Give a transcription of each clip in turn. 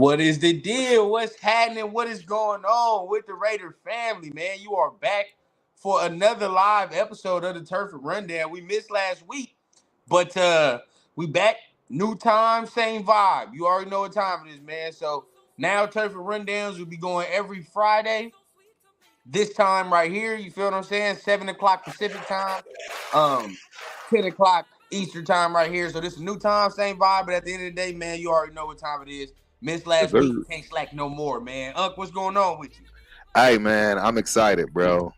What is the deal? What's happening? What is going on with the Raider family, man? You are back for another live episode of the Turf and Rundown. We missed last week, but we back. New time, same vibe. You already know what time it is, man. So now Turf and Rundowns will be going every Friday. This time right here, you feel what I'm saying? 7 o'clock Pacific time, 10 o'clock Eastern time right here. So this is new time, same vibe. But at the end of the day, man, you already know what time it is. Missed last week, can't slack no more, man. Unc, what's going on with you? Hey, man, I'm excited, bro.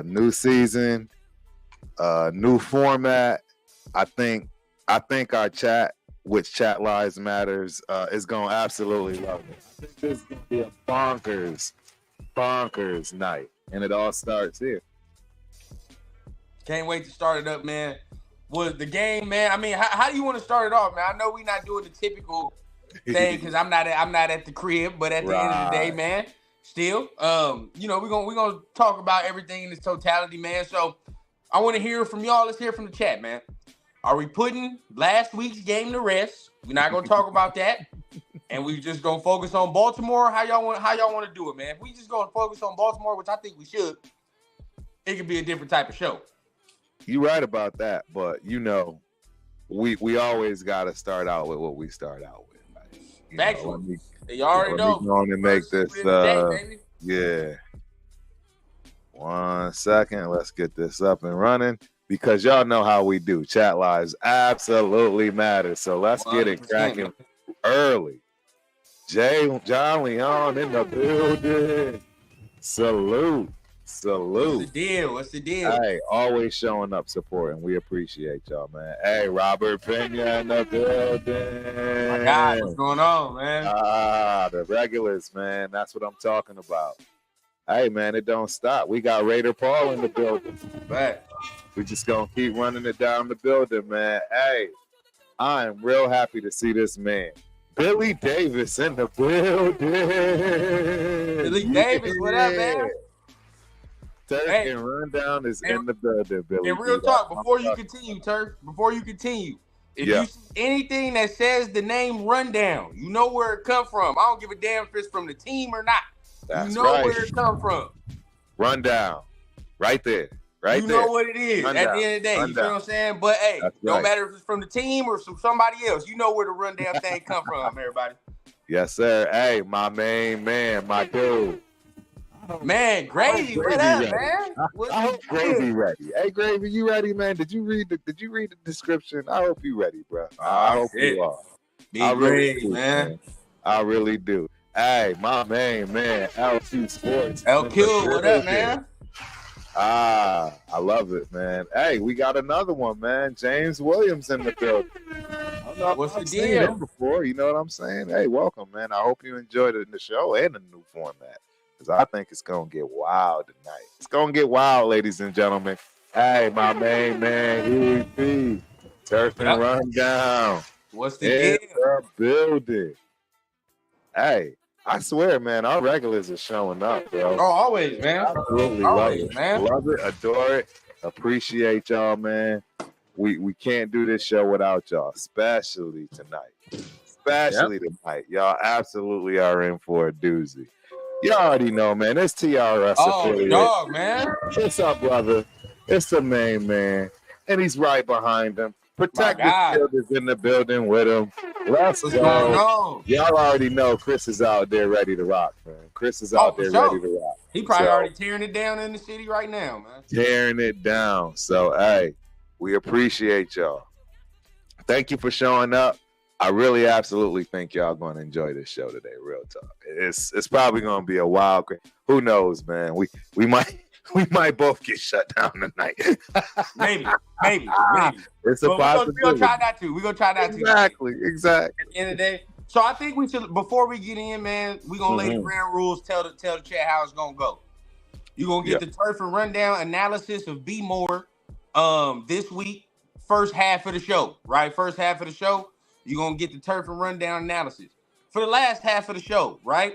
New season, new format. I think our chat, which Chat Lives Matters, is going to absolutely love it. I think this is going to be a bonkers night, and it all starts here. Can't wait to start it up, man. Was the game, man? I mean, how do you want to start it off, man? I know we're not doing the typical thing because I'm not at the crib, but at the end of the day, man, still, we're gonna talk about everything in its totality, man. So I want to hear from y'all. Let's hear from the chat, man. Are we putting last week's game to rest? We're not gonna talk about that, and we just gonna focus on Baltimore. How y'all want to do it, man? If we just gonna focus on Baltimore, which I think we should, it could be a different type of show. You right about that, but we always got to start out with what we start out with. Factual. You already know. We're going to make this. Yeah. 1 second. Let's get this up and running because y'all know how we do. Chat lives absolutely matter. So let's get it cracking early. John Leon in the building. Salute. What's the deal? Hey, always showing up supporting. We appreciate y'all, man. Hey, Robert Pena in the building. My God, what's going on, man? The regulars, man. That's what I'm talking about. Hey, man, it don't stop. We got Raider Paul in the building. Right. We just gonna keep running it down the building, man. Hey, I am real happy to see this man. Billy Davis in the building. Billy Davis, what up, man? Turf and Rundown is in the building, Billy. And real talk, before you continue, if you see anything that says the name Rundown, you know where it come from. I don't give a damn if it's from the team or not. That's you know right. where it come from. Rundown. Right there. You know what it is. Rundown. At the end of the day, you feel what I'm saying? But hey, no matter if it's from the team or from somebody else, you know where the Rundown thing come from, everybody. Yes, sir. Hey, my main man, my dude. Man, Gravy, what up, man? I hope Gravy ready. Hey, Gravy, you ready, man? Did you read the description? I hope you ready, bro. I hope you are. Man. I really do. Hey, my main man, LQ Sports. LQ, what up, man? I love it, man. Hey, we got another one, man. James Williams in the building. What's the deal? Before, you know what I'm saying? Hey, welcome, man. I hope you enjoyed it in the show and the new format. Because I think it's going to get wild tonight. It's going to get wild, ladies and gentlemen. Hey, my main man, EP. Turf and Rundown. What's the deal? The building. Hey, I swear, man, our regulars are showing up, bro. Oh, always, man. Absolutely always, love it. Man. Love it, adore it. Appreciate y'all, man. We can't do this show without y'all, especially tonight. Tonight. Y'all absolutely are in for a doozy. You already know, man. It's TRS affiliate. Dog, man. What's up, brother? It's the main man, and he's right behind him. Protect the Field is in the building with him. Let's go. Y'all already know Chris is out there ready to rock, man. Chris is out there ready to rock. He probably already tearing it down in the city right now, man. Tearing it down. So, hey, we appreciate y'all. Thank you for showing up. I really absolutely think y'all going to enjoy this show today. Real talk. It's probably going to be a wild. Who knows, man? We might both get shut down tonight. maybe. It's a possibility. We're gonna try not to. We're gonna try not to. Exactly. At the end of the day. So I think we should, before we get in, man, we're gonna lay the ground rules. Tell the chat how it's gonna go. You're gonna get the Turf and Rundown analysis of B Moore this week, first half of the show, right? First half of the show. You're going to get the Turf and Rundown analysis. For the last half of the show, right?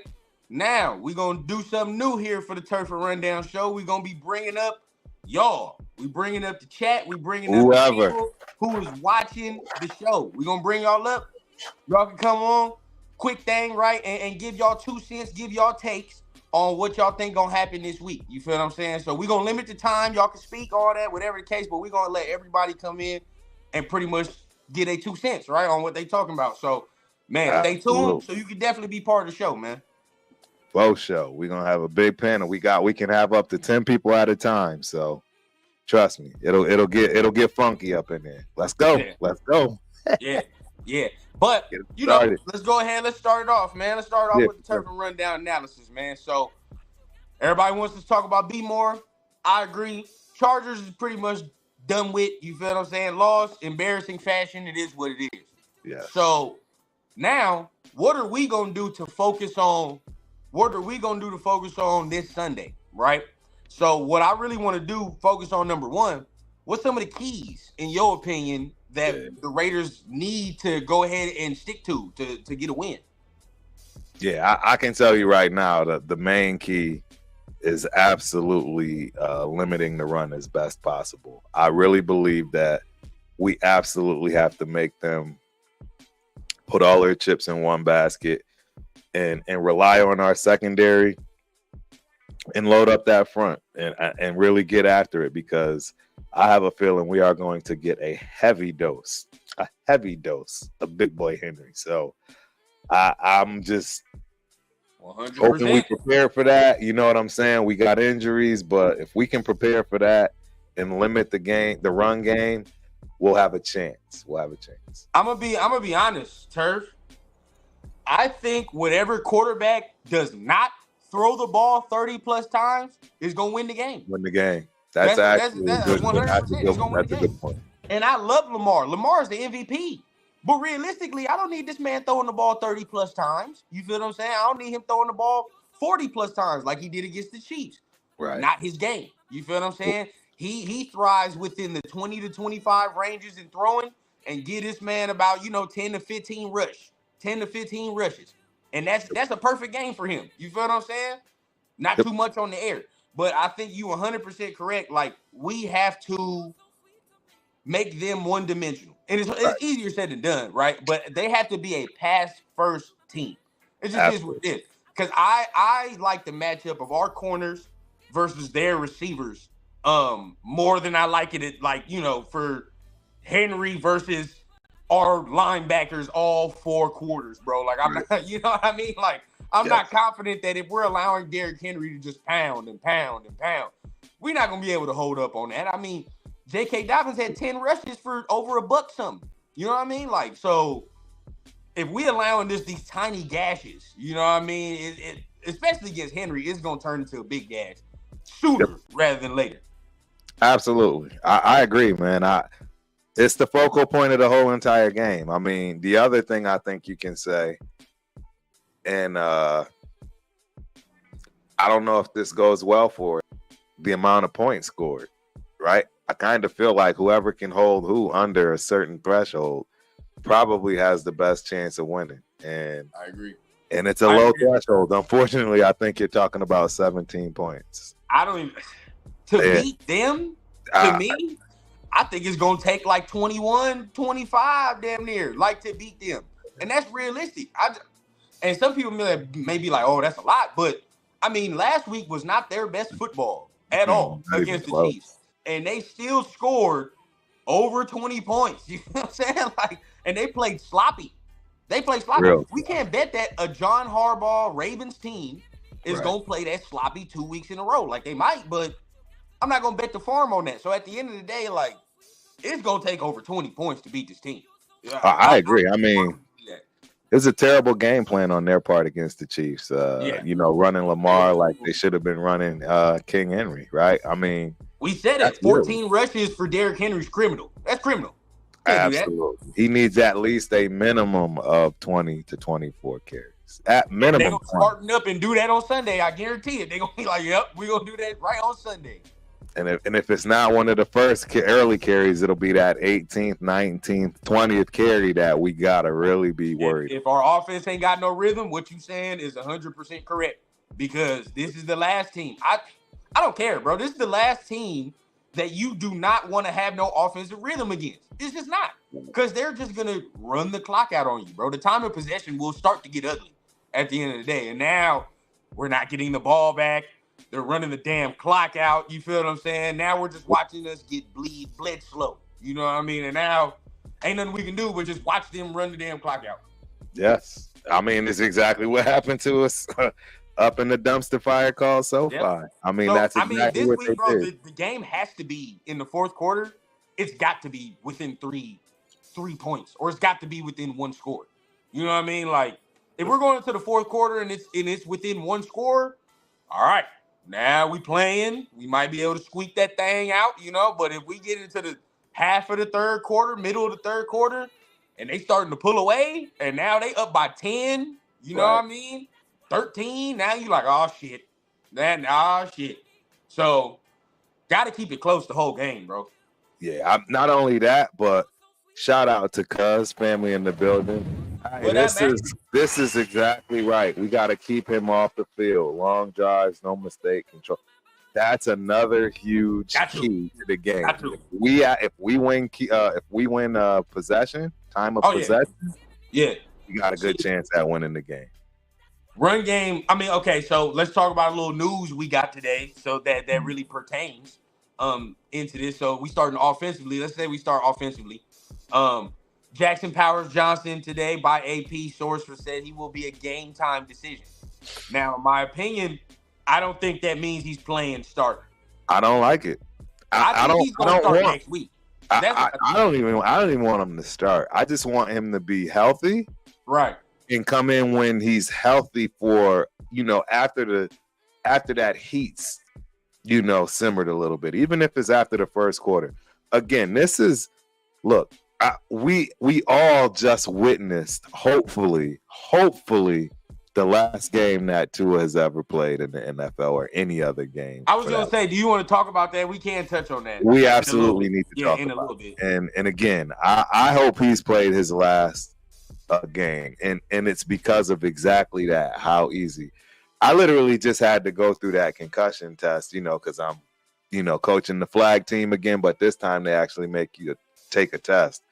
Now, we're going to do something new here for the Turf and Rundown show. We're going to be bringing up y'all. We're bringing up the chat. We're bringing up the people who is watching the show. We're going to bring y'all up. Y'all can come quick thing, right? And give y'all 2 cents, give y'all takes on what y'all think gonna happen this week. You feel what I'm saying? So we're gonna limit the time. Y'all can speak, all that, whatever the case, but we're gonna let everybody come in and pretty much get a 2 cents, right, on what they talking about. So, man, stay tuned so you can definitely be part of the show, man. Both show. We're gonna have a big panel. We can have up to 10 people at a time. So trust me, it'll get funky up in there. Let's go. Yeah. Let's go. Yeah. But you know, let's go ahead. Let's start it off, man. Let's start off with the Turf and Rundown analysis, man. So everybody wants to talk about B more. I agree. Chargers is pretty much done with. You feel what I'm saying? Lost, embarrassing fashion. It is what it is. Yeah. So now, what are we gonna do to focus on? What are we gonna do to focus on this Sunday, right? So what I really want to do, focus on number one. What's some of the keys, in your opinion, that the Raiders need to go ahead and stick to get a win? Yeah, I can tell you right now that the main key is absolutely limiting the run as best possible. I really believe that we absolutely have to make them put all their chips in one basket and rely on our secondary and load up that front and really get after it, because I have a feeling we are going to get a heavy dose of big boy Henry. So I'm just 100%. hoping we prepare for that. You know what I'm saying? We got injuries, but if we can prepare for that and limit the run game, we'll have a chance. I'm gonna be honest, Turf. I think whatever quarterback does not throw the ball 30 plus times is gonna win the game. That's 100%. That's a good point. And I love Lamar. Lamar is the MVP. But realistically, I don't need this man throwing the ball 30 plus times. You feel what I'm saying? I don't need him throwing the ball 40 plus times like he did against the Chiefs. Right. Not his game. You feel what I'm saying? He thrives within the 20 to 25 ranges in throwing, and get this man about, 10 to 15 rushes. And that's a perfect game for him. You feel what I'm saying? Not too much on the air. But I think you 100% correct. Like, we have to make them one-dimensional. And it's easier said than done, right? But they have to be a pass-first team. It just is what it is. Because I like the matchup of our corners versus their receivers more than I like it for Henry versus our linebackers all 4 quarters, bro. Like, I'm not, you know what I mean? Like, I'm not confident that if we're allowing Derrick Henry to just pound and pound and pound, we're not going to be able to hold up on that. I mean, J.K. Dobbins had 10 rushes for over $1 something. You know what I mean? Like, so if we allowing these tiny gashes, you know what I mean? It especially against Henry, it's going to turn into a big gash sooner rather than later. Absolutely. I agree, man. It's the focal point of the whole entire game. I mean, the other thing I think you can say, and I don't know if this goes well for the amount of points scored, right? I kind of feel like whoever can hold who under a certain threshold probably has the best chance of winning. And I agree. And it's a low threshold. Unfortunately, I think you're talking about 17 points. I don't even beat them. To me, I think it's going to take like 21, 25 damn near, like, to beat them. And that's realistic. And some people may be like, oh, that's a lot. But, I mean, last week was not their best football at all against the Chiefs. And they still scored over 20 points. You know what I'm saying? Like, and they played sloppy. Real. We can't bet that a John Harbaugh Ravens team is going to play that sloppy 2 weeks in a row. Like, they might, but I'm not going to bet the farm on that. So at the end of the day, like, it's going to take over 20 points to beat this team. I agree. I mean, it's a terrible game plan on their part against the Chiefs. Running Lamar like they should have been running King Henry, right? I mean, we said it. 14 rushes for Derrick Henry's criminal. That's criminal. Absolutely. He needs at least a minimum of 20 to 24 carries. At minimum. They're going to smarten up and do that on Sunday. I guarantee it. They're going to be like, yep, we're going to do that right on Sunday. And if it's not one of the first early carries, it'll be that 18th, 19th, 20th carry that we got to really be worried. If our offense ain't got no rhythm, what you saying is 100% correct, because this is the last team. I don't care, bro. This is the last team that you do not want to have no offensive rhythm against. It's just not. Because they're just going to run the clock out on you, bro. The time of possession will start to get ugly at the end of the day. And now we're not getting the ball back. They're running the damn clock out. You feel what I'm saying? Now we're just watching us get bled slow. You know what I mean? And now ain't nothing we can do but just watch them run the damn clock out. Yes. I mean, it's exactly what happened to us up in the dumpster fire called SoFi. Yep. I mean, that's exactly what they did. The game has to be in the fourth quarter. It's got to be within three points, or it's got to be within one score. You know what I mean? Like, if we're going into the fourth quarter and it's within one score, all right, now we playing. We might be able to squeak that thing out, you know. But if we get into the half of the third quarter, middle of the third quarter, and they starting to pull away, and now they up by 10, you know what I mean? 13, now you like, oh, shit. Shit. So, got to keep it close the whole game, bro. Yeah, not only that, but shout out to Cuz family in the building. Hey, this is exactly right. We got to keep him off the field. Long drives, no mistake control. That's another huge key to the game. If we win possession, time of possession, we got a good chance at winning the game. Run game. I mean, okay, so let's talk about a little news we got today. So that really pertains into this. So we starting offensively. Let's say we start offensively. Jackson Powers Johnson today by AP source said he will be a game time decision. Now, in my opinion, I don't think that means he's playing starter. I don't like it. I think he's going to start next week. I don't even want him to start. I just want him to be healthy, right, and come in when he's healthy for, you know, after that heat's, you know, simmered a little bit, even if it's after the first quarter. Again, we all just witnessed, hopefully, the last game that Tua has ever played in the NFL or any other game. I was going to say, do you want to talk about that? We can touch on that. We absolutely need to talk about a little bit. And again, I hope he's played his last game. And it's because of exactly that, how easy. I literally just had to go through that concussion test, you know, because I'm, you know, coaching the flag team again. But this time they actually make you take a test.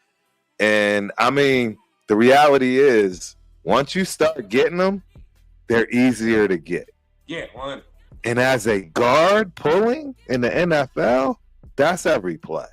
And, I mean, the reality is once you start getting them, they're easier to get. Yeah, one. And as a guard pulling in the NFL, that's every play.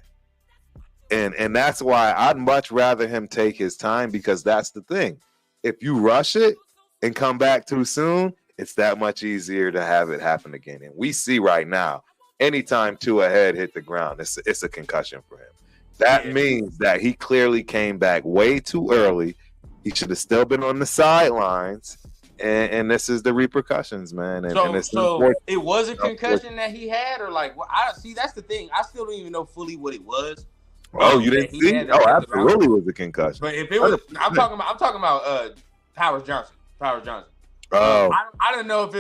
And that's why I'd much rather him take his time, because that's the thing. If you rush it and come back too soon, it's that much easier to have it happen again. And we see right now, anytime Tua head hit the ground, it's a concussion for him. That means that he clearly came back way too early. He should have still been on the sidelines. And this is the repercussions, man. So it was a concussion that he had, or like, well, I see. That's the thing. I still don't even know fully what it was. Oh, you didn't see? Oh, absolutely, was a concussion. But if it was, I'm talking about Powers Johnson. Oh, I didn't know if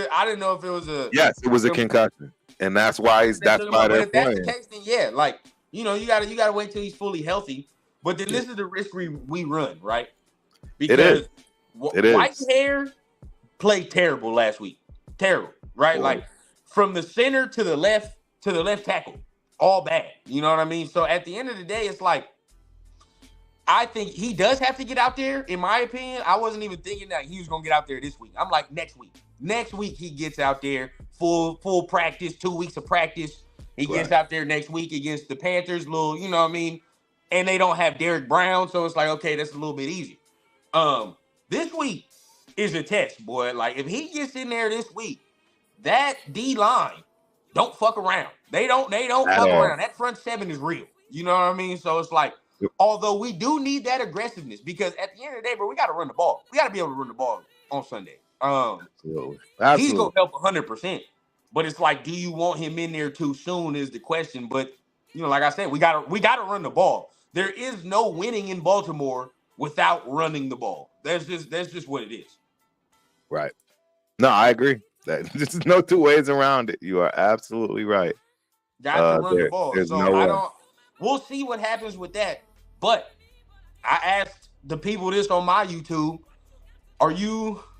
it was a. Yes, it was a concussion, and that's why that's why they're playing. If that's the case, then yeah, like, you know, you gotta wait till he's fully healthy. But then this is the risk we run, right? Because it is. Whitehair played terrible last week. Terrible, right? Like from the center to the left tackle, all bad. You know what I mean? So at the end of the day, it's like, I think he does have to get out there. In my opinion, I wasn't even thinking that he was gonna get out there this week. I'm like, next week. Next week he gets out there, full practice, 2 weeks of practice. He gets out there next week against the Panthers, little, you know what I mean? And they don't have Derek Brown, so it's like, okay, that's a little bit easier. This week is a test, boy. Like, if he gets in there this week, that D-line don't fuck around. They don't fuck around. That front seven is real. You know what I mean? So it's like, although we do need that aggressiveness, because at the end of the day, bro, we got to run the ball. We got to be able to run the ball on Sunday. Absolutely. He's going to help 100%. But it's like, do you want him in there too soon is the question. But, you know, like I said, we got to run the ball. There is no winning in Baltimore without running the ball. That's just what it is. Right. No, I agree. There's no two ways around it. You are absolutely right. Got to run the ball. So we'll see what happens with that. But I asked the people this on my YouTube.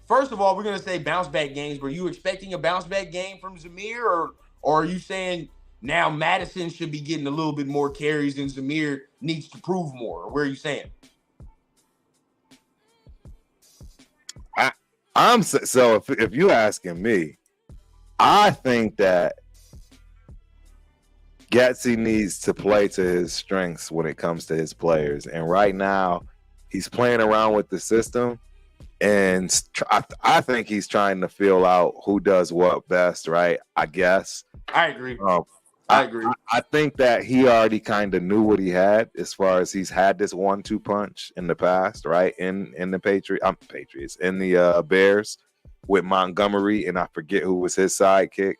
First of all, we're going to say bounce back games. Were you expecting a bounce back game from Zamir, or are you saying now Madison should be getting a little bit more carries and Zamir needs to prove more? Where are you saying? So if you're asking me, I think that Getsy needs to play to his strengths when it comes to his players. And right now, he's playing around with the system. And I think he's trying to feel out who does what best, right? I guess. I agree. I agree. I think that he already kind of knew what he had as far as he's had this 1-2 punch in the past, right? In the Patriots, in the Bears with Montgomery, and I forget who was his sidekick.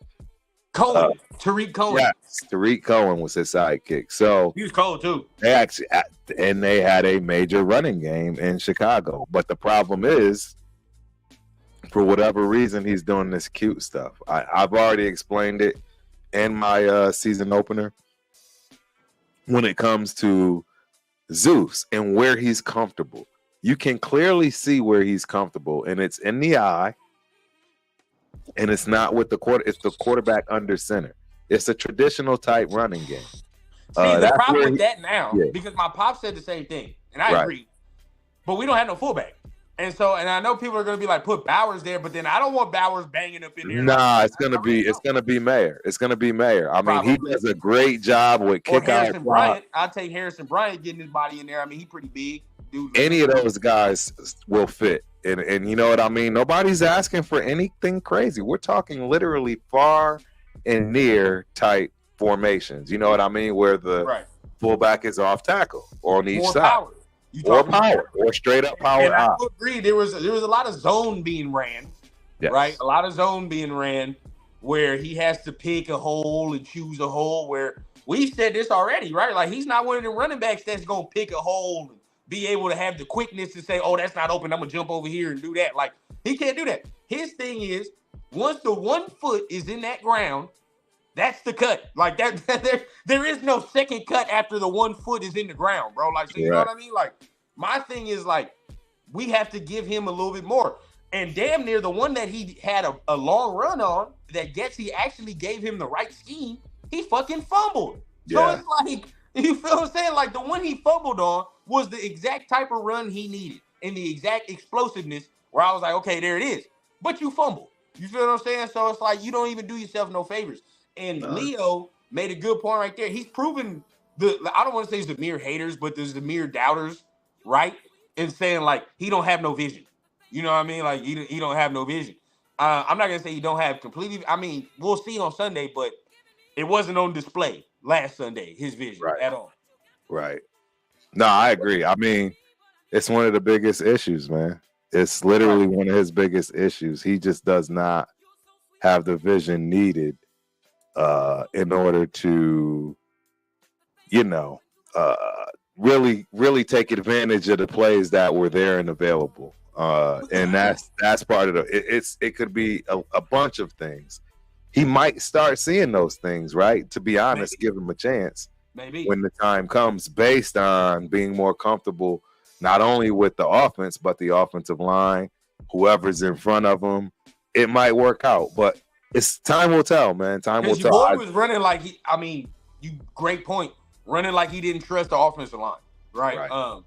Cohen, Tariq Cohen. Yes, Tariq Cohen was his sidekick. So he was cold too. They had a major running game in Chicago. But the problem is, for whatever reason, he's doing this cute stuff. I've already explained it in my season opener. When it comes to Zeus and where he's comfortable, you can clearly see where he's comfortable, and it's in the eye. And it's not with the it's the quarterback under center. It's a traditional type running game. See, the problem with that now, because my pop said the same thing, and I agree, but we don't have no fullback. And I know people are going to be like, put Bowers there, but then I don't want Bowers banging up in there. Nah, it's going to be Mayer. It's going to be Mayer. I mean, he does a great job with kick out. Harrison Bryant. I'll take Harrison Bryant getting his body in there. I mean, he's pretty big. Dude, any of those guys will fit. And you know what I mean? Nobody's asking for anything crazy. We're talking literally far and near type formations. You know what I mean? Where the fullback is off tackle or on each side. Power. Or straight up power. And I agree. There was a lot of zone being ran, right? A lot of zone being ran where he has to pick a hole and choose a hole. Where we've said this already, right? Like he's not one of the running backs that's gonna pick a hole and be able to have the quickness to say, "Oh, that's not open. I'm gonna jump over here and do that." Like he can't do that. His thing is once the 1 foot is in that ground, that's the cut. Like that, there is no second cut after the 1 foot is in the ground, bro. Like, so you know what I mean? Like, my thing is like, we have to give him a little bit more. And damn near the one that he had a long run on that Getsy actually gave him the right scheme, he fucking fumbled. So it's like, you feel what I'm saying? Like the one he fumbled on was the exact type of run he needed and the exact explosiveness where I was like, okay, there it is. But you fumbled. You feel what I'm saying? So it's like, you don't even do yourself no favors. And Leo made a good point right there. He's proven I don't want to say it's the mere haters, but there's the mere doubters, right? And saying like he don't have no vision. You know what I mean? Like he don't have no vision. I'm not gonna say he don't have completely. I mean, we'll see on Sunday, but it wasn't on display last Sunday. His vision at all. Right. No, I agree. I mean, it's one of the biggest issues, man. It's literally one of his biggest issues. He just does not have the vision needed in order to, really take advantage of the plays that were there and available. And that's part of it could be a bunch of things. He might start seeing those things, right? To be honest, give him a chance. Maybe when the time comes, based on being more comfortable, not only with the offense, but the offensive line, whoever's in front of him, it might work out. But it's time will tell, man. Time will tell. Your boy was running like great point. Running like he didn't trust the offensive line, right?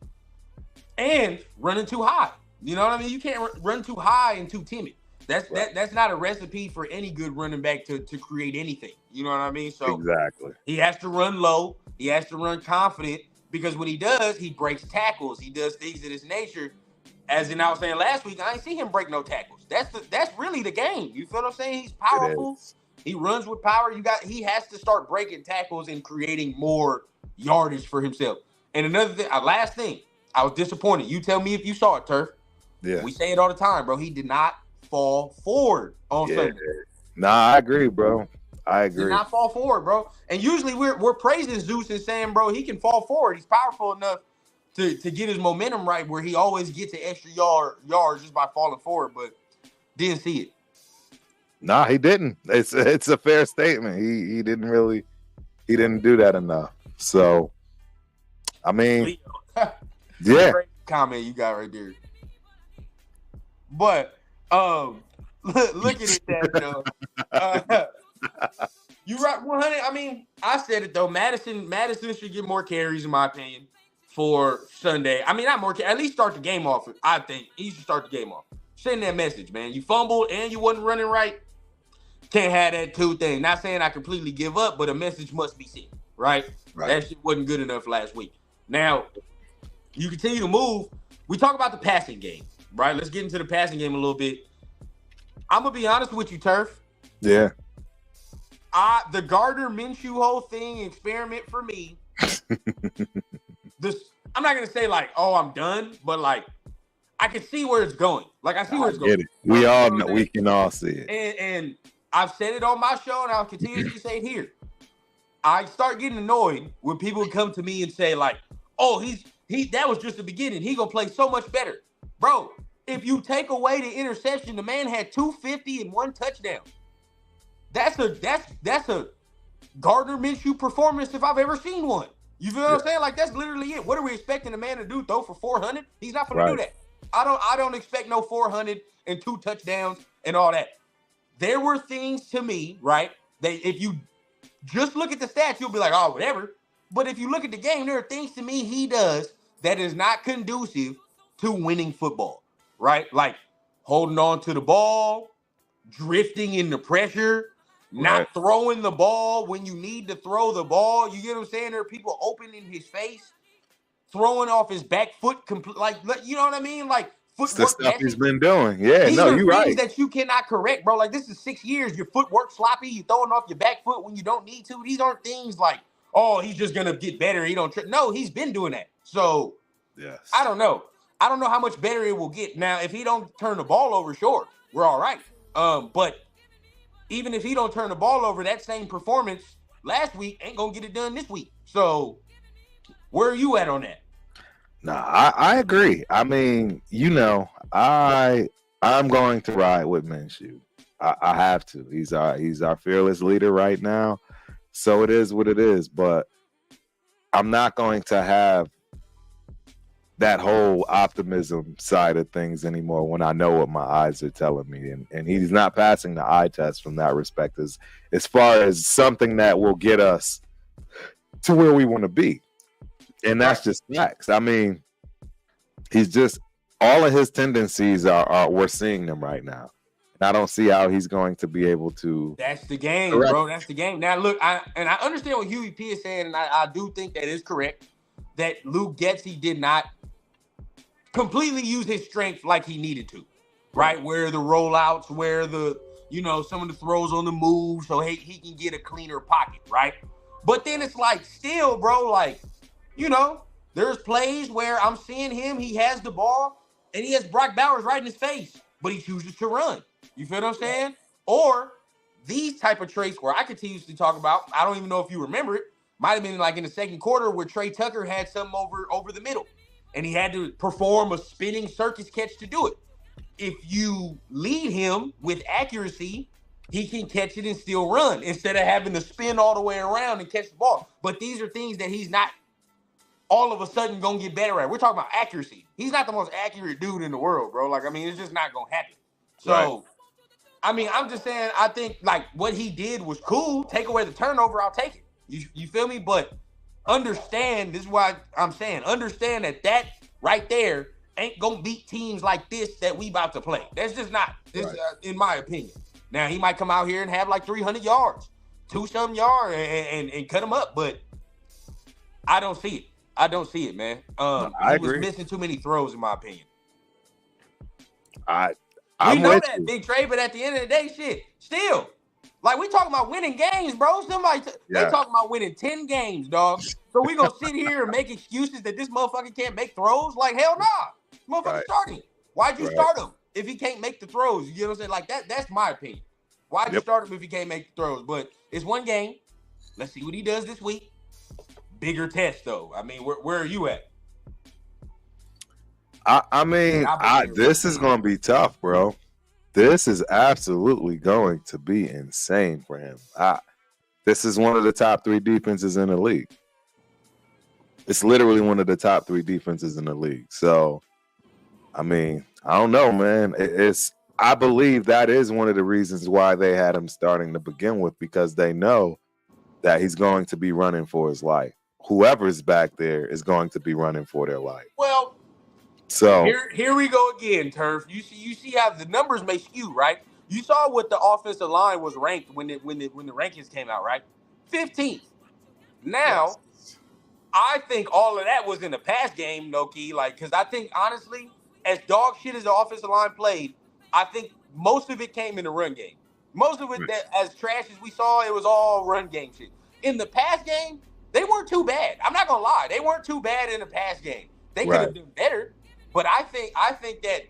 And running too high. You know what I mean? You can't run too high and too timid. That's not a recipe for any good running back to create anything. You know what I mean? So exactly. He has to run low. He has to run confident because when he does, he breaks tackles. He does things of this nature. As I was saying last week, I ain't see him break no tackles. That's really the game. You feel what I'm saying? He's powerful. He runs with power. He has to start breaking tackles and creating more yardage for himself. And another thing, last thing, I was disappointed. You tell me if you saw it, Turf. Yeah. We say it all the time, bro. He did not fall forward on Sunday. Nah, I agree, bro. I agree. Did not fall forward, bro. And usually we're praising Zeus and saying, bro, he can fall forward. He's powerful enough to get his momentum right where he always gets an extra yards just by falling forward, but didn't see it. Nah, he didn't. It's a fair statement. He didn't do that enough. So, I mean, yeah. Great comment you got right there. But looking at that, You right, 100. I mean, I said it though. Madison should get more carries, in my opinion, for Sunday. I mean, not more. At least start the game off. I think he should start the game off. Send that message, man. You fumbled and you wasn't running right. Can't have that two thing. Not saying I completely give up, but a message must be sent, right? That shit wasn't good enough last week. Now, you continue to move. We talk about the passing game, right? Let's get into the passing game a little bit. I'm gonna be honest with you, Turf. Yeah. The Gardner Minshew whole thing experiment for me. I'm not gonna say like, oh, I'm done, but like, I can see where it's going. Like, I see where it's going. We all know, we can all see it. And I've said it on my show, and I'll continue to say it here. I start getting annoyed when people come to me and say like, oh, that was just the beginning. He gonna play so much better, bro. If you take away the interception, the man had 250 and 1 touchdown. That's a Gardner Minshew performance if I've ever seen one. You feel what I'm saying? Like, that's literally it. What are we expecting a man to do? Throw for 400? He's not going to do that. I don't expect no 400 and 2 touchdowns and all that. There were things to me, right? That if you just look at the stats, you'll be like, oh, whatever. But if you look at the game, there are things to me he does that is not conducive to winning football, right? Like holding on to the ball, drifting in the pressure, not throwing the ball when you need to throw the ball. You get what I'm saying? There are people open in his face, throwing off his back foot, like, you know what I mean? Like, footwork. The stuff he's been doing. Yeah, these no, are you're things right. that you cannot correct, bro. Like, this is 6 years. Your footwork sloppy. You throwing off your back foot when you don't need to. These aren't things like, oh, he's just gonna get better. He don't. No, he's been doing that. So, yes, I don't know. I don't know how much better it will get. Now, if he don't turn the ball over, sure, we're all right. But even if he don't turn the ball over, that same performance last week ain't gonna get it done this week. So, where are you at on that? Nah, I agree. I mean, I'm going to ride with Minshew. I have to. He's our fearless leader right now. So it is what it is. But I'm not going to have that whole optimism side of things anymore when I know what my eyes are telling me. And he's not passing the eye test from that respect as far as something that will get us to where we want to be. And that's just facts. I mean, he's just, all of his tendencies are we're seeing them right now. And I don't see how he's going to be able to. That's the game, bro. That's the game. Now, look, I understand what Huey P is saying, and I do think that is correct, that Luke Getsy did not completely use his strength like he needed to, right? Where the rollouts, where some of the throws on the move, so he can get a cleaner pocket, right? But then it's like, still, bro, like, there's plays where I'm seeing him, he has the ball, and he has Brock Bowers right in his face, but he chooses to run. You feel what I'm saying? Or these type of traits where I continuously talk about, I don't even know if you remember it, might have been like in the second quarter where Trey Tucker had something over the middle, and he had to perform a spinning circus catch to do it. If you lead him with accuracy, he can catch it and still run instead of having to spin all the way around and catch the ball. But these are things that he's not all of a sudden gonna get better at. We're talking about accuracy. He's not the most accurate dude in the world, bro. Like, I mean, it's just not gonna happen. So, I mean, I'm just saying, I think like what he did was cool. Take away the turnover, I'll take it. You feel me? But understand, this is why I'm saying, understand that right there ain't gonna beat teams like this that we about to play. That's just not, in my opinion. Now, he might come out here and have like 300 yards, 2-something yards, and cut him up, but I don't see it. I don't see it, man. I agree. Was missing too many throws, in my opinion. We know that, Big Trey, but at the end of the day, shit, still, like, we talking about winning games, bro. They talking about winning 10 games, dog. So we gonna sit here and make excuses that this motherfucker can't make throws? Like, hell nah. Motherfucker starting. Why'd you start him if he can't make the throws? You know what I'm saying? Like, that's my opinion. Why'd you start him if he can't make the throws? But it's one game. Let's see what he does this week. Bigger test, though. I mean, where are you at? I mean, this is going to be tough, bro. This is absolutely going to be insane for him. This is one of the top 3 defenses in the league. It's literally one of the top 3 defenses in the league. So, I mean, I don't know, man. I believe that is one of the reasons why they had him starting to begin with, because they know that he's going to be running for his life. Whoever's back there is going to be running for their life. Well, so here we go again, Turf. You see how the numbers may skew, right? You saw what the offensive line was ranked when the rankings came out, right? 15th. Now, yes. I think all of that was in the pass game, no-key. Like, because I think, honestly, as dog shit as the offensive line played, I think most of it came in the run game. Most of it, that as trash as we saw, it was all run game shit. In the pass game, they weren't too bad. I'm not going to lie. They weren't too bad in the pass game. They could have done better. But I think that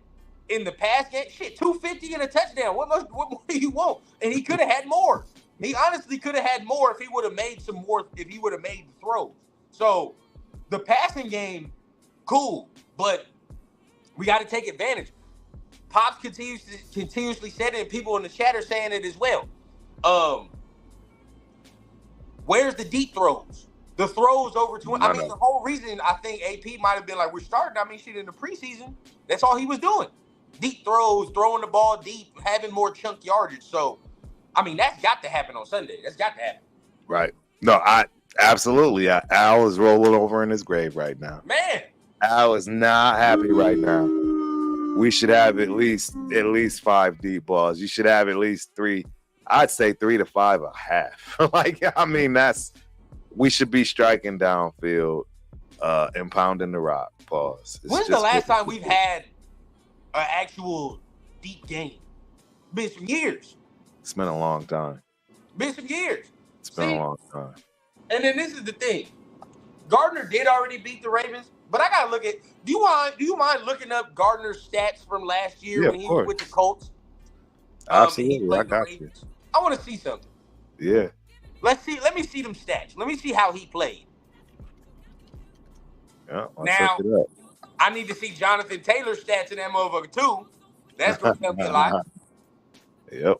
in the pass game, shit, 250 and a touchdown. What more do you want? And he could have had more. He honestly could have had more if he would have made some more, if he would have made the throws. So the passing game, cool, but we got to take advantage. Pops continuously said it, and people in the chat are saying it as well. Where's the deep throws? The throws over 20. I mean, the whole reason I think AP might have been like, we're starting. I mean, shit, in the preseason, that's all he was doing. Deep throws, throwing the ball deep, having more chunk yardage. So, I mean, that's got to happen on Sunday. That's got to happen. Right. No, absolutely. Al is rolling over in his grave right now. Man. Al is not happy right now. We should have at least 5 deep balls. You should have at least 3. I'd say 3 to 5 a half. Like, I mean, we should be striking downfield and pounding the rock. Pause. When's the last time we've had an actual deep game? Been some years. It's been a long time. Been some years. It's been a long time. And then this is the thing. Gardner did already beat the Ravens, but I gotta look at. Do you mind looking up Gardner's stats from last year when he was with the Colts? Absolutely, I got you. I want to see something. Yeah. Let me see them stats. Let me see how he played. Yeah. Now, I need to see Jonathan Taylor's stats in that motherfucker too. That's gonna tell me a lot. Yep.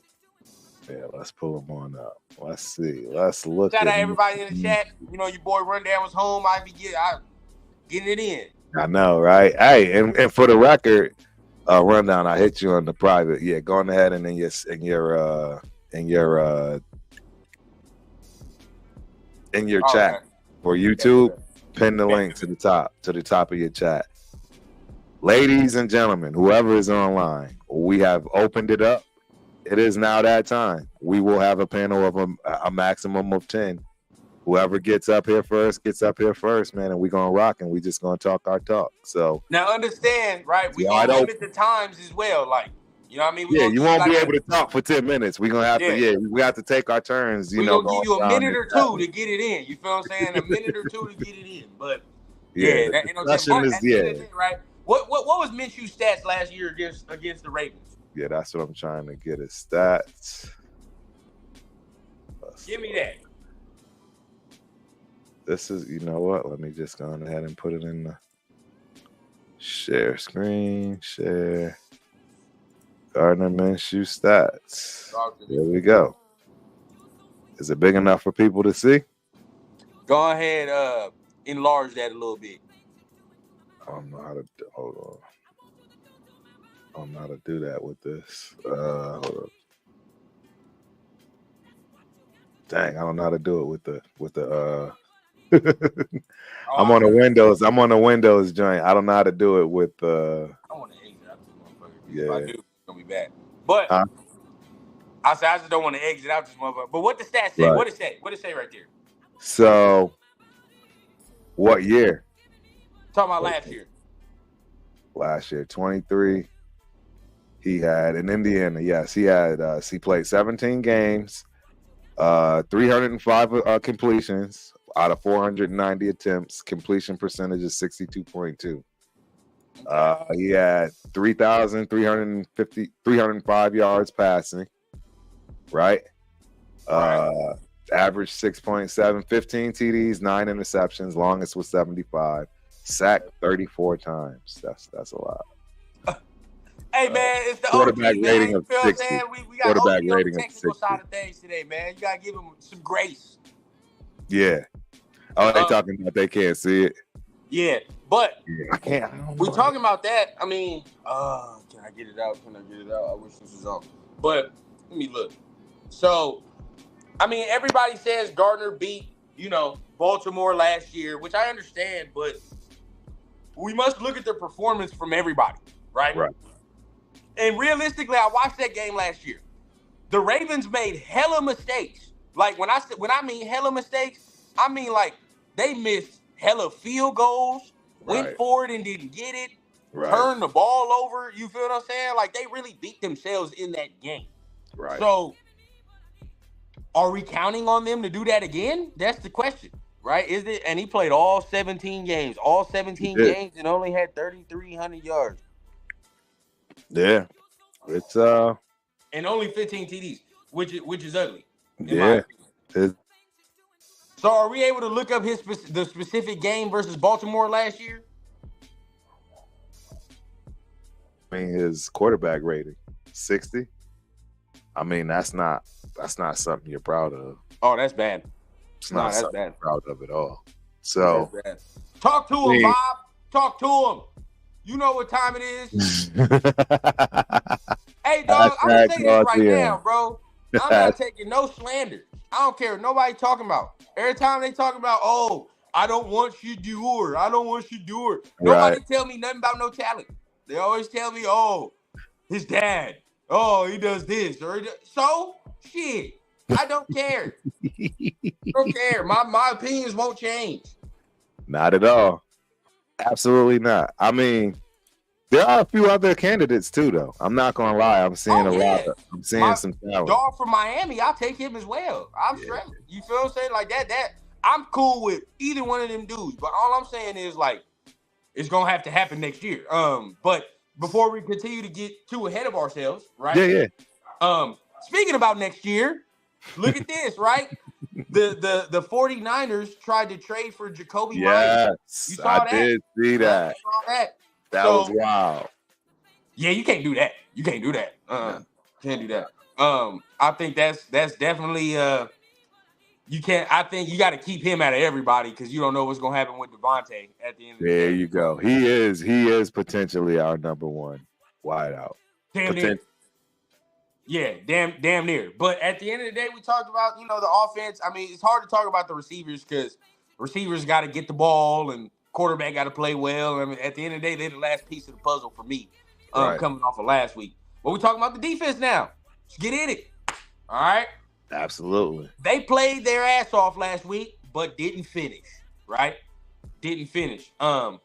Yeah, let's pull them on up. Let's see. Let's look. Shout out everybody in the chat. You know, your boy Rundown was home. I be getting it in. I know, right? Hey, and for the record, Rundown, I hit you on the private. Yeah, go on ahead and in your chat for YouTube, pin the link to the top of your chat. Ladies and gentlemen, whoever is online, we have opened it up. It is now that time. We will have a panel of a maximum of 10. Whoever gets up here first, man, and we're going to rock, and we just going to talk our talk. So now understand, right? We going to limit the times as well. Like, you know what I mean? You won't be able to talk for 10 minutes. We're going to have to, we have to take our turns. We're going to give you a minute or two to get it in. You feel what I'm saying? A minute or two to get it in. But, right? What was Minshew's stats last year against the Ravens? Yeah, that's what I'm trying to get his stats. Give me that. This is, you know what? Let me just go ahead and put it in the share screen. Share. Gardner Minshew stats. There we go. Is it big enough for people to see? Go ahead, enlarge that a little bit. I don't know how to hold on. I don't know how to do that with this. Hold on. Dang, I don't know how to do it with the I'm on a Windows joint. I don't know how to do it with I want to exit out this motherfucker. Yeah. If I do, it's gonna be bad. But I just don't want to exit out this motherfucker. But what the stats say? Right. What it say? What it say right there? So what year? Talking about last year. Last year, 23. He had in Indiana, yes, he played 17 games, 305 completions out of 490 attempts. Completion percentage is 62.2. He had 305 yards passing, right? Average 6.7, 15 TDs, 9 interceptions, longest was 75. Sacked 34 times. That's a lot. Hey man, it's the quarterback OG, rating of 60. We got quarterback rating on the technical side of things today, man. You gotta give him some grace. Yeah. Oh, they talking about they can't see it. Yeah, But I can't. I don't we know. talking about that. I mean, can I get it out? Can I get it out? I wish this was on. But let me look. So, I mean, everybody says Gardner beat, Baltimore last year, which I understand, but we must look at the performance from everybody, right? Right. And realistically, I watched that game last year. The Ravens made hella mistakes. Like when I mean hella mistakes, I mean like they missed hella field goals, went Right. for it and didn't get it, Right. turned the ball over. You feel what I'm saying? Like they really beat themselves in that game. Right. So are we counting on them to do that again? That's the question, right? Is it? And he played all 17 games, and only had 3,300 yards. Yeah. It's and only 15 TDs, which is ugly. Yeah. So are we able to look up the specific game versus Baltimore last year? I mean, his quarterback rating, 60. I mean, that's not something you're proud of. Oh, that's bad. It's not that's something bad. you're proud of at all. So talk to him, Bob. Talk to him. You know what time it is. Hey, dog, I'm gonna say this right now, bro. I'm not taking no slander. I don't care what nobody talking about. Every time they talk about, oh, I don't want you to do her. I don't want you to do her. Nobody tell me nothing about no talent. They always tell me, oh, his dad. Oh, he does this. So, shit. I don't care. I don't care. My opinions won't change. Not at all. Absolutely not. I mean, there are a few other candidates too, though. I'm not gonna lie. I'm seeing I'm seeing some talent. Dog from Miami, I'll take him as well. I'm straight. You feel what I'm saying? Like that. I'm cool with either one of them dudes. But all I'm saying is like, it's gonna have to happen next year. But before we continue to get too ahead of ourselves, right? Yeah. Speaking about next year, look at this, right? The 49ers tried to trade for Jacoby Myers. You saw that? Did see that. You saw that. That was wild. Yeah, you can't do that. You can't do that. Can't do that. I think that's definitely you can't. I think you got to keep him out of everybody because you don't know what's gonna happen with Devontae at the end of the day. There you go. He is potentially our number one wideout. Damn near. Yeah, damn near. But at the end of the day, we talked about, the offense. I mean, it's hard to talk about the receivers because receivers got to get the ball and quarterback got to play well. I mean, at the end of the day, they're the last piece of the puzzle for me coming off of last week. But we're talking about the defense now. Let's get in it. All right? Absolutely. They played their ass off last week, but didn't finish, right? Didn't finish. Yeah.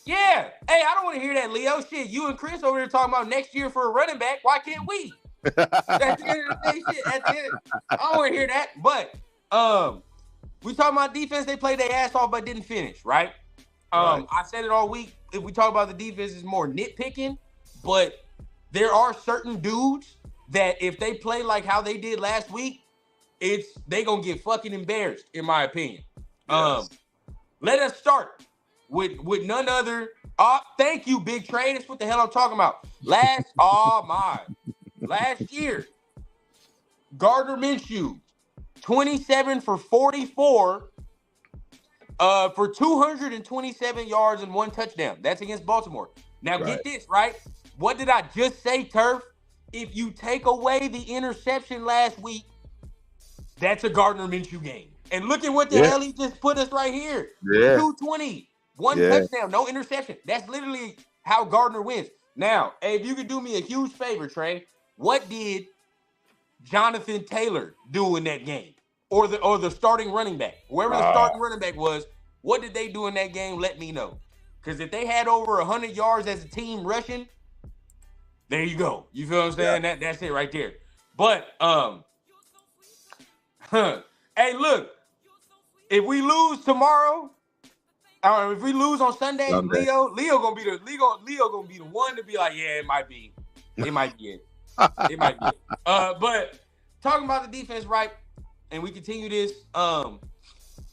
Hey, I don't want to hear that, Leo. Shit, you and Chris over there talking about next year for a running back. Why can't we? At the end of the day, shit. I don't want to hear that. But we talking about defense. They played their ass off, but didn't finish, right? I said it all week. If we talk about the defense, it's more nitpicking. But there are certain dudes that if they play like how they did last week, they gonna get fucking embarrassed, in my opinion. Yes. Let us start with none other. Thank you, Big Trey. That's what the hell I'm talking about. Last year, Gardner Minshew, 27 for 44, for 227 yards and 1 touchdown. That's against Baltimore. Now get this, right? What did I just say, Turf? If you take away the interception last week, that's a Gardner Minshew game. And look at what the hell he just put us right here. 220, 1 touchdown, no interception. That's literally how Gardner wins. Now, hey, if you could do me a huge favor, Trey, what did Jonathan Taylor do in that game? Or the starting running back? Whoever the starting running back was, what did they do in that game? Let me know. Because if they had over 100 yards as a team rushing, there you go. You feel what I'm saying? Yeah. That's it right there. But hey, look, if we lose tomorrow, or if we lose on Sunday, Leo gonna be the one to be like, yeah, it might be it. It might be it. But talking about the defense, right? And we continue this.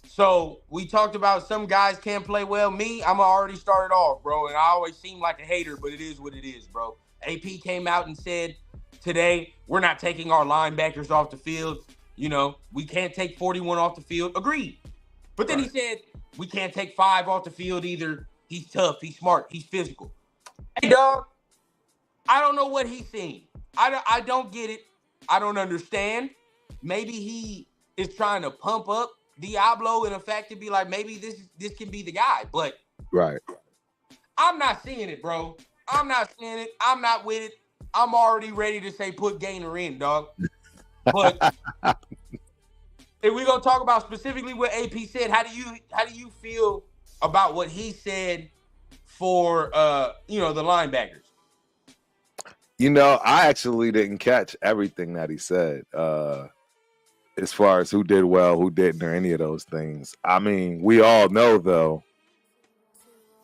So we talked about some guys can't play well. Me, I'm already started off, bro, and I always seem like a hater, but it is what it is, bro. AP came out and said today, we're not taking our linebackers off the field. We can't take 41 off the field. Agreed. But then he said, we can't take 5 off the field either. He's tough. He's smart. He's physical. Hey, dog, I don't know what he's seen. I don't get it. I don't understand. Maybe he is trying to pump up Diablo in effect to be like, maybe this can be the guy. But Right. I'm not seeing it, bro. I'm not seeing it. I'm not with it. I'm already ready to say put Gainer in, dog. But if we're gonna talk about specifically what AP said, how do you feel about what he said for the linebackers? I actually didn't catch everything that he said. As far as who did well, who didn't, or any of those things. I mean, we all know though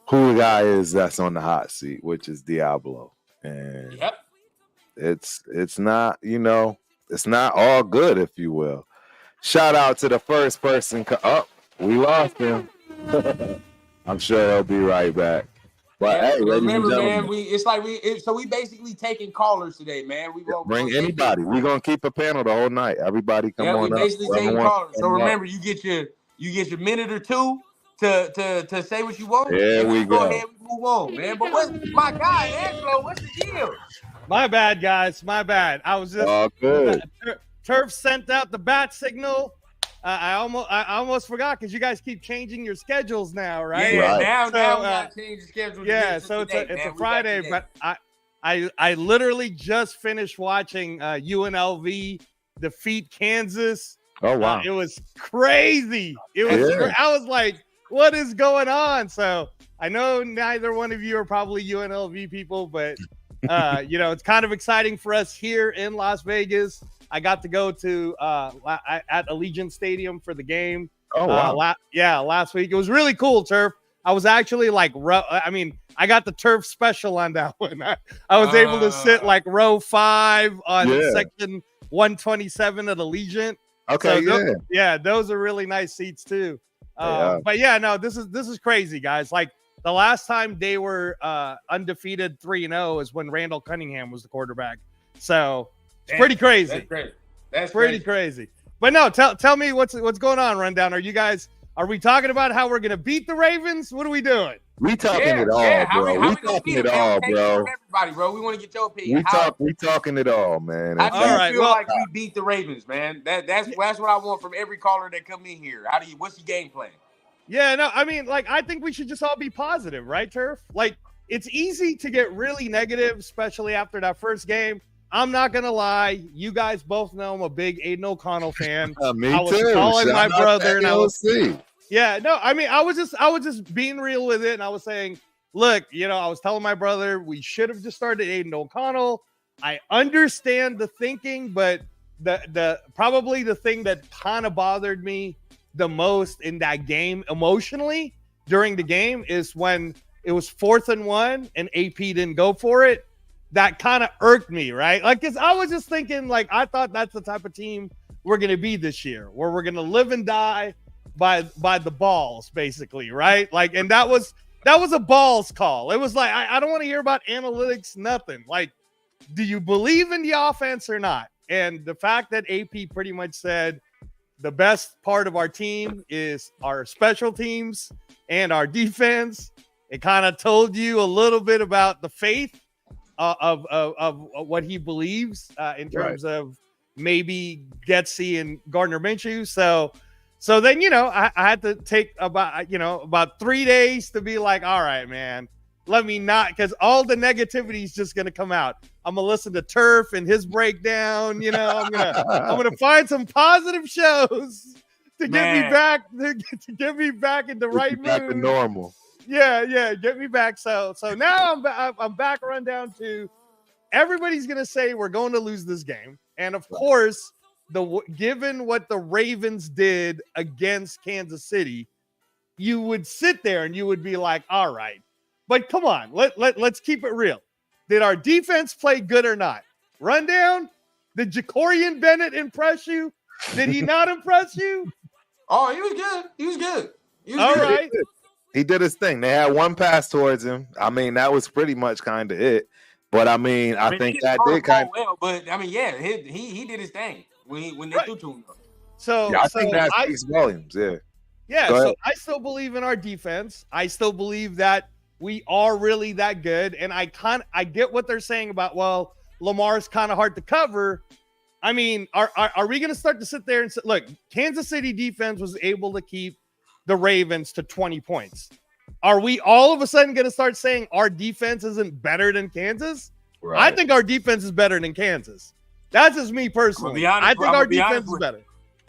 who the guy is that's on the hot seat, which is Diablo. And Yep. it's not, it's not all good, if you will. Shout out to the first person. We lost him. I'm sure he'll be right back. But yeah, hey, remember, man, we basically taking callers today, man. We gonna bring anybody. We're gonna keep a panel the whole night. Everybody come on we basically up. taking callers. So remember, you get your minute or two to say what you want. There we go. Go ahead, we move on, man. But what's my guy, Angelo? What's the deal? My bad, guys. My bad. I was just all good. Turf sent out the bat signal. I almost forgot because you guys keep changing your schedules now, right? Yeah, Right. now we gotta change the schedule. Yeah, so it's a Friday, but I literally just finished watching UNLV defeat Kansas. Oh wow, it was crazy. It was. I was like, what is going on? So I know neither one of you are probably UNLV people, but it's kind of exciting for us here in Las Vegas. I got to go to at Allegiant Stadium for the game. Oh wow! Last week it was really cool. Turf. I was actually like, I got the turf special on that one. I was able to sit like row 5 on section 127 at Allegiant. Okay, so those are really nice seats too. But this is crazy, guys. Like the last time they were undefeated 3-0 is when Randall Cunningham was the quarterback. So. It's pretty crazy. That's great. That's pretty crazy. But no, tell me what's going on, Rundown. Are we talking about how we're gonna beat the Ravens? What are we doing? We talking it all, bro. We talking it all, bro. Everybody, bro. We want to get your opinion. We talking it all, man. How do you feel like we beat the Ravens, man? That's what I want from every caller that come in here. What's your game plan? Yeah, no, I think we should just all be positive, right, Turf? Like, it's easy to get really negative, especially after that first game. I'm not gonna lie. You guys both know I'm a big Aiden O'Connell fan. Me I was too. calling my brother, and I was I was just being real with it, and I was saying, look, I was telling my brother we should have just started Aiden O'Connell. I understand the thinking, but probably the thing that kind of bothered me the most in that game emotionally during the game is when it was 4th and 1 and AP didn't go for it. That kind of irked me, right? Like, because I was just thinking, like, I thought that's the type of team we're going to be this year, where we're going to live and die by the balls, basically, right? Like, and that was a balls call. It was like, I don't want to hear about analytics, nothing. Like, do you believe in the offense or not? And the fact that AP pretty much said the best part of our team is our special teams and our defense, it kind of told you a little bit about the faith of what he believes in terms of maybe Getsy and Gardner Minshew. So then, I had to take about 3 days to be like, all right, man, let me not, because all the negativity is just going to come out. I'm going to listen to Turf and his breakdown. I'm going to find some positive shows to get me back, to get me back in the right mood. Back to normal. Yeah, get me back. So now I'm back Rundown to everybody's gonna say we're going to lose this game, and of course, given what the Ravens did against Kansas City, you would sit there and you would be like, all right, but come on, let's keep it real. Did our defense play good or not? Rundown. Did Jacorian Bennett impress you? Did he not impress you? Oh, he was good. He was good. All right. He did his thing. They had one pass towards him. I mean, that was pretty much kind of it. But I think that did kind of well. But he did his thing when they threw to him. So I think that speaks volumes. Yeah. So I still believe in our defense. I still believe that we are really that good. And I get what they're saying about, well, Lamar's kind of hard to cover. I mean, are we going to start to sit there and say, look, Kansas City defense was able to keep the Ravens to 20 points. Are we all of a sudden going to start saying our defense isn't better than Kansas? Right. I think our defense is better than Kansas. That's just me personally. I think our defense is better.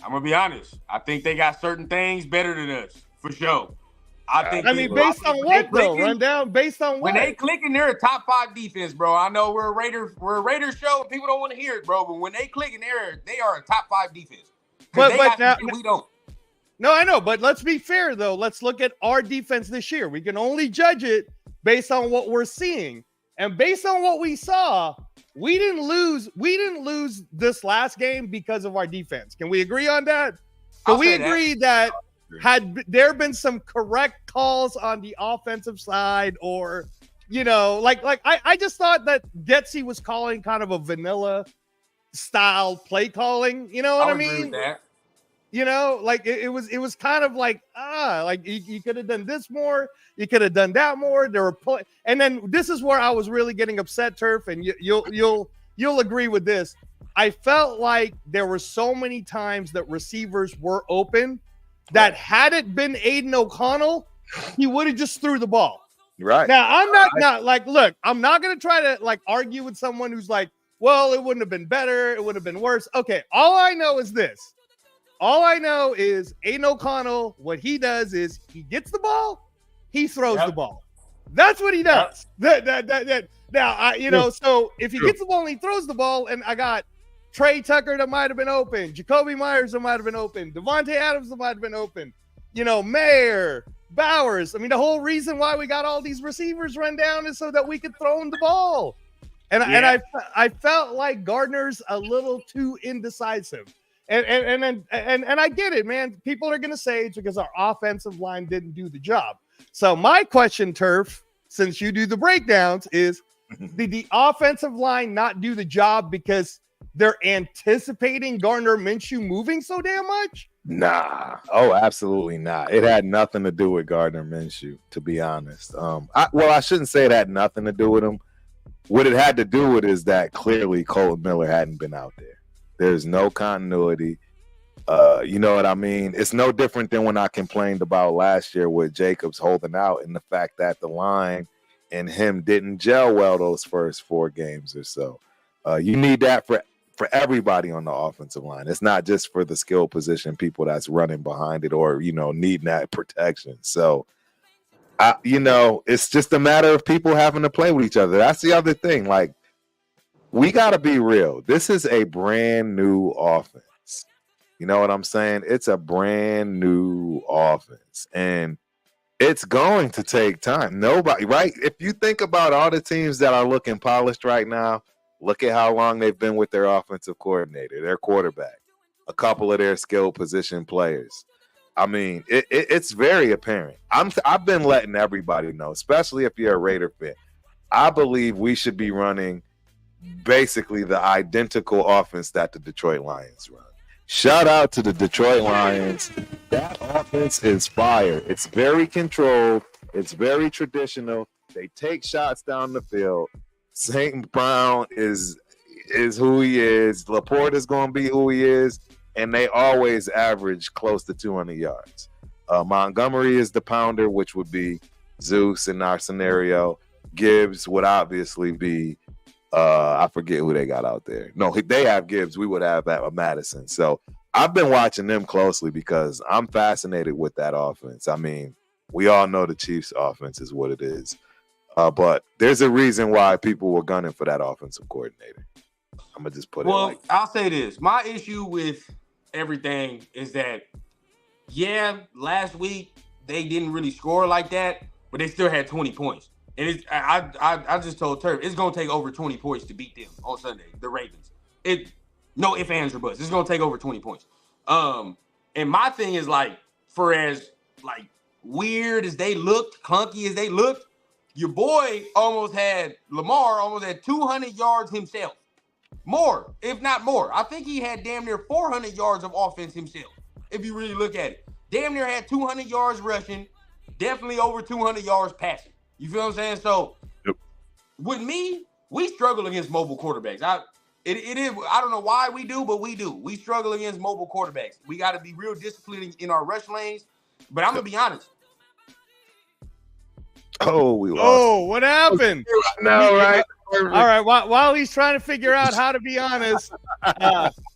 I'm going to be honest. I think they got certain things better than us, for sure. I mean, based on what, though? Run down based on what? When they clicking, they're a top 5 defense, bro. I know we're a Raiders show. People don't want to hear it, bro. But when they clicking, they are a top 5 defense. But now, we don't. No, I know. But let's be fair, though. Let's look at our defense this year. We can only judge it based on what we're seeing. And based on what we saw, we didn't lose this last game because of our defense. Can we agree on that? Can we agree that had there been some correct calls on the offensive side, or, you know, I just thought that Getsy was calling kind of a vanilla style play calling. You know what I mean? Agree with that. You know, like it was kind of like you could have done this more, you could have done that more. There were and then this is where I was really getting upset, Turf, and you'll agree with this. I felt like there were so many times that receivers were open that had it been Aiden O'Connell, he would have just threw the ball. Right. Now, I'm not like, look, I'm not going to try to like argue with someone who's like, well, it wouldn't have been better. It would have been worse. Okay. All I know is this. All I know is Aiden O'Connell, what he does is he gets the ball, he throws the ball. That's what he does. Now, so if he gets the ball and he throws the ball, and I got Trey Tucker that might have been open, Jacoby Myers that might have been open, Devontae Adams that might have been open, Mayer, Bowers. I mean, the whole reason why we got all these receivers run down is so that we could throw him the ball. And I felt like Gardner's a little too indecisive. And I get it, man. People are going to say it's because our offensive line didn't do the job. So my question, Turf, since you do the breakdowns, is did the offensive line not do the job because they're anticipating Gardner Minshew moving so damn much? Nah. Oh, absolutely not. It had nothing to do with Gardner Minshew, to be honest. I shouldn't say it had nothing to do with him. What it had to do with is that clearly Colton Miller hadn't been out there. There's no continuity. You know what I mean? It's no different than when I complained about last year with Jacobs holding out and the fact that the line and him didn't gel well those first 4 games or so. You need that for everybody on the offensive line. It's not just for the skill position people that's running behind it or, needing that protection. So, it's just a matter of people having to play with each other. That's the other thing. Like, we got to be real. This is a brand new offense. You know what I'm saying? It's a brand new offense, and it's going to take time. Nobody, right? If you think about all the teams that are looking polished right now, look at how long they've been with their offensive coordinator, their quarterback, a couple of their skill position players. I mean, it's very apparent. I've been letting everybody know, especially if you're a Raider fan, I believe we should be running basically the identical offense that the Detroit Lions run. Shout out to the Detroit Lions. That offense is fire. It's very controlled. It's very traditional. They take shots down the field. St. Brown is who he is. Laporte is going to be who he is. And they always average close to 200 yards. Montgomery is the pounder, which would be Zeus in our scenario. Gibbs would obviously be, I forget who they got out there. No, they have Gibbs. We would have Madison. So I've been watching them closely because I'm fascinated with that offense. I mean, we all know the Chiefs' offense is what it is. But there's a reason why people were gunning for that offensive coordinator. I'm going to just put it like that. I'll say this. My issue with everything is that, last week they didn't really score like that, but they still had 20 points. And I just told Turf, it's going to take over 20 points to beat them on Sunday, the Ravens. No ifs, ands, or buts. It's going to take over 20 points. And my thing is, like, for as, like, weird as they looked, clunky as they looked, your boy Lamar almost had 200 yards himself. More, if not more. I think he had damn near 400 yards of offense himself, if you really look at it. Damn near had 200 yards rushing, definitely over 200 yards passing. You feel what I'm saying? So with me, we struggle against mobile quarterbacks. It is. I don't know why we do, but we do. We struggle against mobile quarterbacks. We got to be real disciplined in our rush lanes. But I'm gonna be honest. Oh, we lost. Oh, what happened? No, right? All right. While he's trying to figure out how to be honest,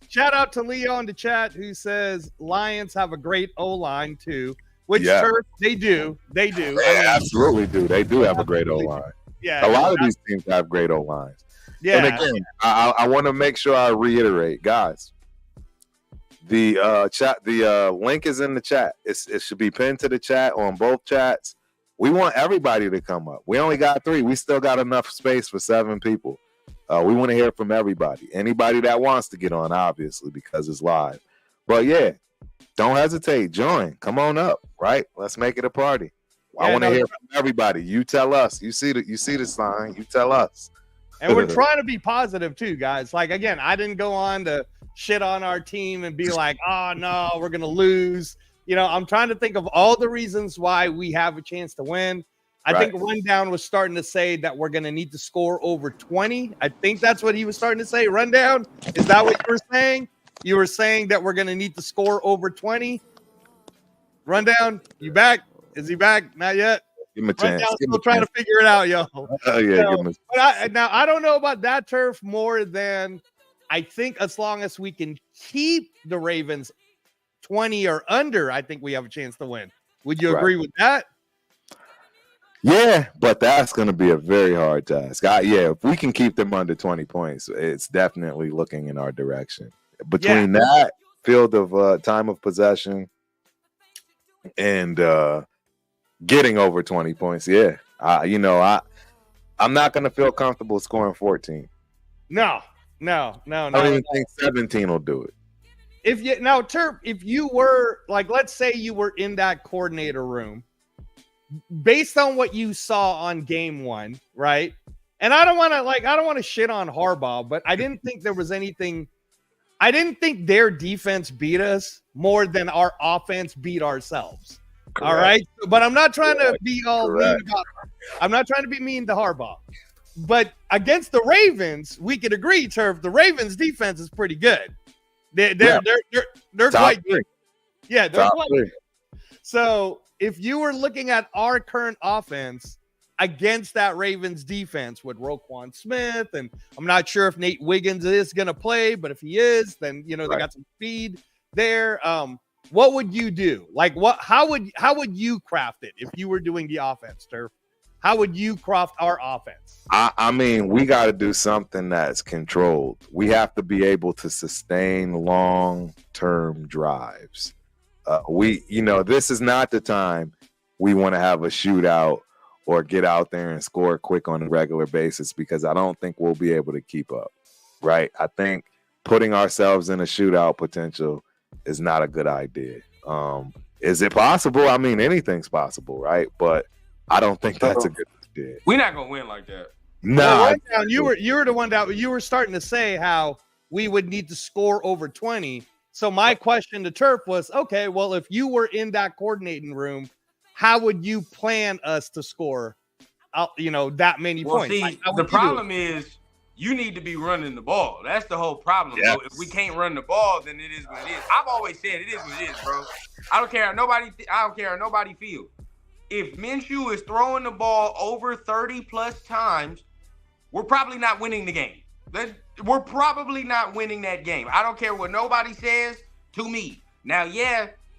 shout out to Leo in the chat who says Lions have a great O-line too, which Turf, they do. They do. They absolutely do. They do have a great O-line. Yeah. A lot of these teams have great O-lines. Yeah. And again, I want to make sure I reiterate, guys. The chat, the link is in the chat. It should be pinned to the chat on both chats. We want everybody to come up. We only got 3. We still got enough space for 7 people. We want to hear from everybody. Anybody that wants to get on, obviously, because it's live. But yeah, don't hesitate. Join. Come on up. Right? Let's make it a party. I want to hear from everybody. You tell us. You see the sign. You tell us. And we're trying to be positive too, guys. Like, again, I didn't go on to shit on our team and be like, oh no, we're gonna lose. You know, I'm trying to think of all the reasons why we have a chance to win. I think Rundown was starting to say that we're gonna need to score over 20. I think that's what he was starting to say. Rundown, is that what you were saying? You were saying that we're gonna need to score over 20. Rundown, you back? Is he back? Not yet. Give him a chance. Still trying to figure it out, yo. Oh yeah, so, now I don't know about that, Turf, more than I think as long as we can keep the Ravens 20 or under, I think we have a chance to win. Would you agree with that? Yeah, but that's going to be a very hard task. Yeah, if we can keep them under 20 points, it's definitely looking in our direction. Between that field of time of possession and getting over 20 points, I'm not going to feel comfortable scoring 14. No. I don't even think 17 will do it. Turp, if you were like, let's say you were in that coordinator room, based on what you saw on game 1, right? And I don't want to shit on Harbaugh, but I didn't think there was anything. I didn't think their defense beat us more than our offense beat ourselves. Correct. All right, but I'm not trying to be all mean about. I'm not trying to be mean to Harbaugh, but against the Ravens, we could agree, Turf. The Ravens' defense is pretty good. They're quite good. Yeah, they're quite good. So if you were looking at our current offense against that Ravens defense with Roquan Smith, and I'm not sure if Nate Wiggins is going to play, but if he is, then they got some speed there. What would you do? Like, how would you craft it if you were doing the offense, Turf? How would you craft our offense? I mean, we got to do something that's controlled. We have to be able to sustain long-term drives. This is not the time we want to have a shootout or get out there and score quick on a regular basis, because I don't think we'll be able to keep up, right? I think putting ourselves in a shootout potential is not a good idea. Is it possible? I mean, anything's possible, right? But I don't think that's a good idea. We're not gonna win like that. No, you were the one that you were starting to say how we would need to score over 20. So my question to Turf was, okay, well, if you were in that coordinating room, how would you plan us to score that many points? See, the problem is you need to be running the ball. That's the whole problem. Yes. Bro. If we can't run the ball, then it is what it is. I've always said it is what it is, bro. I don't care how nobody feels. If Minshew is throwing the ball over 30 plus times, we're probably not winning the game. We're probably not winning that game. I don't care what nobody says to me. Now,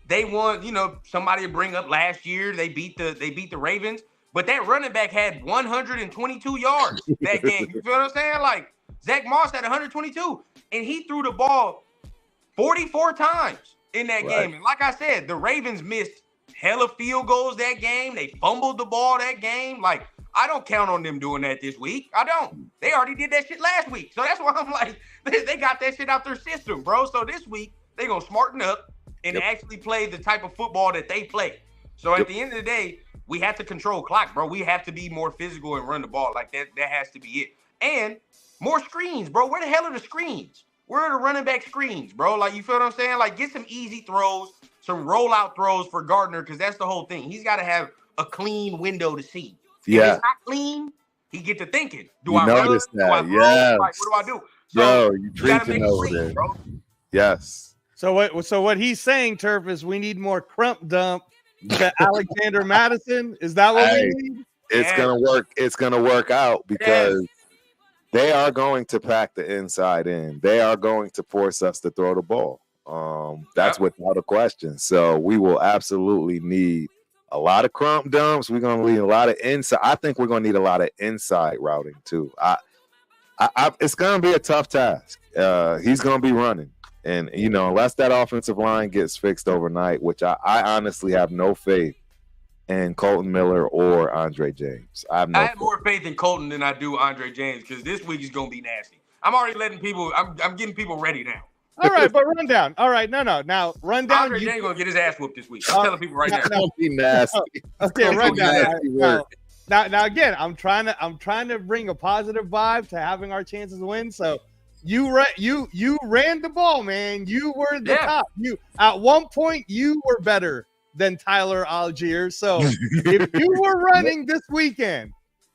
they won, somebody bring up last year, they beat the Ravens, but that running back had 122 yards that game. You feel what I'm saying? Like, Zach Moss had 122, and he threw the ball 44 times in that game. And like I said, the Ravens missed hella field goals that game. They fumbled the ball that game. Like, I don't count on them doing that this week. I don't. They already did that shit last week. So that's why I'm like, they got that shit out their system, bro. So this week, they going to smarten up and actually play the type of football that they play. So at the end of the day, we have to control clock, bro. We have to be more physical and run the ball. Like, that has to be it. And more screens, bro. Where the hell are the screens? Where are the running back screens, bro? Like, you feel what I'm saying? Like, get some easy throws, some rollout throws for Gardner, because that's the whole thing. He's got to have a clean window to see. If it's not clean, he get to thinking. Do I run? Noticed that? Do I throw? Yes. Like, what do I do? Bro, You gotta make it clean, bro. Yes. So what he's saying, Turf, is we need more crump dump to Alexander Madison. Is that what we need? It's gonna work. It's gonna work out because they are going to pack the inside in. They are going to force us to throw the ball. That's without a question. So we will absolutely need a lot of crump dumps. We're gonna need a lot of inside. I think we're gonna need a lot of inside routing too. It's gonna be a tough task. He's gonna be running. And, unless that offensive line gets fixed overnight, which I honestly have no faith in Colton Miller or Andre James. I have more faith in Colton than I do Andre James because this week is going to be nasty. I'm already letting people – I'm getting people ready now. All right, but run down. All right, no. Now, run down. Andre James going to get his ass whooped this week. I'm telling people right now. Don't be nasty. Okay, run down. Now, again, I'm trying to bring a positive vibe to having our chances to win, so – You ran the ball, man. You were the top. You at one point you were better than Tyler Algier. So if you were running this weekend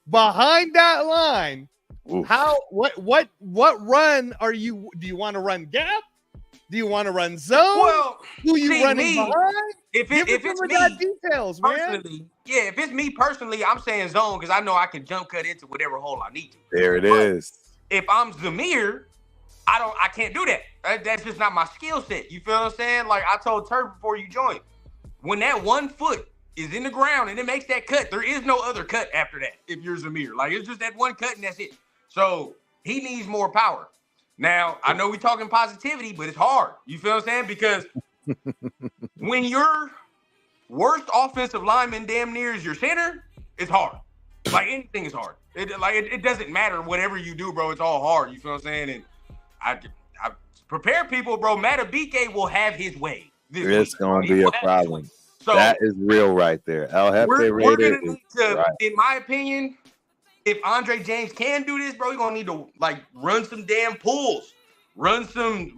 behind that line, what run are you? Do you want to run gap? Do you want to run zone? Well, who you running behind? If it's me, details, personally, man. Yeah, if it's me personally, I'm saying zone because I know I can jump cut into whatever hole I need to. There it is. If I'm Zamir, I can't do that. That's just not my skill set. You feel what I'm saying? Like I told Turf before you joined, when that 1 foot is in the ground and it makes that cut, there is no other cut after that. If you're Zamir, like it's just that one cut and that's it. So he needs more power. Now I know we're talking positivity, but it's hard. You feel what I'm saying? Because when your worst offensive lineman damn near is your center, it's hard. Like anything is hard. It doesn't matter whatever you do, bro. It's all hard. You feel what I'm saying? And I prepare people, bro. Matabike will have his way. It's going to be a problem. So that is real right there. We're going to need to, in my opinion, if Andre James can do this, bro, he's going to need to run some damn pulls. Run some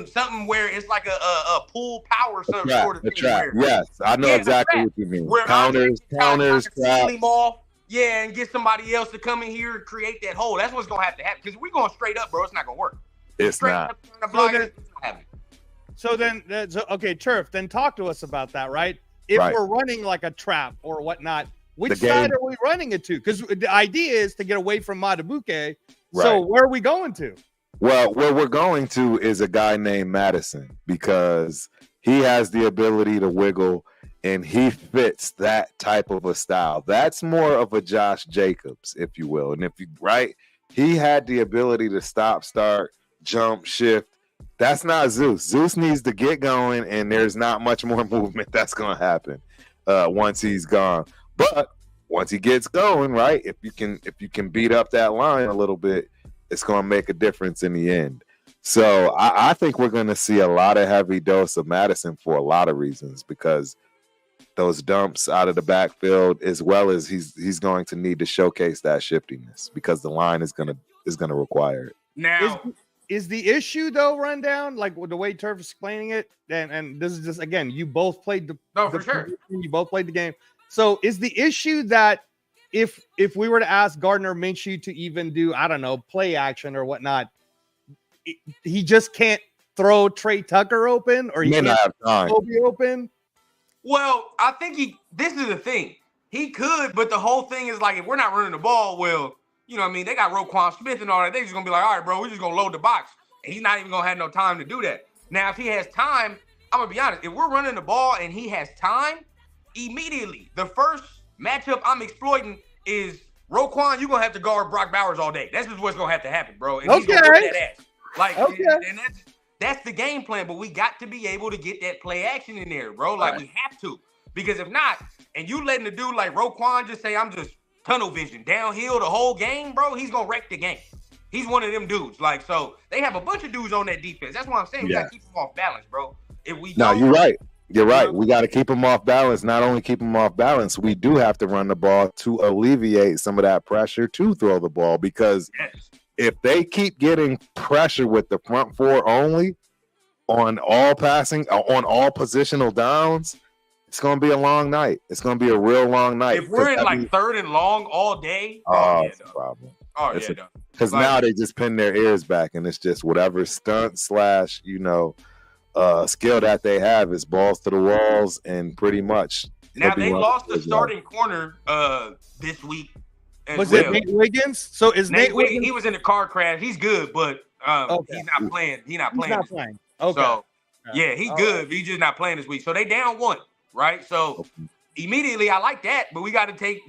something where it's like a pull power sort of thing. Yes, I know exactly what you mean. Where counters, seal him off. Yeah, and get somebody else to come in here and create that hole. That's what's going to have to happen. Because we're going straight up, bro. It's not going to work. It's not. So then, okay, Turf, then talk to us about that, right? If we're running like a trap or whatnot, which side are we running it to? Because the idea is to get away from Madubuike. So where are we going to? Well, where we're going to is a guy named Madison because he has the ability to wiggle and he fits that type of a style. That's more of a Josh Jacobs, if you will. And he had the ability to stop, start, jump, shift. That's not Zeus. Zeus needs to get going, and there's not much more movement that's going to happen once he's gone. But once he gets going, right, if you can beat up that line a little bit, it's going to make a difference in the end. So I think we're going to see a lot of heavy dose of Madison for a lot of reasons because those dumps out of the backfield, as well as he's going to need to showcase that shiftiness because the line is going to require it. Now, is the issue though rundown like the way Turf is explaining it? And this is just again, you both played you both played the game. So is the issue that if we were to ask Gardner Minshew to even do play action or whatnot, he just can't throw Trey Tucker open or he can't have Kobe open? Well, I think this is the thing. He could, but the whole thing is like, if we're not running the ball, well, you know what I mean? They got Roquan Smith and all that. They're just going to be like, all right, bro, we're just going to load the box. And he's not even going to have no time to do that. Now, if he has time, I'm going to be honest. If we're running the ball and he has time, immediately, the first matchup I'm exploiting is Roquan, you're going to have to guard Brock Bowers all day. That's just what's going to have to happen, bro. And he's going to whip that ass. And that's the game plan, but we got to be able to get that play action in there, bro. We have to. Because if not, and you letting the dude like Roquan just say, I'm just tunnel vision downhill the whole game, bro, he's going to wreck the game. He's one of them dudes. So they have a bunch of dudes on that defense. That's why I'm saying we got to keep them off balance, bro. If we No, you're right. You're right. We got to keep them off balance. Not only keep them off balance, we do have to run the ball to alleviate some of that pressure to throw the ball because if they keep getting pressure with the front four only on all passing, on all positional downs, It's gonna be a long night. It's gonna be a real long night. If we're in like third and long all day, it's a problem. Oh yeah, because now they just pin their ears back, and it's just whatever stunt / skill that they have is balls to the walls, and pretty much. Now they lost the starting corner this week. Was it Nate Wiggins? So is Nate Wiggins? He was in a car crash. He's good, but he's not playing. He's not playing. Okay. So yeah, he's good. But he's just not playing this week. So they down 1, right? So immediately I like that, but we got to take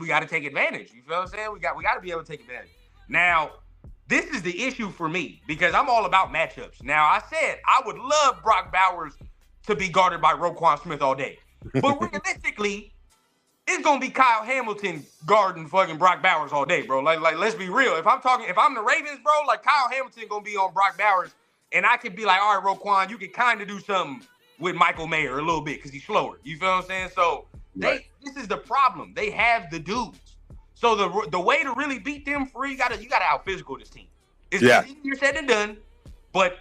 advantage. You feel what I'm saying? We got to be able to take advantage. Now, this is the issue for me because I'm all about matchups. Now, I said I would love Brock Bowers to be guarded by Roquan Smith all day, but realistically, it's gonna be Kyle Hamilton guarding fucking Brock Bowers all day, bro. Like let's be real. If I'm the Ravens, bro, like Kyle Hamilton gonna be on Brock Bowers, and I could be like, all right, Roquan, you can kind of do something with Michael Mayer a little bit because he's slower. You feel what I'm saying? So this is the problem. They have the dudes. So the way to really beat them free, you gotta out physical this team. It's easier said than done, but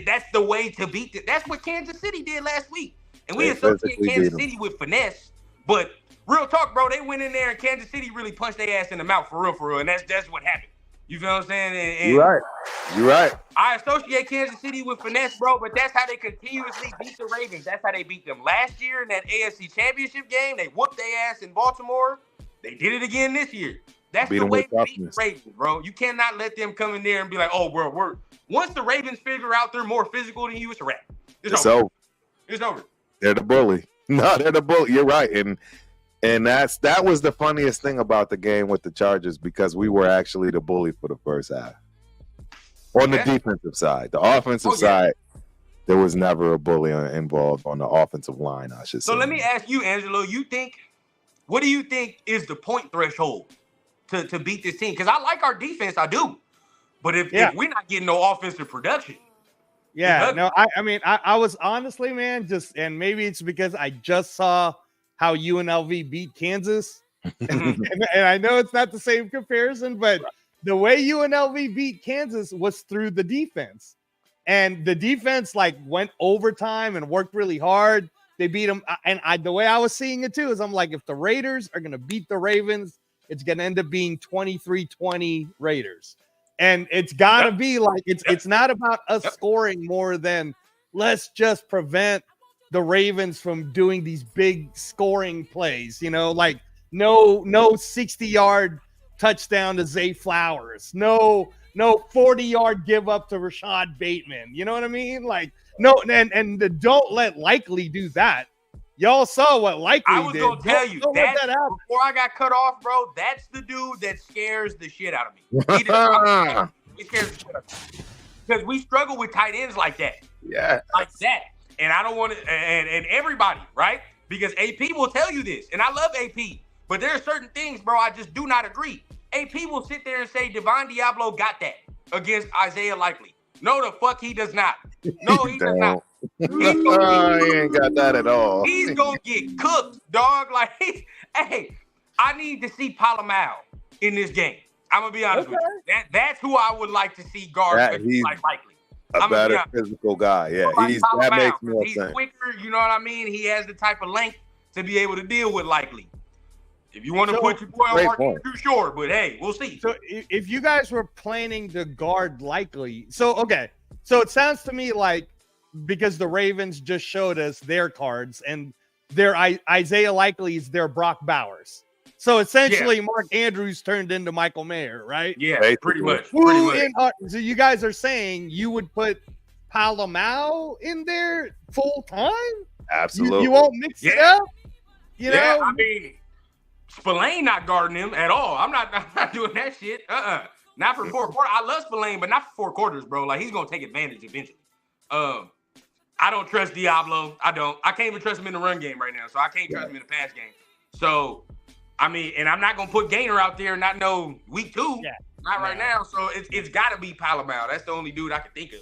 that's the way to beat it. That's what Kansas City did last week, and we associate Kansas City with finesse, but. Real talk, bro. They went in there and Kansas City really punched their ass in the mouth for real, and that's what happened. You feel what I'm saying? And You're right. I associate Kansas City with finesse, bro, but that's how they continuously beat the Ravens. That's how they beat them last year in that AFC Championship game. They whooped their ass in Baltimore. They did it again this year. That's the way to beat the Ravens, bro. You cannot let them come in there and be like, oh, we're once the Ravens figure out they're more physical than you, it's a wrap. It's over. It's over. They're the bully. No, they're the bully. You're right. And that was the funniest thing about the game with the Chargers because we were actually the bully for the first half. On the defensive side. The offensive side, there was never a bully involved on the offensive line, I should say. So let me ask you, Angelo, what do you think is the point threshold to beat this team? Because I like our defense, I do. But if we're not getting no offensive production. Yeah, no, I mean, I was honestly, man, and maybe it's because I just saw how UNLV beat Kansas. and I know it's not the same comparison, but the way UNLV beat Kansas was through the defense. And the defense went overtime and worked really hard. They beat them. And the way I was seeing it too is I'm like, if the Raiders are going to beat the Ravens, it's going to end up being 23-20 Raiders. And it's got to be it's not about us scoring more than let's just prevent the Ravens from doing these big scoring plays, no 60-yard touchdown to Zay Flowers, no 40-yard give up to Rashad Bateman. You know what I mean? And don't let Likely do that. Y'all saw what Likely did. I was gonna tell you that before I got cut off, bro. That's the dude that scares the shit out of me. He scares the shit out of me because we struggle with tight ends like that. Yeah, like that. And I don't want to, and everybody, right? Because AP will tell you this, and I love AP, but there are certain things, bro, I just do not agree. AP will sit there and say Devon Diablo got that against Isaiah Likely. No, the fuck he does not. No, he does not. He ain't got that at all. He's gonna get cooked, dog. Hey, I need to see Palomar in this game. I'm gonna be honest with you. That's who I would like to see guard Likely. A better physical guy, yeah. That makes more sense. He's quicker, you know what I mean? He has the type of length to be able to deal with Likely. If you want to put your boy on Mark Andrews, sure, but hey, we'll see. So if you guys were planning to guard Likely, so it sounds to me like because the Ravens just showed us their cards and their Isaiah Likely is their Brock Bowers. So essentially, Mark Andrews turned into Michael Mayer, right? Yeah, pretty much. So you guys are saying you would put Palomar in there full time? Absolutely. You won't mix it up? You know? I mean, Spillane not guarding him at all. I'm not doing that shit. Not for 4 quarters. I love Spillane, but not for 4 quarters, bro. He's gonna take advantage eventually. I don't trust Diablo. I don't. I can't even trust him in the run game right now. So I can't trust him in the pass game. So I mean, and I'm not gonna put Gainer out there and not know week 2. Yeah. Not right now. So it's gotta be Palomar. That's the only dude I can think of.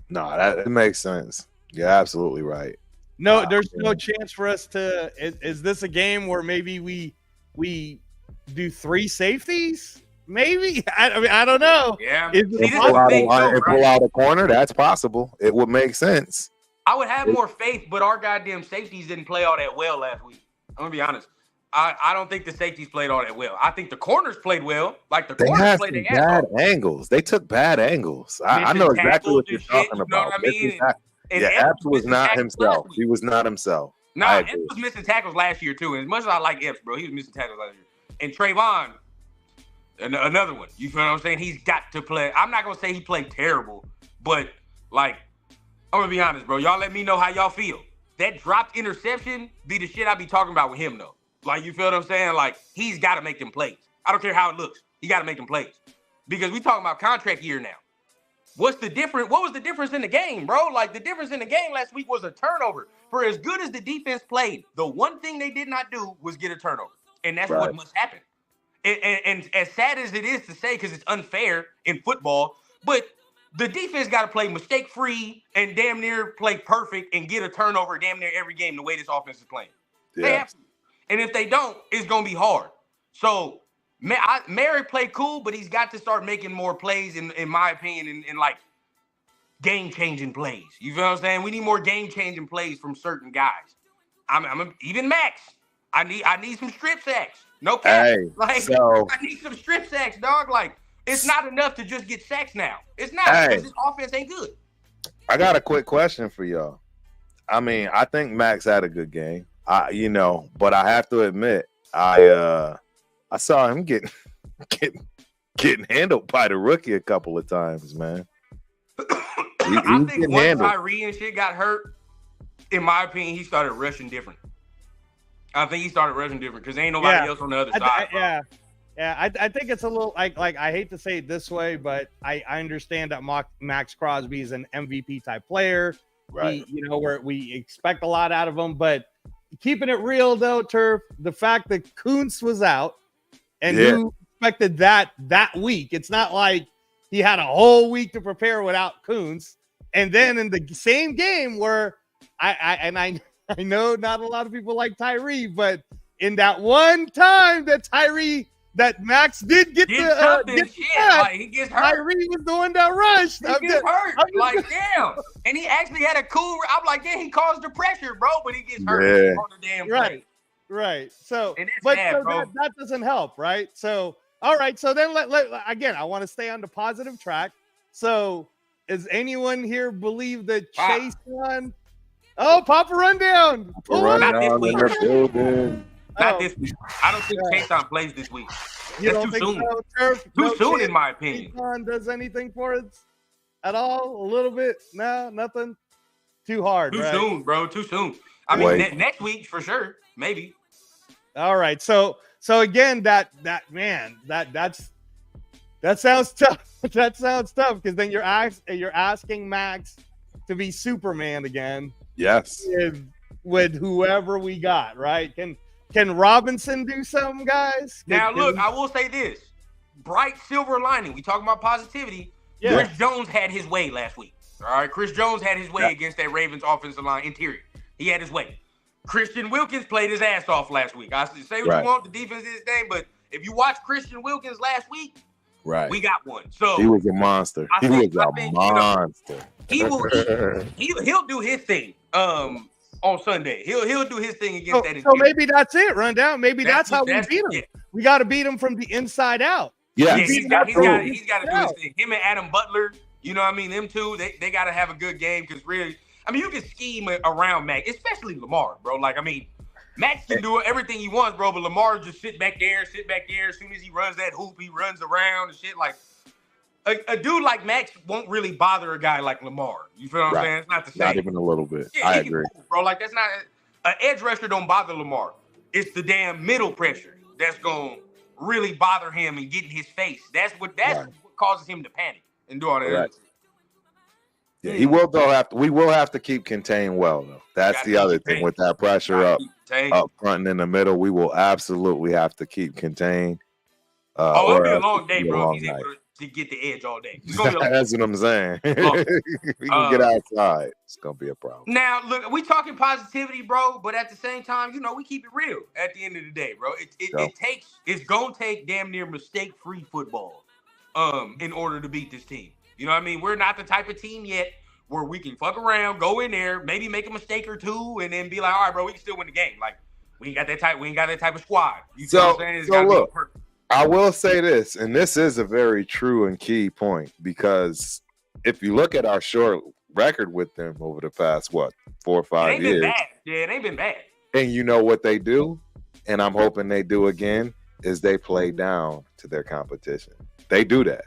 No, that makes sense. You're absolutely right. No, there's no chance for us to. Is this a game where maybe we do 3 safeties? Maybe. I mean, I don't know. Yeah. Pull out a corner. That's possible. It would make sense. I would have more faith, but our goddamn safeties didn't play all that well last week. I'm gonna be honest. I don't think the safeties played all that well. I think the corners played well. Like the They corners had played some their ass bad off. angles. They took bad angles. I Missing know exactly tackles what you're and shit, talking you know about. what I mean? And Epps Epps was missing not tackles himself. last week. He was not himself. Nah, I Epps agree. was missing tackles last year too. And as much as I like Epps, bro, he was missing tackles last year. And Trayvon, another one. You feel what I'm saying? He's got to play. I'm not gonna say he played terrible, but like, I'm gonna be honest, bro. Y'all let me know how y'all feel. That dropped interception be the shit I be talking about with him, though. Like, you feel what I'm saying? Like, he's got to make them plays. I don't care how it looks. He got to make them plays. Because we talking about contract year now. What's the difference? What was the difference in the game, bro? Like, the difference in the game last week was a turnover. For as good as the defense played, the one thing they did not do was get a turnover. And that's what must happen. And as sad as it is to say, because it's unfair in football, but the defense got to play mistake-free and damn near play perfect and get a turnover damn near every game the way this offense is playing. Yeah. They have to. And if they don't, it's going to be hard. So, Mary played cool, but he's got to start making more plays, in my opinion, in like game-changing plays. You feel what I'm saying? We need more game-changing plays from certain guys. Even Max. I need some strip sacks. No cap. Hey, I need some strip sacks, dog. Like, it's not enough to just get sacks now. It's not, because this offense ain't good. I got a quick question for y'all. I mean, I think Max had a good game. But I have to admit, I saw him getting handled by the rookie a couple of times, man. I think once Tyree and shit got hurt, in my opinion, he started rushing different. I think he started rushing different because ain't nobody else on the other side. I think it's a little like I hate to say it this way, but I understand that Max Crosby is an MVP type player. Right. Where we expect a lot out of him, but keeping it real though, Turf, the fact that Kuntz was out and who expected that week. It's not like he had a whole week to prepare without Kuntz. And then in the same game where I know not a lot of people like Tyree, but in that one time that Max did get the like he gets hurt. Tyree was the one that rushed. He gets hurt. Like, damn. And he actually had a cool. I'm like, yeah, he caused the pressure, bro, but he gets hurt on the damn play. Right. So, bad, that doesn't help, right? So, all right. So then, again, I want to stay on the positive track. So, does anyone here believe that Chase won? Oh, Papa Rundown. Not this week. Not this week. I don't think Chase plays this week. That's too soon. Too soon, in my opinion. Does anything for us at all? A little bit? No, nothing. Too hard. Too soon, bro. Too soon. I mean, next week for sure, maybe. All right. So again, that sounds tough. That sounds tough because then you're asking Max to be Superman again. Yes. With whoever we got, right? Can Robinson do something, guys? Look, I will say this. Bright silver lining. We talking about positivity. Yeah. Chris Jones had his way last week. All right. Chris Jones had his way against that Ravens offensive line interior. He had his way. Christian Wilkins played his ass off last week. I say what you want, the defense is his thing, but if you watch Christian Wilkins last week, we got one. So he was a monster. He was a monster. He'll do his thing. On Sunday, he'll do his thing against that. So maybe that's it. Rundown. Maybe that's how we beat him. Yeah. We got to beat him from the inside out. Yeah, he's got to do his thing. Him and Adam Butler, you know what I mean? Them two, they got to have a good game because really, I mean, you can scheme around Max, especially Lamar, bro. Like, I mean, Max can do everything he wants, bro, but Lamar just sit back there. As soon as he runs that hoop, he runs around and shit. Like, a dude like Max won't really bother a guy like Lamar. You feel what I'm saying? It's not the same. Not even a little bit. Yeah, I agree. Move, bro. Like, that's not an edge rusher don't bother Lamar. It's the damn middle pressure that's going to really bother him and get in his face. That's what causes him to panic and do all that. Right. Yeah, we will have to keep contained well, though. That's the other thing with that pressure up front and in the middle. We will absolutely have to keep contained. It'll be a long day, bro. If he's able to get the edge all day. That's what I'm saying. We can get outside. It's gonna be a problem. Now, look, we talking positivity, bro, but at the same time, we keep it real. At the end of the day, bro, it's gonna take damn near mistake-free football, in order to beat this team. You know what I mean? We're not the type of team yet where we can fuck around, go in there, maybe make a mistake or two, and then be like, all right, bro, we can still win the game. Like, we ain't got that type of squad. You know what I'm saying? It's So gotta look, be perfect. I will say this, and this is a very true and key point, because if you look at our short record with them over the past, 4 or 5 years. Been bad. Yeah, it ain't been bad. And you know what they do, and I'm hoping they do again, is they play down to their competition. They do that.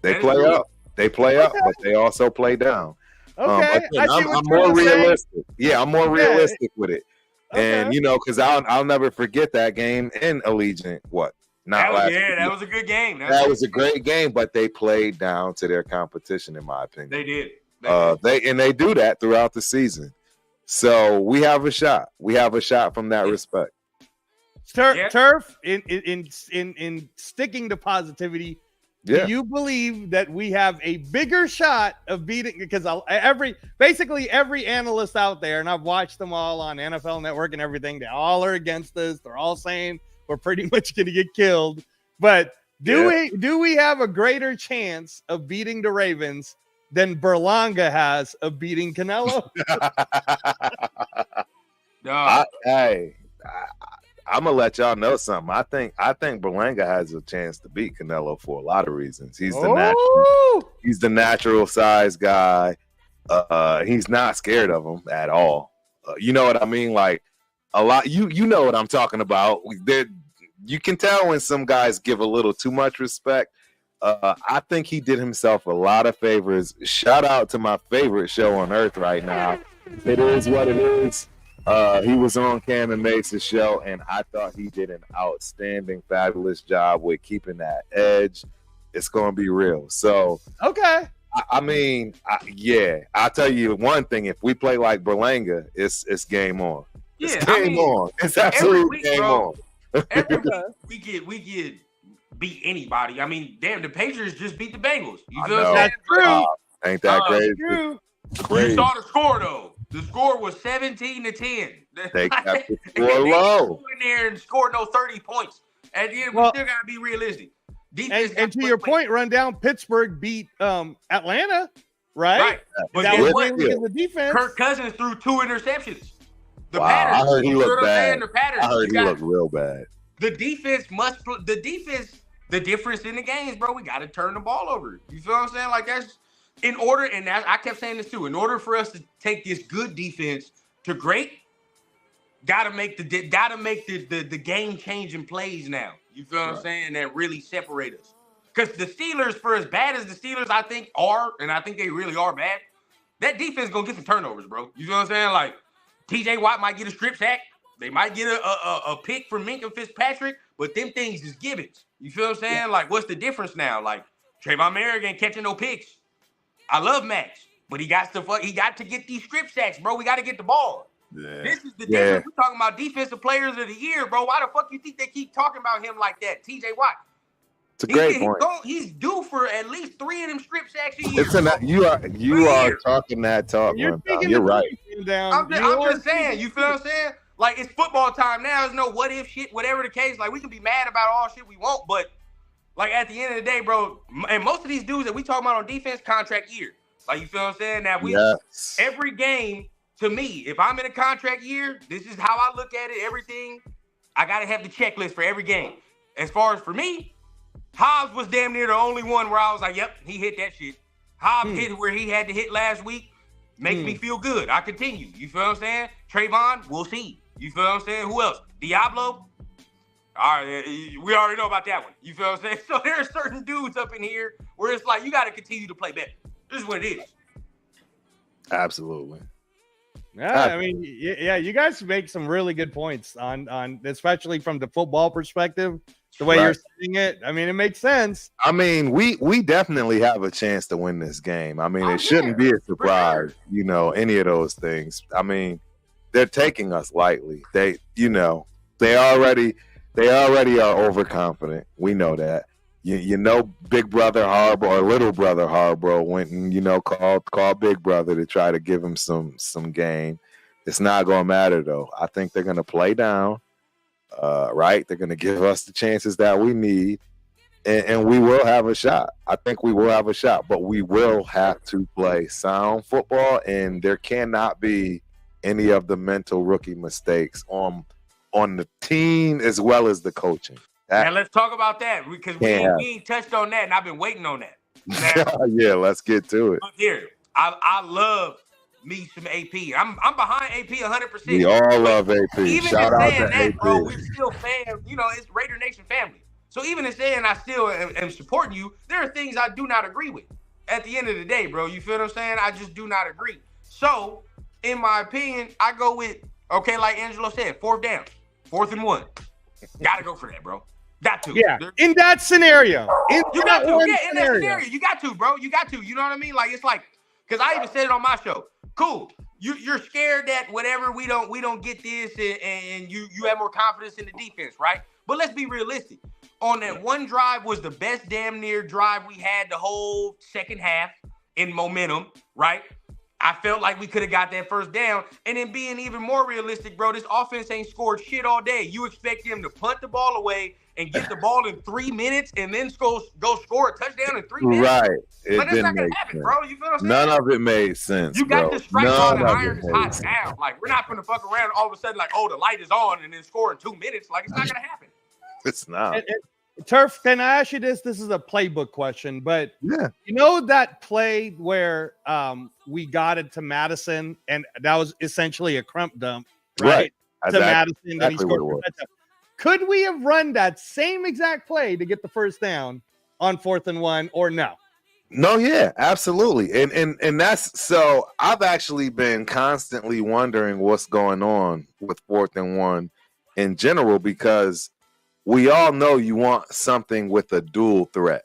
They play up. They play up, but they also play down. Okay, again, I'm more realistic. Yeah, I'm more realistic with it. Okay. And, because I'll never forget that game in Allegiant. That was a good game. That was a great game, but they played down to their competition, in my opinion. They did. They do that throughout the season. So we have a shot. We have a shot from that respect. Turf, in sticking to positivity, do you believe that we have a bigger shot of beating? Because basically every analyst out there, and I've watched them all on NFL Network and everything, they all are against us. They're all saying we're pretty much going to get killed. But do we have a greater chance of beating the Ravens than Berlanga has of beating Canelo? I'm gonna let y'all know something. I think Berlanga has a chance to beat Canelo for a lot of reasons. He's the natural size guy. He's not scared of him at all. You know what I mean? Like a lot. You know what I'm talking about. You can tell when some guys give a little too much respect. I think he did himself a lot of favors. Shout out to my favorite show on earth right now. It is what it is. He was on Cam and Mace's show, and I thought he did an outstanding, fabulous job with keeping that edge. It's going to be real. So, okay. I'll tell you one thing. If we play like Berlanga, it's game on. It's game on. It's absolutely game on. Every week we get beat anybody. I mean, damn, the Patriots just beat the Bengals. You feel what I'm saying? True. Ain't that crazy? True. You saw the score, though. The score was 17-10. They kept the score low. In there and scored no 30 points. And then we still got to be realistic. And to your point, Rundown, Pittsburgh beat Atlanta, right? But that was the defense. Kirk Cousins threw 2 interceptions. The Patterns. I heard he looked bad. I heard he looked real bad. The defense the difference in the games, bro, we got to turn the ball over. You feel what I'm saying? Like that's in order, and I kept saying this too. In order for us to take this good defense to great, gotta make the game changing plays now. You feel what I'm saying? That really separate us. Because the Steelers, for as bad as the Steelers, I think are, and I think they really are bad, that defense gonna get some turnovers, bro. You feel what I'm saying? Like TJ Watt might get a strip sack. They might get a pick from Minka Fitzpatrick, but them things is givens. You feel what I'm saying? Yeah. Like, what's the difference now? Like, Trayvon Merrick ain't catching no picks. I love Max, but he got to get these strip sacks, bro. We got to get the ball. Yeah. This is the difference. We're talking about defensive players of the year, bro. Why the fuck you think they keep talking about him like that? TJ Watt. It's a great point. He's due for at least 3 of them strip sacks a year. You are talking that talk, man. You're right. I'm just saying. You feel what I'm saying? Like, it's football time now. There's no what if shit, whatever the case. Like, we can be mad about all shit we want, but like at the end of the day, bro, and most of these dudes that we talking about on defense, contract year. Like, you feel what I'm saying? Now every game, to me, if I'm in a contract year, this is how I look at it. Everything, I gotta have the checklist for every game. As far as for me, Hobbs was damn near the only one where I was like, yep, he hit that shit. Hobbs hit where he had to hit last week. Makes me feel good. I continue. You feel what I'm saying? Trayvon, we'll see. You feel what I'm saying? Who else? Diablo? All right, we already know about that one. You feel what I'm saying? So there are certain dudes up in here where it's like, you got to continue to play better. This is what it is. Absolutely. Yeah, I mean, you guys make some really good points on especially from the football perspective, the way you're saying it. I mean, it makes sense. I mean, we definitely have a chance to win this game. I mean, it shouldn't be a surprise, any of those things. I mean, they're taking us lightly. They already are overconfident. We know that. Big brother Harbaugh or little brother Harbaugh went and called Big Brother to try to give him some game. It's not going to matter though. I think they're going to play down. Right? They're going to give us the chances that we need, and we will have a shot. I think we will have a shot, but we will have to play sound football, and there cannot be any of the mental rookie mistakes on the team as well as the coaching. Now let's talk about that because we ain't touched on that, and I've been waiting on that. Now, yeah, let's get to it. Look here, I love me some AP. I'm behind AP 100%. We all love AP. Even Shout in out saying to that, AP. bro, we still fans. You know, it's Raider Nation family. So even in saying I still am supporting you, there are things I do not agree with. At the end of the day, bro, you feel what I'm saying? I just do not agree. So, in my opinion, I go with, okay, like Angelo said, 4th down, 4th and 1. Got to go for that, bro. Got to. Yeah, in that scenario. You got to. Yeah, in that scenario. You got to, bro. You got to. You know what I mean? Like, it's like, because I even said it on my show. Cool. You're scared that whatever we don't get this and you have more confidence in the defense, right? But let's be realistic. On that one drive was the best damn near drive we had the whole second half in momentum, right? I felt like we could have got that 1st down. And then being even more realistic, bro, this offense ain't scored shit all day. You expect them to punt the ball away and get the ball in 3 minutes and then go score a touchdown in 3 minutes? Right. But that's not going to happen, bro. You feel what I'm saying? None of it made sense, You got bro. to strike while the None of iron it is made hot sense. now. Like, we're not going to fuck around all of a sudden like, oh, the light is on and then score in 2 minutes. Like, it's not going to happen. It's not. Turf, can I ask you this? This is a playbook question, but Yeah. you know that play where we got it to Madison and that was essentially a crump dump, right? To That's Madison, then he exactly what scored it for was. a touchdown. Could we have run that same exact play to get the 1st down on 4th and 1 or no? No, yeah, absolutely. And that's so I've actually been constantly wondering what's going on with 4th and 1 in general, because we all know you want something with a dual threat.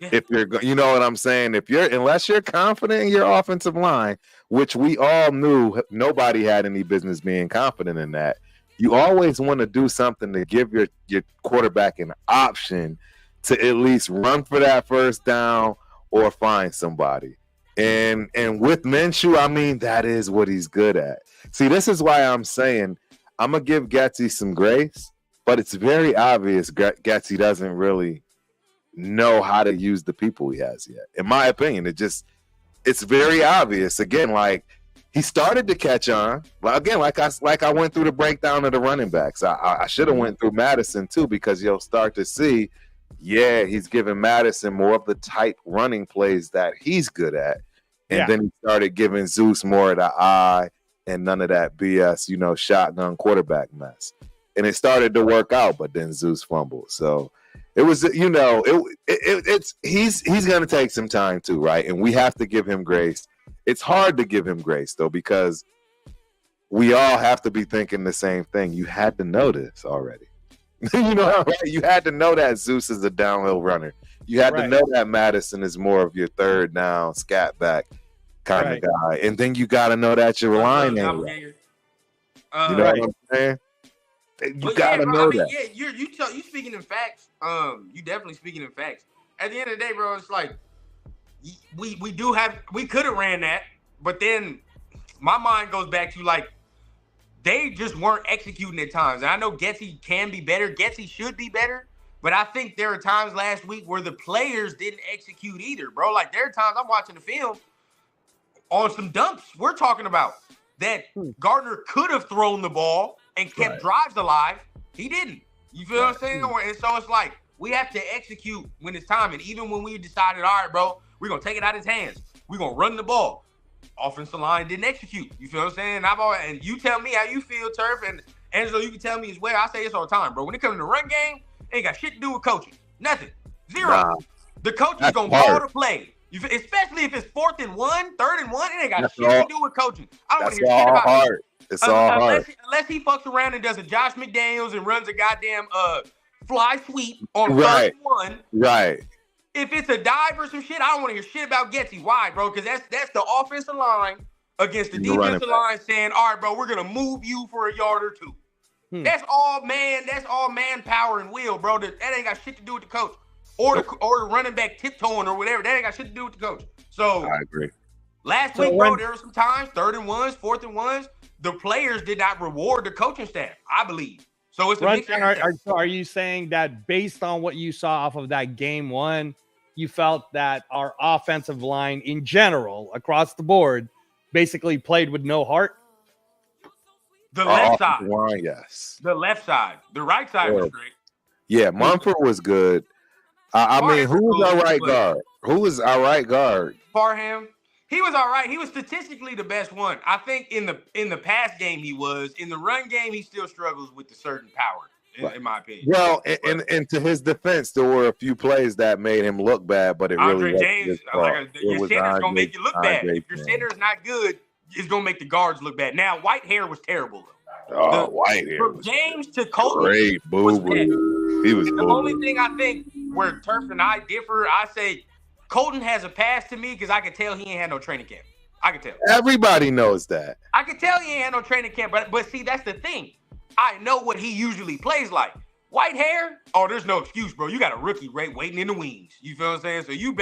Yeah. If you're, you know what I'm saying? Unless you're confident in your offensive line, which we all knew nobody had any business being confident in that, you always want to do something to give your quarterback an option to at least run for that 1st down or find somebody. And with Minshew, I mean, that is what he's good at. See, this is why I'm saying I'm going to give Getsy some grace, but it's very obvious Getsy doesn't really know how to use the people he has yet. In my opinion, it's very obvious. Again, like he started to catch on. Again, like I went through the breakdown of the running backs. I should have went through Madison too, because you'll start to see, yeah, he's giving Madison more of the type running plays that he's good at. And then he started giving Zeus more of the eye and none of that BS, shotgun quarterback mess. And it started to work out, but then Zeus fumbled. So it was, he's going to take some time too, right? And we have to give him grace. It's hard to give him grace though, because we all have to be thinking the same thing. You had to know this already. Right? You had to know that Zeus is a downhill runner. You had to know that Madison is more of your 3rd down scat back kind of guy. And then you got to know that your line ain't right. You know what I'm saying? You gotta know that. Yeah, you speaking in facts. You definitely speaking in facts. At the end of the day, bro, it's like we could have ran that, but then my mind goes back to like they just weren't executing at times. And I know Getsy can be better. Getsy should be better, but I think there are times last week where the players didn't execute either, bro. Like there are times I'm watching the film on some dumps we're talking about that Gardner could have thrown the ball and kept drives alive. He didn't. You feel what I'm saying? And so it's like we have to execute when it's time. And even when we decided, all right, bro, we're going to take it out of his hands. We're going to run the ball. Offensive line didn't execute. You feel what I'm saying? And you tell me how you feel, Turf. And Angelo, you can tell me as well. I say this all the time, bro. When it comes to the run game, it ain't got shit to do with coaching. Nothing. Zero. Nah, the coach is going to call the play. Especially if it's 4th and 1, 3rd and 1, it ain't got shit to do with coaching. I don't want to hear shit about it. It's all hard. Unless he fucks around and does a Josh McDaniels and runs a goddamn fly sweep on 3rd and 1. Right. If it's a dive or some shit, I don't want to hear shit about Getsy. Why, bro? Because that's the offensive line against the defensive line saying, all right, bro, we're going to move you for a yard or two. That's all manpower and will, bro. That ain't got shit to do with the coach. Or the running back tiptoeing or whatever. That ain't got shit to do with the coach. So I agree. Last week, bro, there were some times, 3rd and 1s, 4th and 1s, the players did not reward the coaching staff, I believe. So it's a mixture. Are you saying that based on what you saw off of that game one, you felt that our offensive line in general, across the board, basically played with no heart? The left side. Line, yes. The left side. The right side was great. Yeah, Mumford was good. I mean, who was our right guard? Who was our right guard? Parham. He was all right. He was statistically the best one. I think in the pass game he was. In the run game, he still struggles with the certain power, in my opinion. Well, and to his defense, there were a few plays that made him look bad, but it Andre really James, your center's gonna make you look bad. If your center is not good, it's gonna make the guards look bad. Now, Whitehair was terrible though. Whitehair from James to Colton, great, boo-boo. He was the only thing I think where Turf and I differ, I say Colton has a pass to me because I can tell he ain't had no training camp. I can tell. Everybody knows that. I can tell he ain't had no training camp, but see, that's the thing. I know what he usually plays like. Whitehair, there's no excuse, bro. You got a rookie rate waiting in the wings. You feel what I'm saying? So you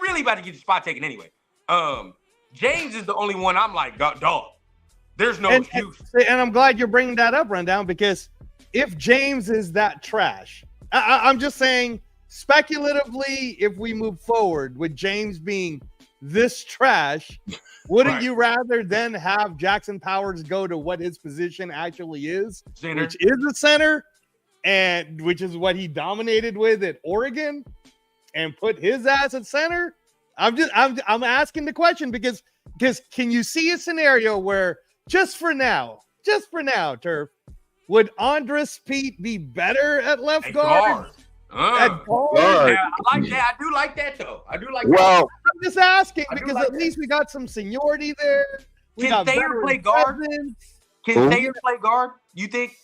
really about to get your spot taken anyway. James is the only one I'm like, dog. There's no excuse. And I'm glad you're bringing that up, Rundown, because if James is that trash, I'm just saying, speculatively, if we move forward with James being this trash, wouldn't you rather then have Jackson Powers go to what his position actually is, center, which is a center, and which is what he dominated with at Oregon, and put his ass at center? I'm asking the question because can you see a scenario where just for now, Turf, would Andres Pete be better at left guard? At guard? Yeah, I like that. I do like that though. Well, I'm just asking because at least we got some seniority there. Can Thayer play guard? Can Thayer play guard? You think?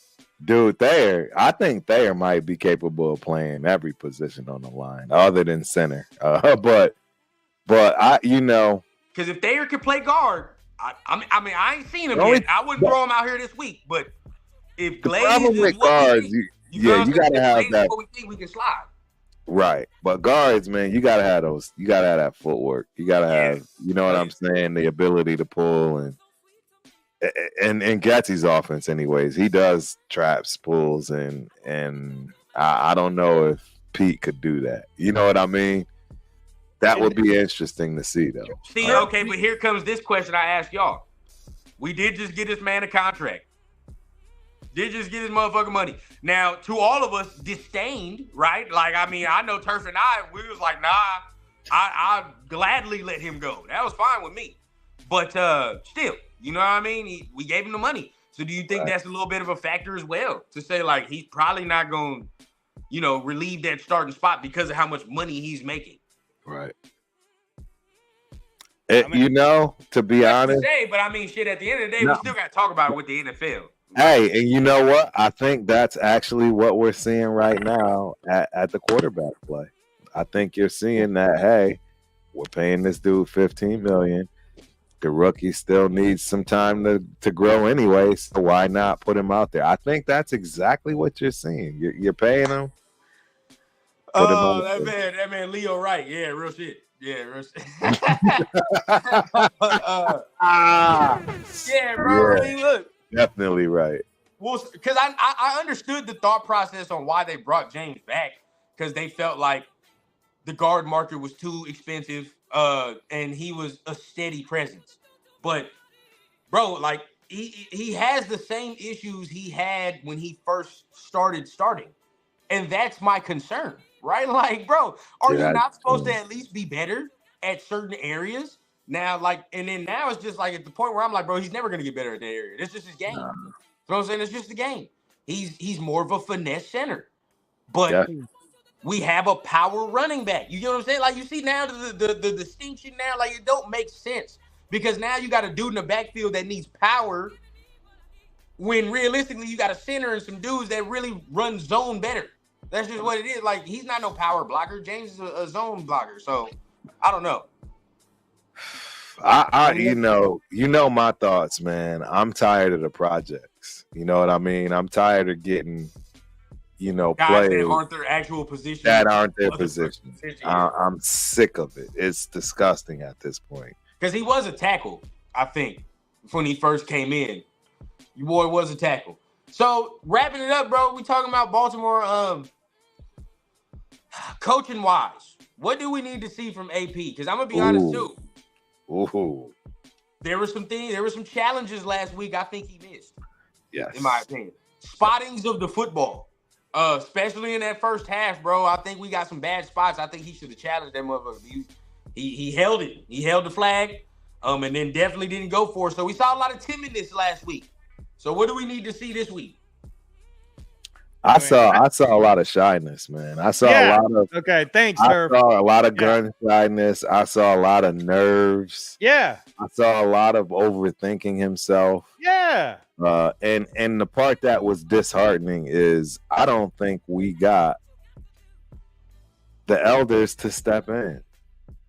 Dude, I think Thayer might be capable of playing every position on the line other than center. But I, because if Thayer can play guard, I mean, I ain't seen him yet. I wouldn't throw him out here this week. But if Glaze is what guards, you gotta have that. What we think we can slide. Right, but guards, man, you gotta have those. You gotta have that footwork. You gotta have, what I'm saying, the ability to pull and Gatsy's offense, anyways. He does traps, pulls, and I don't know if Pete could do that. You know what I mean? That would be interesting to see, though. See, okay, but here comes this question I asked y'all. We did just get this man a contract. Did just get his motherfucking money. Now, to all of us, disdained, right? Like, I mean, I know Turf and I, we was like, nah, I'd gladly let him go. That was fine with me. But still, you know what I mean? We gave him the money. So do you think that's a little bit of a factor as well? To say, like, he's probably not going to, relieve that starting spot because of how much money he's making. Right. To be honest. But I mean, shit, at the end of the day, we still got to talk about it with the NFL. Hey, and you know what? I think that's actually what we're seeing right now at the quarterback play. I think you're seeing that, hey, we're paying this dude $15 million. The rookie still needs some time to grow anyway, so why not put him out there? I think that's exactly what you're seeing. You're paying him. Oh, that man, Leo Wright. Yeah, real shit. Yeah, real shit. Yeah, bro. Yeah, I mean, look. Definitely right. Well, because I understood the thought process on why they brought James back, because they felt like the guard market was too expensive, and he was a steady presence. But, bro, like, he has the same issues he had when he first starting. And that's my concern, right? Like, bro, are you not supposed to at least be better at certain areas? Now, and then now it's just like at the point where I'm like, bro, he's never going to get better at that area. It's just his game. You know what I'm saying? It's just the game. He's more of a finesse center. But we have a power running back. You know what I'm saying? Like, you see now the distinction now, like, it don't make sense. Because now you got a dude in the backfield that needs power when realistically you got a center and some dudes that really run zone better. That's just what it is. Like, he's not no power blocker. James is a zone blocker. So, I don't know. You know my thoughts, man. I'm tired of the projects. You know what I mean? I'm tired of getting, guys players that aren't their actual position. That aren't their position. I'm sick of it. It's disgusting at this point. Because he was a tackle, I think, when he first came in. Your boy was a tackle. So wrapping it up, bro. We talking about Baltimore. Coaching wise, what do we need to see from AP? Because I'm gonna be honest too. Ooh. There were some things. There were some challenges last week. I think he missed. Yes. In my opinion, spottings of the football, especially in that first half, bro. I think we got some bad spots. I think he should have challenged that motherfucker. He held it. He held the flag, and then definitely didn't go for it. So we saw a lot of timidness last week. So what do we need to see this week? I saw a lot of shyness, man. I saw a lot of Thanks, I sir. saw a lot of gun shyness. I saw a lot of nerves. Yeah. I saw a lot of overthinking himself. Yeah. And the part that was disheartening is I don't think we got the elders to step in.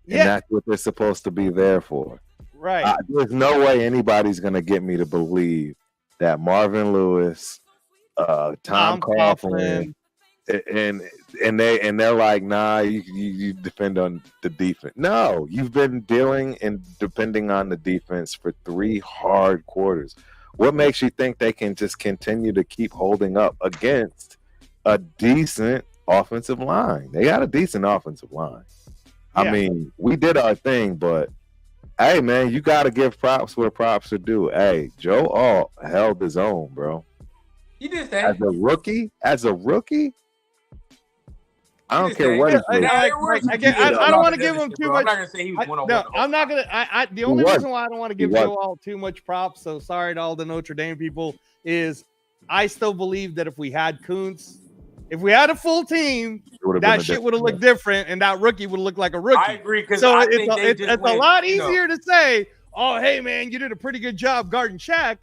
And that's what they're supposed to be there for. Right. There's no way anybody's gonna get me to believe that Marvin Lewis, Tom Coughlin, and they're like, nah, you depend on the defense. No, you've been dealing and depending on the defense for 3 hard quarters. What makes you think they can just continue to keep holding up against a decent offensive line? They got a decent offensive line. Yeah. I mean, we did our thing, but hey, man, you got to give props where props are due. Hey, Joe Alt held his own, bro. He did that as a rookie. I don't care what. I don't want to give him too much. I'm not gonna say he was one-on-one. No, I'm not gonna. The only reason why I don't want to give Joe Alt too much props, so sorry to all the Notre Dame people, is I still believe that if we had Kuntz, if we had a full team, that shit would have looked different, and that rookie would look like a rookie. I agree, because so it's a lot easier to say, oh, hey, man, you did a pretty good job guarding Shaq.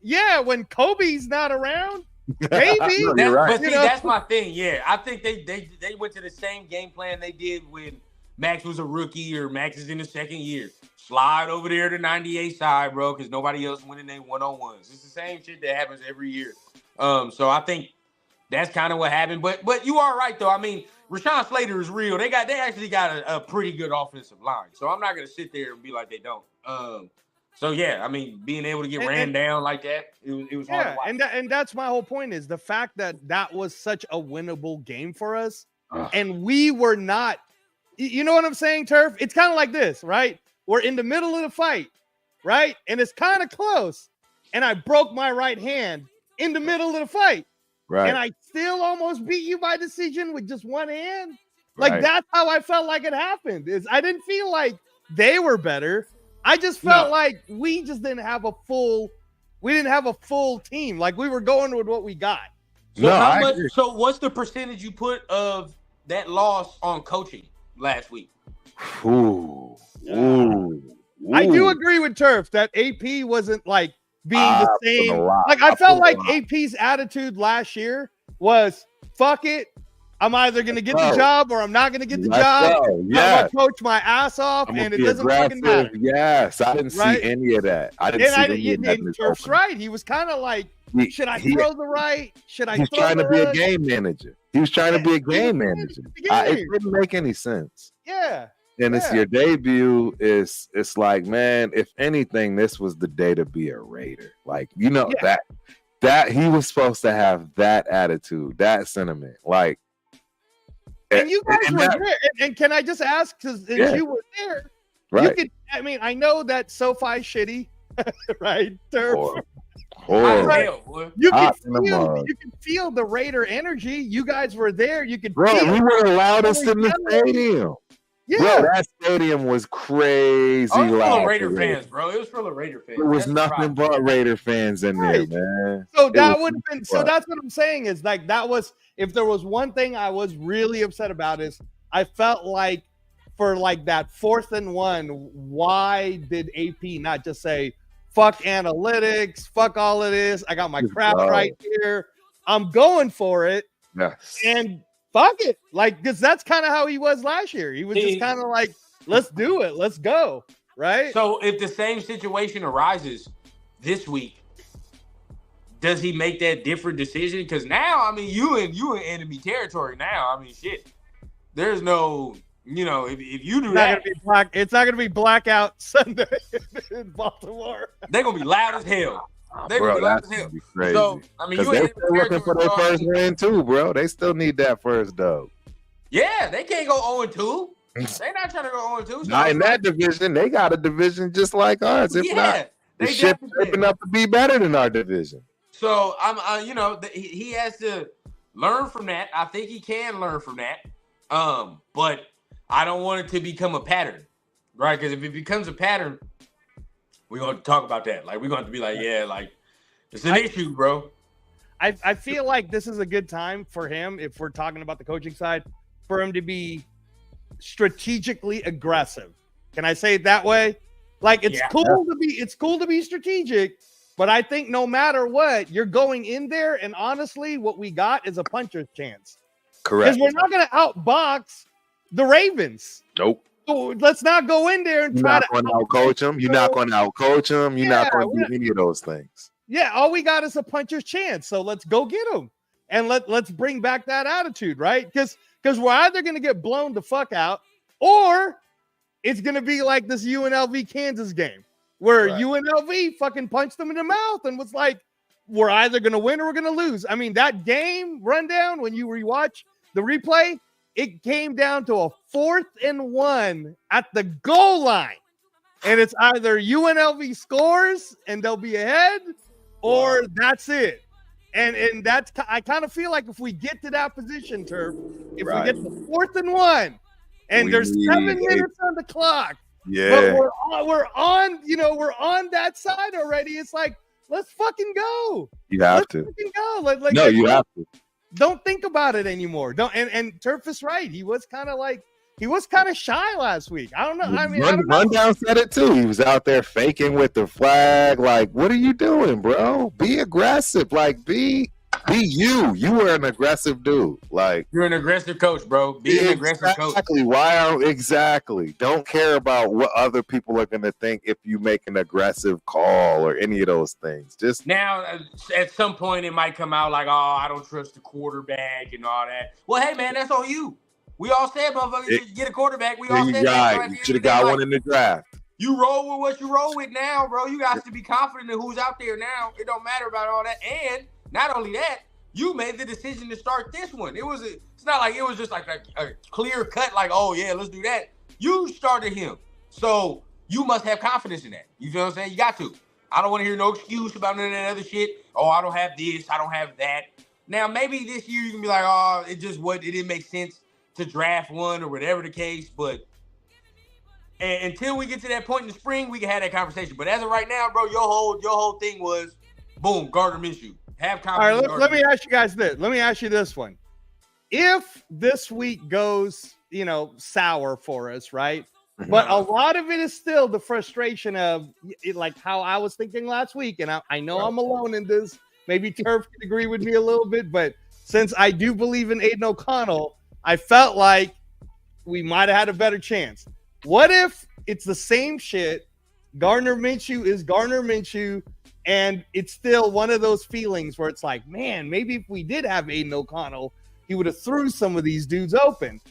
Yeah, when Kobe's not around, maybe. But see, that's my thing. Yeah, I think they went to the same game plan they did when Max was a rookie or Max is in the second year. Slide over there to 98 side, bro, because nobody else winning their one-on-ones. It's the same shit that happens every year. So I think that's kind of what happened. But you are right, though. I mean, Rashawn Slater is real. They actually got a pretty good offensive line. So I'm not going to sit there and be like they don't. So, yeah, I mean, being able to get ran down like that, it was hard to watch. And that's my whole point, is the fact that was such a winnable game for us. And we were not – you know what I'm saying, Turf? It's kind of like this, right? We're in the middle of the fight, right? And it's kind of close. And I broke my right hand in the middle of the fight. Right. And I still almost beat you by decision with just one hand. Like, that's how I felt like it happened. I didn't feel like they were better. I just felt like we just didn't have a full team. Like, we were going with what we got. So so what's the percentage you put of that loss on coaching last week? Ooh. I do agree with Turf that AP wasn't like being the same. Like, I felt like AP's attitude last year was, fuck it. I'm either going to get the job or I'm not going to get the job. I'm going to coach my ass off, and it doesn't fucking matter. Yes, I didn't see any of that. I didn't see any of that. Turf's right. He was kind of like, should I throw the right? Should I throw the He's trying to be a game manager. He was trying to be a game manager. It didn't make any sense. Yeah. And it's your debut. It's like, man, if anything, this was the day to be a Raider. Like, you know, that he was supposed to have that attitude, that sentiment. Like, and you guys were there. And can I just ask, because you were there, right? I know that SoFi's shitty, right? You can feel the Raider energy. You guys were there. You could feel we were the loudest in the stadium. Yeah, bro, that stadium was crazy. It was full of Raider fans, bro. It was full of Raider fans. It was nothing but Raider fans in there, man. So that would have been. So that's what I'm saying, is like, that was, if there was one thing I was really upset about, is I felt like for like that 4th and 1, why did AP not just say, fuck analytics, fuck all of this, I got my crap right here, I'm going for it. Yes. And fuck it. Like, because that's kind of how he was last year. He was just kind of like, let's do it. Let's go. Right? So if the same situation arises this week, does he make that different decision? Because now, I mean, you in enemy territory now. I mean, shit. There's no, if you do that, it's not gonna be blackout Sunday in Baltimore. They're gonna be loud as hell. They're bro, gonna be loud that's as hell. gonna be crazy. So I mean, Because you they're ain't in still the looking for their territory. first win too, bro. They still need that first dub. Yeah, they can't go 0-2. They're not trying to go 0-2. So Not in that division. They got a division just like ours. If not, yeah, the they ship definitely shaping up to be better than our division. So you know, he has to learn from that. I think he can learn from that. But I don't want it to become a pattern, right? Because if it becomes a pattern, we're going to talk about that. Like we're going to be like, yeah, like it's an issue, bro. I feel like this is a good time for him, if we're talking about the coaching side, for him to be strategically aggressive. Can I say it that way? Like it's cool to be strategic, but I think no matter what, you're going in there, and honestly, what we got is a puncher's chance. Correct. Because we're not going to outbox the Ravens. Nope. So let's not go in there and try to outcoach them. You're not going to outcoach them. You're not going to do any of those things. Yeah, all we got is a puncher's chance. So let's go get them, and let's bring back that attitude, right? Because we're either going to get blown the fuck out, or it's going to be like this UNLV Kansas game where UNLV fucking punched them in the mouth and was like, we're either going to win or we're going to lose. I mean, that game rundown, when you rewatch the replay, it came down to a 4th and 1 at the goal line. And it's either UNLV scores and they'll be ahead, or that's it. And that's, I kind of feel like if we get to that position, Turf, if we get to 4th and 1, and there's 7 minutes on the clock, but we're on that side already. It's like, let's fucking go. You have to. Fucking go. You have to. Don't think about it anymore. Don't. And Turf is right. He was kind of shy last week. I don't know. I mean, Rundown said it too. He was out there faking with the flag. Like, what are you doing, bro? Be aggressive. Like, be you. You were an aggressive dude. Like, you're an aggressive coach, bro. Be an aggressive coach. Exactly. Don't care about what other people are gonna think if you make an aggressive call or any of those things. Just now, at some point, it might come out like, oh, I don't trust the quarterback and all that. Well, hey, man, that's on you. We all said, motherfucker, get a quarterback. We all said that. You should have got one in the draft. You roll with what you roll with now, bro. You got to be confident in who's out there now. It don't matter about all that. And not only that, you made the decision to start this one. It's not like it was just like a clear cut, like, oh yeah, let's do that. You started him. So you must have confidence in that. You feel what I'm saying? You got to. I don't want to hear no excuse about none of that other shit. Oh, I don't have this, I don't have that. Now maybe this year you can be like, oh, it didn't make sense to draft one or whatever the case, but until we get to that point in the spring, we can have that conversation. But as of right now, bro, your whole thing was, boom, Gardner Minshew. Have confidence. All right, let me ask you guys this. Let me ask you this one. If this week goes, sour for us, right? But a lot of it is still the frustration of like how I was thinking last week, and I know I'm alone in this. Maybe Turf can agree with me a little bit, but since I do believe in Aiden O'Connell, I felt like we might have had a better chance. What if it's the same shit? Gardner Minshew is Gardner Minshew, and it's still one of those feelings where it's like, man, maybe if we did have Aiden O'Connell, he would have threw some of these dudes open.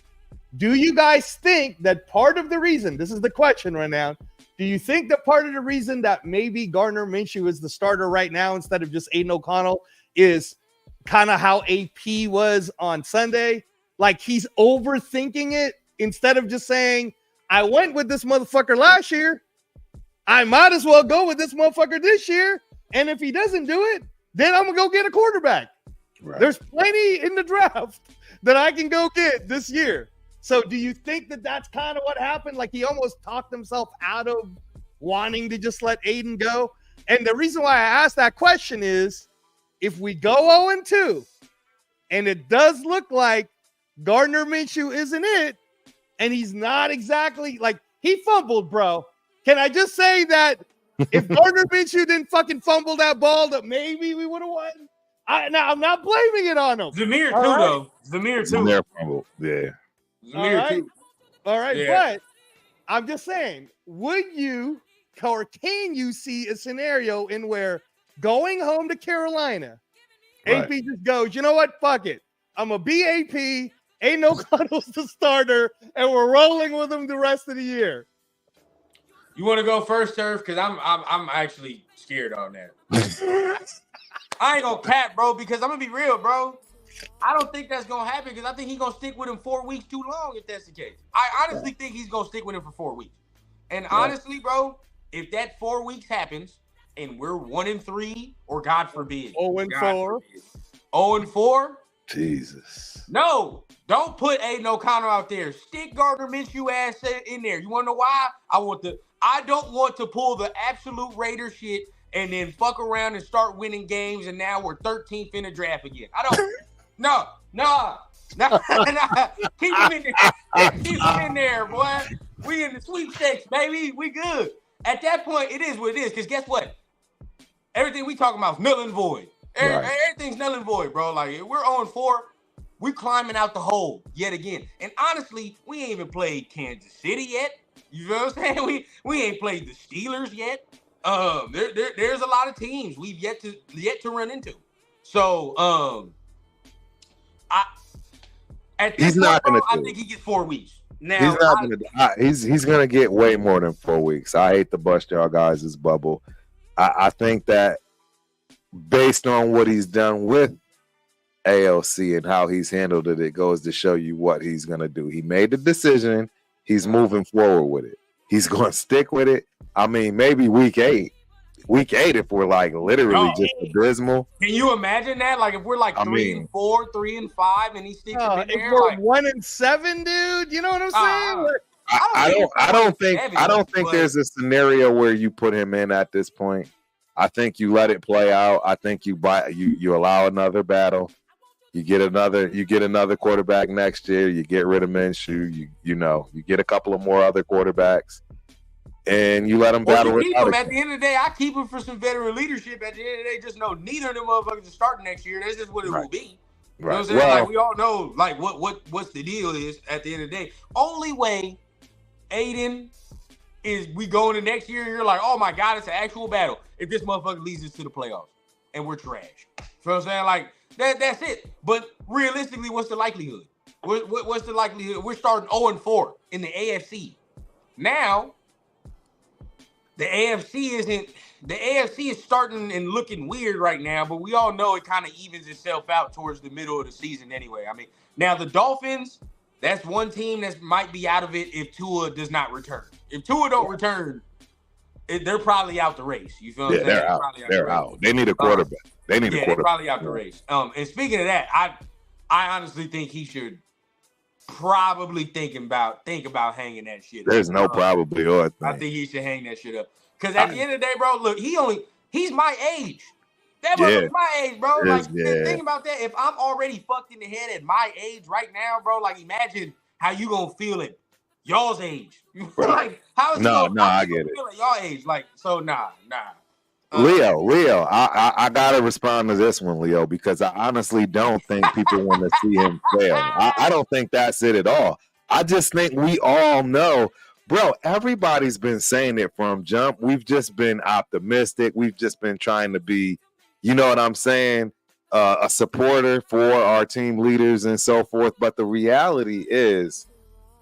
Do you guys think that part of the reason, this is the question right now, do you think that part of the reason that maybe Gardner Minshew is the starter right now instead of just Aiden O'Connell is kind of how AP was on Sunday? Like he's overthinking it instead of just saying, I went with this motherfucker last year. I might as well go with this motherfucker this year. And if he doesn't do it, then I'm going to go get a quarterback. Right. There's plenty in the draft that I can go get this year. So do you think that that's kind of what happened? Like he almost talked himself out of wanting to just let Aiden go. And the reason why I asked that question is if we go 0-2 and it does look like Gardner Minshew isn't it, and he's not exactly like he fumbled, bro. Can I just say that if Gardner Minshew didn't fucking fumble that ball, that maybe we would have won? Now I'm not blaming it on him. Zamir too, though. Zamir too. Zamir fumbled. Yeah. Zamir too. All right, yeah. But I'm just saying, would you or can you see a scenario in where going home to Carolina, AP just goes, you know what? Fuck it. I'm a BAP. Ain't no O'Connell's the starter, and we're rolling with him the rest of the year. You want to go first, Turf? Because I'm actually scared on that. I ain't gonna cap, bro, because I'm gonna be real, bro. I don't think that's gonna happen because I think he's gonna stick with him 4 weeks too long if that's the case. I honestly think he's gonna stick with him for 4 weeks. And honestly, bro, if that 4 weeks happens and we're 1-3, or God forbid, 0-4. 0-4. Jesus. No, don't put Aiden O'Connell out there. Stick Gardner Minshew ass in there. You want to know why? I don't want to pull the absolute Raider shit and then fuck around and start winning games, and now we're 13th in the draft again. I don't. No. Keep him in there. Keep him in there, boy. We in the sweepstakes, baby. We good. At that point, it is what it is. Because guess what? Everything we talking about is null and void. Everything's null and void, bro. Like, if we're 0-4, we're climbing out the hole yet again. And honestly, we ain't even played Kansas City yet. You know what I'm saying? We ain't played the Steelers yet. There's a lot of teams we've yet to run into. So, I think he gets 4 weeks. Now he's gonna get way more than 4 weeks. I hate to bust y'all guys' bubble. I think that based on what he's done with ALC and how he's handled it, it goes to show you what he's gonna do. He made the decision. He's moving forward with it. He's gonna stick with it. I mean, maybe week 8 if we're like literally just abysmal. Can you imagine that? Like if we're like 3-4, 3-5, and he sticks in if there, we're like 1-7, dude. You know what I'm saying? I don't think there's a scenario where you put him in at this point. I think you let it play out. I think you allow another battle. You get another quarterback next year. You get rid of Minshew. You get a couple of more other quarterbacks, and you let them battle. You keep him. At the end of the day, I keep him for some veteran leadership. At the end of the day, just know neither of them motherfuckers are starting next year. That's just what it will be. You know what I'm saying? Like we all know, like what's the deal is at the end of the day. Only way, Aiden, is we go into next year and you're like, oh my God, it's an actual battle. If this motherfucker leads us to the playoffs and we're trash. You know what I'm saying? Like that's it. But realistically, what's the likelihood? What's the likelihood? We're starting 0-4 in the AFC. Now, the AFC is starting and looking weird right now, but we all know it kind of evens itself out towards the middle of the season anyway. I mean, now the Dolphins, that's one team that might be out of it if Tua does not return. If Tua don't return, they're probably out the race. You feel what I'm saying? They're out. They need a quarterback. They're probably out the race. And speaking of that, I honestly think he should probably think about hanging that shit up. There's no probably or thing. I think he should hang that shit up. Because at the end of the day, bro, look, he's my age. That motherfucker's my age, bro. Like, think about that. If I'm already fucked in the head at my age right now, bro, like, imagine how you gonna feel at y'all's age. Like, how is I get it. Feel at y'all age? Like, so nah. Leo, I gotta respond to this one, Leo, because I honestly don't think people want to see him fail. I don't think that's it at all. I just think we all know, bro, everybody's been saying it from jump. We've just been optimistic. We've just been trying to be, you know what I'm saying, a supporter for our team leaders and so forth. But the reality is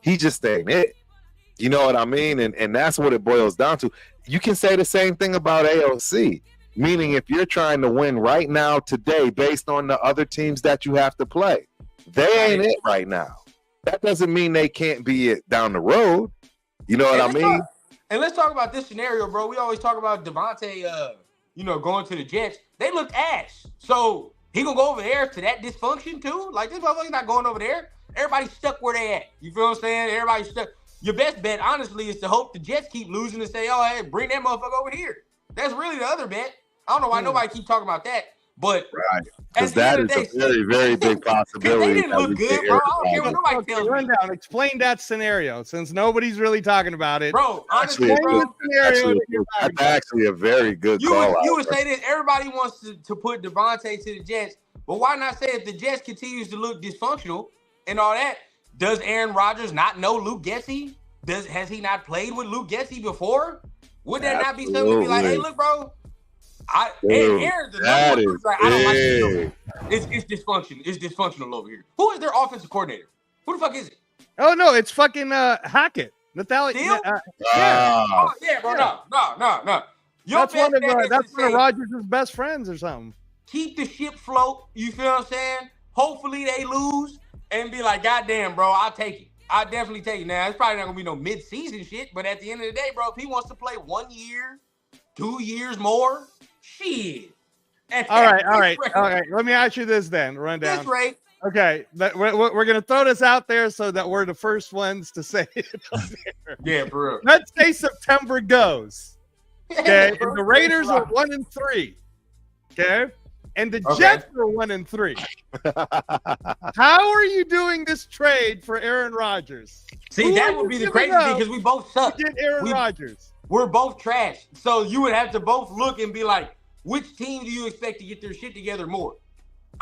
he just ain't it. You know what I mean? And that's what it boils down to. You can say the same thing about AOC, meaning if you're trying to win right now today based on the other teams that you have to play, they ain't it right now. That doesn't mean they can't be it down the road. You know what I mean? And let's talk about this scenario, bro. We always talk about Devontae, going to the Jets. They looked ass. So he gonna go over there to that dysfunction too? Like, this motherfucker's not going over there. Everybody's stuck where they at. You feel what I'm saying? Everybody's stuck. Your best bet, honestly, is to hope the Jets keep losing and say, oh, hey, bring that motherfucker over here. That's really the other bet. I don't know why nobody keep talking about that. But because that is a very, very big possibility. They didn't look good, bro. I don't care what nobody tells me. Rundown. Explain that scenario, since nobody's really talking about it. Bro, honestly, that's actually a very good call. You would say that everybody wants to put Devontae to the Jets, but why not say if the Jets continues to look dysfunctional and all that, does Aaron Rodgers not know Luke Getsy? Has he not played with Luke Getsy before? Would that not be something to be like, hey, look, bro, Aaron's the number one. Like, I don't like it. It's dysfunction. It's dysfunctional over here. Who is their offensive coordinator? Who the fuck is it? Oh no, it's fucking Hackett. Natalia. Still? Yeah. Oh, yeah, bro. Yeah. No. Your That's one best bet is of to say, Rodgers' best friends or something. keep the ship float. You feel what I'm saying? Hopefully they lose and be like, God damn, bro, I'll take it. I'll definitely take it. Now, it's probably not going to be no mid-season shit, but at the end of the day, bro, if he wants to play 1 year, 2 years more, shit. All right. Let me ask you this then, rundown. This rate. Okay, we're going to throw this out there so that we're the first ones to say it. Yeah, for real. Let's say September goes. Okay, Yeah, and the Raiders are 1-3. Okay, and the Jets are 1-3. How are you doing this trade for Aaron Rodgers? See, that would be the crazy thing because we both suck. Get Aaron Rodgers. We're both trash. So you would have to both look and be like, which team do you expect to get their shit together more?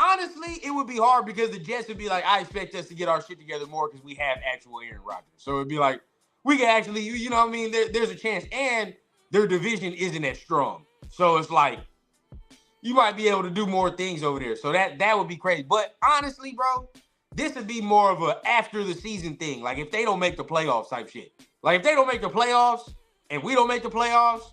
Honestly, it would be hard because the Jets would be like, I expect us to get our shit together more because we have actual Aaron Rodgers. So it'd be like, we can actually, you know what I mean? There's a chance. And their division isn't as strong. So it's like, you might be able to do more things over there. So that would be crazy. But honestly, bro, this would be more of a after the season thing. Like if they don't make the playoffs type shit. Like if they don't make the playoffs and we don't make the playoffs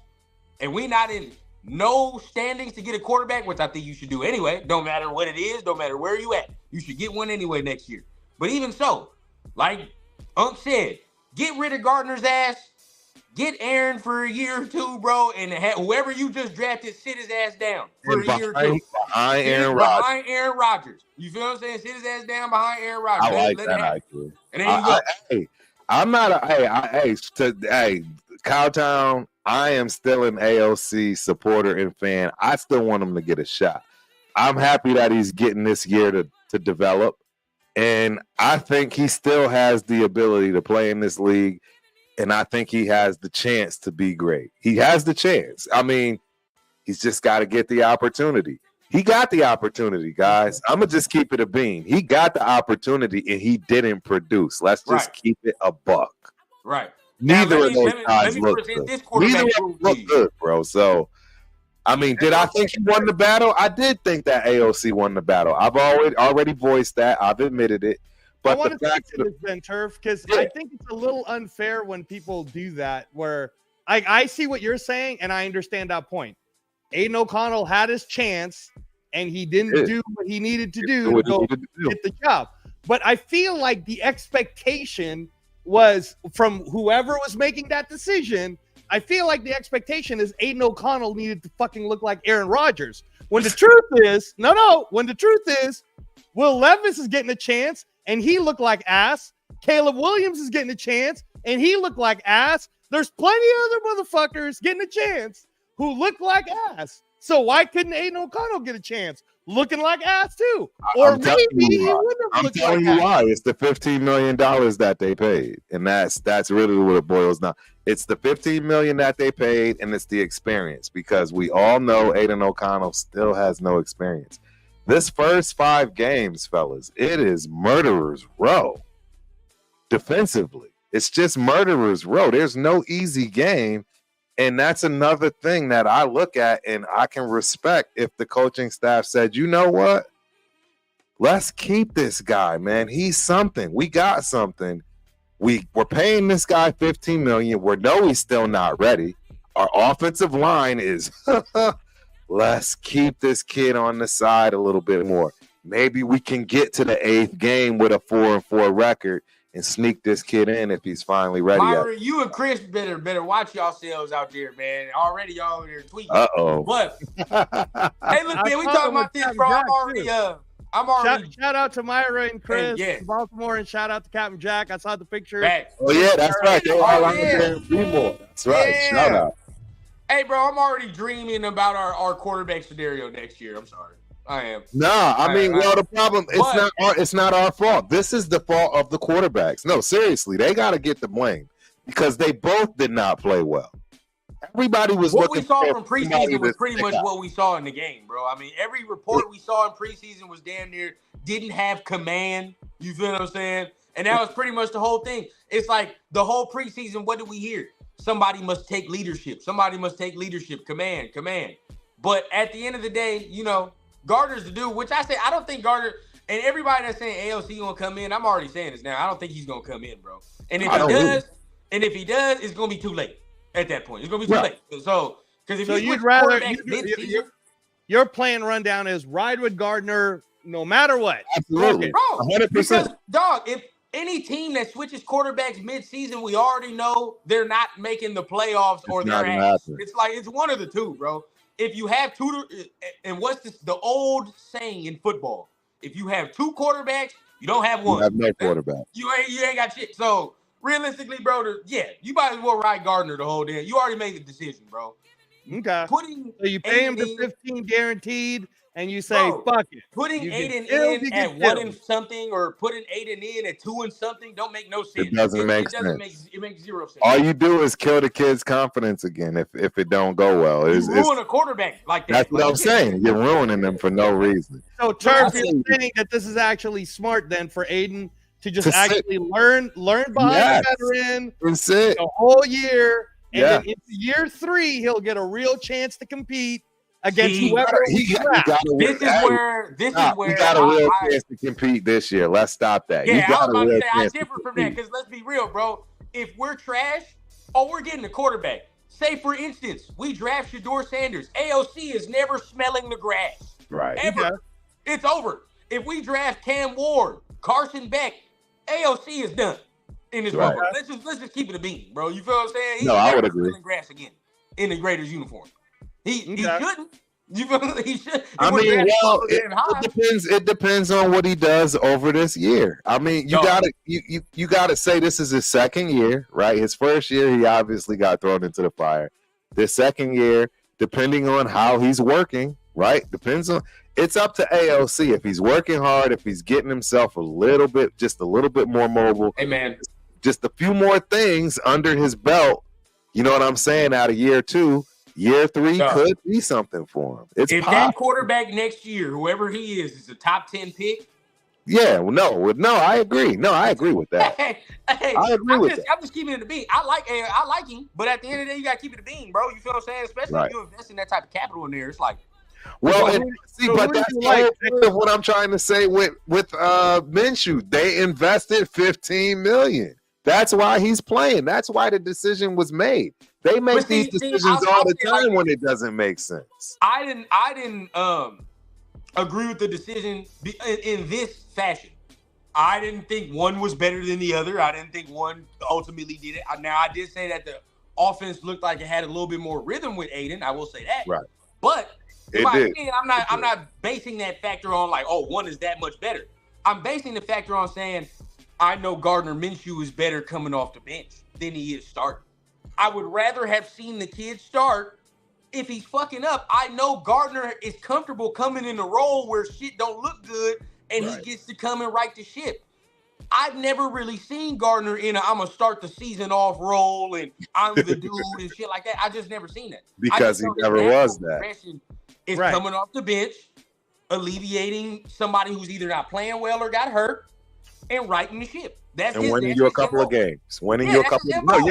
and we not in no standings to get a quarterback, which I think you should do anyway. Don't matter what it is. Don't matter where you at. You should get one anyway next year. But even so, like Unc said, get rid of Gardner's ass. Get Aaron for a year or two, bro, and whoever you just drafted, sit his ass down for a year or two. Behind Aaron Rodgers. You feel what I'm saying? Sit his ass down behind Aaron Rodgers. I like that actually. And there you go. I'm not Cowtown, I am still an AOC supporter and fan. I still want him to get a shot. I'm happy that he's getting this year to develop. And I think he still has the ability to play in this league. And I think he has the chance to be great. He has the chance. I mean, he's just got to get the opportunity. He got the opportunity, guys. I'm going to just keep it a bean. He got the opportunity and he didn't produce. Let's just keep it a buck. Right. Neither of those guys look good. Neither of them look good, bro. So, I mean, did I think he won the battle? I did think that AOC won the battle. I've already voiced that. I've admitted it. But I want to speak to this then, Turf, because I think it's a little unfair when people do that, where I see what you're saying, and I understand that point. Aiden O'Connell had his chance, and he didn't do what he needed to do to get the job. But I feel like the expectation was from whoever was making that decision. I feel like the expectation is Aiden O'Connell needed to fucking look like Aaron Rodgers. When the truth is, when the truth is, Will Levis is getting a chance, and he looked like ass. Caleb Williams is getting a chance, and he looked like ass. There's plenty of other motherfuckers getting a chance who look like ass. So why couldn't Aiden O'Connell get a chance looking like ass too? Or maybe he wouldn't have looked like ass. I'm telling you why. It's the $15 million that they paid. And that's really what it boils down. It's the $15 million that they paid, and it's the experience. Because we all know Aiden O'Connell still has no experience. This first 5 games, fellas, it is murderer's row. Defensively, it's just murderer's row. There's no easy game. And that's another thing that I look at and I can respect if the coaching staff said, you know what? Let's keep this guy, man. He's something. We got something. We're paying this guy $15 million. We know he's still not ready. Our offensive line is let's keep this kid on the side a little bit more. Maybe we can get to the 8th game with a 4-4 record and sneak this kid in if he's finally ready. Myra, you and Chris better watch yourselves out there, man. Already y'all over there tweeting. Uh-oh. But hey, look, man, we talking about this, bro. I'm already shout out to Myra and Chris from Baltimore, and shout out to Captain Jack. I saw the picture. Oh yeah, that's right. They all out there in Fremont. That's right. Yeah. Shout out. Hey, bro, I'm already dreaming about our quarterback scenario next year. I'm sorry. I am. The problem it's not our fault. This is the fault of the quarterbacks. No, seriously, they got to get the blame because they both did not play well. Everybody was what we saw from preseason was pretty much what we saw in the game, bro. I mean, every report we saw in preseason was damn near didn't have command. You feel what I'm saying? And that was pretty much the whole thing. It's like the whole preseason, what did we hear? Somebody must take leadership. Somebody must take leadership. Command. But at the end of the day, Gardner's the dude, which I say I don't think Gardner, and everybody that's saying AOC gonna come in, I'm already saying this now. I don't think he's gonna come in, bro. And if he does, And if he does, it's going to be too late at that point. It's going to be too late. So, because if you'd rather your plan rundown is ride with Gardner no matter what. Absolutely. Bro, 100%. Because, dog, if any team that switches quarterbacks mid-season, we already know they're not making the playoffs or they're ass. It's like it's one of the two, bro. If you have two, and what's the old saying in football? If you have two quarterbacks, you don't have one. You have no quarterback. You ain't got shit. So realistically, bro, you might as well ride Gardner the whole day. You already made the decision, bro. Okay. So you pay him the 15 guaranteed, and you say, fuck it. Putting Aiden in at 1 and something or putting Aiden in at 2 and something don't make no sense. It doesn't make sense. It makes zero sense. All you do is kill the kid's confidence again if it don't go well. You ruin a quarterback like that. That's what I'm saying. You're ruining them for no reason. So Turf is saying that this is actually smart then for Aiden to just actually learn behind the veteran the whole year. And then into year 3, he'll get a real chance to compete against whoever. This is where he got a real chance to compete this year. Let's stop that. Yeah, I was about to say I differ from that because let's be real, bro. If we're trash, we're getting a quarterback. Say for instance, we draft Shedeur Sanders. AOC is never smelling the grass. Right. Ever. Yeah. It's over. If we draft Cam Ward, Carson Beck, AOC is done. In this role. Let's just keep it a beam, bro. You feel what I'm saying? He's I would agree. Grass again in the Raiders uniform. He shouldn't. You feel he should. I mean, well, it depends on what he does over this year. I mean, you gotta say this is his second year, right? His first year, he obviously got thrown into the fire. This second year, depending on how he's working, right? Depends on. It's up to AOC if he's working hard, if he's getting himself just a little bit more mobile. Hey man. Just a few more things under his belt, you know what I'm saying, out of year 2, year 3 could be something for him. If that quarterback next year, whoever he is a top 10 pick. Yeah, I agree. No, I agree with that. I agree with that. I'm just keeping it a beam. I like him, but at the end of the day, you got to keep it a beam, bro. You feel what I'm saying? Especially if you invest in that type of capital in there. It's like, but that's what I'm trying to say with Minshew. They invested $15 million. That's why he's playing. That's why the decision was made. They make these decisions all the time when it doesn't make sense. I didn't agree with the decision in this fashion. I didn't think one was better than the other. I didn't think one ultimately did it. Now I did say that the offense looked like it had a little bit more rhythm with Aiden. I will say that. Right. But in my opinion, I'm not basing that factor on like, one is that much better. I'm basing the factor on saying I know Gardner Minshew is better coming off the bench than he is starting. I would rather have seen the kid start. If he's fucking up, I know Gardner is comfortable coming in a role where shit don't look good and he gets to come and right the ship. I've never really seen Gardner in I'm going to start the season off role and I'm the dude and shit like that. I just never seen that. Because he never was that. Is coming off the bench, alleviating somebody who's either not playing well or got hurt, and righting the ship. Winning you a couple of games. You're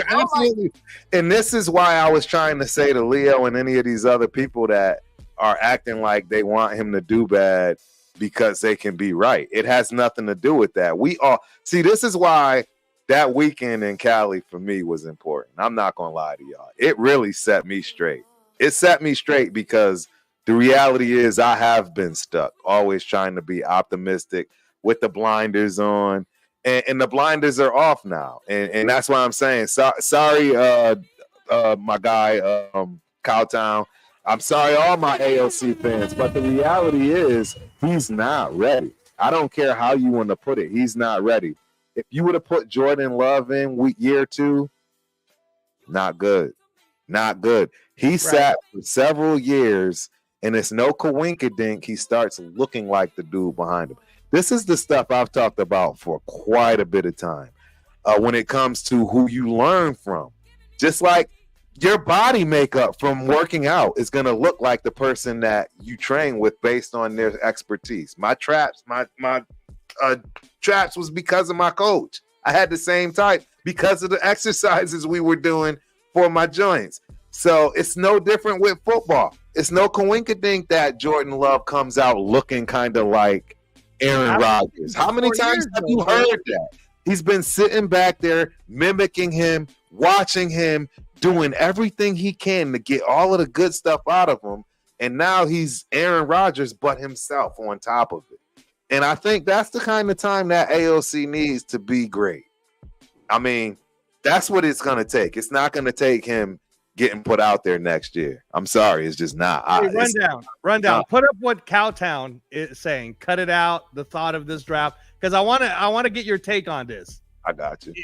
absolutely. And this is why I was trying to say to Leo and any of these other people that are acting like they want him to do bad because they can be right. It has nothing to do with that. This is why that weekend in Cali for me was important. I'm not going to lie to y'all. It really set me straight. It set me straight because the reality is I have been stuck, always trying to be optimistic with the blinders on, and the blinders are off now. And that's why I'm saying, sorry, my guy, Cowtown. I'm sorry, all my AOC fans, but the reality is he's not ready. I don't care how you want to put it. He's not ready. If you would have put Jordan Love in year 2, not good. Not good. He sat for several years, and it's no coinkydink he starts looking like the dude behind him. This is the stuff I've talked about for quite a bit of time when it comes to who you learn from. Just like your body makeup from working out is going to look like the person that you train with based on their expertise. My traps was because of my coach. I had the same type because of the exercises we were doing for my joints. So it's no different with football. It's no coinkydink that Jordan Love comes out looking kind of like Aaron Rodgers. How many times have you heard that? He's been sitting back there mimicking him, watching him doing everything he can to get all of the good stuff out of him. And now he's Aaron Rodgers, but himself on top of it. And I think that's the kind of time that AOC needs to be great. I mean, that's what it's going to take. It's not going to take him getting put out there next year. I'm sorry. It's just not. Run down. Put up what Cowtown is saying. Cut it out, the thought of this draft. Because I want to get your take on this. I got you.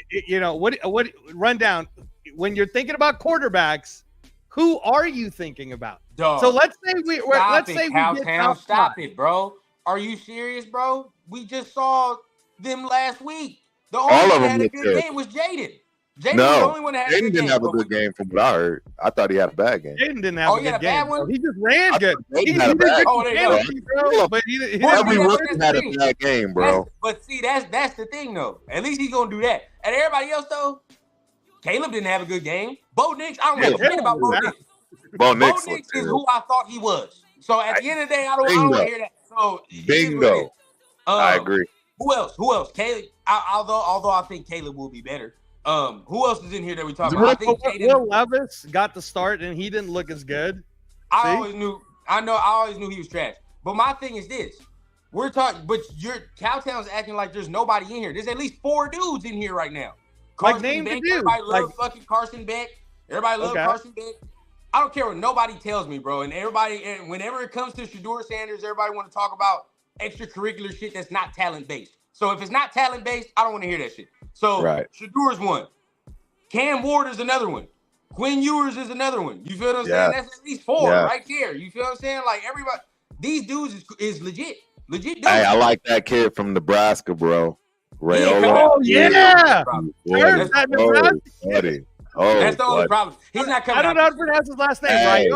What run down. When you're thinking about quarterbacks, who are you thinking about? Dog. So let's say we Cowtown, stop it, bro. Are you serious, bro? We just saw them last week. The only one that had a good game was Jaden. Jaden was the only one that had a good game. Jaden didn't have a good game from what I heard. I thought he had a bad game. Jaden didn't have a good game. One? He just ran good. He had a bad game, bro. But every rookie had a bad game, bro. But see, that's the thing, though. At least he's going to do that. And everybody else, though, Caleb didn't have a good game. Bo Nix, I don't know about Bo Nix. Bo Nix is who I thought he was. So at the end of the day, I don't want to hear that. So bingo. I agree. Who else? Caleb. Although I think Caleb will be better. Who else is in here that we talking about? I think Will Levis got the start and he didn't look as good. I always knew he was trash. But my thing is this: we're talking, but your Cowtown's acting like there's nobody in here. There's at least 4 dudes in here right now. Carson Beck, everybody loves fucking Carson Beck. Everybody loves Carson Beck. I don't care what nobody tells me, bro. And whenever it comes to Shedeur Sanders, everybody want to talk about extracurricular shit that's not talent based. So if it's not talent based, I don't want to hear that shit. So Shadeur's one. Cam Ward is another one. Quinn Ewers is another one. You feel what I'm saying? That's at least 4 right there. You feel what I'm saying? Like everybody, these dudes is legit dudes. Hey, I like that kid from Nebraska, bro. Rayola. That's the only problem. He's not coming. I don't know how to pronounce his last name.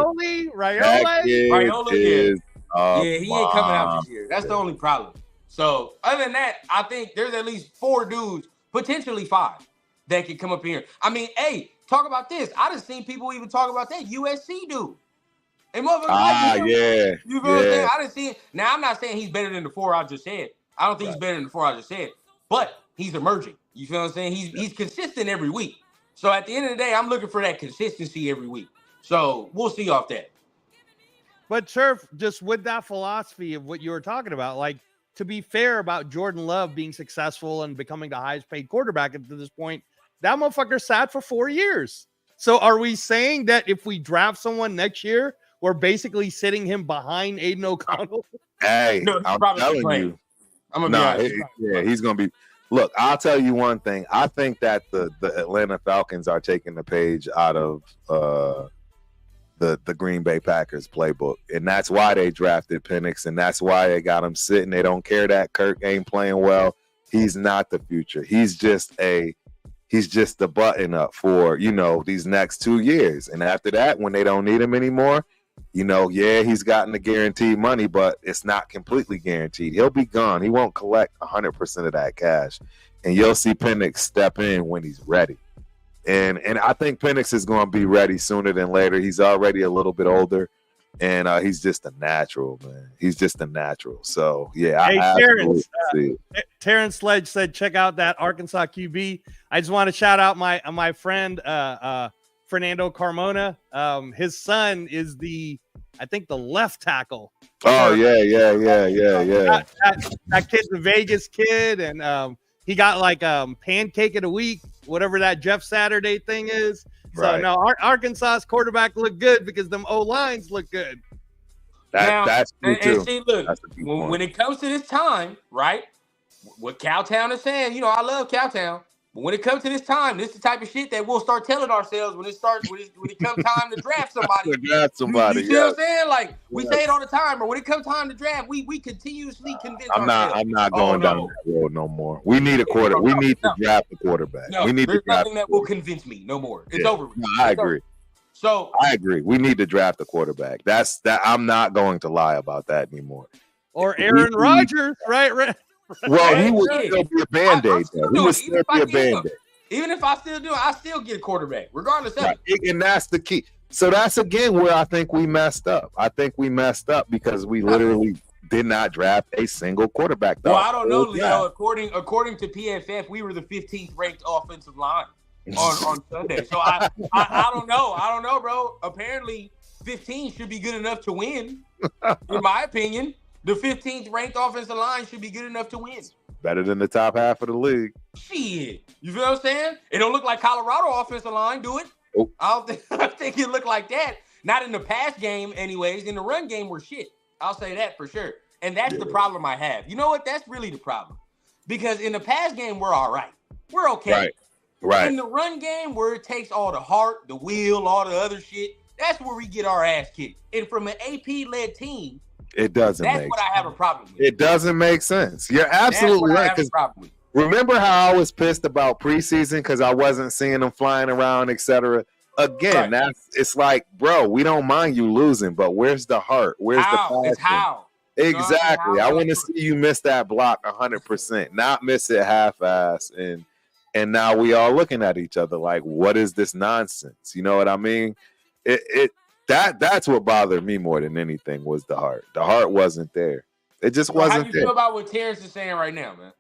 Rayola. He ain't coming out this year. That's the only problem. So other than that, I think there's at least 4 dudes, potentially 5, that could come up here. I mean, hey, talk about this. I done seen people even talk about that USC dude. And motherfuckers, you feel what I'm saying? I done see it. Now I'm not saying he's better than the 4 I just said. I don't think he's better than the 4 I just said. But he's emerging. You feel what I'm saying? He's consistent every week. So at the end of the day, I'm looking for that consistency every week. So we'll see off that. But Turf, just with that philosophy of what you were talking about, like, to be fair about Jordan Love being successful and becoming the highest paid quarterback up to this point, that motherfucker sat for 4 years. So are we saying that if we draft someone next year, we're basically sitting him behind Aiden O'Connell? Hey, no, I'm telling you. He's going to be. Look, I'll tell you one thing. I think that the Atlanta Falcons are taking the page out of the Green Bay Packers playbook, and that's why they drafted Penix, and that's why they got him sitting. They don't care that Kirk ain't playing well. He's not the future. He's just the button up for these next 2 years, and after that, when they don't need him anymore. He's gotten the guaranteed money, but it's not completely guaranteed. He'll be gone. He won't collect 100% of that cash. And you'll see Penix step in when he's ready. And I think Penix is going to be ready sooner than later. He's already a little bit older, and he's just a natural, man. He's just a natural. So, yeah. Hey, Terrence Sledge said, check out that Arkansas QB. I just want to shout out my friend Fernando Carmona. His son is the left tackle. Oh, yeah. That kid's a Vegas kid, and he got like pancake of the week, whatever that Jeff Saturday thing is. So no, Arkansas's quarterback look good because them O-lines look good. That's true too. And see, look, when it comes to this time, right? What Cowtown is saying, I love Cowtown. But when it comes to this time, this is the type of shit that we'll start telling ourselves when it comes time to draft somebody. You see what I'm saying? Like we say it all the time, but when it comes time to draft, we continuously convince ourselves. I'm not going down that road no more. We need a quarterback. We need to draft a quarterback. No, there's nothing that will convince me no more. It's over. No, I agree. So I agree. We need to draft a quarterback. That's that. I'm not going to lie about that anymore. Or Aaron Rodgers, right? Well, he would still be a Band-Aid. He would still be a Band-Aid. Even if I still do it, I still get a quarterback, regardless of it. And that's the key. So that's, again, where I think we messed up. I think we messed up because we literally did not draft a single quarterback. Well, I don't know, Leo. According to PFF, we were the 15th ranked offensive line. on Sunday. So I don't know. I don't know, bro. Apparently 15 should be good enough to win. In my opinion, the 15th ranked offensive line should be good enough to win. Better than the top half of the league. Shit. You feel what I'm saying? It don't look like Colorado offensive line do it. Oh. I think it looked like that. Not in the pass game anyways. In the run game, we're shit. I'll say that for sure. And that's the problem I have. You know what? That's really the problem. Because in the pass game, we're all right. We're okay. Right. In the run game, where it takes all the heart, the will, all the other shit, that's where we get our ass kicked. And from an AP-led team, it doesn't that's make what sense. I have a problem with. It doesn't make sense. You're absolutely right. Remember how I was pissed about preseason because I wasn't seeing them flying around, etc. Again, it's like, bro, we don't mind you losing, but where's the heart? Where's the passion? It's how. Exactly. I want to see you miss that block 100%, not miss it half-ass. And now we all looking at each other like, what is this nonsense? You know what I mean? That's what bothered me more than anything was the heart. The heart wasn't there. It just wasn't there. How do you feel about what Terrence is saying right now, man?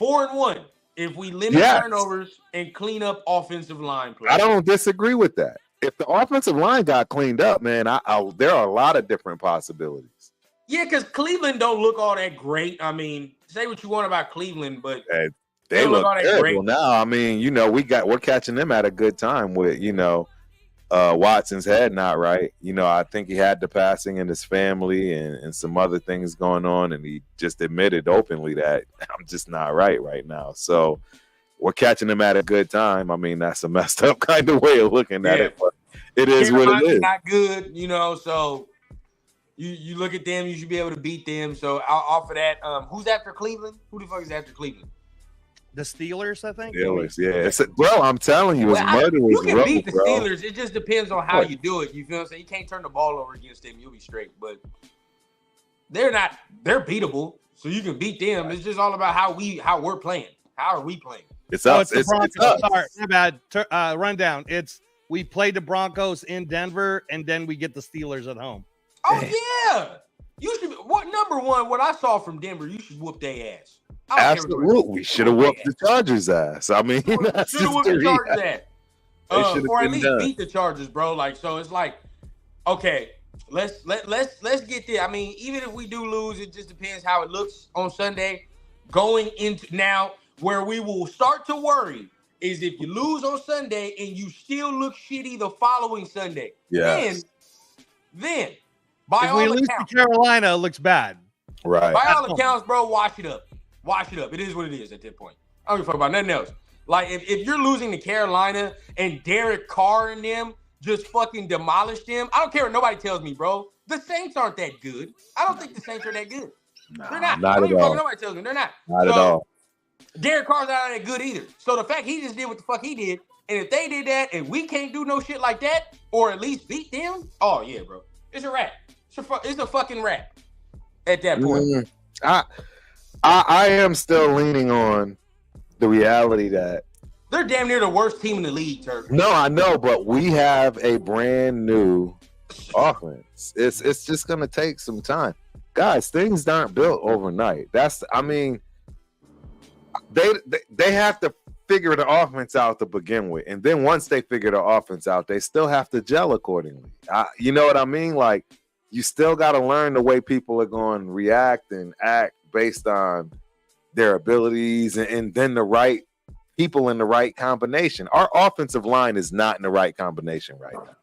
4-1. If we limit turnovers and clean up offensive line play. I don't disagree with that. If the offensive line got cleaned up, man, there are a lot of different possibilities. Yeah, because Cleveland don't look all that great. I mean, say what you want about Cleveland, but they look terrible now. I mean, you know, we're catching them at a good time with, you know, Watson's head not right. You know, I think he had the passing in his family and some other things going on, and he just admitted openly that I'm just not right now. So we're catching him at a good time. I mean, that's a messed up kind of way of looking at it, but it is what it is. Not good, you know. So you look at them, you should be able to beat them. So off of that, who's after Cleveland? Who the fuck is after Cleveland? The Steelers, I think. Steelers, yeah. Bro, I'm telling you, it's murderous. You can beat the Steelers. It just depends on how you do it. You feel what I'm saying? You can't turn the ball over against them. You'll be straight. But they're beatable. So you can beat them. It's just all about how we're playing. How are we playing? It's us. It's us. Sorry, my bad. Rundown. It's we play the Broncos in Denver, and then we get the Steelers at home. Oh, yeah. You should. Number one, what I saw from Denver, you should whoop their ass. Absolutely. We should have whooped the Chargers' ass. I mean, should have whooped the Chargers' ass. Or at least done. beat the Chargers, bro. Like, so it's like, okay, let's get there. I mean, even if we do lose, it just depends how it looks on Sunday. Going into now, where we will start to worry is if you lose on Sunday and you still look shitty the following Sunday. Yes. Then by if all we accounts, lose to Carolina, it looks bad. Right. By all accounts, bro, wash it up. Wash it up. It is what it is at that point. I don't give a fuck about nothing else. Like, if you're losing to Carolina and Derek Carr and them just fucking demolish them, I don't care what nobody tells me, bro. The Saints aren't that good. I don't think the Saints are that good. They're not. Not at all. Nobody tells me they're not. Not at all. Derek Carr's not that good either. So the fact he just did what the fuck he did, and if they did that and we can't do no shit like that, or at least beat them, oh yeah, bro. It's a wrap. It's a fucking wrap at that point. I am still leaning on the reality that they're damn near the worst team in the league, Turk. No, I know, but we have a brand new offense. It's just gonna take some time. Guys, things aren't built overnight. They have to figure the offense out to begin with. And then once they figure the offense out, they still have to gel accordingly. You know what I mean? Like, you still got to learn the way people are going to react and act based on their abilities and then the right people in the right combination. Our offensive line is not in the right combination right now.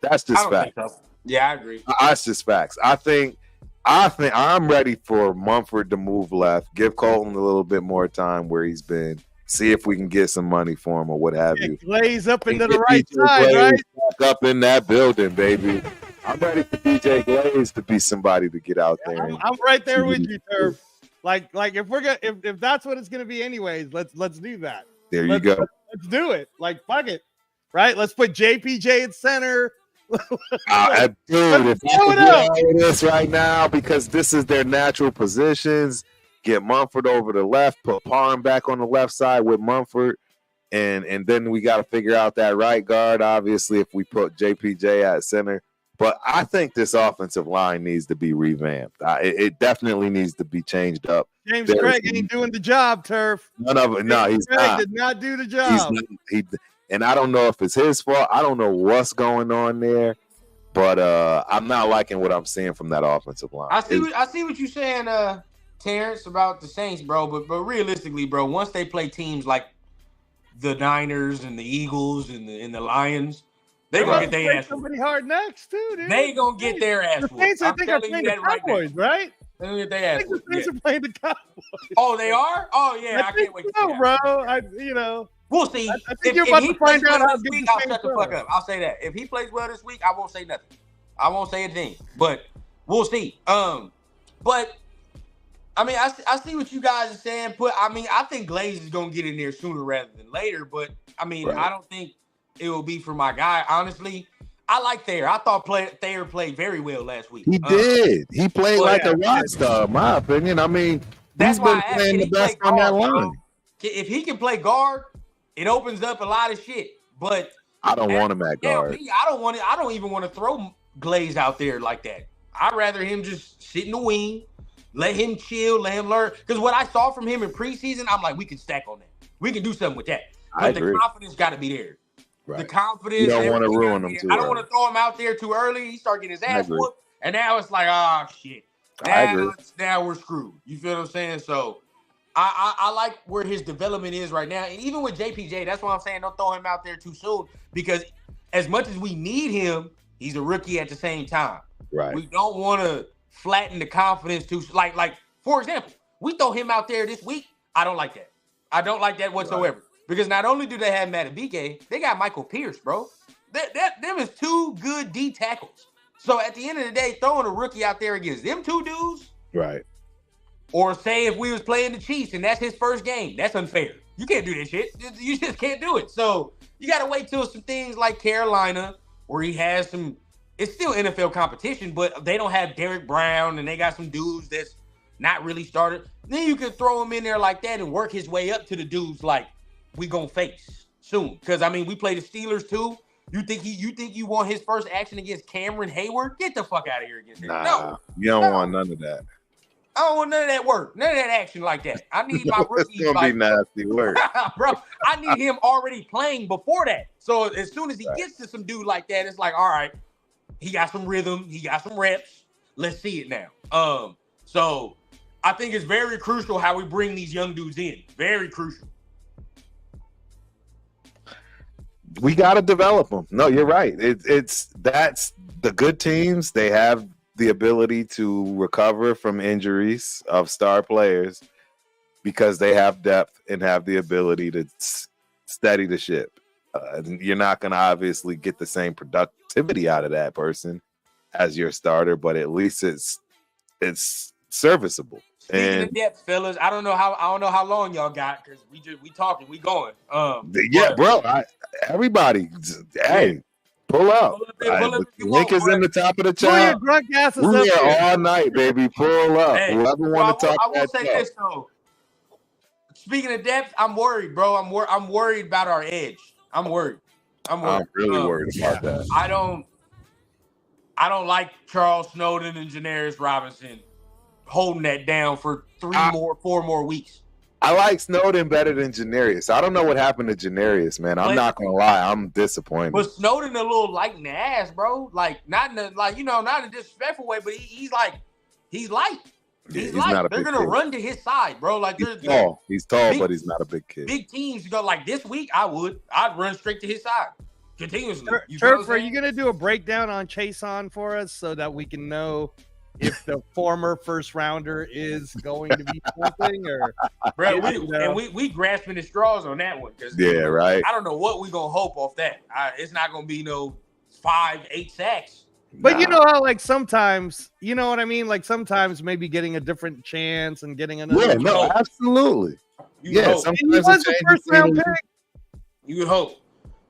That's just facts. So. Yeah, I agree. That's just facts. I think I'm ready for Mumford to move left, give Colton a little bit more time where he's been, see if we can get some money for him or what have you. Glaze up into the right side, right? Back up in that building, baby. I'm ready for DJ Glaze to be somebody to get out there. I'm right there with you, Turf. Like if that's what it's gonna be, anyways, let's do that. There you go. Let's do it. Like, fuck it, right? Let's put JPJ at center. Dude, if you do this right now because this is their natural positions, get Mumford over the left, put Parham back on the left side with Mumford, and then we got to figure out that right guard. Obviously, if we put JPJ at center, But I think this offensive line needs to be revamped. It definitely needs to be changed up. James Craig ain't doing the job, Turf. None of it. No, he's Craig not. did not do the job. And I don't know if it's his fault. I don't know what's going on there. But I'm not liking what I'm seeing from that offensive line. I see what you're saying, Terrence, about the Saints, bro. But realistically, bro, once they play teams like the Niners and the Eagles and the Lions, they're gonna get their ass whooped. Somebody hard next too, dude. They gonna get their ass whooped. The Saints, I think, are playing the Cowboys, right? They're gonna get their ass whooped. The Saints are playing the Cowboys. Oh, they are? Oh yeah, I can't wait to see that. Bro. We'll see. I think you're about to find out how this week, I'll shut the fuck up. I'll say that. If he plays well this week, I won't say nothing. I won't say a thing. But we'll see. But I mean, I see what you guys are saying. I think Glaze is gonna get in there sooner rather than later. But I mean, I don't think it will be for my guy. Honestly, I like Thayer. I thought Thayer played very well last week. He did. He played like a rock star, in my opinion. I mean, that's he's been playing the best on that line. If he can play guard, it opens up a lot of shit. But I don't want him at guard. I don't even want to throw Glaze out there like that. I'd rather him just sit in the wing, let him chill, let him learn. Because what I saw from him in preseason, I'm like, we can stack on that. We can do something with that. But the confidence got to be there. Right. The confidence. You don't want to ruin him too I don't want to throw him out there too early. He start getting his ass whooped, and now it's like, oh shit. Now we're screwed. You feel what I'm saying? So I like where his development is right now. And even with JPJ, that's why I'm saying don't throw him out there too soon. Because as much as we need him, he's a rookie at the same time. Right. We don't want to flatten the confidence too. Like for example, we throw him out there this week. I don't like that. I don't like that whatsoever. Right. Because not only do they have Matabike, they got Michael Pierce, bro. Them is two good D tackles. So at the end of the day, throwing a rookie out there against them two dudes, right? Or say if we was playing the Chiefs and that's his first game, that's unfair. You can't do that shit. You just can't do it. So you got to wait till some things like Carolina, where he has some. It's still NFL competition, but they don't have Derek Brown and they got some dudes that's not really started. Then you can throw him in there like that and work his way up to the dudes like we gonna face soon. Because I mean, we play the Steelers too. You think you want his first action against Cameron Hayward? Get the fuck out of here against him. No, you don't want none of that. I don't want none of that work, none of that action like that. I need my rookie. It's gonna be nasty work, bro. I need him already playing before that. So as soon as he gets to some dude like that, it's like, all right, he got some rhythm, he got some reps. Let's see it now. So I think it's very crucial how we bring these young dudes in. Very crucial. We got to develop them. No, you're right. That's the good teams. They have the ability to recover from injuries of star players because they have depth and have the ability to steady the ship. You're not going to obviously get the same productivity out of that person as your starter, but at least it's serviceable. Speaking of depth, fellas, I don't know how long y'all got because we talking, we going. Bro. Everybody, hey, pull up. The link is in the top of the chat. We're here all night, baby. Pull up. Hey, whoever want to talk. I will say this though. Speaking of depth, I'm worried, bro. I'm worried about our edge. I'm worried. I'm really worried about that. I don't like Charles Snowden and Janarius Robinson holding that down for 4 more weeks. I like Snowden better than Janarius. I don't know what happened to Janarius, man. I'm not gonna lie, I'm disappointed. But Snowden a little light in the ass, bro. Like not in a disrespectful way, but he's light. He's light. They're gonna run to his side, bro. Like he's tall, but he's not a big kid. Big teams go like this week. I'd run straight to his side continuously. Turf, are you gonna do a breakdown on Chason for us so that we can know if the former first rounder is going to be something, or bro, we grasping the straws on that one because right. I don't know what we gonna hope off that. It's not gonna be no 5-8 sacks. But you know how like sometimes, you know what I mean? Like sometimes maybe getting a different chance and getting another. Yeah, no, absolutely. Sometimes he was the first round pick. You would hope.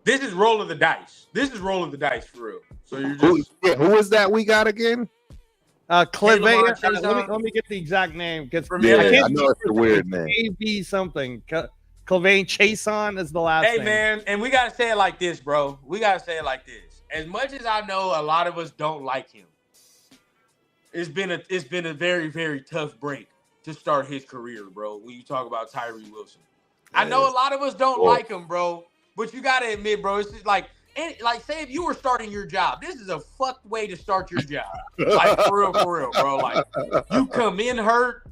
This is roll of the dice. This is roll of the dice for real. So you're just who was that we got again? Clevane. Let me get the exact name because I know it's a weird name. AB something. Clevane Chason is the last name. Hey man, and we gotta say it like this, bro. We gotta say it like this. as much as I know a lot of us don't like him, it's been a very, very tough break to start his career, bro. When you talk about Tyree Wilson. I know a lot of us don't like him, bro, but you gotta admit, bro, it's just like say if you were starting your job, this is a fucked way to start your job. Like for real, bro. Like you come in hurt,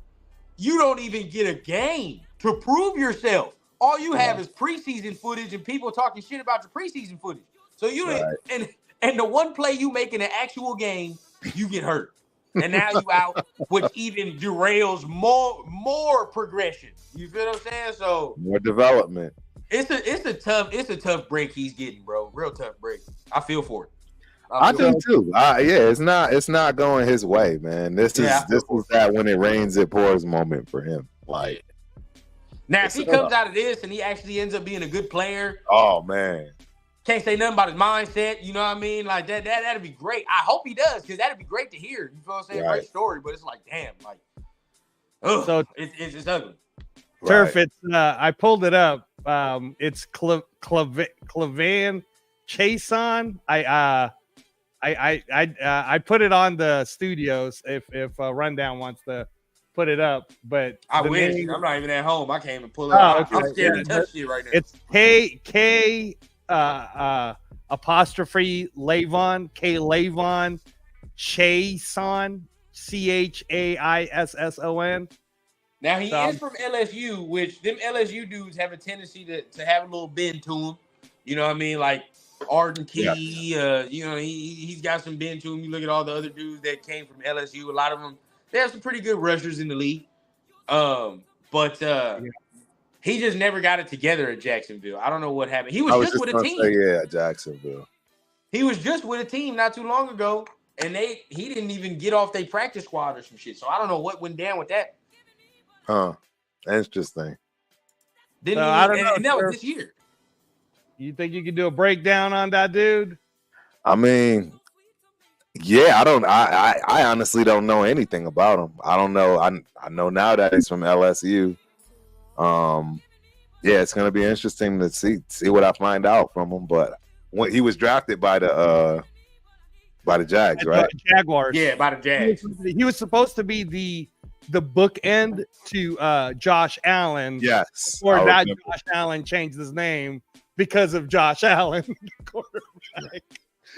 you don't even get a game to prove yourself. All you have is preseason footage and people talking shit about your preseason footage. So you and the one play you make in an actual game, you get hurt. And now you out, which even derails more progression. You feel what I'm saying? So more development. It's a tough break he's getting, bro. Real tough break. I feel for it. I do too. It's not going his way, man. This is that when it rains, it pours moment for him. Like now, if he comes out of this and he actually ends up being a good player, oh man. Can't say nothing about his mindset, you know what I mean? Like that'd be great. I hope he does, because that'd be great to hear. You feel what I'm saying? Right. Great story, but it's like, damn, like, so it's ugly. Turf, it's I pulled it up. It's Clavan Chason. I put it on the studios if Rundown wants to put it up, but I wish. I'm not even at home. I can't even pull it up. Okay. I'm scared to touch it right now. It's K apostrophe Lavon, K Lavon Chason, Chaisson. Now he is from LSU, which them LSU dudes have a tendency to have a little bend to him. You know what I mean? Like Arden Key, you know, he's got some bend to him. You look at all the other dudes that came from LSU, a lot of them, they have some pretty good rushers in the league. He just never got it together at Jacksonville. I don't know what happened. He was just with a team. Jacksonville. He was just with a team not too long ago, and he didn't even get off their practice squad or some shit. So I don't know what went down with that. Huh. Interesting. I don't know. And that was this year. You think you could do a breakdown on that dude? I mean, yeah, I honestly don't know anything about him. I don't know. I know now that he's from LSU. Yeah, it's gonna be interesting to see what I find out from him. But when he was drafted by the Jags, right? Jaguars. Yeah, by the Jags. He was supposed to be the bookend to Josh Allen. Yes. Before that, Josh Allen changed his name because of Josh Allen.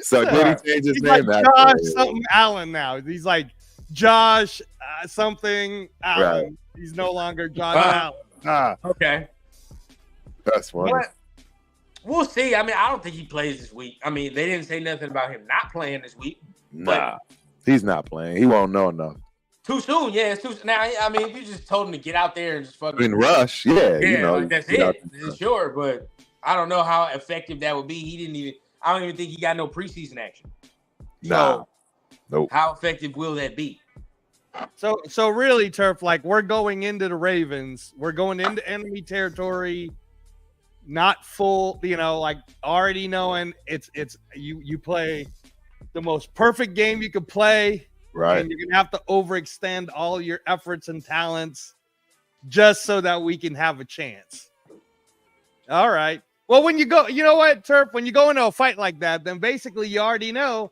So did he change his name? Like Josh something Allen now. He's like Josh something Allen. Right. He's no longer Josh Allen. Okay. That's funny. But we'll see. I mean, I don't think he plays this week. I mean, they didn't say nothing about him not playing this week. Nah, he's not playing. He won't know enough. Too soon, yeah. It's too now. I mean, if you just told him to get out there and just fucking rush, yeah, you know, like that's it. Sure, but I don't know how effective that would be. He didn't even. I don't even think he got no preseason action. Nah, nope. How effective will that be? So really, Turf, like we're going into the Ravens, we're going into enemy territory, not full, you know, like already knowing it's you play the most perfect game you could play. Right. And you're going to have to overextend all your efforts and talents just so that we can have a chance. All right. Well, when you go, you know what, Turf, when you go into a fight like that, then basically you already know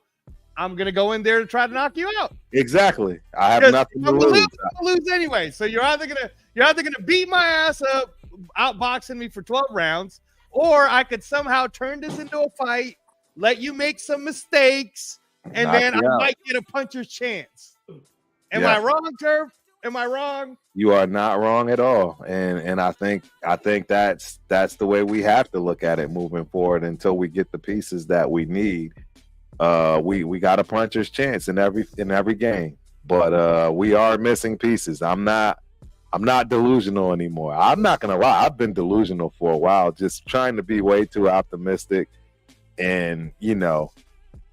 I'm going to go in there to try to knock you out. Exactly. I have nothing to lose. I'm lose anyway. So you're either going to beat my ass up, outboxing me for 12 rounds, or I could somehow turn this into a fight, let you make some mistakes, and then I might get a puncher's chance. Am I wrong, Turf? Am I wrong? You are not wrong at all. And I think that's the way we have to look at it moving forward until we get the pieces that we need. We got a puncher's chance in every game. But we are missing pieces. I'm not delusional anymore. I'm not gonna lie. I've been delusional for a while, just trying to be way too optimistic. And you know,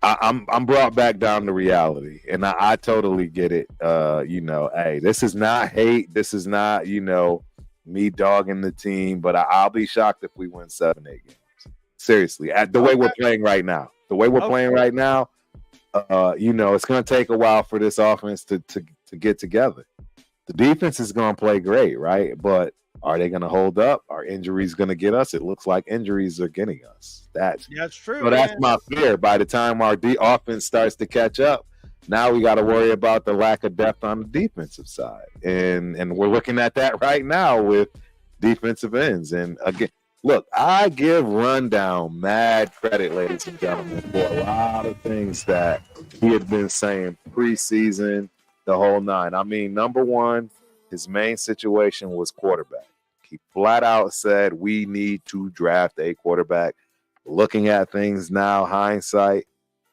I'm brought back down to reality, and I totally get it. You know, hey, this is not hate. This is not, you know, me dogging the team. But I'll be shocked if we win 7-8 games. Seriously, at the way we're playing right now. The way we're playing right now, you know, it's going to take a while for this offense to get together. The defense is going to play great, right? But Are they going to hold up? Are injuries going to get us? It looks like injuries are getting us. That's true. So that's my fear. By the time our offense starts to catch up, now we got to worry about the lack of depth on the defensive side, and we're looking at that right now with defensive ends. And again, look, I give Rundown mad credit, ladies and gentlemen, for a lot of things that he had been saying preseason, the whole nine. I mean, number one, his main situation was quarterback. He flat out said we need to draft a quarterback. Looking at things now, hindsight,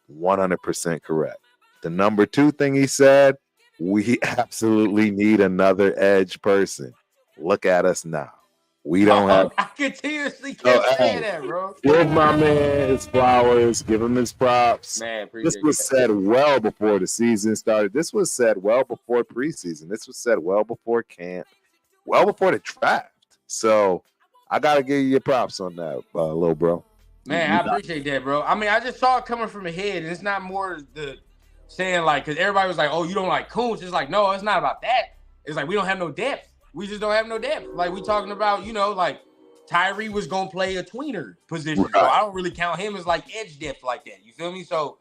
100% correct. The number two thing he said, we absolutely need another edge person. Look at us now. We don't have. I continuously kept saying that, bro. Give my man his flowers. Give him his props. Man, this was said well before the season started. This was said well before preseason. This was said well before camp, well before the draft. So I got to give you your props on that, little bro. Man, I appreciate that, bro. I mean, I just saw it coming from the head, and it's not more the saying like, because everybody was like, oh, you don't like Kuntz. It's like, no, it's not about that. It's like we don't have no depth. We just don't have no depth. Like we talking about, like Tyree was gonna play a tweener position, right. So I don't really count him as like edge depth like that. You feel me? So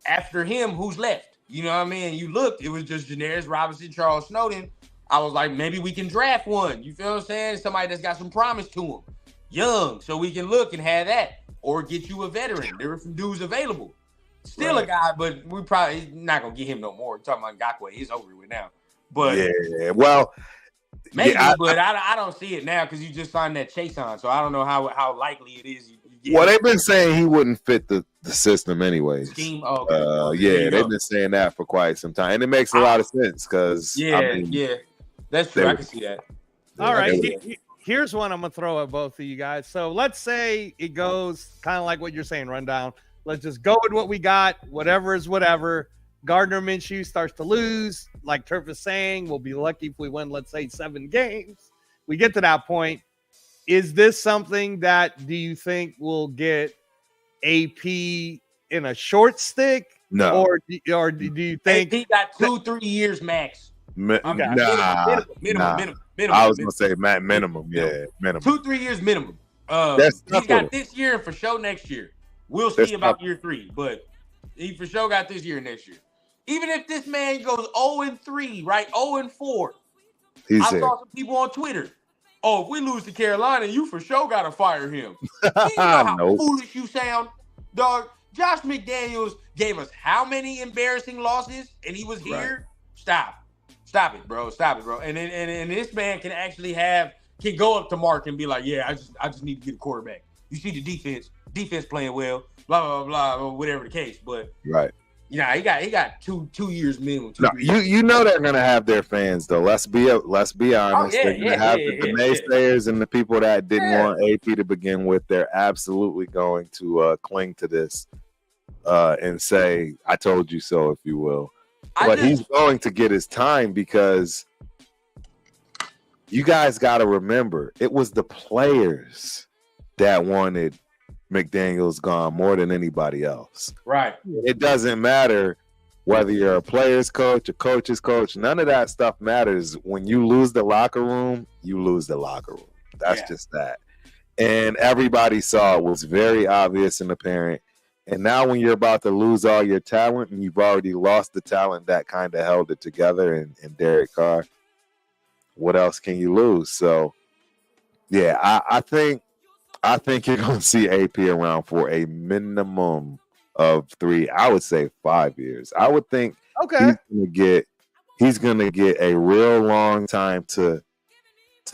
after him, who's left? You know what I mean? You looked, it was just Janarius Robinson, Charles Snowden. I was like, maybe we can draft one. You feel what I'm saying? Somebody that's got some promise to him, young, so we can look and have that, or get you a veteran. There were some dudes available. Still a guy, but we probably not gonna get him no more. We're talking about Ngakoue, he's over with now. But yeah, well, maybe, but I don't see it now because you just signed that Chase on, so I don't know how likely it is. Well, they've been saying he wouldn't fit the system anyways. Scheme, okay. Yeah, they've been saying that for quite some time, and it makes a lot of sense because that's true. I can see that. All right. Here's one I'm gonna throw at both of you guys. So let's say it goes kind of like what you're saying, Rundown. Let's just go with what we got. Whatever is whatever. Gardner Minshew starts to lose. Like Turf is saying, we'll be lucky if we win, let's say, 7 games. We get to that point. Is this something that do you think will get AP in a short stick? No. Or do you think he got 2-3 years max? Minimum. I was gonna say minimum. Yeah, minimum. 2-3 years minimum. He's got this year and for sure next year. We'll see about year 3, but he for sure got this year and next year. Even if this man goes 0-3, right? 0-4. I saw some people on Twitter. Oh, if we lose to Carolina, you for sure gotta fire him. You know how foolish you sound, dog. Josh McDaniels gave us how many embarrassing losses, and he was here. Right. Stop it, bro. And this man can actually can go up to Mark and be like, yeah, I just need to get a quarterback. You see the defense playing well, blah blah blah, or whatever the case. But right. He got 2 years minimum. No, you know they're gonna have their fans though. Let's be honest. They're gonna have the naysayers and the people that didn't want AP to begin with. They're absolutely going to cling to this and say, "I told you so," if you will. But he's going to get his time because you guys got to remember it was the players that wanted McDaniels gone more than anybody else. Right. It doesn't matter whether you're a player's coach, a coach's coach. None of that stuff matters. When you lose the locker room, you lose the locker room. That's just that. And everybody saw it was very obvious and apparent. And now when you're about to lose all your talent and you've already lost the talent that kind of held it together in Derek Carr, what else can you lose? So, yeah, I think you're going to see AP around for a minimum of 3, I would say 5 years. I would think he's going to get a real long time to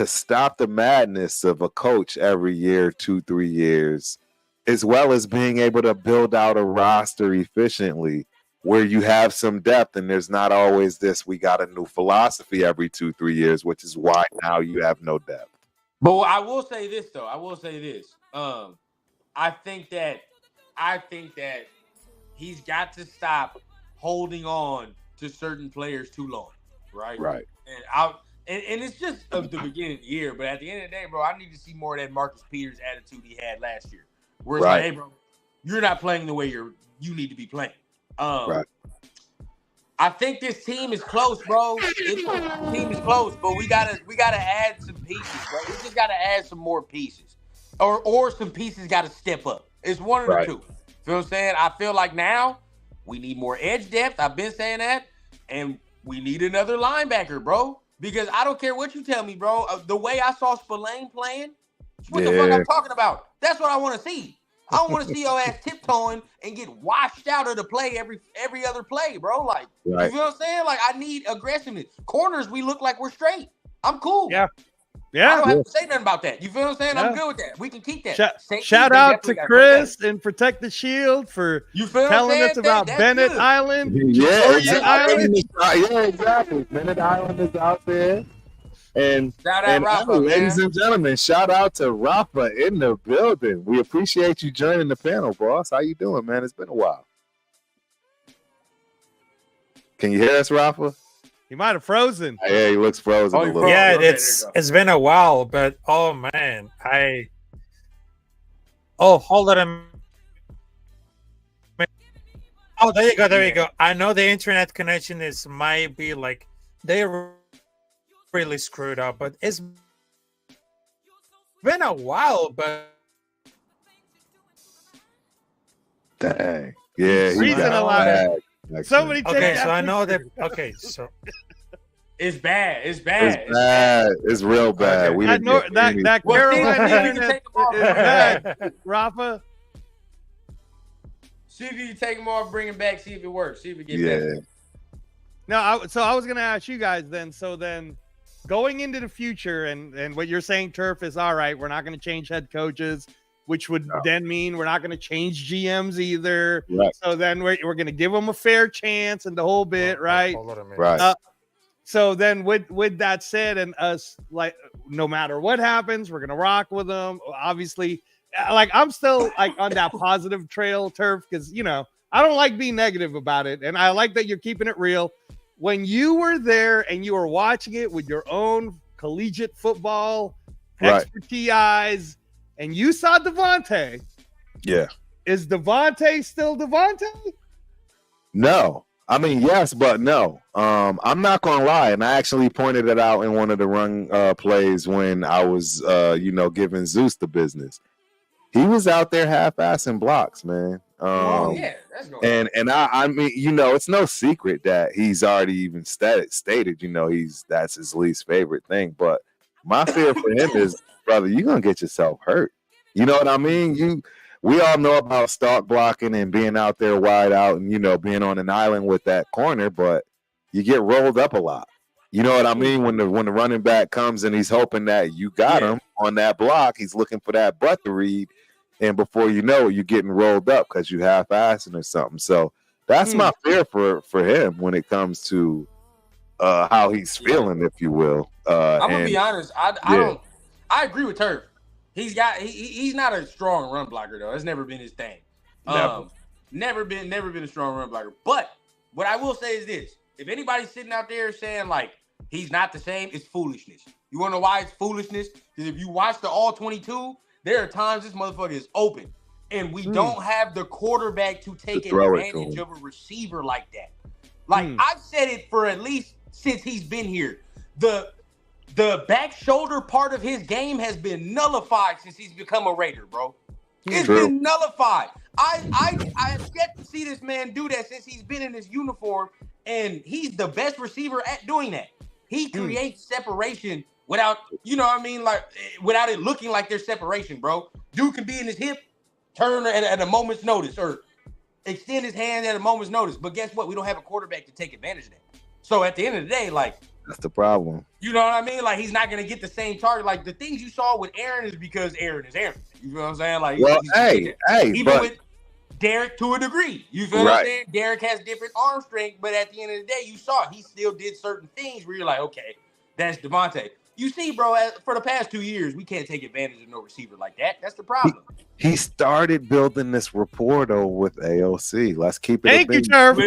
stop the madness of a coach every year, 2-3 years, as well as being able to build out a roster efficiently where you have some depth and there's not always this, we got a new philosophy every 2-3 years, which is why now you have no depth. But I will say this, though. I think that he's got to stop holding on to certain players too long, right? Right. And it's just of the beginning of the year, but at the end of the day, bro, I need to see more of that Marcus Peters attitude he had last year. Where it's like, hey, bro, you're not playing the way you need to be playing. I think this team is close, bro. The team is close, but we gotta add some pieces, bro. We just gotta add some more pieces, or some pieces gotta step up. It's one of the two. Feel what I'm saying? I feel like now we need more edge depth. I've been saying that, and we need another linebacker, bro. Because I don't care what you tell me, bro. The way I saw Spillane playing, what the fuck I'm talking about? That's what I want to see. I don't want to see your ass tiptoeing and get washed out of the play every other play, bro. Like, you feel what I'm saying? Like, I need aggressiveness. Corners, we look like we're straight. I'm cool. Yeah. I don't have to say nothing about that. You feel what I'm saying? Yeah. I'm good with that. We can keep that. Shout out to Chris and Protect the Shield for telling us about Bennett Island. Yeah, exactly. Bennett Island is out there. And Rafa, ladies and gentlemen, shout out to Rafa in the building. We appreciate you joining the panel, boss. How you doing, man? It's been a while. Can you hear us, Rafa? He might have frozen. Yeah, he looks frozen a little. Yeah, it's been a while, but oh man, hold on. Oh, there you go. I know the internet connection might be like they're really screwed up, but it's been a while. But dang, yeah, he's freezing a lot. Somebody take that. So I know that. Okay, so it's bad. It's real bad. Okay. That Carolina internet is bad. Rafa, see if you take them off, bring them back, see if it works, see if it gets better. No, I was gonna ask you guys then. So then, going into the future, and what you're saying, Turf, is all right. We're not going to change head coaches, which would then mean we're not going to change GMs either. Right. So then we're going to give them a fair chance and the whole bit, right? Right. So then with that said, and us, like, no matter what happens, we're going to rock with them. Obviously, like, I'm still like on that positive trail, Turf, because, you know, I don't like being negative about it. And I like that you're keeping it real. When you were there and you were watching it with your own collegiate football expertise eyes, and you saw Devontae. Yeah. Is Devontae still Devontae? No. I mean, yes, but no. I'm not going to lie. And I actually pointed it out in one of the run plays when I was, giving Zeus the business. He was out there half-assing blocks, man. That's going and I mean, it's no secret that he's already even stated, that's his least favorite thing. But my fear for him is, brother, you're gonna get yourself hurt. You know what I mean? We all know about stalk blocking and being out there wide out and being on an island with that corner, but you get rolled up a lot. You know what I mean? When the running back comes and he's hoping that you got him on that block, he's looking for that butt to read. And before you know it, you're getting rolled up because you half-assing or something. So that's my fear for him when it comes to how he's feeling, if you will. I'm gonna be honest. I agree with Turf. He's not a strong run blocker though. It's never been his thing. Never been a strong run blocker. But what I will say is this: if anybody's sitting out there saying like he's not the same, it's foolishness. You want to know why it's foolishness? Because if you watch the all 22. There are times this motherfucker is open, and we don't have the quarterback to take advantage of a receiver like that. Like, I've said it for at least since he's been here. The back shoulder part of his game has been nullified since he's become a Raider, bro. It's been nullified. I have yet to see this man do that since he's been in his uniform, and he's the best receiver at doing that. He creates separation without, like, without it looking like there's separation, bro. Dude can be in his hip, turn at a moment's notice, or extend his hand at a moment's notice. But guess what? We don't have a quarterback to take advantage of that. So at the end of the day, like, that's the problem. You know what I mean? Like, he's not going to get the same target. Like, the things you saw with Aaron is because Aaron is Aaron. You feel what I'm saying? Like, even with Derek to a degree. You feel what I'm saying? Derek has different arm strength, but at the end of the day, you saw he still did certain things where you're like, okay, that's Devontae. You see, bro, for the past 2 years, we can't take advantage of no receiver like that. That's the problem. He started building this rapport, though, with AOC. Let's keep it. Thank you, Turf.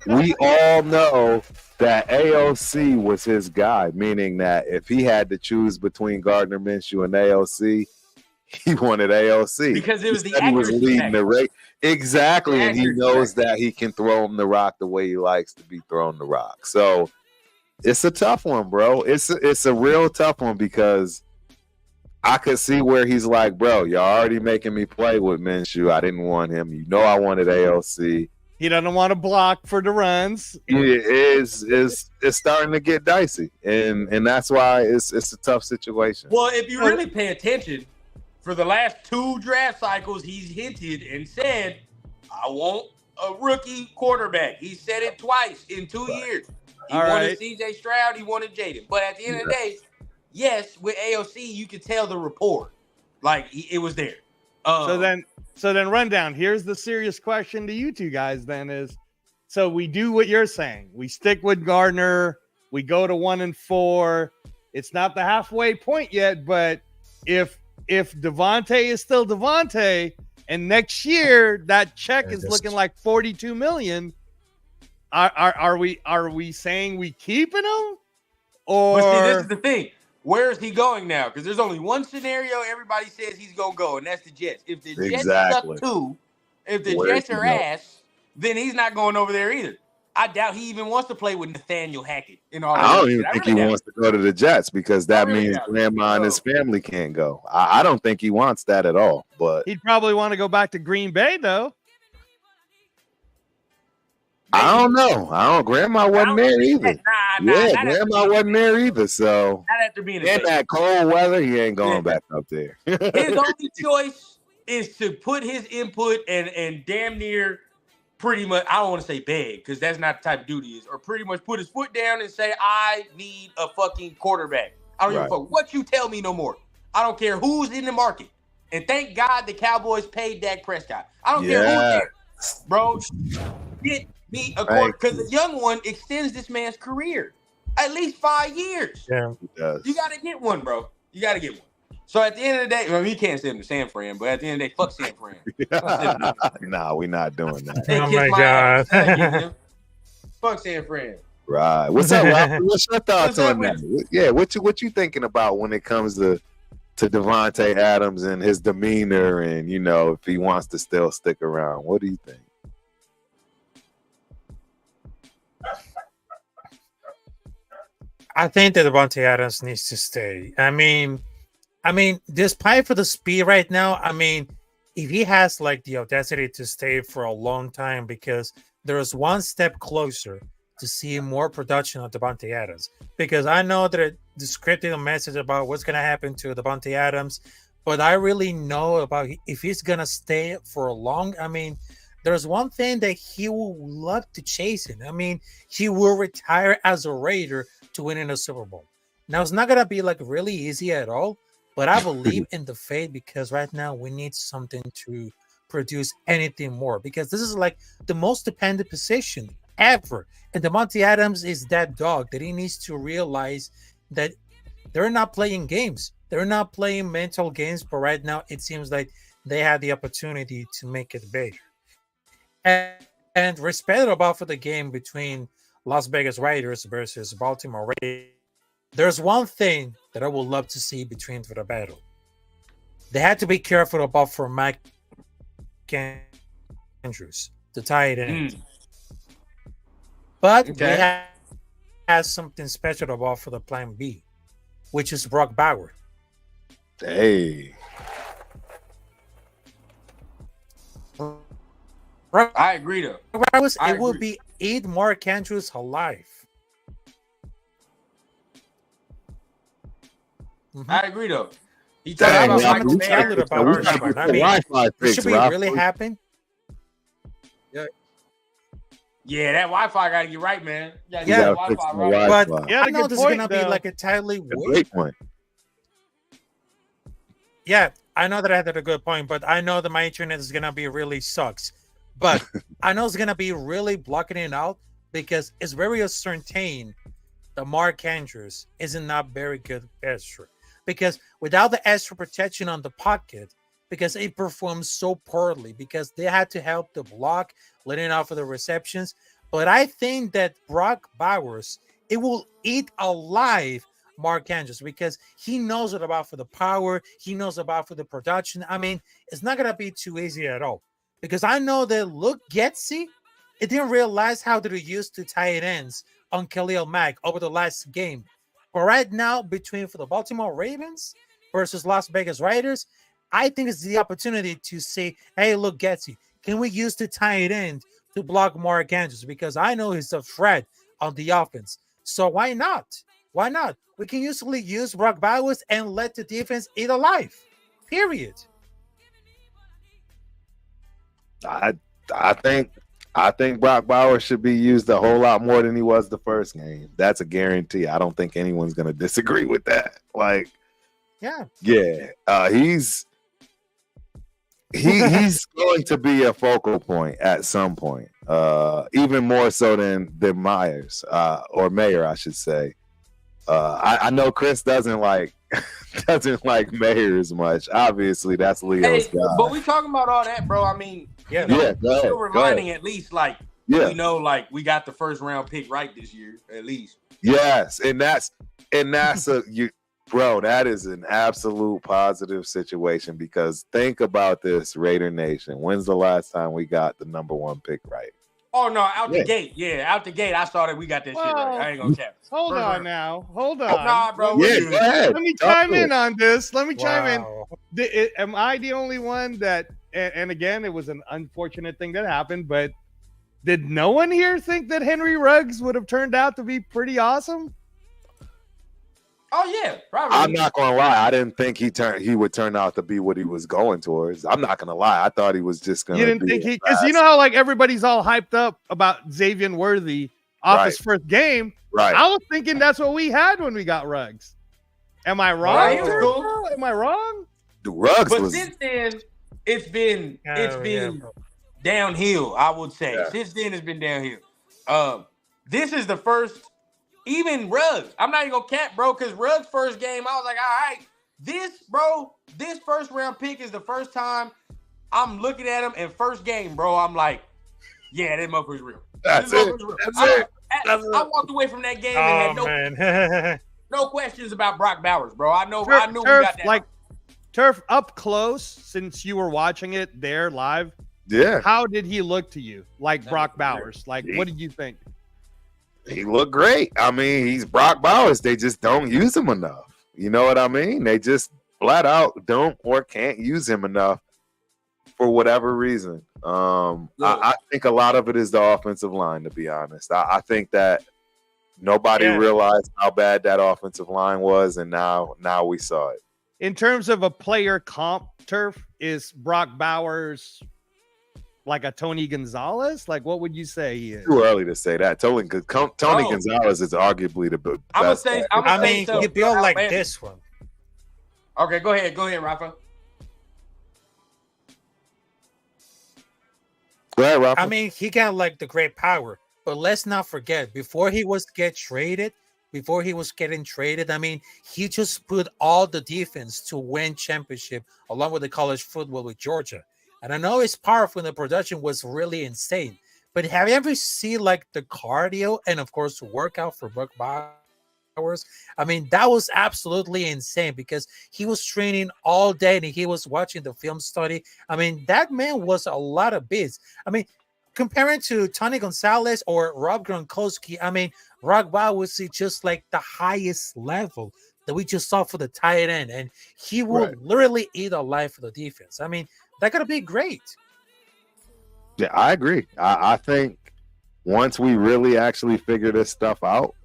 We all know that AOC was his guy, meaning that if he had to choose between Gardner Minshew and AOC, he wanted AOC because it was the he was accuracy leading factor. the race. Exactly. The And he accuracy knows factor. that he can throw him the rock the way he likes to be thrown the rock. So it's a tough one, bro. It's a real tough one because I could see where he's like, bro, you're already making me play with Minshew. I didn't want him. You know I wanted AOC. He doesn't want to block for the runs. It's starting to get dicey. And that's why it's a tough situation. Well, if you really pay attention, for the last 2 draft cycles, he's hinted and said, I want a rookie quarterback. He said it twice in 2 years. He wanted CJ Stroud, he wanted Jaden. But at the end of the day, yes, with AOC, you could tell the rapport. Like, it was there. So then rundown. Here's the serious question to you two guys then is, so we do what you're saying. We stick with Gardner. We go to 1-4. It's not the halfway point yet, but if Devontae is still Devontae and next year that check is looking like $42 million, are we saying we keeping him? Or but see, this is the thing. Where is he going now? Because there's only one scenario everybody says he's going to go, and that's the Jets. If the Jets suck too, if the Jets are ass, then he's not going over there either. I doubt he even wants to play with Nathaniel Hackett. I don't even think he wants to go to the Jets because that means grandma and his family can't go. I don't think he wants that at all. But he'd probably want to go back to Green Bay, though. I don't know. Grandma wasn't there either. Grandma wasn't there either. So not after being in that cold weather, he ain't going back up there. His only choice is to put his input and damn near pretty much, I don't want to say beg because that's not the type of dude he is, or pretty much put his foot down and say, I need a fucking quarterback. I don't give a fuck what you tell me no more. I don't care who's in the market. And thank God the Cowboys paid Dak Prescott. I don't care who's there. Bro, get me a quarter, because the young one extends this man's career at least 5 years. Yeah, he does. You got to get one, bro. You got to get one. So at the end of the day, he can't send him to San Fran, but at the end of the day, fuck San Fran. Nah, we're not doing that. Oh my God. Fuck San Fran. Right. What's up, Ralph? What's your thoughts on that? Yeah, what you thinking about when it comes to Devontae Adams and his demeanor and, if he wants to still stick around? What do you think? I think that Devontae Adams needs to stay. I mean, despite for the speed right now, if he has like the audacity to stay for a long time, because there is one step closer to see more production of Devontae Adams. Because I know that the scripted message about what's going to happen to Devontae Adams, but I really know about if he's going to stay for a long. There's one thing that he will love to chase in. He will retire as a Raider to win in a Super Bowl. Now, it's not going to be like really easy at all, but I believe in the faith because right now we need something to produce anything more, because this is like the most dependent position ever. And Devontae Adams is that dog that he needs to realize that they're not playing games. They're not playing mental games, but right now it seems like they have the opportunity to make it bigger. And respect about for the game between Las Vegas Raiders versus Baltimore Ravens, there's one thing that I would love to see between for the battle. They had to be careful about for Mike Andrews, the tight end. But we have something special about for the plan B, which is Brock Bauer. Hey. I agree, though. It would be eat Mark Andrews alive. I agree, though. He talking about Michael Taylor about this should be really happen. Yeah, that Wi-Fi got to get right, man. Yeah, Wi-Fi right. But I know this is going to be like a tightly great point. Yeah, I know that I had a good point, but I know that my internet is going to be really sucks. But I know it's going to be really blocking it out because it's very ascertain that Mark Andrews is not very good extra. Because without the extra protection on the pocket, because it performs so poorly, because they had to help the block, letting off of the receptions. But I think that Brock Bowers, it will eat alive Mark Andrews because he knows it about for the power. He knows about for the production. I mean, it's not going to be too easy at all because I know that Luke Getsy, it didn't realize how to use the tight ends on Khalil Mack over the last game. But right now, between for the Baltimore Ravens versus Las Vegas Raiders, I think it's the opportunity to say, hey, look, Getsy, can we use the tight end to block Mark Andrews? Because I know he's a threat on the offense. So why not? Why not? We can usually use Brock Bowers and let the defense eat alive. Period. I think Brock Bowers should be used a whole lot more than he was the first game. That's a guarantee. I don't think anyone's going to disagree with that. Like, yeah, he's going to be a focal point at some point, even more so than Myers or Mayer, I should say. I know Chris doesn't like Mayer as much. Obviously, that's Leo's guy. But we talking about all that, bro. I mean, go ahead. Silver lining, at least, like, yeah, we know, like, we got the first round pick right this year, at least. Yes, and that's bro, that is an absolute positive situation because think about this, Raider Nation. When's the last time we got the number 1 pick right? Oh, no, out the gate. Yeah, out the gate, I saw that we got that shit right. I ain't gonna cap. Hold on. Hold on. Nah, bro. Yeah, go ahead. Let me chime in on this. Am I the only one that, and again, it was an unfortunate thing that happened, but did no one here think that Henry Ruggs would have turned out to be pretty awesome? Oh, yeah, probably. I'm not gonna lie. I didn't think he would turn out to be what he was going towards. I'm not gonna lie. I thought he was just gonna. You didn't think because you know how like everybody's all hyped up about Xavier Worthy off his first game. Right. I was thinking that's what we had when we got Ruggs. Am I wrong? Right, cool. Am I wrong? The Ruggs but was. Since then, it's been downhill. I would say since then it's been downhill. This is the first. Even Ruggs, I'm not even gonna cap, bro, because Ruggs' first game, I was like, all right, this first round pick is the first time I'm looking at him, and first game, bro, I'm like, yeah, that motherfucker's real. That's it. I walked away from that game and had no questions about Brock Bowers, bro. I knew we got that. Like, Turf, up close, since you were watching it there live, how did he look to you? Like Brock Bowers? Like, what did you think? He looked great. I mean, he's Brock Bowers. They just don't use him enough. You know what I mean? They just flat out don't or can't use him enough for whatever reason. I think a lot of it is the offensive line, to be honest. I think that nobody realized how bad that offensive line was, and now we saw it. In terms of a player comp, Turf, is Brock Bowers like a Tony Gonzalez? Like, what would you say he is? Too early to say that. Tony Gonzalez is arguably the best. I mean, you build like this one. Okay, go ahead, Rafa. Go ahead, Rafa. I mean, he got like the great power, but let's not forget, before he was getting traded, I mean, he just put all the defense to win championship along with the college football with Georgia. And I know it's powerful and the production was really insane. But have you ever seen like the cardio and of course workout for Brock Bowers? I mean, that was absolutely insane because he was training all day and he was watching the film study. I mean, that man was a lot of bits. I mean, comparing to Tony Gonzalez or Rob Gronkowski, I mean, Brock Bowers is just like the highest level that we just saw for the tight end. And he will literally eat alive for the defense. I mean, that could be great. Yeah, I agree. I think once we really actually figure this stuff out,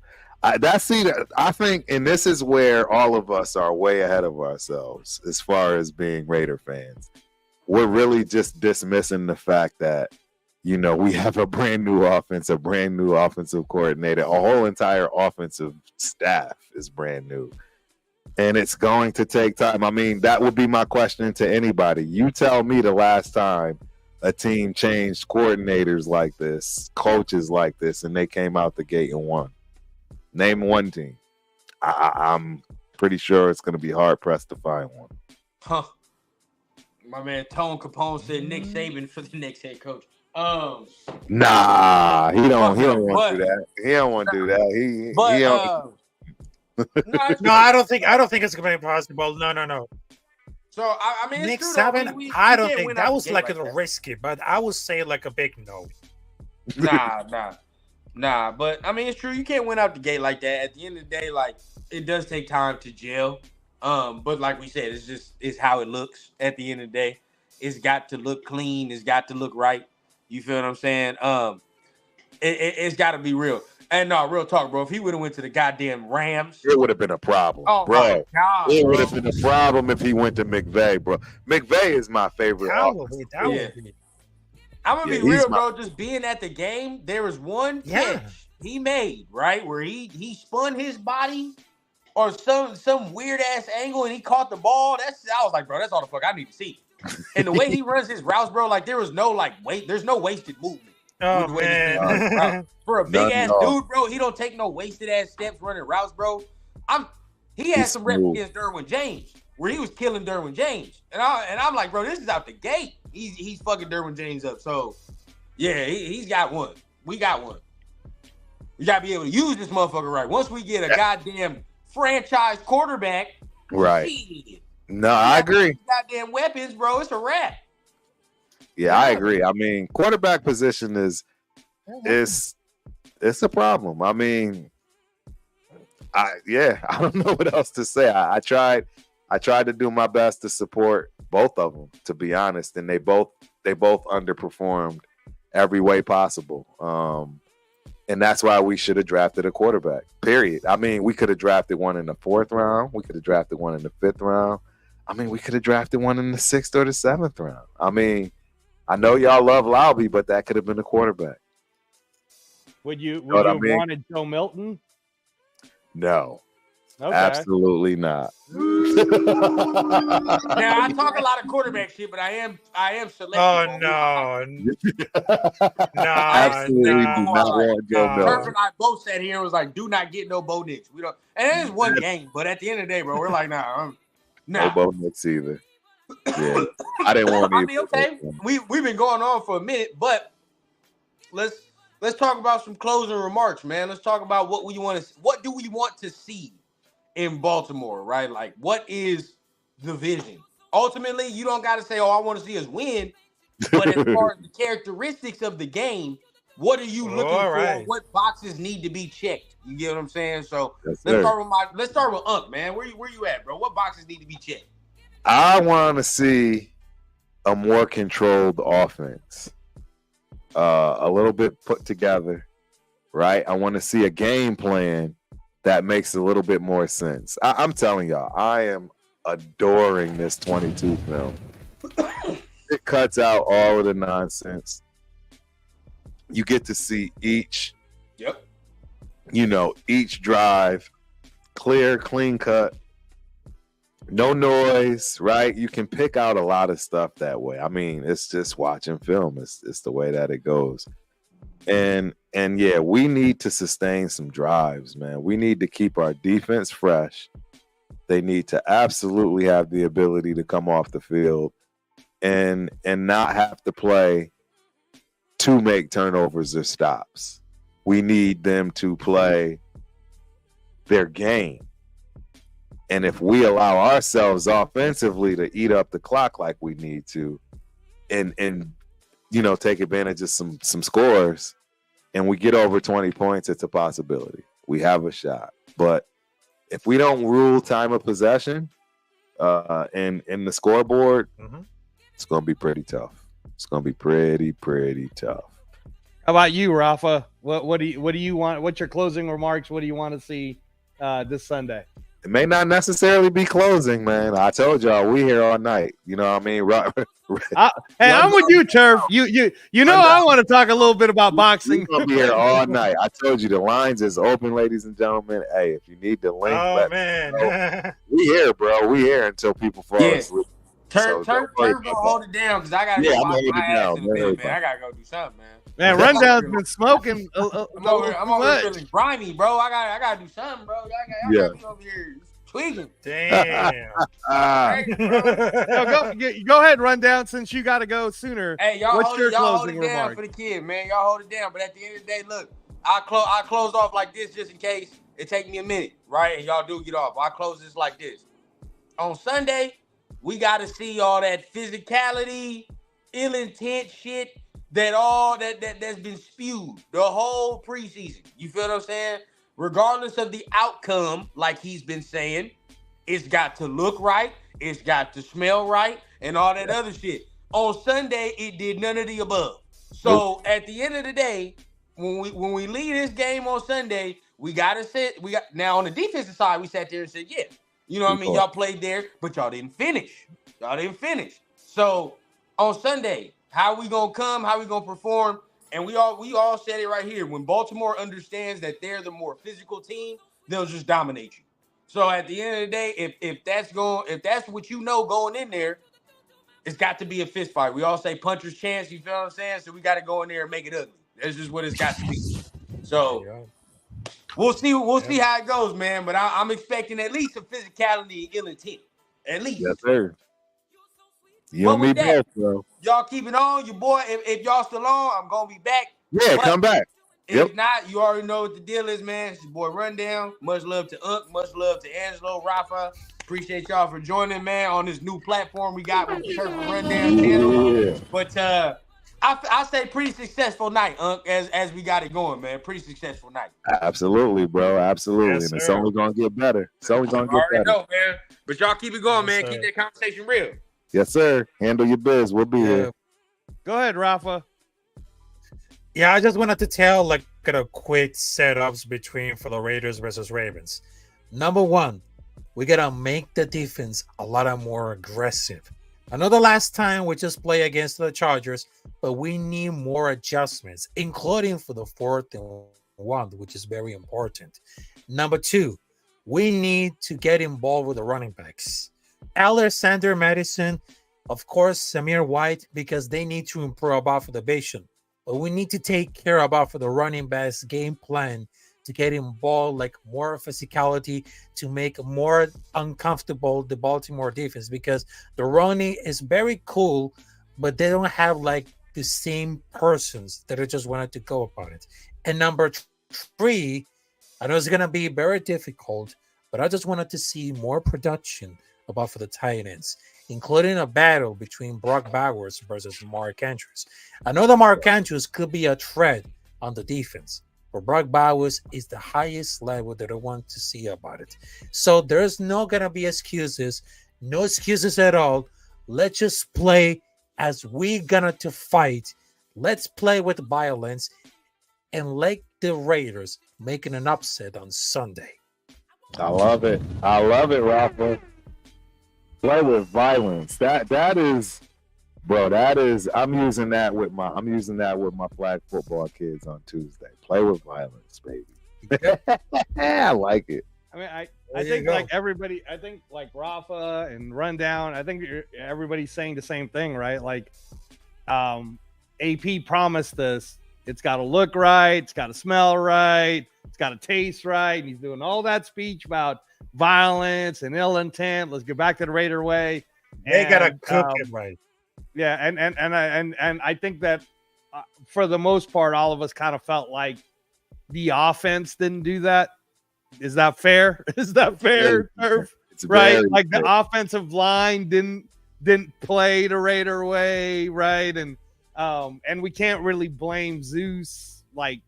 I think, and this is where all of us are way ahead of ourselves as far as being Raider fans. We're really just dismissing the fact that, you know, we have a brand new offense, a brand new offensive coordinator, a whole entire offensive staff is brand new. And it's going to take time. I mean, that would be my question to anybody. You tell me the last time a team changed coordinators like this, coaches like this, and they came out the gate and won. Name one team. I'm pretty sure it's going to be hard-pressed to find one. Huh. My man Tone Capone said Nick Saban for the next head coach. Nah, he don't want to do that. He don't want to do that. No, I don't think it's gonna be possible. No. So I mean, it's Nick true, Saban, though. We I don't can't think win that out was the like gate a that. risky, but I would say like a big no. Nah. But I mean, it's true. You can't win out the gate like that. At the end of the day, like it does take time to gel. But like we said, it's how it looks. At the end of the day, it's got to look clean. It's got to look right. You feel what I'm saying? It's got to be real. And no, real talk, bro. If he would have went to the goddamn Rams, It would have been a problem, oh bro. my god, It would bro. have been a problem if he went to McVay, bro. McVay is my favorite. That would be. I'm gonna Yeah, be real, he's bro. Just being at the game, there was one catch he made, right, where he spun his body or some weird ass angle and he caught the ball. I was like, bro, that's all the fuck I need to see. And the way he runs his routes, bro, like there was no there's no wasted movement. Oh with the way this nigga runs man. routes. For a big None ass at all. dude, bro, he don't take no wasted ass steps running routes, bro. He had He's some reps smooth. against Derwin James where he was killing Derwin James, and I'm like, bro, this is out the gate. He's fucking Derwin James up. So yeah, he's got one. We got one. We gotta be able to use this motherfucker right. Once we get a goddamn franchise quarterback, Right. shit, No, I agree. goddamn weapons, bro. It's a wrap. Yeah, I agree. I mean, quarterback position is it's a problem. I mean, I don't know what else to say. I tried to do my best to support both of them, to be honest, and they both underperformed every way possible. And that's why we should have drafted a quarterback. Period. I mean, we could have drafted one in the 4th round. We could have drafted one in the 5th round. I mean, we could have drafted one in the 6th or the 7th round. I mean, I know y'all love Laube, but that could have been a quarterback. Would you what I have mean? wanted Joe Milton? No, Okay. absolutely not. Now I talk a lot of quarterback shit, but I am selective. Oh on no. Absolutely do not want Joe Turf Milton. and I both sat here and was like, do not get no Bo Nix. We don't, and it is one game, but at the end of the day, bro, we're like, No nah. Bo Nix either. Yeah, I didn't want. I mean, okay, we've been going on for a minute, but let's talk about some closing remarks, man. Let's talk about what do we want to see in Baltimore, right? Like, what is the vision? Ultimately, you don't got to say, "Oh, I want to see us win," but as far as the characteristics of the game, what are you looking for? What boxes need to be checked? You get what I'm saying? So let's start with Unc, man. Where you at, bro? What boxes need to be checked? I want to see a more controlled offense, a little bit put together, right? I want to see a game plan that makes a little bit more sense. I'm telling y'all, I am adoring this 22 film. It cuts out all of the nonsense. You get to see each drive, clear, clean cut. No noise, right? You can pick out a lot of stuff that way. I mean, it's just watching film. It's the way that it goes. And yeah, we need to sustain some drives, man. We need to keep our defense fresh. They need to absolutely have the ability to come off the field and not have to play to make turnovers or stops. We need them to play their game. And if we allow ourselves offensively to eat up the clock like we need to, and take advantage of some scores, and we get over 20 points, it's a possibility. We have a shot. But if we don't rule time of possession in the scoreboard, it's going to be pretty tough. It's going to be pretty tough. How about you, Rafa? What do you want? What's your closing remarks? What do you want to see this Sunday? It may not necessarily be closing, man. I told y'all we here all night. You know what I mean? Hey, I'm with you, Turf. You know I want to talk a little bit about boxing. We're gonna be here all night. I told you the lines is open, ladies and gentlemen. Hey, if you need the link, we here, bro. We here until people fall asleep. Turf gonna hold it down because I gotta go watch my ass in the bed, man. I gotta go do something, man. Man, Rundown's been smoking. I'm over here feeling grimy, bro. I gotta do something, bro. I gotta be over here tweaking. Damn. Go ahead, Rundown, since you got to go sooner. Hey, y'all What's hold your it down closing remark? for the kid, man. Y'all hold it down. But at the end of the day, look, I close off like this just in case. It take me a minute, right? And y'all do get off. I close this like this. On Sunday, we got to see all that physicality, ill intent shit that's been spewed the whole preseason. You feel what I'm saying? Regardless of the outcome, like he's been saying, it's got to look right, it's got to smell right, and all that other shit. On Sunday, it did none of the above. So at the end of the day, when we leave this game on Sunday, we gotta now on the defensive side, we sat there and said, yeah, you know what I mean? Y'all played there, but y'all didn't finish. So on Sunday, how we gonna come? How we gonna perform? And we all said it right here. When Baltimore understands that they're the more physical team, they'll just dominate you. So at the end of the day, if that's what you know going in there, it's got to be a fist fight. We all say puncher's chance. You feel what I'm saying? So we got to go in there and make it ugly. That's just what it's got to be. So we'll see how it goes, man. But I'm expecting at least some physicality and ill intent. At least. Yes, sir. You and me both, bro. Y'all keep it on. Your boy, if y'all still on, I'm going to be back. Yeah, come back. If not, you already know what the deal is, man. It's your boy Rundown. Much love to Unc. Much love to Angelo, Rafa. Appreciate y'all for joining, man, on this new platform we got with the Turf Rundown channel. Yeah. But I say pretty successful night, Unc, as we got it going, man. Pretty successful night. Absolutely, bro. Absolutely. Yes, and it's only going to get better. It's only going to get better. Know, man. But y'all keep it going, man. Keep that conversation real. Yes, sir. Handle your biz. We'll be here. Go ahead, Rafa. Yeah, I just wanted to tell a quick setups for the Raiders versus Ravens. Number one, we got to make the defense a lot more aggressive. I know the last time we just played against the Chargers, but we need more adjustments, including for the 4th and 1, which is very important. Number two, we need to get involved with the running backs. Alexander Madison, of course, Samir White, because they need to improve about for the Bayesian. But we need to take care about for the running backs game plan to get involved, more physicality to make more uncomfortable the Baltimore defense, because the running is very cool, but they don't have the same persons that are just wanted to go about it. And number three, I know it's going to be very difficult, but I just wanted to see more production about for the tight ends, including a battle between Brock Bowers versus Mark Andrews. I know that Mark Andrews could be a threat on the defense, but Brock Bowers is the highest level that I want to see about it. So there's not going to be excuses, no excuses at all. Let's just play as we're going to fight. Let's play with violence and let the Raiders make an upset on Sunday. I love it. Rafa. Play with violence. That is, bro. That is. I'm using that with my flag football kids on Tuesday. Play with violence, baby. I like it. I mean, I think everybody. I think Rafa and Rundown. I think everybody's saying the same thing, right? AP promised us. It's got to look right. It's got to smell right. It's got to taste right. And he's doing all that speech about violence and ill intent. Let's get back to the Raider way. They gotta cook it right. Yeah, and I think that for the most part, all of us kind of felt like the offense didn't do that. Is that fair? Turf? Right? The offensive line didn't play the Raider way, right? And we can't really blame Zeus like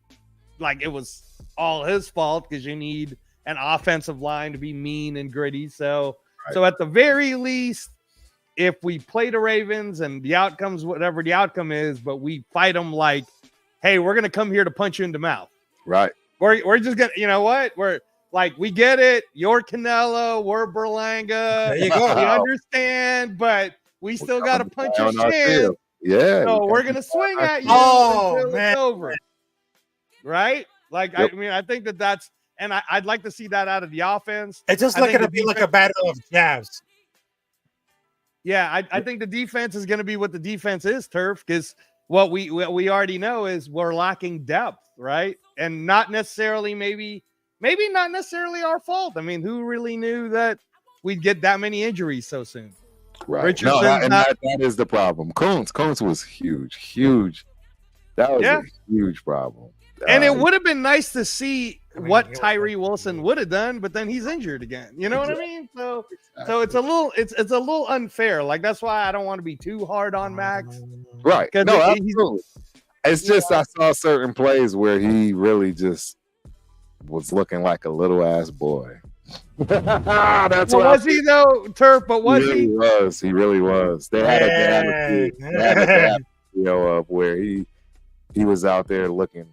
it was all his fault, because you need an offensive line to be mean and gritty. So at the very least, if we play the Ravens and the outcome's whatever the outcome is, but we fight them hey, we're gonna come here to punch you in the mouth. Right. We're just gonna, you know what? We're we get it. You're Canelo, we're Berlanga. There you go. We understand, but we still got to punch your chin. Yeah. So we're gonna swing at you until it's over. Right? I think that's, and I'd like to see that out of the offense. It's just going to be like a battle of jabs. Yeah, I think the defense is going to be what the defense is, Turf, because what we already know is we're lacking depth, right? And not necessarily maybe not necessarily our fault. I mean, who really knew that we'd get that many injuries so soon? Right. That is the problem. Coons was huge. That was a huge problem. And it would have been nice to see what Tyree Wilson would have done, but then he's injured again. You know what I mean? So it's a little unfair. Like that's why I don't want to be too hard on Max. Right. Because No, absolutely. It's just I saw certain plays where he really just was looking like a little ass boy. That's what was he though, Turf? But was he? He really was. They had a video of where he was out there looking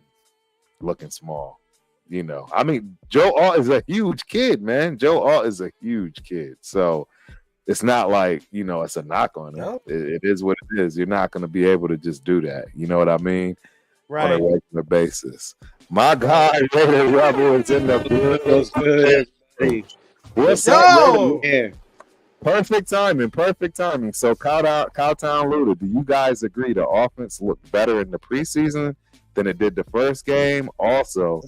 small. You know, I mean, Joe Alt is a huge kid, man. Joe Alt is a huge kid. So it's not like, you know, it's a knock on him. Nope. It is what it is. You're not going to be able to just do that. You know what I mean? Right. On a regular basis. My guy, Raider Rebel, is in the building. What's up, Yeah. Perfect timing. So, Cowtown Luda, do you guys agree the offense looked better in the preseason than it did the first game? Also,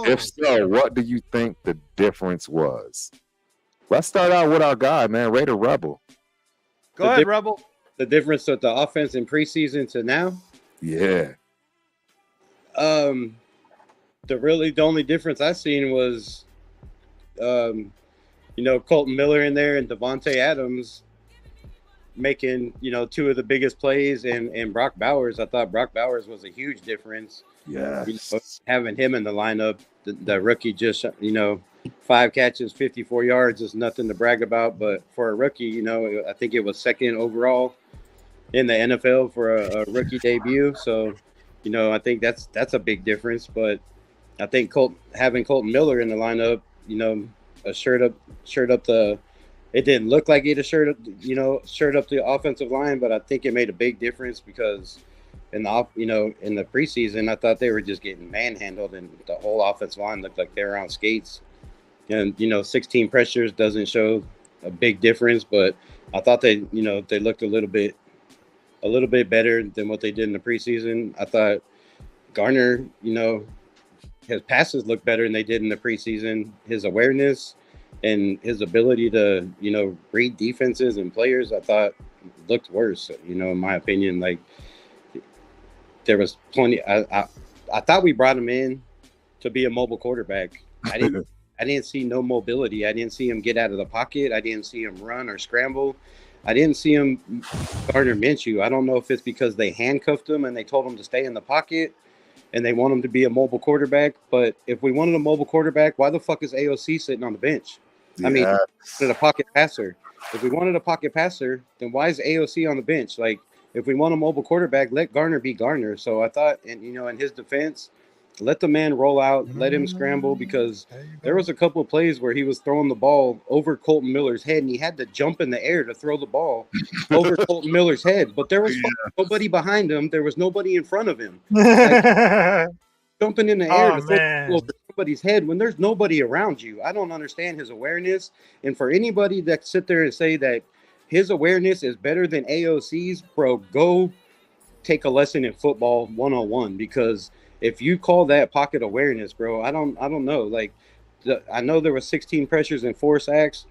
if so, what do you think the difference was? Let's start out with our guy, man, Raider Rebel. Go ahead, Rebel. The difference with the offense in preseason to now? Yeah. The only difference I seen was, Colton Miller in there and Devontae Adams making, two of the biggest plays, and Brock Bowers. I thought Brock Bowers was a huge difference. Yeah. Having him in the lineup, the rookie just, 5 catches, 54 yards is nothing to brag about. But for a rookie, I think it was second overall in the NFL for a rookie debut. So, I think that's a big difference. But I think having Colton Miller in the lineup, a shirt up the. It didn't look like he had a shirt up the offensive line, but I think it made a big difference because in the preseason, I thought they were just getting manhandled, and the whole offensive line looked like they were on skates. And 16 pressures doesn't show a big difference, but I thought they looked a little bit better than what they did in the preseason. I thought Gardner, his passes looked better than they did in the preseason. His awareness and his ability to, read defenses and players, I thought looked worse, in my opinion. Like there was plenty. I thought we brought him in to be a mobile quarterback. I didn't see no mobility. I didn't see him get out of the pocket. I didn't see him run or scramble. I didn't see him Gardner Minshew. I don't know if it's because they handcuffed him and they told him to stay in the pocket and they want him to be a mobile quarterback. But if we wanted a mobile quarterback, why the fuck is AOC sitting on the bench? Yeah. I mean, we wanted a pocket passer. If we wanted a pocket passer, then why is AOC on the bench? Like, if we want a mobile quarterback, let Gardner be Gardner. So I thought, and in his defense, let the man roll out, let him scramble, because there was a couple of plays where he was throwing the ball over Colton Miller's head, and he had to jump in the air to throw the ball over Colton Miller's head. But there was nobody behind him. There was nobody in front of him. Like, jumping in the air to throw over somebody's head when there's nobody around you. I don't understand his awareness. And for anybody that sit there and say that his awareness is better than AOC's, bro, go take a lesson in football 101, because if you call that pocket awareness, bro, I don't know. Like, I know there were 16 pressures and 4 sacks,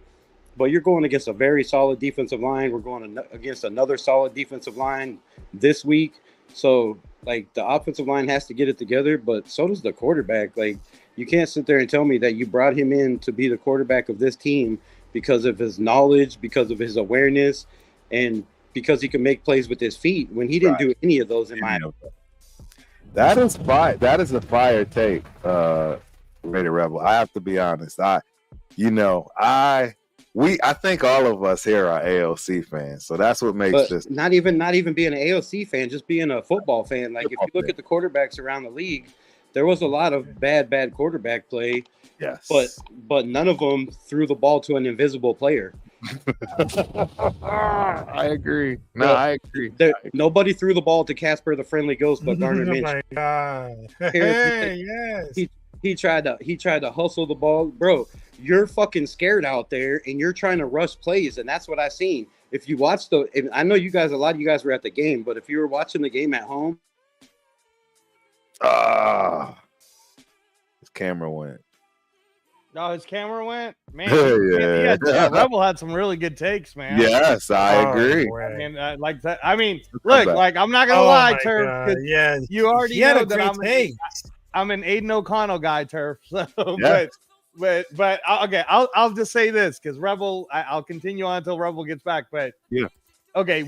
but you're going against a very solid defensive line. We're going against another solid defensive line this week. So, like, the offensive line has to get it together, but so does the quarterback. Like, you can't sit there and tell me that you brought him in to be the quarterback of this team because of his knowledge, because of his awareness, and because he can make plays with his feet when he didn't do any of those in my opinion. That is fire. That is a fire take, Raider Rebel. I have to be honest. I think all of us here are AOC fans, so that's what makes this. Not even being an AOC fan, just being a football fan. Like, if you look at the quarterbacks around the league, there was a lot of bad quarterback play. Yes, but none of them threw the ball to an invisible player. I agree. I agree. Nobody threw the ball to Casper the Friendly Ghost, but Gardner Minshew. Oh my God! Hey, yes. He tried to hustle the ball, bro. You're fucking scared out there, and you're trying to rush plays, and that's what I seen. If you watch I know a lot of you guys were at the game, but if you were watching the game at home, his camera went. No, his camera went. Man, Rebel had some really good takes, man. Yes, I agree. I mean, like that. I mean, look, like, I'm not gonna lie, Turf. Yeah, you already know that I'm an Aiden O'Connell guy, Turf. So, Yeah. but okay, I'll just say this because Rebel. I'll continue on until Rebel gets back. But Yeah. Okay,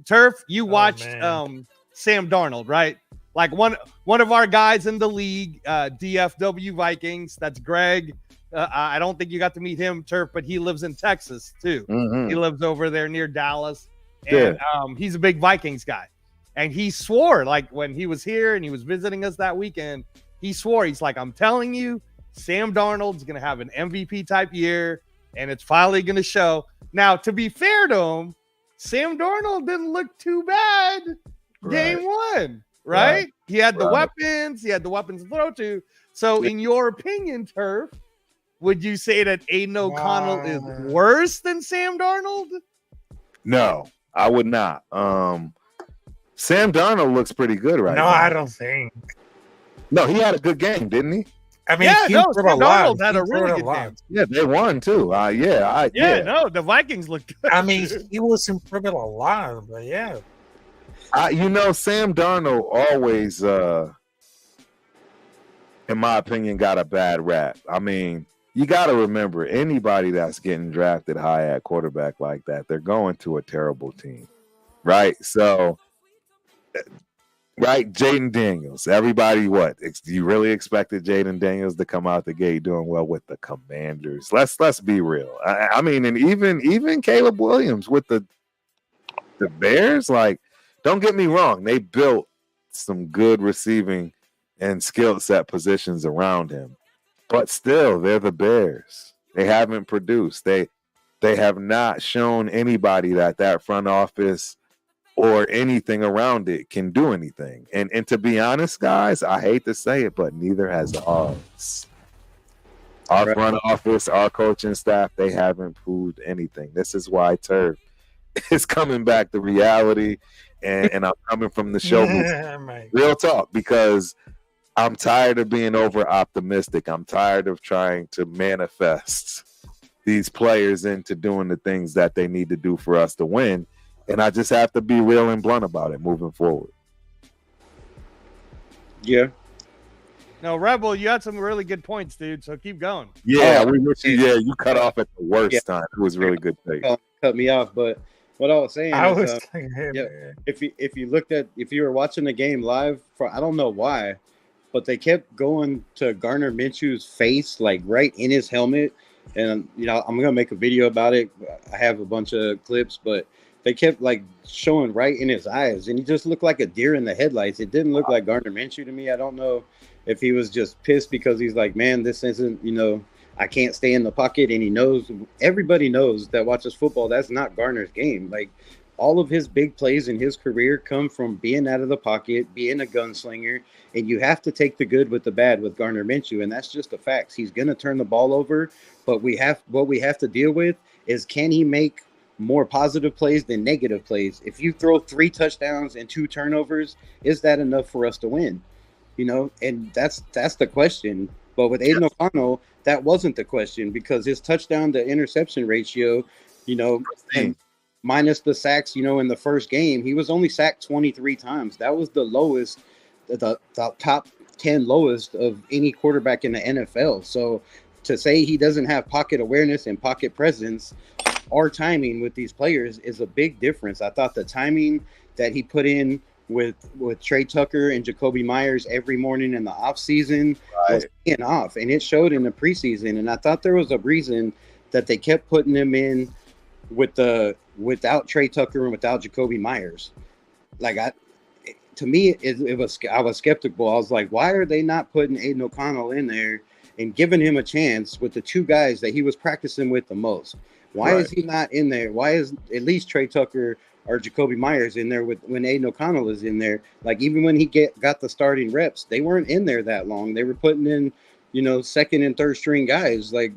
Turf. You watched man. Sam Darnold, right? Like one of our guys in the league, DFW Vikings. That's Greg. I don't think you got to meet him, Turf, but he lives in Texas too. Mhm. He lives over there near Dallas, Yeah. and he's a big Vikings guy. And he swore, like when he was here and he was visiting us that weekend, he swore, he's like, I'm telling you, Sam Darnold's going to have an MVP type year, and it's finally going to show. Now, to be fair to him, Sam Darnold didn't look too bad game one, right? He had the weapons. He had the weapons to throw to. So, in your opinion, Turf, would you say that Aiden O'Connell is worse than Sam Darnold? No, I would not. Sam Darnold looks pretty good right now. No, I don't think. No, he had a good game, didn't he? I mean, Yeah, he no, threw Sam a lot. Darnold had He a threw really a good lot. game. Yeah, they won too. No, the Vikings looked good. I mean, he was improving a lot, but yeah. Sam Darnold always, in my opinion, got a bad rap. I mean, you got to remember, anybody that's getting drafted high at quarterback like that, they're going to a terrible team, right? So, right, Jaden Daniels. Everybody, you really expected Jaden Daniels to come out the gate doing well with the Commanders? Let's be real. I mean, and even Caleb Williams with the Bears. Like, don't get me wrong, they built some good receiving and skill set positions around him, but still, they're the Bears. They haven't produced. They have not shown anybody that front office or anything around it can do anything. And to be honest, guys, I hate to say it, but neither has ours. Our front office, our coaching staff, they haven't proved anything. This is why Turf is coming back to reality, and I'm coming from the show. Real talk, because I'm tired of being over optimistic. I'm tired of trying to manifest these players into doing the things that they need to do for us to win. And I just have to be real and blunt about it moving forward. Yeah. No, Rebel, you had some really good points, dude. So keep going. Yeah, you cut off at the worst time. It was really good take. Cut me off, but what I was saying is, Hey, if you were watching the game live, I don't know why, but they kept going to Gardner Minshew's face, like right in his helmet. And I'm gonna make a video about it. I have a bunch of clips, but they kept like showing right in his eyes, and he just looked like a deer in the headlights. It didn't look like Gardner Minshew to me. I don't know if he was just pissed because he's like, man, this isn't, I can't stay in the pocket. And everybody knows that watches football, that's not Gardner's game. Like, all of his big plays in his career come from being out of the pocket, being a gunslinger, and you have to take the good with the bad with Gardner Minshew, and that's just the facts. He's going to turn the ball over, but what we have to deal with is, can he make more positive plays than negative plays? If you throw 3 touchdowns and 2 turnovers, is that enough for us to win? And that's the question. But with Aiden O'Connell, that wasn't the question, because his touchdown to interception ratio, and minus the sacks, in the first game, he was only sacked 23 times. That was the lowest, the top 10 lowest of any quarterback in the NFL. So to say he doesn't have pocket awareness and pocket presence or timing with these players is a big difference. I thought the timing that he put in with Trey Tucker and Jacoby Myers every morning in the offseason was paying off, and it showed in the preseason. And I thought there was a reason that they kept putting him in without Trey Tucker and without Jacoby Myers. Like, I was skeptical. I was like, why are they not putting Aiden O'Connell in there and giving him a chance with the 2 guys that he was practicing with the most? Why is he not in there? Why is at least Trey Tucker or Jacoby Myers in there when Aiden O'Connell is in there? Like, even when he got the starting reps, they weren't in there that long. They were putting in, second and third string guys like,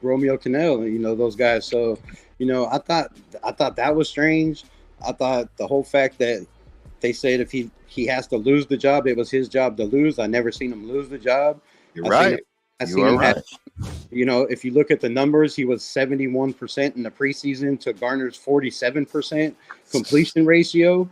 Romeo Cannell, those guys. So, I thought that was strange. I thought the whole fact that they said if he has to lose the job, it was his job to lose. I never seen him lose the job. You're right. If you look at the numbers, he was 71% in the preseason to Garner's 47% completion ratio.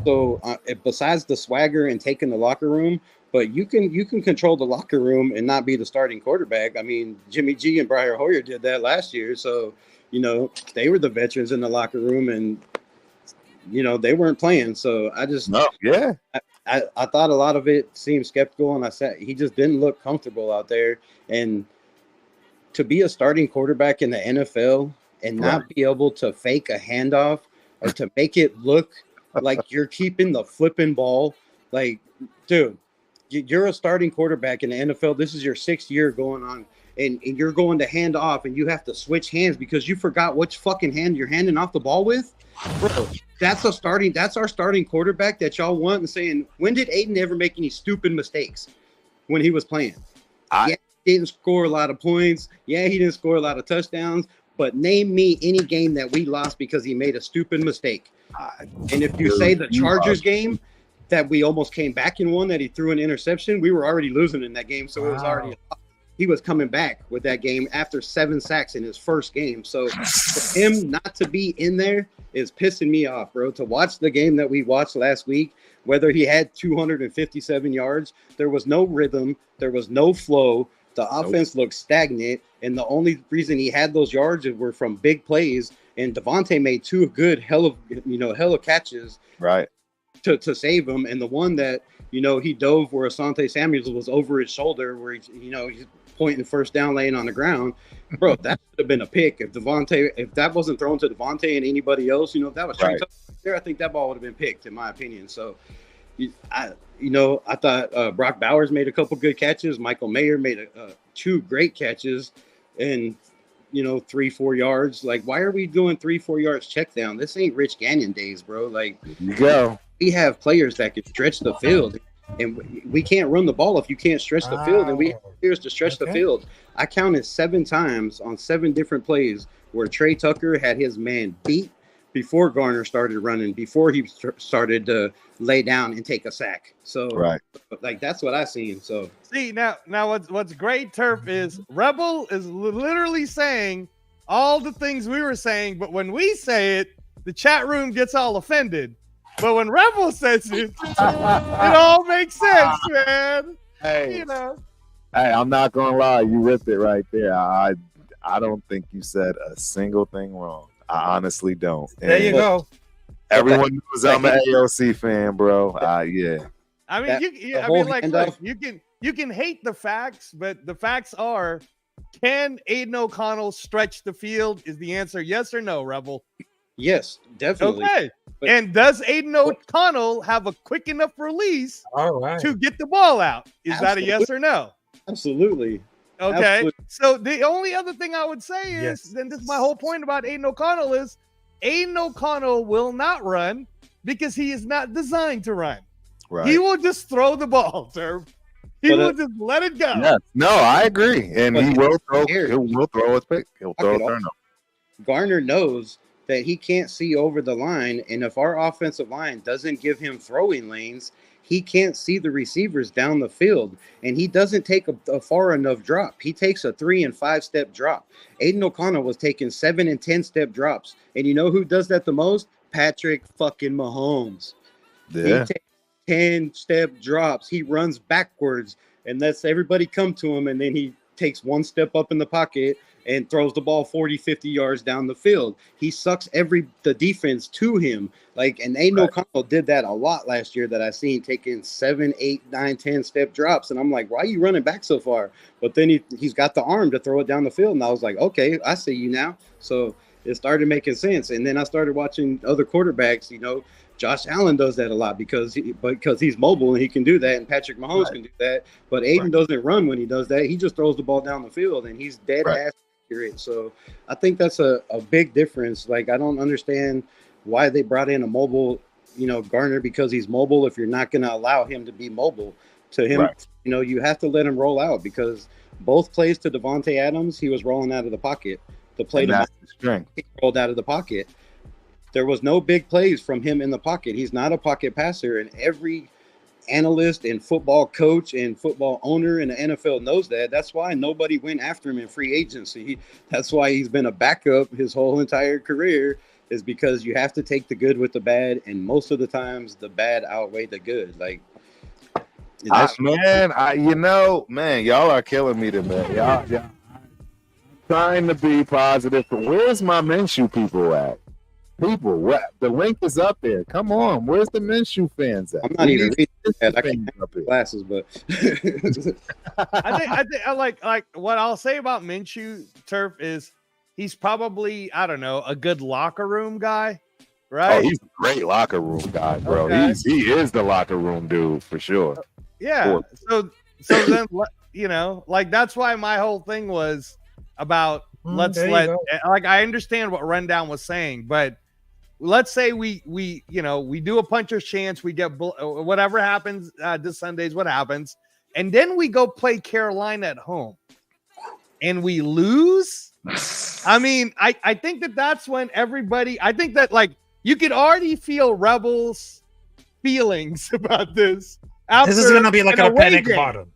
So besides the swagger and taking the locker room, but you can control the locker room and not be the starting quarterback. I mean, Jimmy G and Brian Hoyer did that last year. So, they were the veterans in the locker room, and they weren't playing. So I just I thought a lot of it seemed skeptical, and I said he just didn't look comfortable out there. And to be a starting quarterback in the NFL and not be able to fake a handoff or to make it look like you're keeping the flipping ball, like, dude, you're a starting quarterback in the NFL. This is your 6th year going on, and you're going to hand off, and you have to switch hands because you forgot which fucking hand you're handing off the ball with. Bro, that's our starting quarterback that y'all want, and saying, when did Aiden ever make any stupid mistakes when he was playing? Yeah, he didn't score a lot of points. Yeah, he didn't score a lot of touchdowns. But name me any game that we lost because he made a stupid mistake. And if you say the Chargers game that we almost came back and won, that he threw an interception, we were already losing in that game. So it was already he was coming back with that game after 7 sacks in his first game. So for him not to be in there is pissing me off, bro. To watch the game that we watched last week, whether he had 257 yards, there was no rhythm, there was no flow. The offense looked stagnant, and the only reason he had those yards were from big plays. And Devontae made 2 good hell of catches, right, to save him. And the one that he dove where Asante Samuels was over his shoulder, where he's pointing first down, laying on the ground, bro. That should have been a pick if that wasn't thrown to Devontae and anybody else. If that was straight up there, I think that ball would have been picked, in my opinion. So, I thought Brock Bowers made a couple good catches. Michael Mayer made 2 great catches, and 3-4 yards. Like, why are we doing 3-4 yards check down? This ain't Rich Gannon days, bro. Like, you go. We have players that can stretch the field, and we can't run the ball if you can't stretch the field. And we have players to stretch the field. I counted 7 times on 7 different plays where Trey Tucker had his man beat before Gardner started running, before he started to lay down and take a sack. So, like, that's what I seen. So, see, now what's great, Turf, is Rebel is literally saying all the things we were saying, but when we say it, the chat room gets all offended. But when Rebel says it, it all makes sense, man. Hey, I'm not gonna lie, you ripped it right there. I don't think you said a single thing wrong. I honestly don't. There you go. Everyone knows I'm an AOC fan, bro. Yeah. I mean, you can hate the facts, but the facts are: can Aiden O'Connell stretch the field? Is the answer yes or no, Rebel? Yes, definitely. Okay. And does Aiden O'Connell have a quick enough release to get the ball out? Is that a yes or no? Absolutely. Okay. Absolutely. So the only other thing I would say is, and this is my whole point about Aiden O'Connell, is Aiden O'Connell will not run because he is not designed to run. Right. He will just throw the ball, sir. He will just let it go. Yes. No, I agree. And he will throw. He will throw his pick. He'll throw a turnover. Garner knows that he can't see over the line, and if our offensive line doesn't give him throwing lanes, he can't see the receivers down the field, and he doesn't take a far enough drop. He takes a 3- and 5-step drop. Aiden O'Connell was taking 7- and 10-step drops, and you know who does that the most? Patrick fucking Mahomes. Yeah. He takes 10-step drops. He runs backwards and lets everybody come to him, and then he takes 1 step up in the pocket and throws the ball 40, 50 yards down the field. He sucks the defense to him. And Aiden O'Connell did that a lot last year that I seen, taking 7, 8, 9, 10-step drops. And I'm like, why are you running back so far? But then he's got the arm to throw it down the field. And I was like, okay, I see you now. So it started making sense. And then I started watching other quarterbacks. Josh Allen does that a lot because he's mobile and he can do that, and Patrick Mahomes can do that. But Aiden doesn't run when he does that. He just throws the ball down the field, and he's dead ass accurate. So I think that's a big difference. Like, I don't understand why they brought in a mobile, Gardner, because he's mobile. If you're not going to allow him to be mobile, to him, you have to let him roll out, because both plays to Devontae Adams, he was rolling out of the pocket. The play to Mahomes, he rolled out of the pocket. There was no big plays from him in the pocket. He's not a pocket passer, and every analyst and football coach and football owner in the NFL knows that. That's why nobody went after him in free agency. That's why he's been a backup his whole entire career, is because you have to take the good with the bad, and most of the times the bad outweigh the good. Like, man, y'all are killing me today. Y'all trying to be positive. But where's my Minshew people at? People, what? The link is up there. Come on, where's the Minshew fans at? I'm not even reading that. I can't have glasses, but I think I like what I'll say about Minshew, Turf, is he's probably, I don't know, a good locker room guy, right? Oh, he's a great locker room guy, bro. Okay. He is the locker room dude for sure. Yeah. So then, you know, like that's why my whole thing was about like I understand what Rundown was saying, but let's say we do a puncher's chance, we get whatever happens this Sunday's what happens, and then we go play Carolina at home and we lose. I mean, I think that's when everybody, I think that like you could already feel Rebels' feelings about this. This is gonna be like a panic button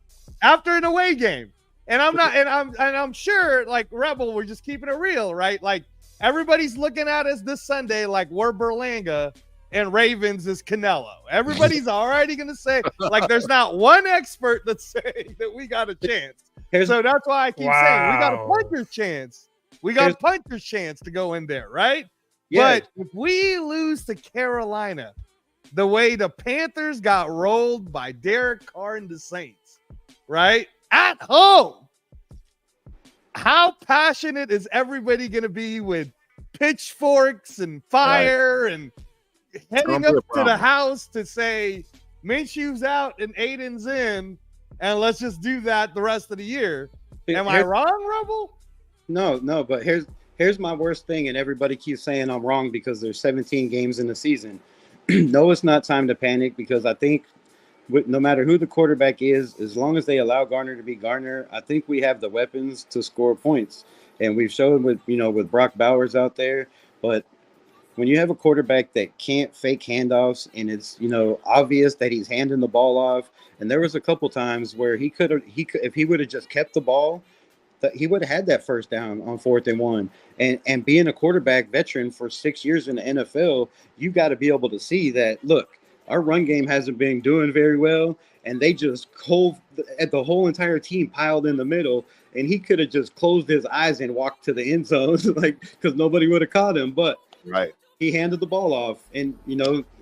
after an away game, and I'm sure like Rebel, we're just keeping it real, right? Like everybody's looking at us this Sunday like we're Berlanga and Ravens is Canelo. Everybody's already gonna say like there's not one expert that's saying that we got a chance. So that's why I keep saying we got a puncher's chance. We got a puncher's chance to go in there, right? Yeah. But if we lose to Carolina, the way the Panthers got rolled by Derek Carr and the Saints, right? At home. How passionate is everybody going to be with pitchforks and fire and heading up to the house to say Minshew's out and Aiden's in, and let's just do that the rest of the year? Am I wrong, Rebel? No, but here's my worst thing, and everybody keeps saying I'm wrong because there's 17 games in the season. No, it's not time to panic because I think no matter who the quarterback is, as long as they allow Gardner to be Gardner, I think we have the weapons to score points. And we've shown with Brock Bowers out there. But when you have a quarterback that can't fake handoffs and it's, obvious that he's handing the ball off, and there was a couple times where he could if he would have just kept the ball, that he would have had that first down on 4th and 1. And being a quarterback veteran for 6 years in the NFL, you got to be able to see that, look, our run game hasn't been doing very well, and they just the whole entire team piled in the middle, and he could have just closed his eyes and walked to the end zone, like because nobody would have caught him. But he handed the ball off, and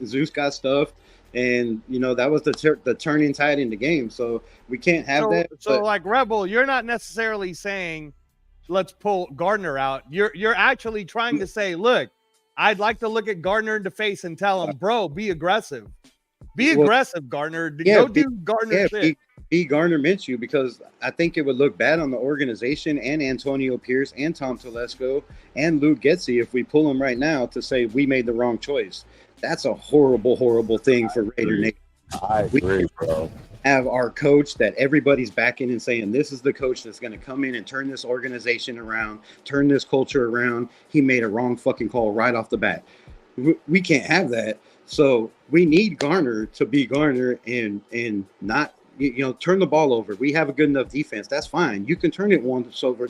Zeus got stuffed, and that was the turning tide in the game. So we can't have that. So like Rebel, you're not necessarily saying let's pull Gardner out. You're actually trying to say, look, I'd like to look at Gardner in the face and tell him, bro, be aggressive. Be aggressive, Gardner. Go do Gardner shit. Be Gardner Minshew, because I think it would look bad on the organization and Antonio Pierce and Tom Telesco and Luke Getsy if we pull him right now to say we made the wrong choice. That's a horrible, horrible thing for Raider Nation. I agree, bro. Have our coach that everybody's backing and saying this is the coach that's going to come in and turn this organization around, turn this culture around. He made a wrong fucking call right off the bat. We can't have that. So we need Gardner to be Gardner and not turn the ball over. We have a good enough defense. That's fine. You can turn it once over.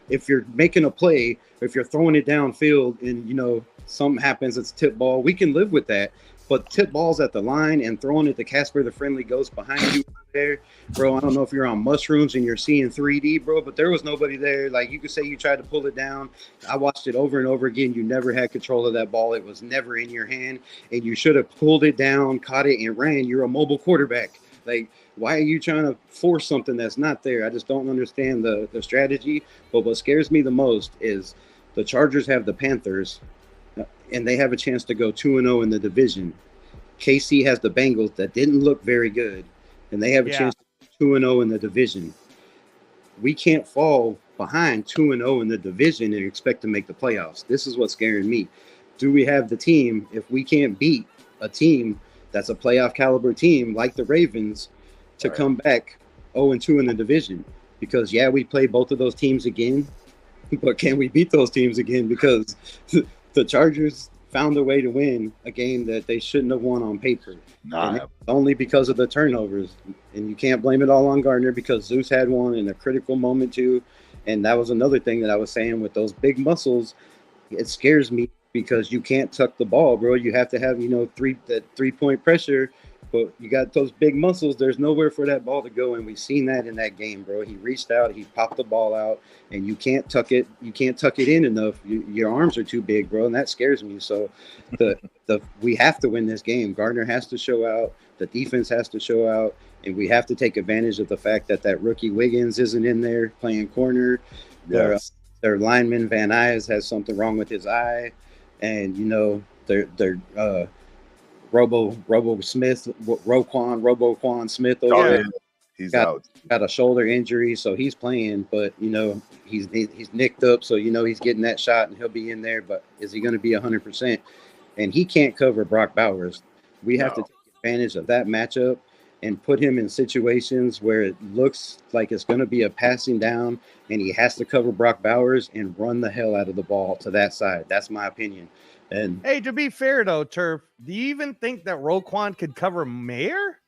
If you're making a play, if you're throwing it downfield and something happens, it's tip ball. We can live with that. But tip balls at the line and throwing it to Casper the Friendly Ghost behind you there, bro. I don't know if you're on mushrooms and you're seeing 3D, bro, but there was nobody there. Like, you could say you tried to pull it down. I watched it over and over again. You never had control of that ball. It was never in your hand, and you should have pulled it down, caught it, and ran. You're a mobile quarterback. Like, why are you trying to force something that's not there? I just don't understand the strategy. But what scares me the most is the Chargers have the Panthers, and they have a chance to go 2-0 in the division. KC has the Bengals that didn't look very good, and they have a chance to 2-0 in the division. We can't fall behind 2-0 in the division and expect to make the playoffs. This is what's scaring me. Do we have the team, if we can't beat a team that's a playoff caliber team like the Ravens, to come back 0-2 in the division? Because, we play both of those teams again, but can we beat those teams again? Because the Chargers found a way to win a game that they shouldn't have won on paper. Only because of the turnovers. And you can't blame it all on Gardner, because Zeus had one in a critical moment too. And that was another thing that I was saying with those big muscles. It scares me because you can't tuck the ball, bro. You have to have, that 3-point pressure, but you got those big muscles. There's nowhere for that ball to go, and we've seen that in that game, bro. He reached out, he popped the ball out, and you can't tuck it. You can't tuck it in enough. Your arms are too big, bro, and that scares me. So we have to win this game. Gardner has to show out. The defense has to show out, and we have to take advantage of the fact that rookie Wiggins isn't in there playing corner. Yes. Their lineman Van Nuys has something wrong with his eye, and their Roquan Smith over there. He's out. Got a shoulder injury, so he's playing, but he's nicked up, so he's getting that shot and he'll be in there. But is he going to be 100%? And he can't cover Brock Bowers. We have to take advantage of that matchup and put him in situations where it looks like it's going to be a passing down, and he has to cover Brock Bowers and run the hell out of the ball to that side. That's my opinion. And hey, to be fair though, Turf, do you even think that Roquan could cover Mayer?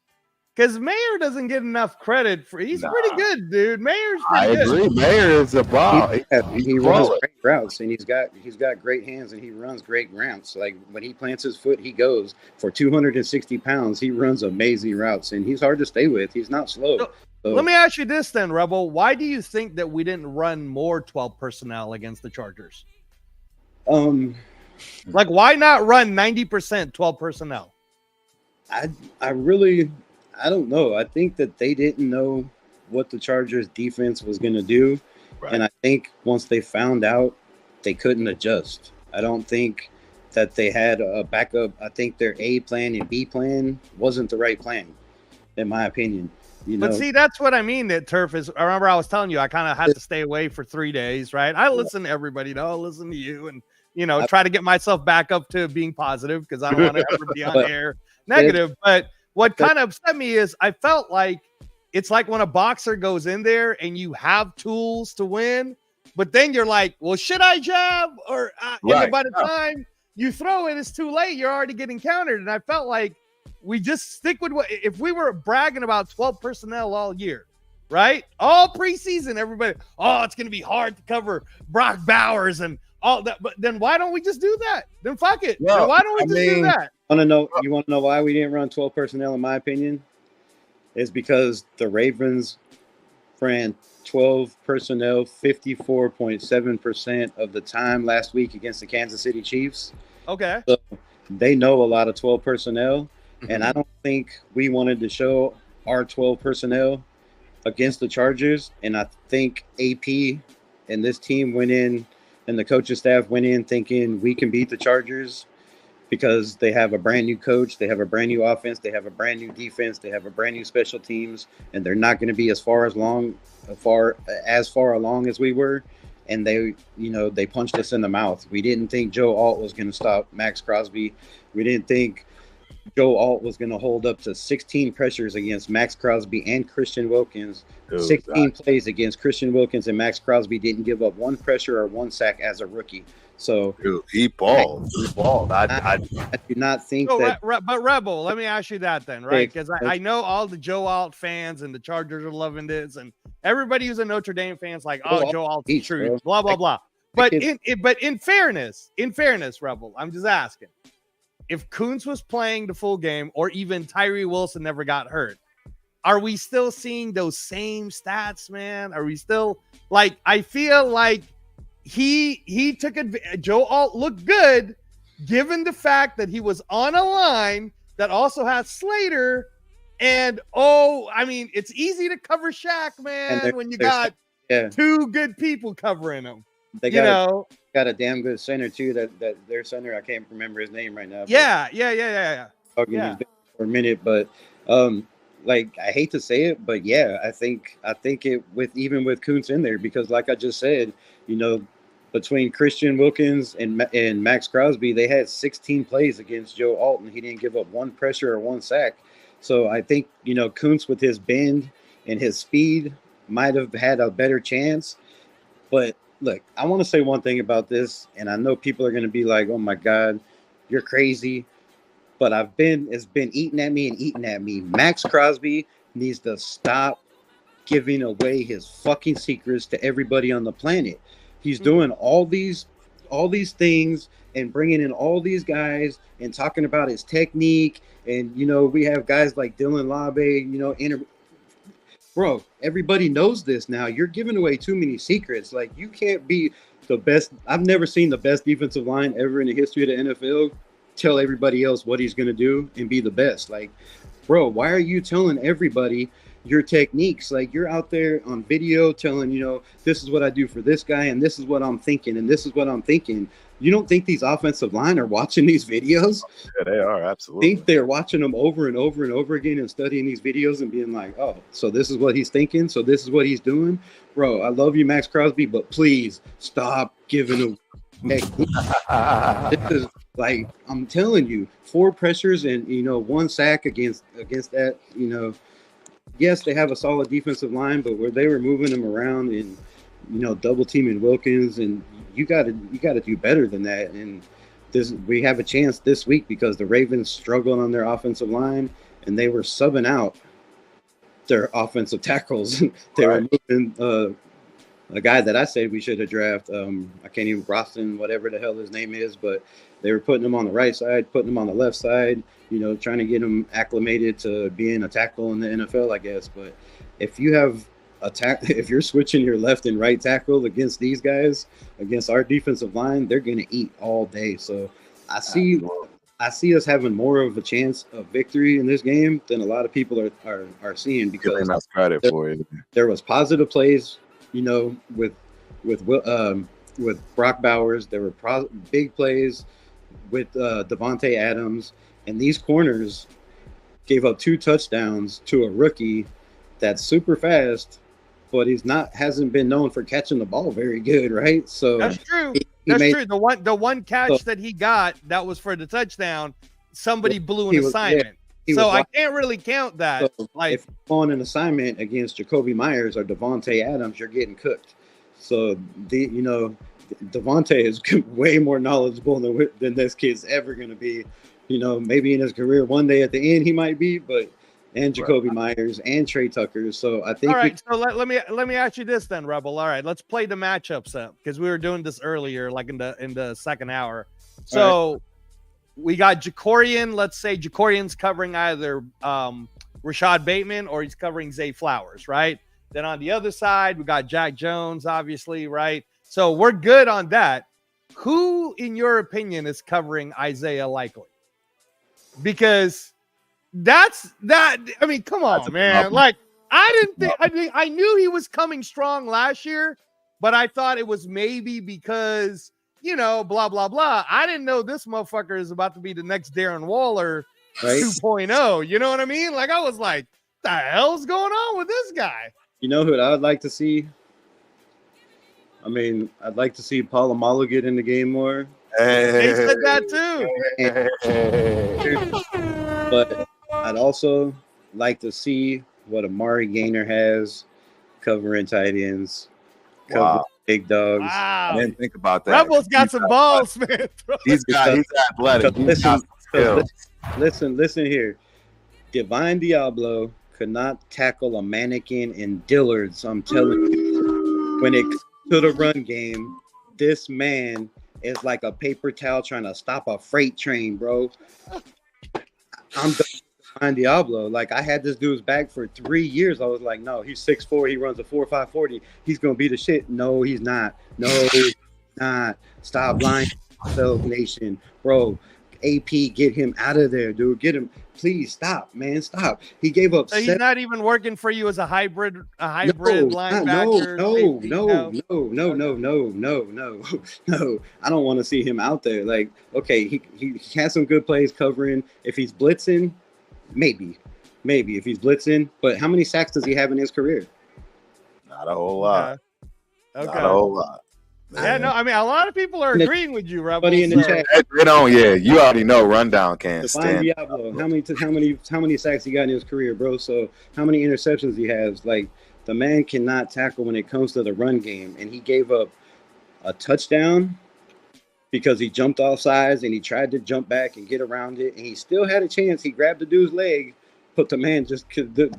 Because Mayer doesn't get enough credit for. He's pretty good, dude. Mayer's pretty good. I agree. Mayer is a ball. He runs great routes, and he's got great hands, and he runs great routes. Like when he plants his foot, he goes for 260 pounds. He runs amazing routes, and he's hard to stay with. He's not slow. So, let me ask you this then, Rebel. Why do you think that we didn't run more 12 personnel against the Chargers? Like, why not run 90% 12 personnel? I don't know. I think that they didn't know what the Chargers defense was going to do. Right. And I think once they found out, they couldn't adjust. I don't think that they had a backup. I think their A plan and B plan wasn't the right plan, in my opinion. But see, that's what I mean. That Turf is. I remember I was telling you I kind of had to stay away for 3 days, right? I listen to everybody, though. I listen to you, and try to get myself back up to being positive because I don't want to ever be on air negative. But what kind of upset me is I felt like it's like when a boxer goes in there and you have tools to win, but then you're like, well, should I jab? Or and by the time you throw it, it's too late. You're already getting countered. And I felt like we just stick with what, if we were bragging about 12 personnel all year, right? All preseason, everybody, it's going to be hard to cover Brock Bowers and all that. But then why don't we just do that? Then fuck it. Then why don't we just do that? You want to know why we didn't run 12 personnel, in my opinion? It's because the Ravens ran 12 personnel 54.7% of the time last week against the Kansas City Chiefs. Okay. So they know a lot of 12 personnel, and I don't think we wanted to show our 12 personnel against the Chargers. And I think AP and this team went in, and the coaching staff went in thinking we can beat the Chargers because they have a brand new coach, they have a brand new offense, they have a brand new defense, they have a brand new special teams, and they're not going to be as far along as we were. And they punched us in the mouth. We didn't think Joe Alt was going to stop Max Crosby. We didn't think Joe Alt was going to hold up to 16 pressures against Max Crosby and Christian Wilkins. 16 plays against Christian Wilkins, and Max Crosby didn't give up one pressure or one sack as a rookie. So he balled. I do not think that. But Rebel, let me ask you that then, right? Because I know all the Joe Alt fans and the Chargers are loving this, and everybody who's a Notre Dame fan's like, Joe Alt's the truth, blah blah blah. But in fairness, Rebel, I'm just asking, if Kuntz was playing the full game, or even Tyree Wilson never got hurt, are we still seeing those same stats, man? Are we still like? I feel like he took advantage. Joe Alt looked good, given the fact that he was on a line that also has Slater. And it's easy to cover Shaq, man, when you got two good people covering him. They got a damn good center too. That their center, I can't remember his name right now. Yeah. Talking for a minute, but I hate to say it, but yeah, I think it with Kuntz in there, because like I just said, between Christian Wilkins and Max Crosby, they had 16 plays against Joe Alt, and he didn't give up one pressure or one sack. So I think, Kuntz with his bend and his speed might have had a better chance. But look, I want to say one thing about this, and I know people are going to be like, oh my God, you're crazy. But it's been eating at me. Max Crosby needs to stop giving away his fucking secrets to everybody on the planet. He's doing all these all these things and bringing in all these guys and talking about his technique. And, you know, we have guys like Dylan Labe, you know, bro, everybody knows this now. You're giving away too many secrets. Like, you can't be the best. I've never seen the best defensive line ever in the history of the NFL tell everybody else what he's going to do and be the best. Like, bro, why are you telling everybody your techniques? Like, you're out there on video telling, you know, this is what I do for this guy, and this is what I'm thinking, and this is what I'm thinking. You don't think these offensive line are watching these videos? Yeah, they are, absolutely. Think they're watching them over and over and over again and studying these videos and being like, oh, so this is what he's thinking, so this is what he's doing? Bro, I love you, Max Crosby, but please stop giving him technique. This is, like, I'm telling you, 4 pressures and, you know, 1 sack against that, you know. Yes, they have a solid defensive line, but where they were moving them around and, you know, double teaming Wilkins, and you got to do better than that. And we have a chance this week because the Ravens struggled on their offensive line and they were subbing out their offensive tackles. They were moving a guy that I said we should have drafted. I can't even Roston, whatever the hell his name is, but they were putting him on the right side, putting him on the left side, you know, trying to get him acclimated to being a tackle in the NFL, I guess. But if you have if you're switching your left and right tackle against these guys, against our defensive line, they're going to eat all day. So I see us having more of a chance of victory in this game than a lot of people are seeing, because enough credit for it. There was positive plays, you know, with Brock Bowers. There were big plays with Devontae Adams, and these corners gave up 2 touchdowns to a rookie that's super fast, but hasn't been known for catching the ball very good, right? So that's true. That's true. The one catch that he got that was for the touchdown, somebody blew an assignment. So I can't really count that. So if you're on an assignment against Jacoby Myers or Devontae Adams, you're getting cooked. So Devontae is way more knowledgeable than this kid's ever going to be. You know, maybe in his career one day at the end he might be, and Jacoby Myers and Trey Tucker. So I think. All right. So let me ask you this then, Rebel. All right, let's play the matchups up because we were doing this earlier, like in the second hour. So we got Jacorian. Let's say Jacorian's covering either Rashad Bateman or he's covering Zay Flowers, right? Then on the other side we got Jack Jones, obviously, right? So we're good on that. Who, in your opinion, is covering Isaiah Likely? Because that's that. I mean, come on, man. Like, I knew he was coming strong last year, but I thought it was maybe because, you know, blah, blah, blah. I didn't know this motherfucker is about to be the next Darren Waller 2.0. You know what I mean? Like, I was like, the hell's going on with this guy? You know who I would like to see? I mean, I'd like to see Polamalu get in the game more. They said that too. But I'd also like to see what Amari Gaynor has covering tight ends, covering big dogs. Wow. I didn't think about that. Rebel's got some balls, man. He's athletic. Listen here. Divine Diablo could not tackle a mannequin in Dillard's. I'm telling you, when it comes to the run game, this man is like a paper towel trying to stop a freight train, bro. I'm done with Divine Diablo. Like, I had this dude's back for 3 years. I was like, no, he's 6'4", he runs a 4.5 40. He's gonna be the shit. No, he's not. No, he's not. Stop lying, Nation, bro. AP, get him out of there, dude. Get him. Please stop, man. Stop. He gave up. So he's not even working for you as a hybrid linebacker. No. I don't want to see him out there. Like, okay, he has some good plays covering. If he's blitzing, maybe if he's blitzing. But how many sacks does he have in his career? Not a whole lot. Okay. Not a whole lot. Yeah, no, I mean, a lot of people are agreeing with you, Rebel. In the chat. You already know Rundown can't stand. Diablo. How many sacks he got in his career, bro? So how many interceptions he has? Like, the man cannot tackle when it comes to the run game, and he gave up a touchdown because he jumped off sides and he tried to jump back and get around it, and he still had a chance. He grabbed the dude's leg, but the man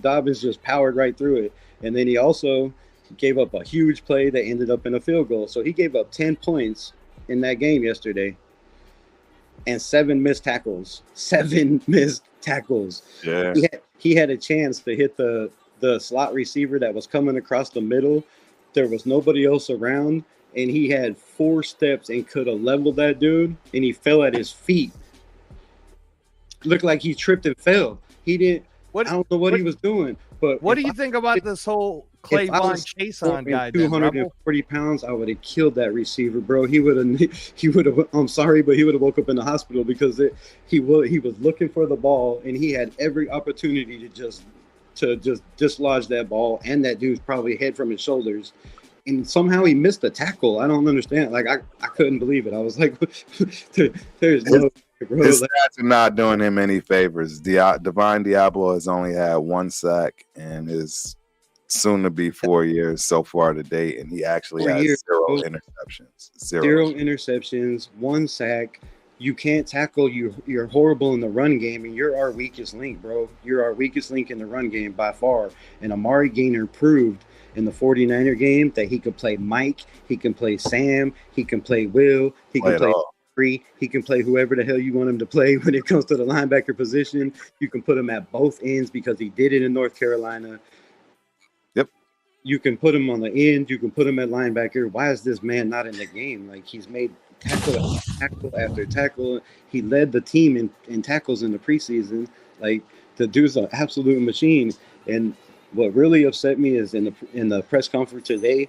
Dobbins just powered right through it, and then he also gave up a huge play that ended up in a field goal. So he gave up 10 points in that game yesterday, and 7 missed tackles. 7 missed tackles. Yeah. He had a chance to hit the slot receiver that was coming across the middle. There was nobody else around, and he had 4 steps and could have leveled that dude, and he fell at his feet. Looked like he tripped and fell. He didn't. I don't know what he was doing. But what do you think about this whole Clayvon Chason guy? 240 pounds, I would have killed that receiver, bro. He would have. I'm sorry, but he would have woke up in the hospital because he was looking for the ball, and he had every opportunity to just dislodge that ball, and that dude's probably head from his shoulders. And somehow he missed the tackle. I don't understand. Like I couldn't believe it. I was like, "There's no." Bro, his stats are not doing him any favors. Divine Diablo has only had 1 sack and is soon to be 4 years so far to date, and he actually has 0 interceptions. Zero interceptions, 1 sack. You can't tackle. You're horrible in the run game, and you're our weakest link, bro. You're our weakest link in the run game by far. And Amari Gainer proved in the 49er game that he could play Mike, he can play Sam, he can play Will, he can play free. He can play whoever the hell you want him to play when it comes to the linebacker position. You can put him at both ends because he did it in North Carolina. Yep. You can put him on the end. You can put him at linebacker. Why is this man not in the game? Like, he's made tackle after tackle. He led the team in tackles in the preseason. Like, the dude's an absolute machine. And what really upset me is in the press conference today,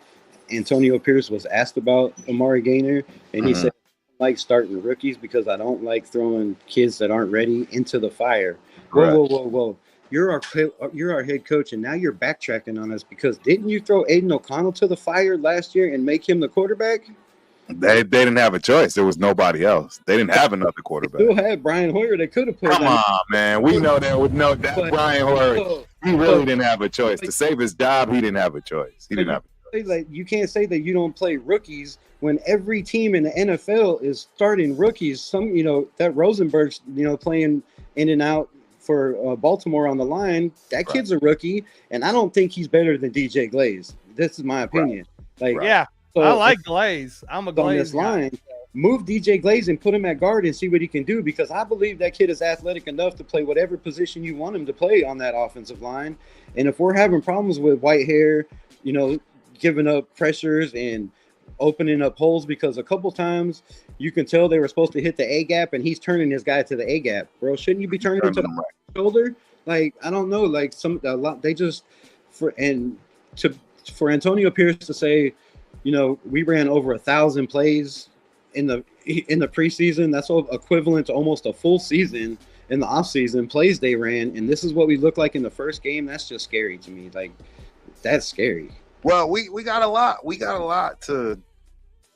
Antonio Pierce was asked about Amari Gainer, and he said, like starting rookies because I don't like throwing kids that aren't ready into the fire. Whoa. You're our head coach, and now you're backtracking on us because didn't you throw Aiden O'Connell to the fire last year and make him the quarterback? They didn't have a choice. There was nobody else. They didn't have another quarterback. They still had Brian Hoyer. They could have played. Come on, man. We know that with Brian Hoyer. He really didn't have a choice. To save his job, he didn't have a choice. He didn't have a choice. Like, you can't say that you don't play rookies when every team in the NFL is starting rookies. That Rosenberg's, playing in and out for Baltimore on the line. That kid's a rookie, and I don't think he's better than DJ Glaze. This is my opinion. Yeah, so I like Glaze. I'm a Glaze on this line. Move DJ Glaze and put him at guard and see what he can do because I believe that kid is athletic enough to play whatever position you want him to play on that offensive line. And if we're having problems with Whitehair, giving up pressures and opening up holes because a couple times you can tell they were supposed to hit the A gap and he's turning his guy to the A gap. Bro, shouldn't you be turning him to the shoulder? Like, I don't know. Like for Antonio Pierce to say, we ran over 1,000 plays in the preseason. That's equivalent to almost a full season in the offseason plays they ran, and this is what we look like in the first game. That's just scary to me. Like, that's scary. Well, we got a lot. We got a lot to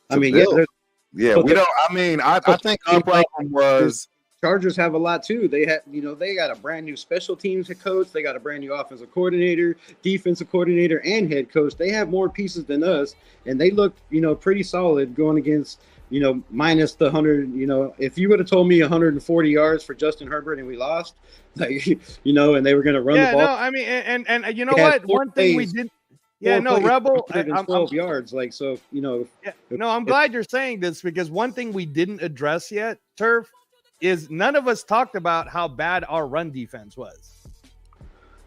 build. We don't. I think our problem was Chargers have a lot too. They got a brand new special teams coach. They got a brand new offensive coordinator, defensive coordinator, and head coach. They have more pieces than us, and they look, pretty solid going against, minus the 100. If you would have told me 140 yards for Justin Herbert and we lost, and they were going to run the ball. Yeah, no, and you know what? One thing we did. Yeah, no, Rebel. 112 yards, I'm glad you're saying this because one thing we didn't address yet, Turf, is none of us talked about how bad our run defense was.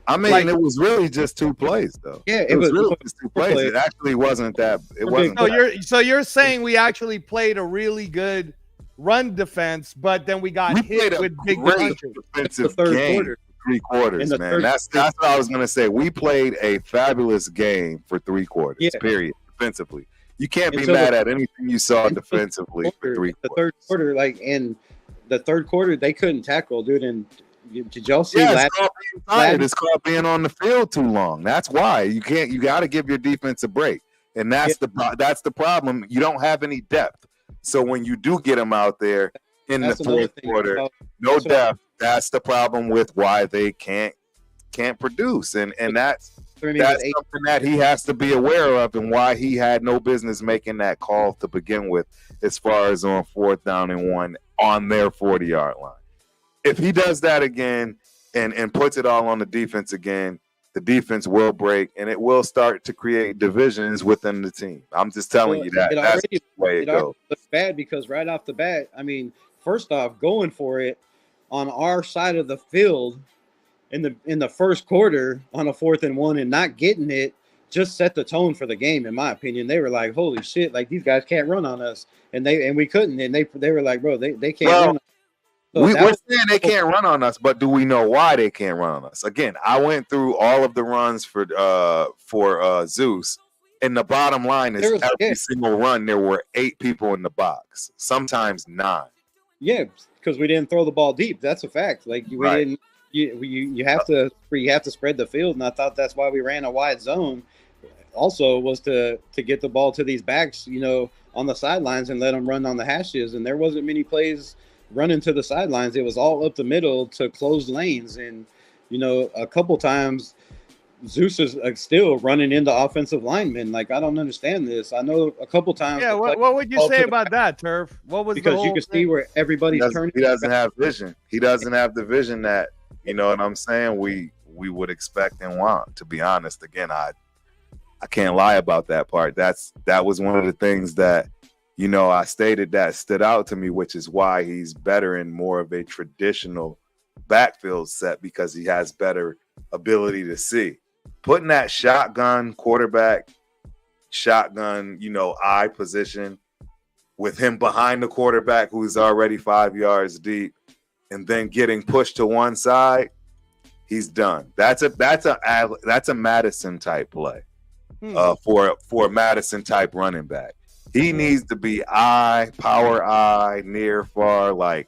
It was really just 2 plays, though. Yeah, it was really just 2 plays. It actually wasn't that. It wasn't. So you're saying we actually played a really good run defense, but then we got hit with big punches. Defensive game. 3 quarters, man. That's what I was gonna say. We played a fabulous game for 3 quarters. Period. Defensively, you can't be mad at anything you saw defensively for 3 quarters. The third quarter, in the third quarter, they couldn't tackle, dude. And did y'all see? It's called being on the field too long. That's why you can't. You got to give your defense a break, and that's the problem. You don't have any depth. So when you do get them out there in the fourth quarter, no depth. That's the problem with why they can't produce, and that's something that he has to be aware of, and why he had no business making that call to begin with, as far as on 4th down and 1 on their 40-yard line. If he does that again and puts it all on the defense again, the defense will break, and it will start to create divisions within the team. I'm just telling you that. That's the way it goes. Looks bad because right off the bat, I mean, first off, going for it on our side of the field in the first quarter on a 4th and 1 and not getting it just set the tone for the game. In my opinion, they were like, "Holy shit! Like these guys can't run on us," and we couldn't, and they were like, "Bro, they can't run." So we're saying they can't run on us, but do we know why they can't run on us? Again, I went through all of the runs for Zeus, and the bottom line is every single run there were 8 people in the box, sometimes 9. Yeah, because we didn't throw the ball deep. That's a fact. Like we didn't. You have to spread the field, and I thought that's why we ran a wide zone. Also, was to get the ball to these backs, on the sidelines and let them run on the hashes. And there wasn't many plays running to the sidelines. It was all up the middle to closed lanes, and a couple times Zeus is still running into offensive linemen. Like I don't understand this. I know a couple times. Yeah, what would you say about that, Turf? What was because you can see where everybody's turning. He doesn't have vision. He doesn't have the vision that you know what I'm saying. We would expect and want. To be honest, again, I can't lie about that part. That was one of the things that I stated that stood out to me, which is why he's better in more of a traditional backfield set because he has better ability to see. Putting that shotgun quarterback, eye position with him behind the quarterback who's already 5 yards deep and then getting pushed to one side, he's done. That's a Madison type play for a Madison type running back. He needs to be power eye, near, far,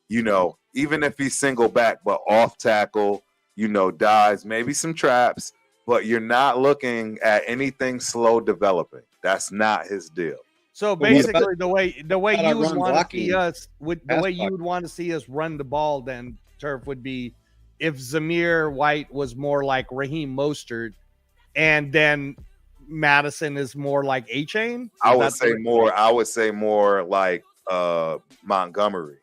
even if he's single back, but off tackle, dives, maybe some traps, but you're not looking at anything slow developing. That's not his deal. So basically, the way you would want to see us, you would want to see us run the ball, then Turf would be if Zamir White was more like Raheem Mostert, and then Madison is more like A-Chain. I would say more like Montgomery.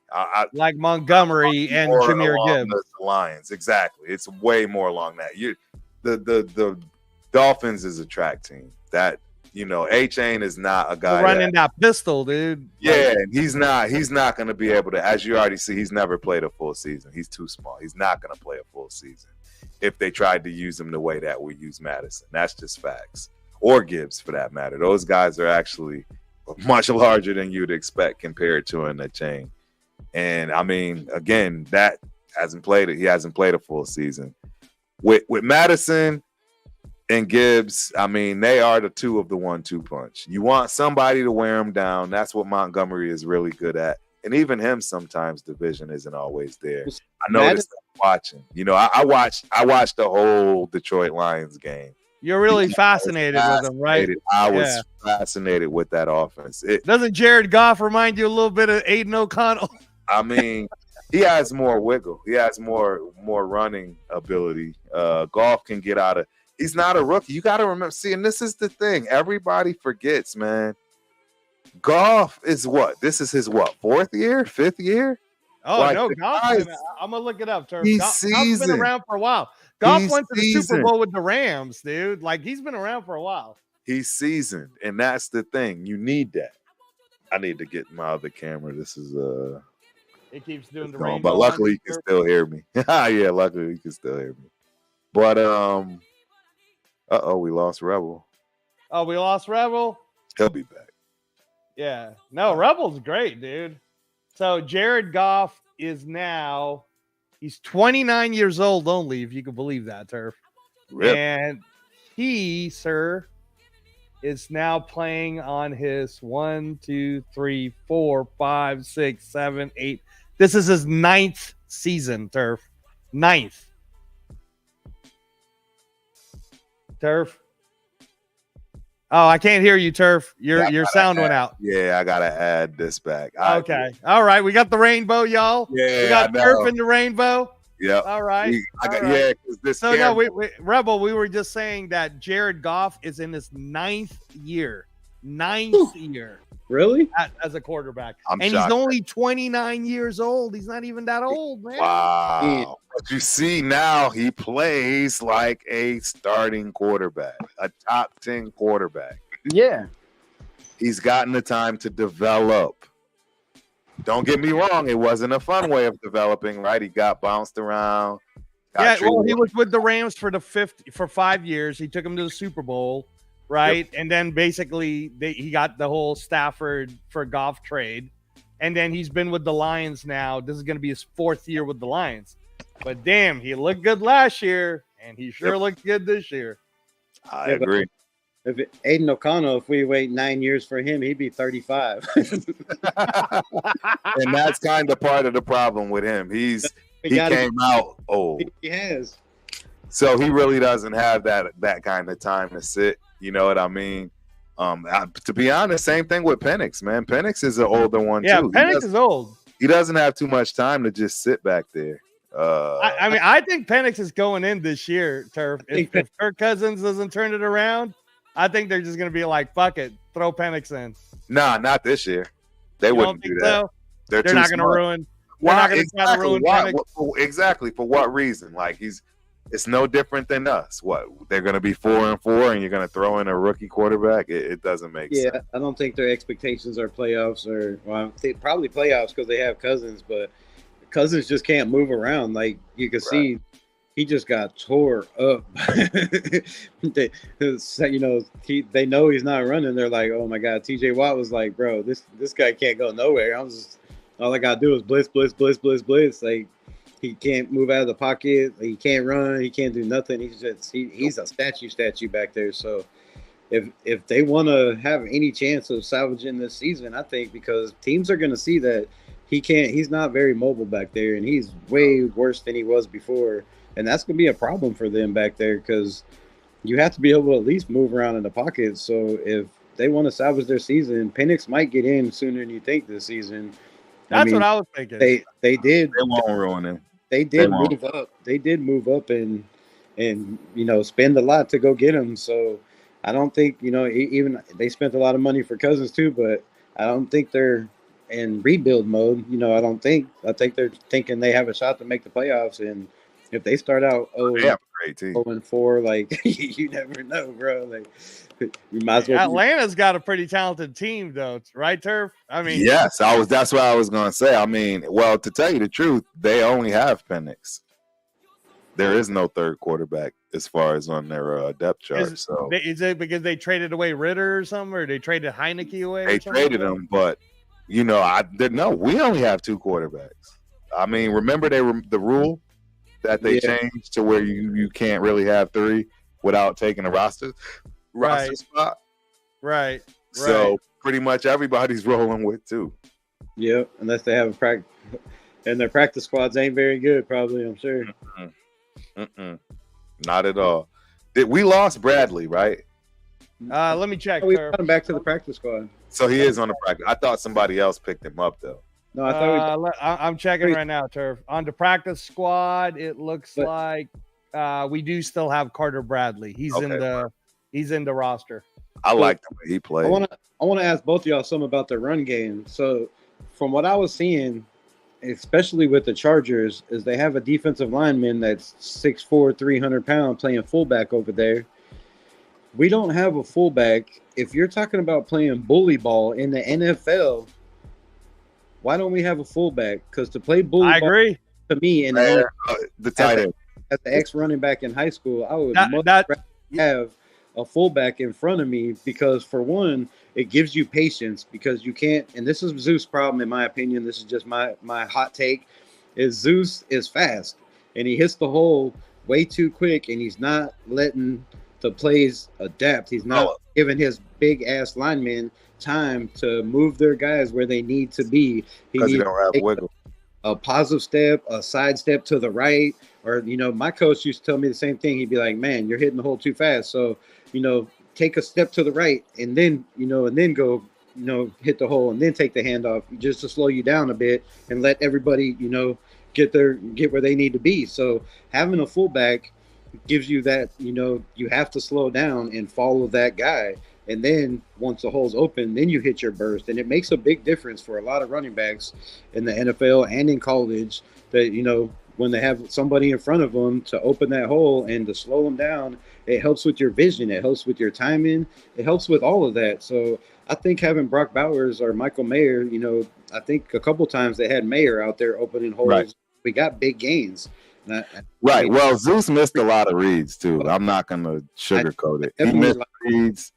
Like Montgomery and Jahmyr Gibbs. The Lions, exactly. It's way more along that. The Dolphins is a track team. That A-Chain is not a guy running that pistol, dude. Yeah, and he's not going to be able to. As you already see, he's never played a full season. He's too small. He's not going to play a full season if they tried to use him the way that we use Madison. That's just facts. Or Gibbs, for that matter. Those guys are actually much larger than you'd expect compared to an A-Chain. And I mean, again, that hasn't played it. He hasn't played a full season. With Madison and Gibbs, I mean, they are the two of the 1-2 punch. You want somebody to wear him down. That's what Montgomery is really good at. And even him, sometimes the vision isn't always there. I noticed watching. I watched the whole Detroit Lions game. You're really fascinated with him, right? I was fascinated with that offense. Doesn't Jared Goff remind you a little bit of Aiden O'Connell? I mean, he has more wiggle. He has more running ability. Goff can get out of. He's not a rookie. You got to remember. See, and this is the thing. Everybody forgets, man. Goff is what? This is his what? 4th year? 5th year? Oh, no. Goff. I'm going to look it up, Turf. Goff's been around for a while. Goff went to the Super Bowl with the Rams, dude. Like, he's been around for a while. He's seasoned, and that's the thing. You need that. I need to get my other camera. This is it keeps doing the rainbow. But luckily you can still hear me. Yeah, luckily you can still hear me. But we lost Rebel. Oh, we lost Rebel? He'll be back. Yeah. No, Rebel's great, dude. So Jared Goff is now he's 29 years old only, if you can believe that, Turf. Rip. And he, sir, is now playing on his 1, 2, 3, 4, 5, 6, 7, 8. This is his 9th season, Turf. 9th. Turf. Oh, I can't hear you, Turf. Your sound went out. Yeah, I gotta add this back. Okay. All right. We got the rainbow, y'all. Yeah, we got Turf in the rainbow. Yeah. All right. Yeah, because this. So no, Rebel. We were just saying that Jared Goff is in his 9th year. ninth year Really? as a quarterback. I'm and shocked. he's only 29 years old. He's not even that old, man. Wow. But you see now he plays like a starting quarterback, a top 10 quarterback. Yeah. He's gotten the time to develop. Don't get me wrong, it wasn't a fun way of developing, right? He got bounced around. Yeah, well, he was with the Rams for 5 years. He took him to the Super Bowl, right? Yep. And then basically he got the whole Stafford for Goff trade. And then he's been with the Lions now. This is going to be his 4th year with the Lions. But damn, he looked good last year, and he sure looked good this year. I agree. If Aiden O'Connell, if we wait 9 years for him, he'd be 35. And that's kind of part of the problem with him. He came out old. He has. So he really doesn't have that kind of time to sit. You know what I mean? To be honest, same thing with Penix, man. Penix is an older one too. Yeah, Penix is old. He doesn't have too much time to just sit back there. I mean, I think Penix is going in this year, Turf. If Kirk Cousins doesn't turn it around, I think they're just going to be like, fuck it, throw Penix in. Nah, not this year. They wouldn't do that. So? They're not going to ruin. They're not going to try to ruin Penix. Exactly. For what reason? Like it's no different than us. What, they're going to be 4-4, and you're going to throw in a rookie quarterback? It doesn't make sense. Yeah, I don't think their expectations are playoffs probably playoffs because they have Cousins, but Cousins just can't move around. Like you can see, he just got tore up. They know he's not running. They're like, oh my God. TJ Watt was like, bro, this guy can't go nowhere. All I gotta do is blitz. Like, he can't move out of the pocket. He can't run. He can't do nothing. He's a statue back there. So if they want to have any chance of salvaging this season, I think because teams are going to see that he's not very mobile back there, and he's way worse than he was before. And that's going to be a problem for them back there because you have to be able to at least move around in the pocket. So if they want to salvage their season, Penix might get in sooner than you think this season. That's what I was thinking. They did. They won't ruin him. They did move up. They did move up and spend a lot to go get him. So I don't think even they spent a lot of money for Cousins too, but I don't think they're in rebuild mode. I think they're thinking they have a shot to make the playoffs, and if they start out 0-4, like you never know, bro. Like you might as well. Atlanta's got a pretty talented team, though, right, Turf? I mean, yes, that's what I was going to say. I mean, well, to tell you the truth, they only have Penix. There is no third quarterback as far as on their depth chart. Is it because they traded away Ritter or something, or they traded Heineke away? They traded him, but we only have 2 quarterbacks. I mean, remember the rule that they changed to where you can't really have 3 without taking a roster spot. Right. So pretty much everybody's rolling with 2. Yep, unless they have a practice, and their practice squads ain't very good, probably. I'm sure. Not at all. We lost Bradley, right? Let me check. We got him back to the practice squad. So he is on the practice. I thought somebody else picked him up though. No, I thought I'm checking right now, Turf. On the practice squad, it looks like we do still have Carter Bradley. He's in the roster. I like the way he played. I want to ask both of y'all something about the run game. So, from what I was seeing, especially with the Chargers, is they have a defensive lineman that's 6'4", 300 pounds playing fullback over there. We don't have a fullback. If you're talking about playing bully ball in the NFL, why don't we have a fullback? Because to play bully ball, agree. To me, the tight end. As the ex-running back in high school, I would much rather have a fullback in front of me because, for one, it gives you patience because you can't, and this is Zeus' problem in my opinion, this is just my hot take, is Zeus is fast and he hits the hole way too quick and he's not letting the plays adapt. He's not giving his big-ass linemen time to move their guys where they need to be. He needs don't have wiggle. A positive step, a side step to the right, or, my coach used to tell me the same thing. He'd be like, man, you're hitting the hole too fast. So, take a step to the right and then, and then go, hit the hole and then take the handoff just to slow you down a bit and let everybody, get where they need to be. So having a fullback gives you that, you have to slow down and follow that guy. And then once the hole's open, then you hit your burst. And it makes a big difference for a lot of running backs in the NFL and in college that, when they have somebody in front of them to open that hole and to slow them down, it helps with your vision. It helps with your timing. It helps with all of that. So I think having Brock Bowers or Michael Mayer, I think a couple times they had Mayer out there opening holes. Right. We got big gains. Right. Well, Zeus missed a lot of reads too. I'm not going to sugarcoat it. He missed reads,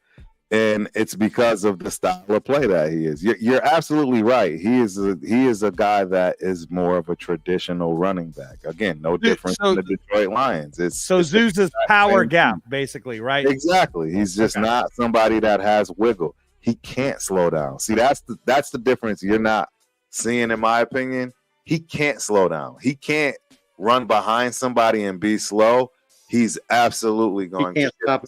and it's because of the style of play that he is. You're absolutely right. He is a guy that is more of a traditional running back. Again, no different than the Detroit Lions. It's Zeus's power gap, basically, right? Exactly. He's just not somebody that has wiggle. He can't slow down. See, that's the difference you're not seeing, in my opinion. He can't slow down. He can't run behind somebody and be slow. He's absolutely going to stop.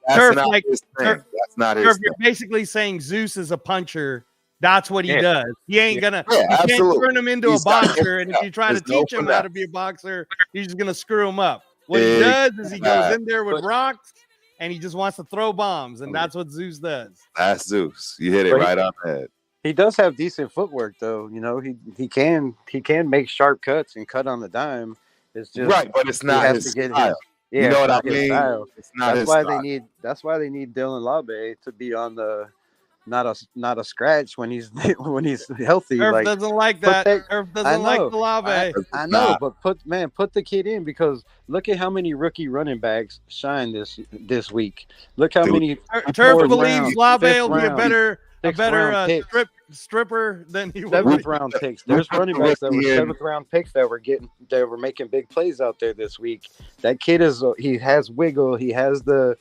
That's not his thing. That's not his thing. You're basically saying Zeus is a puncher. That's what he does. He ain't gonna. You can't turn him into a boxer. And if you try to teach him how to be a boxer, he's just gonna screw him up. What he does is he goes in there with rocks and he just wants to throw bombs, and that's what Zeus does. That's Zeus. You hit it right on the head. He does have decent footwork, though. He can make sharp cuts and cut on the dime. It's just right, but it's not his style. You know what I mean? It's not his style. That's why they need Dylan Labe to be on the not a scratch when he's healthy. Irv doesn't like that. Irv doesn't like the Labe. I know, but put the kid in, because look at how many rookie running backs shine this week. Look how many. Turf believes Labe will be a better stripper than he was. 7th round picks. There's running backs that were 7th round picks that were making big plays out there this week. That kid he has wiggle. He has the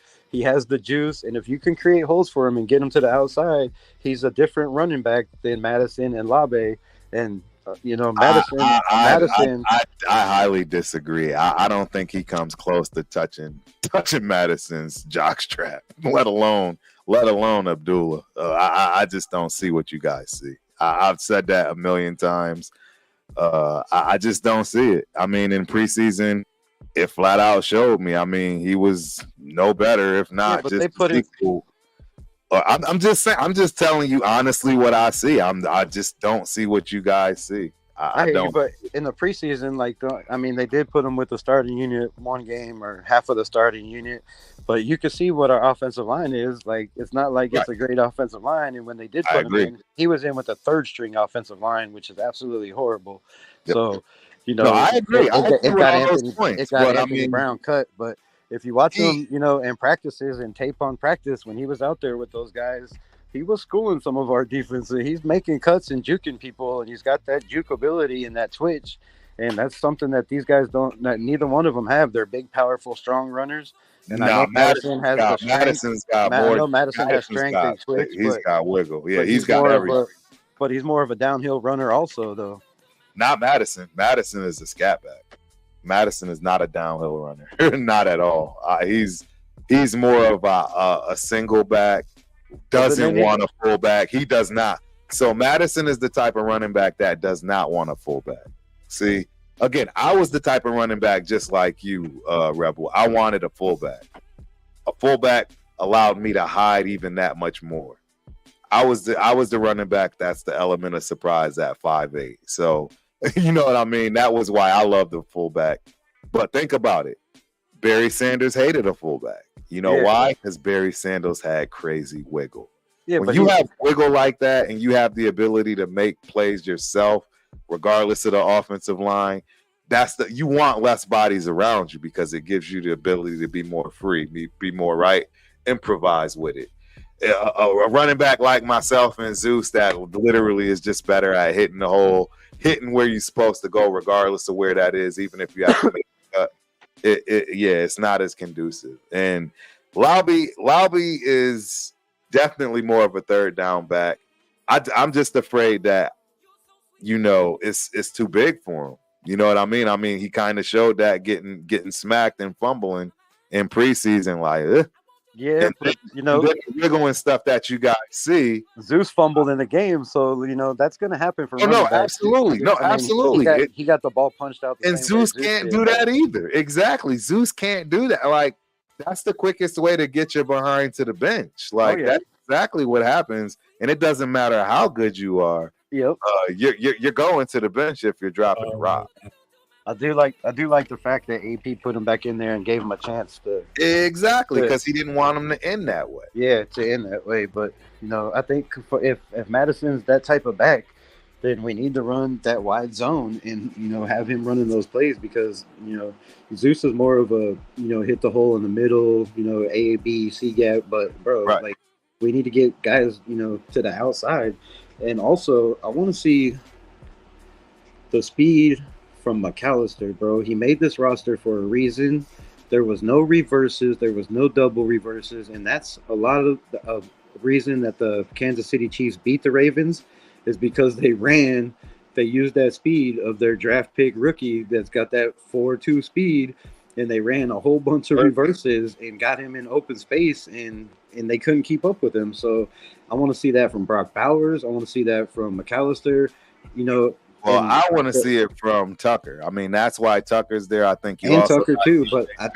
juice, and if you can create holes for him and get him to the outside, he's a different running back than Madison and Labe. And Madison. I highly disagree. I don't think he comes close to touching Madison's jockstrap, let alone Abdullah. I just don't see what you guys see. I've said that a million times. I just don't see it. I mean, in preseason, it flat out showed me. I mean, he was no better, if not just equal. I'm just saying. I'm just telling you honestly what I see. I just don't see what you guys see. I don't. But in the preseason, they did put him with the starting unit one game or half of the starting unit, but you could see what our offensive line is. Like, it's not like it's a great offensive line. And when they did put him in, he was in with the 3rd string offensive line, which is absolutely horrible. Yep. So, I agree. It got Anthony Brown cut, but if you watch him, in practices and tape on practice when he was out there with those guys, he was schooling some of our defense. He's making cuts and juking people, and he's got that juke ability and that twitch, and that's something that these guys don't. That neither one of them have. They're big, powerful, strong runners. And I know Madison has the strength. Madison's got more. I know Madison has strength and twitch. He's got wiggle. Yeah, he's got everything. But he's more of a downhill runner, also, though. Not Madison. Madison is a scat back. Madison is not a downhill runner. Not at all. He's more of a single back. Doesn't want a fullback. He does not. So Madison is the type of running back that does not want a fullback. See, again, I was the type of running back just like you, Rebel. I wanted a fullback. A fullback allowed me to hide even that much more. I was the running back that's the element of surprise at 5'8". So you know what I mean? That was why I love the fullback. But think about it. Barry Sanders hated a fullback. You know why? Because Barry Sanders had crazy wiggle. Yeah, when you have wiggle like that and you have the ability to make plays yourself, regardless of the offensive line, you want less bodies around you because it gives you the ability to be more free, be more improvise with it. A running back like myself and Zeus that literally is just better at hitting the hole, hitting where you're supposed to go, regardless of where that is, even if you have to make a cut. It's not as conducive. And Laube is definitely more of a 3rd down back. I'm just afraid that, it's too big for him. You know what I mean? I mean, he kind of showed that getting smacked and fumbling in preseason, like, Yeah, but, wiggle and stuff that you guys see. Zeus fumbled in the game, so that's going to happen for. Absolutely, absolutely. He got the ball punched out, and Zeus can't do that either. Exactly, Zeus can't do that. Like, that's the quickest way to get your behind to the bench. Like, yeah. that's exactly what happens. And it doesn't matter how good you are. Yep. You're going to the bench if you're dropping the rock. I do like the fact that AP put him back in there and gave him a chance to Exactly, because he didn't want him to end that way. Yeah, to end that way. But I think if Madison's that type of back, then we need to run that wide zone and have him running those plays because Zeus is more of a hit the hole in the middle, A B C gap. But bro, Right. like we need to get guys to the outside, and also I want to see the speed from McAllister, bro. He made this roster for a reason. There was no reverses. There was no double reverses. And that's a lot of the reason that the Kansas City Chiefs beat the Ravens is because they used that speed of their draft pick rookie that's got that 4.2 speed, and they ran a whole bunch of reverses and got him in open space, and they couldn't keep up with him. So I want to see that from Brock Bowers. I want to see that from McAllister, Well, I want to see it from Tucker. I mean, that's why Tucker's there. I think you and also Tucker too. But I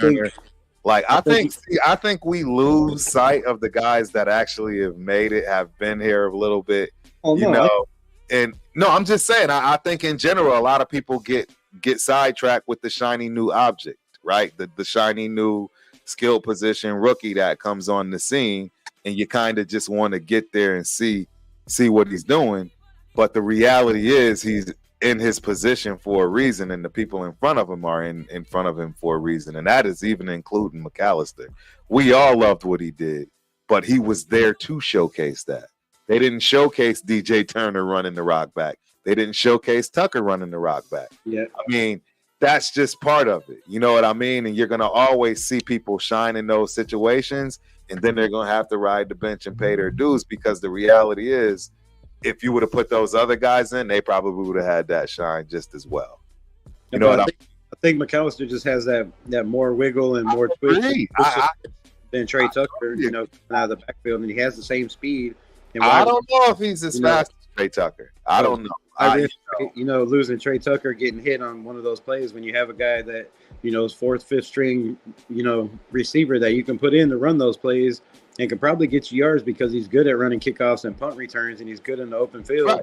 think we lose sight of the guys that actually have made it, have been here a little bit. And I'm just saying. I think in general, a lot of people get sidetracked with the shiny new object, right? The shiny new skill position rookie that comes on the scene, and you kind of just want to get there and see what he's doing. But the reality is he's in his position for a reason, and the people in front of him are in front of him for a reason, and that is even including McAllister. We all loved what he did, but he was there to showcase that. They didn't showcase DJ Turner running the rock back. They didn't showcase Tucker running the rock back. Yeah. I mean, that's just part of it. You know what I mean? And you're going to always see people shine in those situations, and then they're going to have to ride the bench and pay their dues, because the reality is, if you would have put those other guys in, they probably would have had that shine just as well. You know what I mean? I think McAllister just has that more wiggle and more twist than Trey Tucker, out of the backfield, and he has the same speed. And I don't know if he's as fast as Trey Tucker. I don't know. Losing Trey Tucker, getting hit on one of those plays when you have a guy that, is fourth, fifth string, receiver that you can put in to run those plays and can probably get you yards because he's good at running kickoffs and punt returns, and he's good in the open field. Right.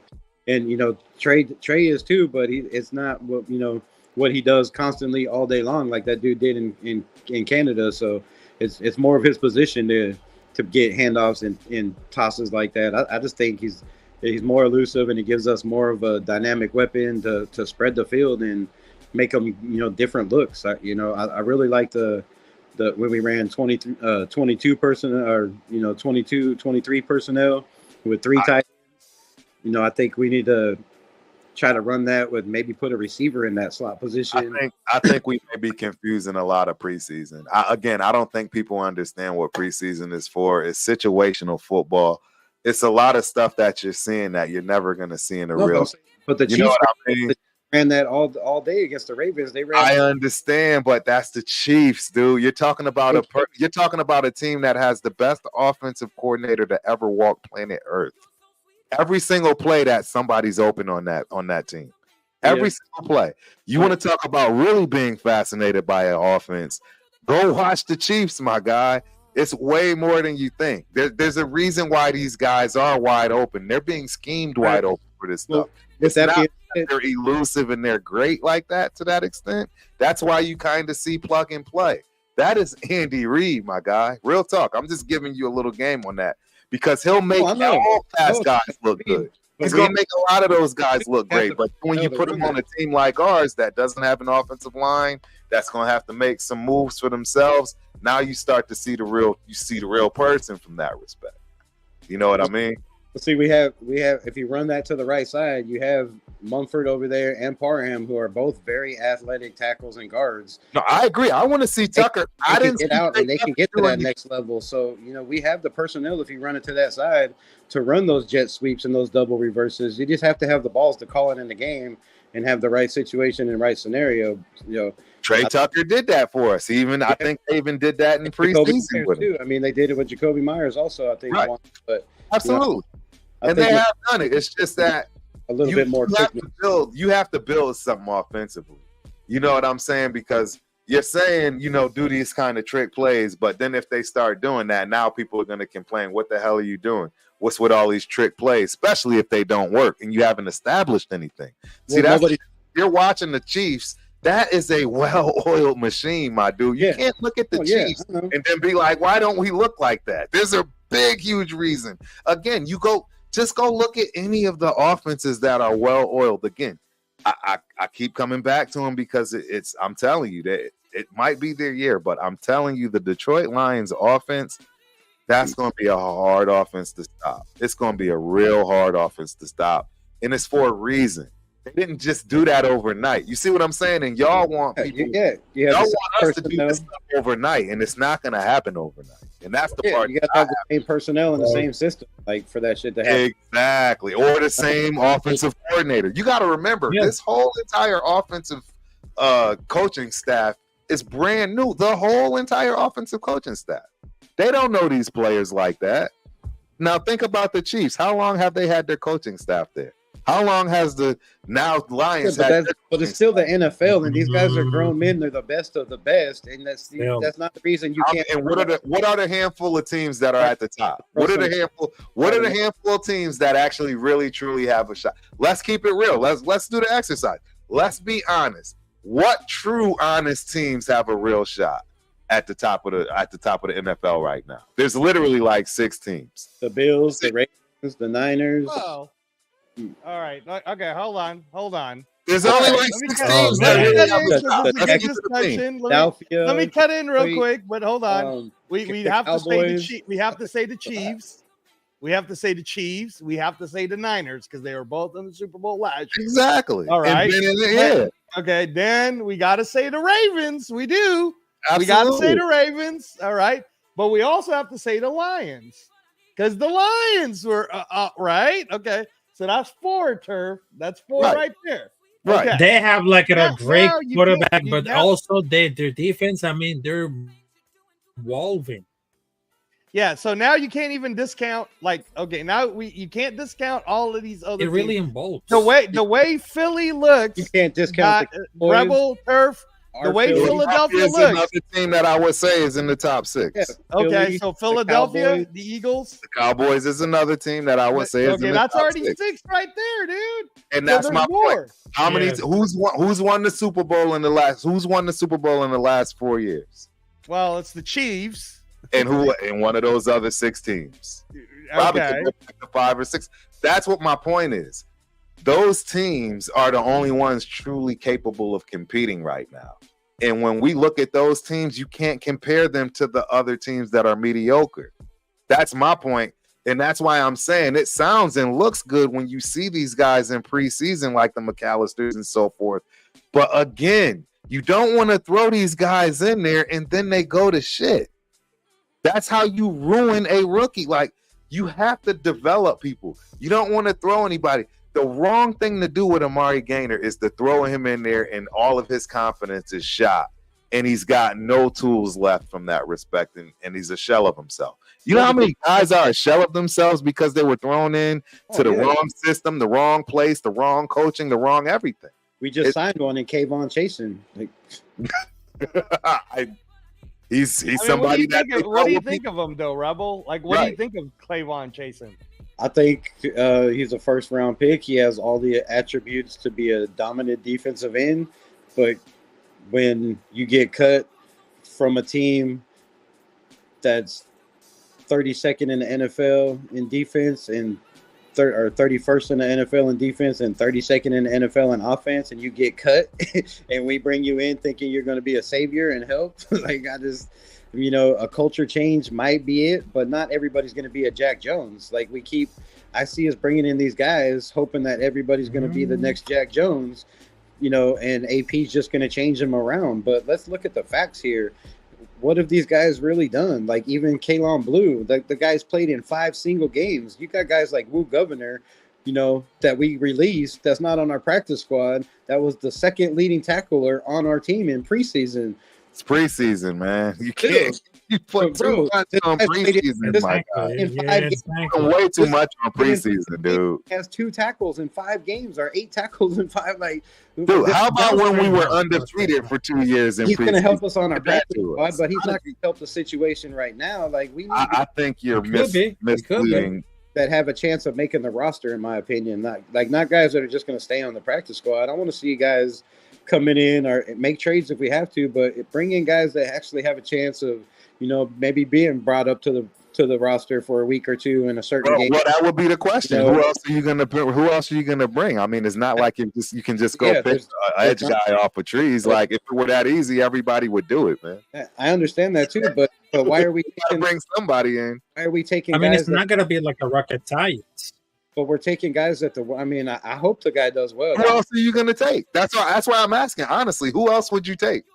And, Trey is too, but it's not what he does constantly all day long like that dude did in Canada. So it's more of his position to get handoffs and tosses like that. I just think he's more elusive, and he gives us more of a dynamic weapon to spread the field and make them, different looks. I really like the when we ran 22 personnel, or 23 personnel with three tight ends. I think we need to try to run that with maybe put a receiver in that slot position. I think we may be confusing a lot of preseason. I don't think people understand what preseason is for. It's situational football. It's a lot of stuff that you're seeing that you're never going to see in the real. But the Chiefs, know what I mean? Ran that all day against the Ravens. I understand, but that's the Chiefs, dude. You're talking about a team that has the best offensive coordinator to ever walk planet Earth. Every single play that somebody's open on that team. Every single play. You want to talk about really being fascinated by an offense? Go watch the Chiefs, my guy. It's way more than you think. There's a reason why these guys are wide open. They're being schemed wide open for this stuff. It's not that they're elusive and they're great like that to that extent. That's why you kind of see plug and play. That is Andy Reid, my guy. Real talk. I'm just giving you a little game on that because he'll make all fast guys look good. He's going to make a lot of those guys look great. But when you put them on a team like ours that doesn't have an offensive line, that's going to have to make some moves for themselves. Now you start to see the real person from that respect. You know what I mean? See, we have if you run that to the right side, you have Mumford over there and Parham, who are both very athletic tackles and guards. No, I agree. I want to see Tucker. They can get to that next level. So, we have the personnel, if you run it to that side, to run those jet sweeps and those double reverses. You just have to have the balls to call it in the game and have the right situation and right scenario. Trey Tucker did that for us. I think they even did that in preseason with him. I mean, they did it with Jacoby Myers also, I think. Right. But absolutely. And they have done it. It's just that a little bit more. You have to build something offensively. You know what I'm saying? Because you're saying, do these kind of trick plays, but then if they start doing that, now people are going to complain, what the hell are you doing? What's with all these trick plays, especially if they don't work and you haven't established anything? See, you're watching the Chiefs. That is a well-oiled machine, my dude. You can't look at the Chiefs and then be like, why don't we look like that? There's a big, huge reason. Again, just go look at any of the offenses that are well-oiled. Again, I keep coming back to them because I'm telling you that it might be their year, but I'm telling you the Detroit Lions offense, that's going to be a hard offense to stop. It's going to be a real hard offense to stop, and it's for a reason. They didn't just do that overnight. You see what I'm saying? And y'all want people, y'all want us to do this stuff overnight, and it's not going to happen overnight. And that's the part. You got to have the same personnel in the same system, like for that shit to happen. Exactly, or the same offensive coordinator. You got to remember, this whole entire offensive coaching staff is brand new. The whole entire offensive coaching staff. They don't know these players like that. Now think about the Chiefs. How long have they had their coaching staff there? How long has the Lions had? But it's still the NFL, and these guys are grown men. They're the best of the best, and that's not the reason you can't. And what are the handful of teams that are at the top? What are the handful of teams that actually really truly have a shot? Let's keep it real. Let's do the exercise. Let's be honest. What true honest teams have a real shot at the top of the NFL right now? There's literally like 6 teams. The Bills, the Ravens, the Niners. Well, all right. Okay, hold on. There's only like 6 teams. Let me cut in real quick, but hold on. We have to say the Chiefs. We have to say the Chiefs. We have to say the Chiefs. We have to say the Niners because they were both in the Super Bowl last year. Exactly. All right. Okay, then we got to say the Ravens. We do. Absolutely. We got to say the Ravens. All right. But we also have to say the Lions because the Lions were right. Okay. So that's 4, Turf. That's 4 right there. Right. Okay. They have like a great quarterback, but also their defense, I mean, they're evolving. Yeah, so now you can't even discount you can't discount all of these other. It really involves the way Philly looks. You can't discount Rebel Turf. The way Philadelphia looks. Another team that I would say is in the top 6. Yeah. Okay, so Philadelphia, the Eagles, the Cowboys is another team that I would say is in the top 6. Okay, that's already 6 right there, dude. And that's my point. How many? Who's won the Super Bowl in the last? Who's won the Super Bowl in the last 4 years? Well, it's the Chiefs. And one of those other 6 teams? Probably the 5 or 6. That's what my point is. Those teams are the only ones truly capable of competing right now. And when we look at those teams, you can't compare them to the other teams that are mediocre. That's my point. And that's why I'm saying it sounds and looks good when you see these guys in preseason like the McAllisters and so forth. But again, you don't want to throw these guys in there and then they go to shit. That's how you ruin a rookie. Like, you have to develop people. You don't want to throw anybody. The wrong thing to do with Amari Gaynor is to throw him in there and all of his confidence is shot. And he's got no tools left from that respect, and he's a shell of himself. You know how many guys are a shell of themselves because they were thrown in to the wrong system, the wrong place, the wrong coaching, the wrong everything. We just signed one in Kayvon Chasen. He's somebody that. What do you think of him, though, Rebel? Like, what do you think of Kayvon Chasen? I think he's a first-round pick. He has all the attributes to be a dominant defensive end, but when you get cut from a team that's 32nd in the NFL in defense and 31st in the NFL in defense and 32nd in the NFL in offense, and you get cut and we bring you in thinking you're going to be a savior and help, a culture change might be it, but not everybody's going to be a Jack Jones. I see us bringing in these guys hoping that everybody's going to be the next Jack Jones, and AP's just going to change them around. But let's look at the facts here. What have these guys really done? Like even Kayvon Blue, the guy's played in 5 single games. You got guys like Wu Governor, that we released that's not on our practice squad. That was the second leading tackler on our team in preseason. It's preseason, man. You can't. You put Bro, too much on that's preseason, my guy. in Yeah, 5 games. exactly. Way too much on preseason, dude. He has 2 tackles in 5 games or 8 tackles in 5. Like, Dude, how about when we were That was undefeated for 2 years in he's going to preseason? help us on our Get that practice to squad, us. but he's not going to help the situation right now. Like, we need I think you're Could be. misleading. that have a chance of making the roster, in my opinion. Not guys that are just going to stay on the practice squad. I want to see guys coming in or make trades if we have to, but bring in guys that actually have a chance of, maybe being brought up to the roster for a week or two in a certain game. Well, that would be the question. You know, who else are you gonna bring? I mean, it's not like you can just go pick an edge guy off of trees. Like, if it were that easy, everybody would do it, man. I understand that too, but why are we taking, bring somebody in? why are we taking? I mean, guys it's not going to be like a rocket science. but we're taking guys at the. I mean, I hope the guy does well. Who else are you gonna take? That's why I'm asking. Honestly, who else would you take?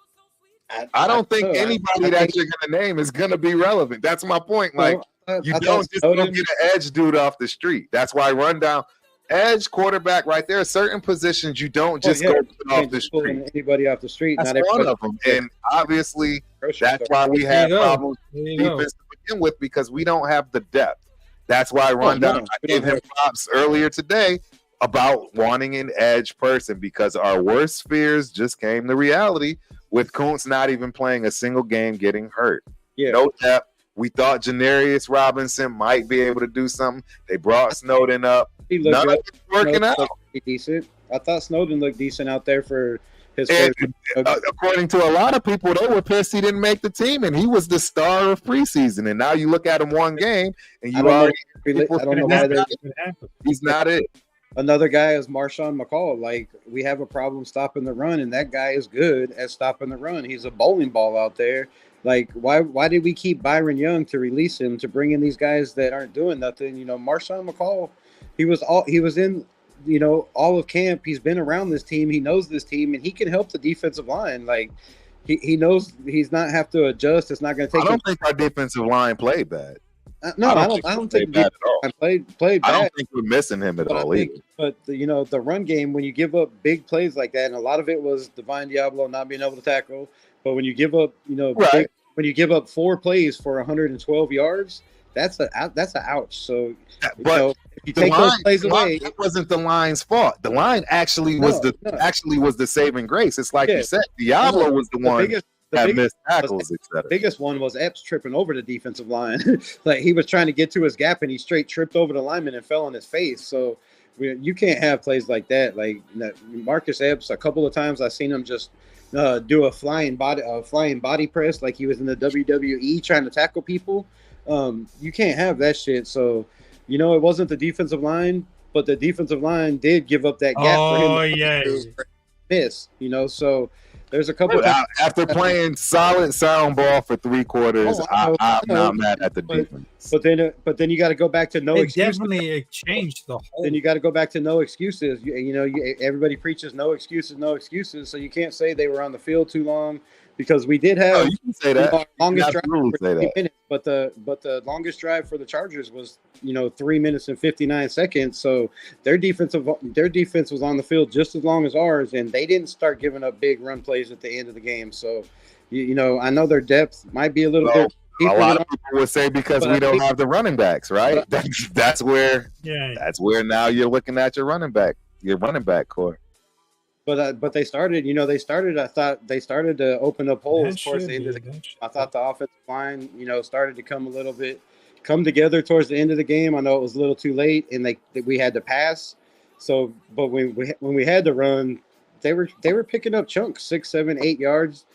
I don't think anybody that you're gonna name is gonna be relevant. That's my point. Like, you don't just go get an edge dude off the street. That's why rundown edge quarterback right there. Certain positions you don't just go off the street. Anybody off the street. That's not one of them. And obviously, that's why we have problems defense to begin with, because we don't have the depth. That's why rundown. I gave him props earlier today about wanting an edge person, because our worst fears just came to reality with Kuntz not even playing a single game, getting hurt. Yeah. No depth. We thought Janarius Robinson might be able to do something. They brought Snowden up. None of it's working out. Decent. I thought Snowden looked decent out there for his first. According to a lot of people, they were pissed he didn't make the team, and he was the star of preseason. And now you look at him one game, and you already. I don't know why he's not it. Another guy is Marshawn McCall. Like, we have a problem stopping the run, and that guy is good at stopping the run. He's a bowling ball out there. Like, why did we keep Byron Young to release him, to bring in these guys that aren't doing nothing? Marshawn McCall, he was in, all of camp. He's been around this team. He knows this team, and he can help the defensive line. Like, he knows he's not have to adjust. It's not going to take. I don't think our defensive line played bad. No, I don't think bad at all. Played bad. I don't think we're missing him at all either. But the run game, when you give up big plays like that, and a lot of it was Divine Diablo not being able to tackle. But when you give up, when you give up 4 plays for 112 yards, that's a ouch. So, if you take those plays away, it wasn't the line's fault. The line actually was the saving grace. It's like you said, Diablo was the one that missed tackles, etc. The biggest one was Epps tripping over the defensive line. Like, he was trying to get to his gap, and he straight tripped over the lineman and fell on his face. So you can't have plays like that. Like, Marcus Epps, a couple of times I've seen him just do a flying body press like he was in the WWE trying to tackle people. You can't have that shit. So, it wasn't the defensive line, but the defensive line did give up that gap for him to miss. So there's a couple after playing solid sound ball for 3 quarters. I'm not mad at the defense. But then you got to go back to no excuses. Definitely changed the whole. Then you got to go back to no excuses. Everybody preaches no excuses, no excuses. So you can't say they were on the field too long, because we did have. You can say that. Longest drive for 30 minutes, but the longest drive for the Chargers was 3 minutes and 59 seconds. So their defense was on the field just as long as ours, and they didn't start giving up big run plays at the end of the game. So I know their depth might be a little bit. A lot of people would say because we don't have the running backs, right? That's where now you're looking at your running back core. But they started. I thought they started to open up holes towards the end of the game. I thought the offensive line, started to come together towards the end of the game. I know it was a little too late, and we had to pass. So, but when we had to run, they were picking up chunks, 6, 7, 8 yards.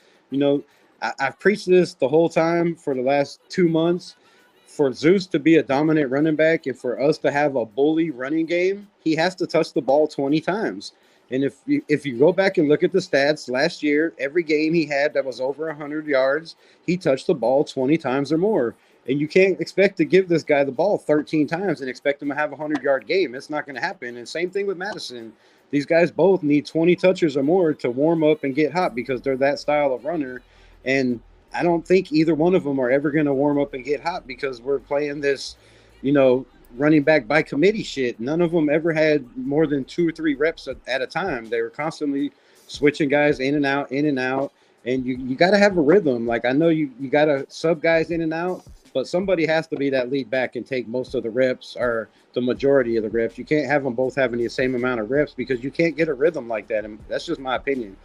I've preached this the whole time for the last 2 months. For Zeus to be a dominant running back and for us to have a bully running game, he has to touch the ball 20 times. And if you go back and look at the stats last year, every game he had that was over 100 yards, he touched the ball 20 times or more. And you can't expect to give this guy the ball 13 times and expect him to have a 100-yard game. It's not going to happen. And same thing with Madison. These guys both need 20 touches or more to warm up and get hot because they're that style of runner. And I don't think either one of them are ever going to warm up and get hot because we're playing this, running back by committee shit. None of them ever had more than 2 or 3 reps at a time. They were constantly switching guys in and out. and you got to have a rhythm. Like I know you got to sub guys in and out, but somebody has to be that lead back and take most of the reps or the majority of the reps. You can't have them both having the same amount of reps because you can't get a rhythm like that. And that's just my opinion.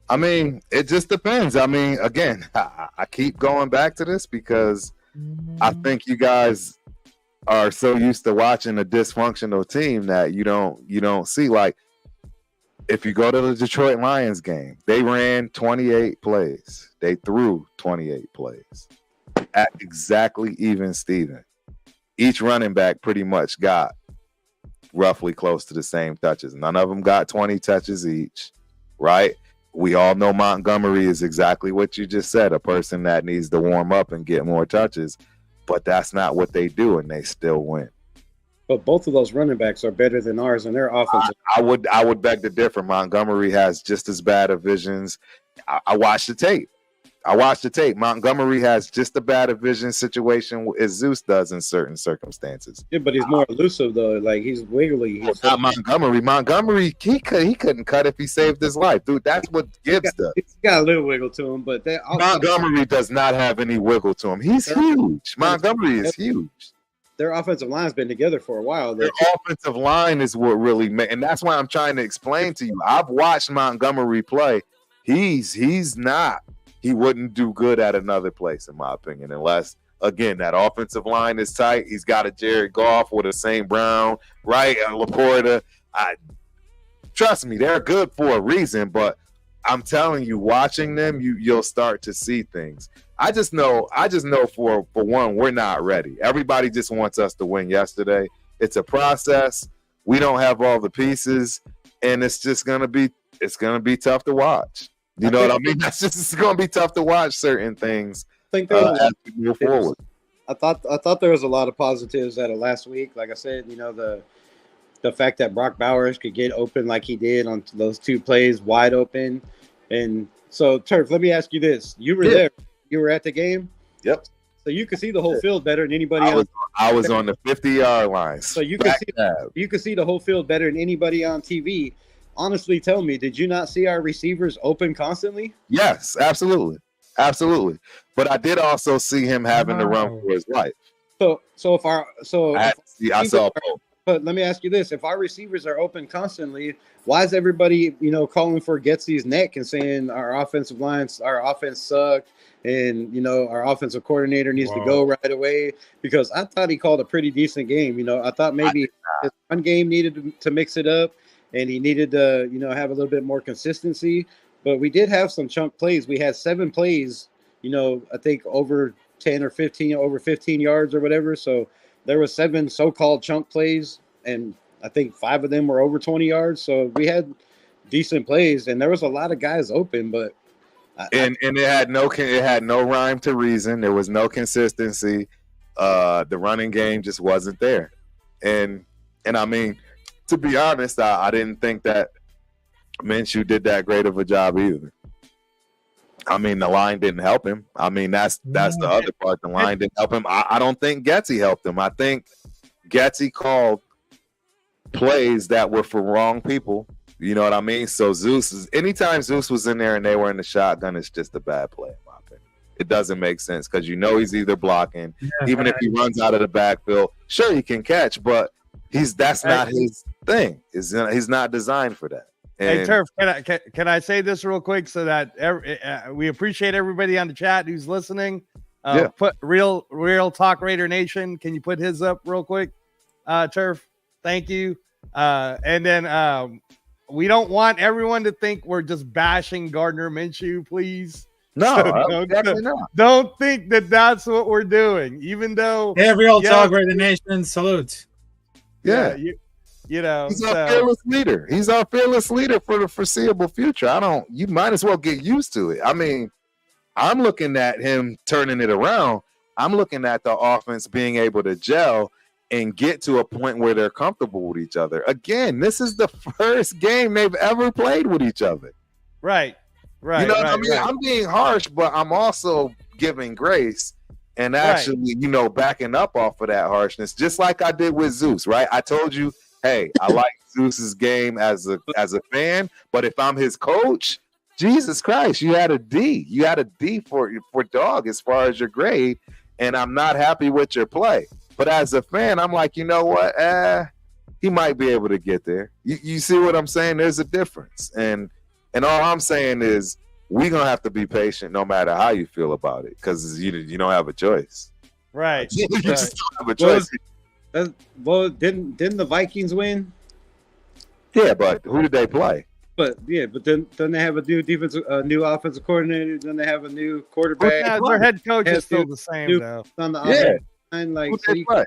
I mean, it just depends. I mean, again, I keep going back to this because I think you guys are so used to watching a dysfunctional team that you don't see. Like, if you go to the Detroit Lions game, they ran 28 plays. They threw 28 plays at exactly even Steven. Each running back pretty much got roughly close to the same touches. None of them got 20 touches each, right? We all know Montgomery is exactly what you just said, a person that needs to warm up and get more touches, but that's not what they do, and they still win. But both of those running backs are better than ours, and their offense. I would beg to differ. Montgomery has just as bad of visions. I watched the tape. Montgomery has just as bad a vision situation as Zeus does in certain circumstances. Yeah, but he's more elusive though. Like he's wiggly. Not Montgomery. Montgomery, he couldn't cut if he saved his life, dude. That's what Gibbs does. He's got a little wiggle to him, but Montgomery does not have any wiggle to him. He's huge. Montgomery is huge. Their offensive line's been together for a while. Their offensive line is what really and that's why I'm trying to explain to you. I've watched Montgomery play. He's not. He wouldn't do good at another place, in my opinion, unless, again, that offensive line is tight. He's got a Jared Goff with a St. Brown, right? Laporta. Trust me, they're good for a reason, but I'm telling you, watching them, you'll start to see things. I just know for one, we're not ready. Everybody just wants us to win yesterday. It's a process. We don't have all the pieces, and it's just gonna be tough to watch. You know what I mean? It's going to be tough to watch certain things as we move forward. I thought there was a lot of positives out of last week. Like I said, the fact that Brock Bowers could get open like he did on those two plays, wide open. And so, Turf, let me ask you this: you were there, you were at the game. Yep. So you could see the whole field better than anybody else. I was on the 50-yard line. So you could see the whole field better than anybody on TV. Honestly, tell me, did you not see our receivers open constantly? Yes, absolutely. But I did also see him having to run for his life. I saw both. But let me ask you this: if our receivers are open constantly, why is everybody, calling for Getsy's neck and saying our offense sucked, and our offensive coordinator needs to go right away? Because I thought he called a pretty decent game. I thought maybe his one game needed to mix it up. And he needed to, have a little bit more consistency. But we did have some chunk plays. We had 7 plays, I think over 10 or 15, over 15 yards or whatever. So there were 7 so-called chunk plays, and I think 5 of them were over 20 yards. So we had decent plays, and there was a lot of guys open. But it had no rhyme to reason. There was no consistency. The running game just wasn't there. And I mean, to be honest, I didn't think that Minshew did that great of a job either. I mean, the line didn't help him. I mean, that's the other part. The line didn't help him. I don't think Getsy helped him. I think Getsy called plays that were for wrong people. You know what I mean? So anytime Zeus was in there and they were in the shotgun, it's just a bad play, in my opinion. It doesn't make sense because he's either blocking, even if he runs out of the backfield. Sure, he can catch, but that's not his thing. He's not designed for that. And hey, Turf, can I say this real quick so that we appreciate everybody on the chat who's listening? Put real Talk Raider Nation. Can you put his up real quick, Turf? Thank you. And then we don't want everyone to think we're just bashing Gardner Minshew, please. No, definitely not. Don't think that that's what we're doing, even though real Talk Raider Nation salute. Yeah. He's our fearless leader. He's our fearless leader for the foreseeable future. You might as well get used to it. I mean, I'm looking at him turning it around. I'm looking at the offense being able to gel and get to a point where they're comfortable with each other. Again, this is the first game they've ever played with each other. Right. You know what I mean? Right. I'm being harsh, but I'm also giving grace. And actually, backing up off of that harshness, just like I did with Zeus, right? I told you, hey, I like Zeus's game as a fan, but if I'm his coach, Jesus Christ, you had a D. You had a D for dog as far as your grade, and I'm not happy with your play. But as a fan, I'm like, you know what? He might be able to get there. You see what I'm saying? There's a difference, and all I'm saying is we're gonna have to be patient, no matter how you feel about it, because you don't have a choice. Right. You just don't have a choice. Well, didn't the Vikings win? Yeah, but who did they play? But then they have a new offensive coordinator. Then they have a new quarterback. Yeah, their head coach is still the same though. On the Yeah. offensive line, like Who so they play?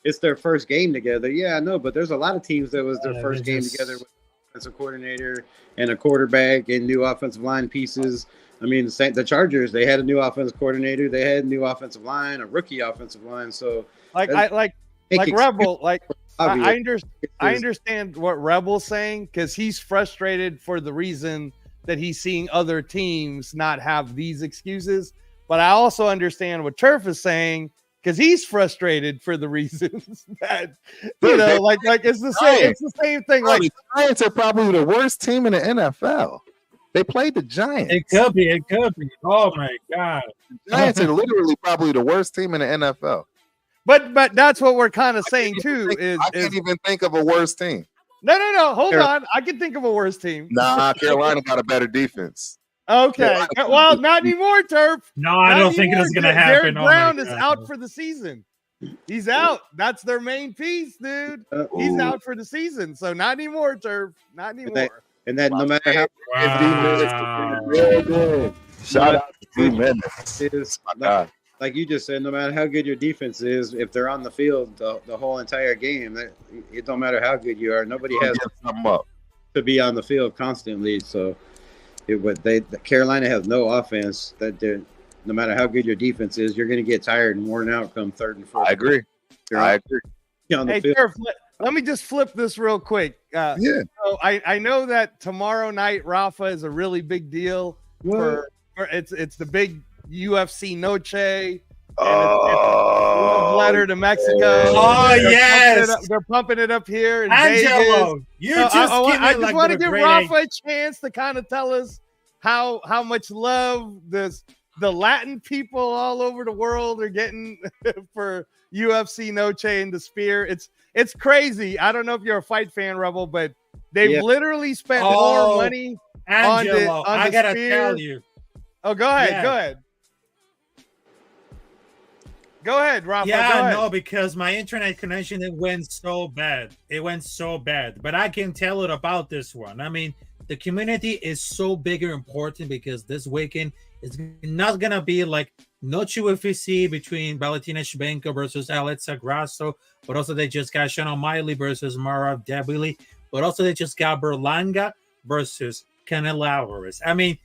it's their first game together. Yeah, I know, but there's a lot of teams that was their Yeah, first they game just- together with an offensive coordinator and a quarterback and new offensive line pieces. I mean, the Chargers, they had a new offensive coordinator, they had a new offensive line, a rookie offensive line. So Like That's- I like make Rebel, like obvious. I understand what Rebel's saying because he's frustrated for the reason that he's seeing other teams not have these excuses. But I also understand what Turf is saying because he's frustrated for the reasons that Dude, they- like it's the same. It's the same thing. Bro, Like the Giants are probably the worst team in the NFL. They played the Giants. It could be. It could be. Oh my God. The Giants are literally probably the worst team in the NFL. but that's what we're kind of saying too. I can't even think of a worse team. No. Hold Sure. on. I can think of a worse team. Nah, Carolina got a better defense. Okay. Well, not anymore, Turf. No, I Not don't think anymore. it's gonna Derek happen. Oh my Brown is God. out for the season. He's out. That's their main piece, dude. He's Ooh. out for the season. So not anymore, Turf. Not anymore. And that no matter how Wow. Shout out to D-Minutes. it is, My God. like you just said, no matter how good your defense is, if they're on the field the whole entire game, it don't matter how good you are. Nobody has Give something up. to be on the field constantly. So Carolina has no offense. No matter how good your defense is, you're going to get tired and worn out come third and fourth. I agree. You're I agree. on the Hey, field. Turf, let me just flip this real quick. Yeah. So I know that tomorrow night Rafa is a really big deal for it's the big UFC Noche. Oh, Letter to Mexico. Oh, yes. They're pumping it up here in Angelo, Vegas. you So just I just want to give Rafa. Rafa a chance to kind of tell us how much love the Latin people all over the world are getting for UFC Noche and the Spear. It's crazy. I don't know if you're a fight fan, Rebel, but they've literally spent more money. Angelo, on the I gotta Spear. tell you. Oh, go ahead. Yeah. Go ahead. Go ahead, Rafa. Yeah, go ahead. no, because my internet connection it went so bad. It went so bad. But I can tell it about this one. I mean, the community is so big and important because this weekend is not gonna be like Noche UFC between Valentina Shevchenko versus Alexa Grasso, but also they just got Shannon O'Malley versus Mara Debili, but also they just got Berlanga versus Canelo Alvarez. I mean,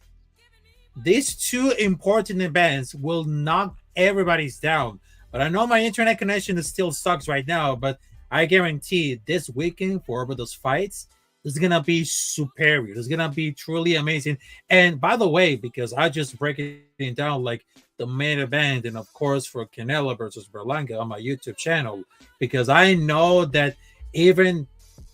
these two important events will knock everybody's down. But I know my internet connection still sucks right now, but I guarantee this weekend for those fights is gonna be superior. It's gonna be truly amazing. And by the way, because I just break it down like the main event, and of course for Canelo versus Berlanga on my YouTube channel, because I know that even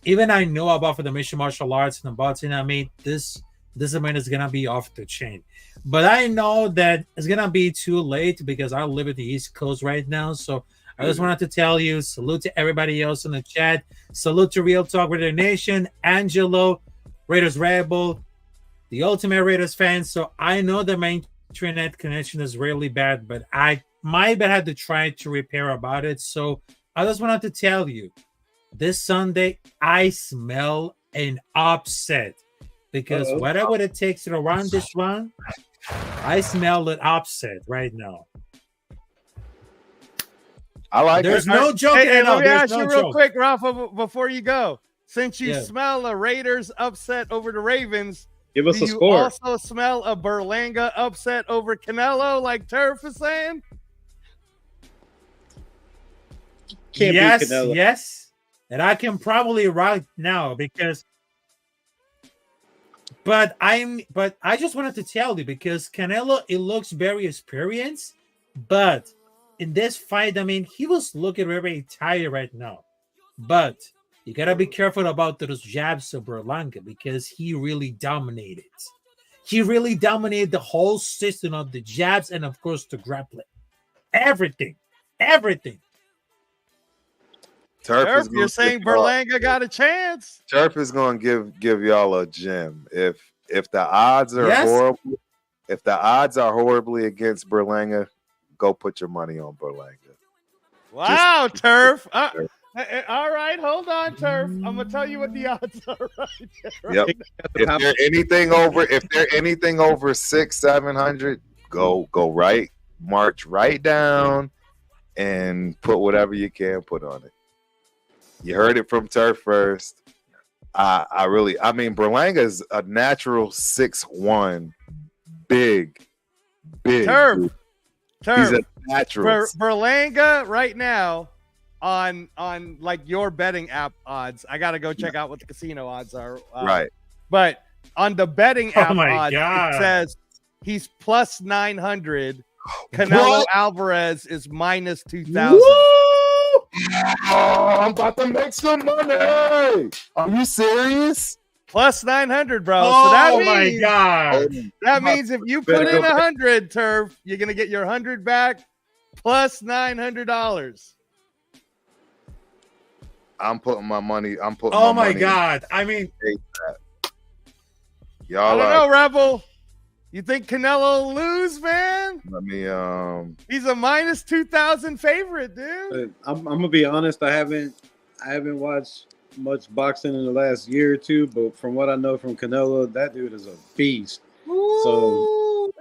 I know about for the mixed martial arts and the boxing. I mean, this event is gonna be off the chain. But I know that it's gonna be too late because I live at the East Coast right now. So I just wanted to tell you, salute to everybody else in the chat. Salute to Real Talk Raider Nation, Angelo, Raiders Rebel, the Ultimate Raiders fans. So I know that my internet connection is really bad, but I might have to try to repair about it. So I just wanted to tell you, this Sunday I smell an upset because whatever it takes to run this one, I smell an upset right now. I like There's it. no joke. Hey, let me There's ask no you real joke. quick, Rafa, before you go. Since you Yeah. smell a Raiders upset over the Ravens, Give us do a you score. also smell a Berlanga upset over Canelo, like Turf is saying? Can't yes, beat Canelo. yes, and I can probably right now because. But I just wanted to tell you because Canelo, it looks very experienced, but in this fight, I mean, he was looking very tired right now. But you gotta be careful about those jabs of Berlanga because he really dominated. he really dominated the whole system of the jabs and of course the grappling. Everything. Turf, you're saying Berlanga got a chance? Turf is gonna give y'all a gem. If the odds are horrible, if the odds are horribly against Berlanga, go put your money on Berlanga. Wow, Turf. All right, hold on, Turf. I'm gonna tell you what the odds are right there. Yep. If they're anything over 600-700, go right, march right down, and put whatever you can put on it. You heard it from Turf first. I mean, Berlanga is a natural 6'1", big. Turf. He's a natural. Berlanga right now on like your betting app odds. I gotta go check out what the casino odds are. Right. But on the betting app odds, God. it says he's plus 900. Canelo Alvarez is minus 2,000. Oh, I'm about to make some money. Are you serious? Plus 900, bro. Oh, so that my means, God. That means if you put in 100, Turf, you're gonna get your 100 back plus $900. I'm putting my money. Oh my God. I mean, y'all. I don't know, Rebel. You think Canelo will lose, man? Let me. He's a minus 2,000 favorite, dude. I'm gonna be honest. I haven't watched much boxing in the last year or two, but from what I know from Canelo, that dude is a beast. Ooh. So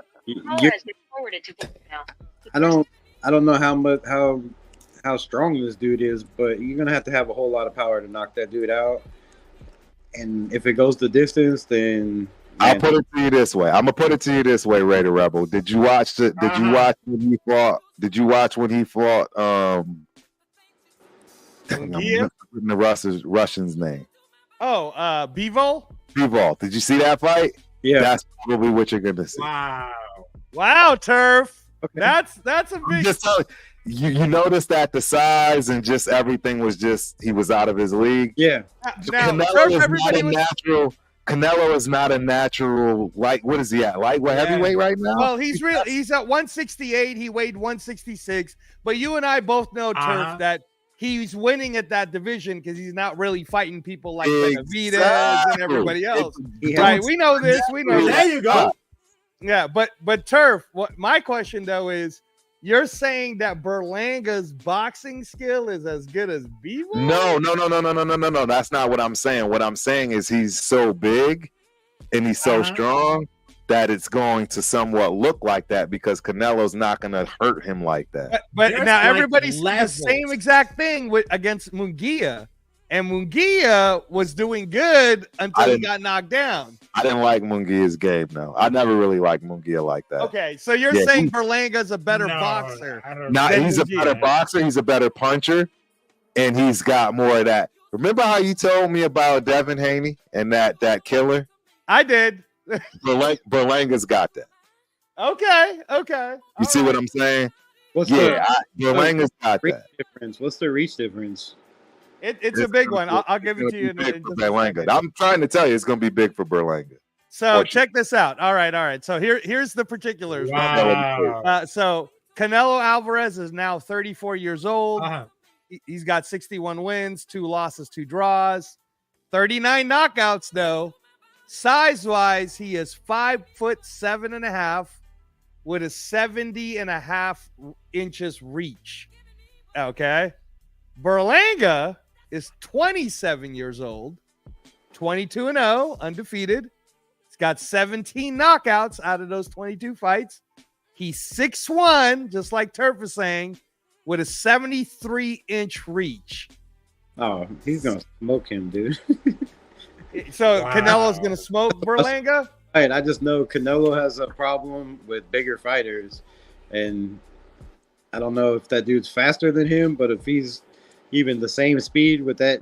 I don't know how strong this dude is, but you're gonna have to have a whole lot of power to knock that dude out. And if it goes the distance, then I'll put it to you this way. I'm gonna put it to you this way, Raider Rebel. Did you watch when he fought? Did you watch when he fought? Munguia? The Russian's name. Oh, Bivol? Bivol. Did you see that fight? Yeah, that's probably what you're gonna see. Wow, Turf. Okay. That's a big. Just telling you noticed that the size and just everything was just he was out of his league. Yeah. Now, Canelo is not a natural what is he at? Heavyweight right now? Well, he's at 168. He weighed 166. But you and I both know, Turf, that he's winning at that division because he's not really fighting people like Benavidez and everybody else. Right? We know this. We know there you go. Yeah, but Turf, what my question though is, you're saying that Berlanga's boxing skill is as good as Bivol? No. That's not what I'm saying. What I'm saying is he's so big and he's so strong that it's going to somewhat look like that because Canelo's not going to hurt him like that. But now everybody's the same exact thing against Munguia. And Munguia was doing good until he got knocked down. I didn't like Munguia's game, no. I never really liked Munguia like that. Okay, so you're saying Berlanga's a better boxer. He's a better boxer. He's a better puncher. And he's got more of that. Remember how you told me about Devin Haney and that killer? I did. Berlanga's got that. Okay. You see what I'm saying? Berlanga's got that. Difference. What's the reach difference? It's a big one. I'll give it to you. I'm trying to tell you, it's going to be big for Berlanga. So check this out. All right. So here's the particulars. Wow. So Canelo Alvarez is now 34 years old. He's got 61 wins, 2 losses, 2 draws, 39 knockouts. Though size-wise, he is 5'7.5" with a 70.5 inches reach. Okay, Berlanga is 27 years old, 22-0, undefeated. He's got 17 knockouts out of those 22 fights. He's 6'1", just like Turf is saying, with a 73-inch reach. Oh, he's going to smoke him, dude. So Canelo's going to smoke Berlanga? Right, I just know Canelo has a problem with bigger fighters. And I don't know if that dude's faster than him, but if he's even the same speed with that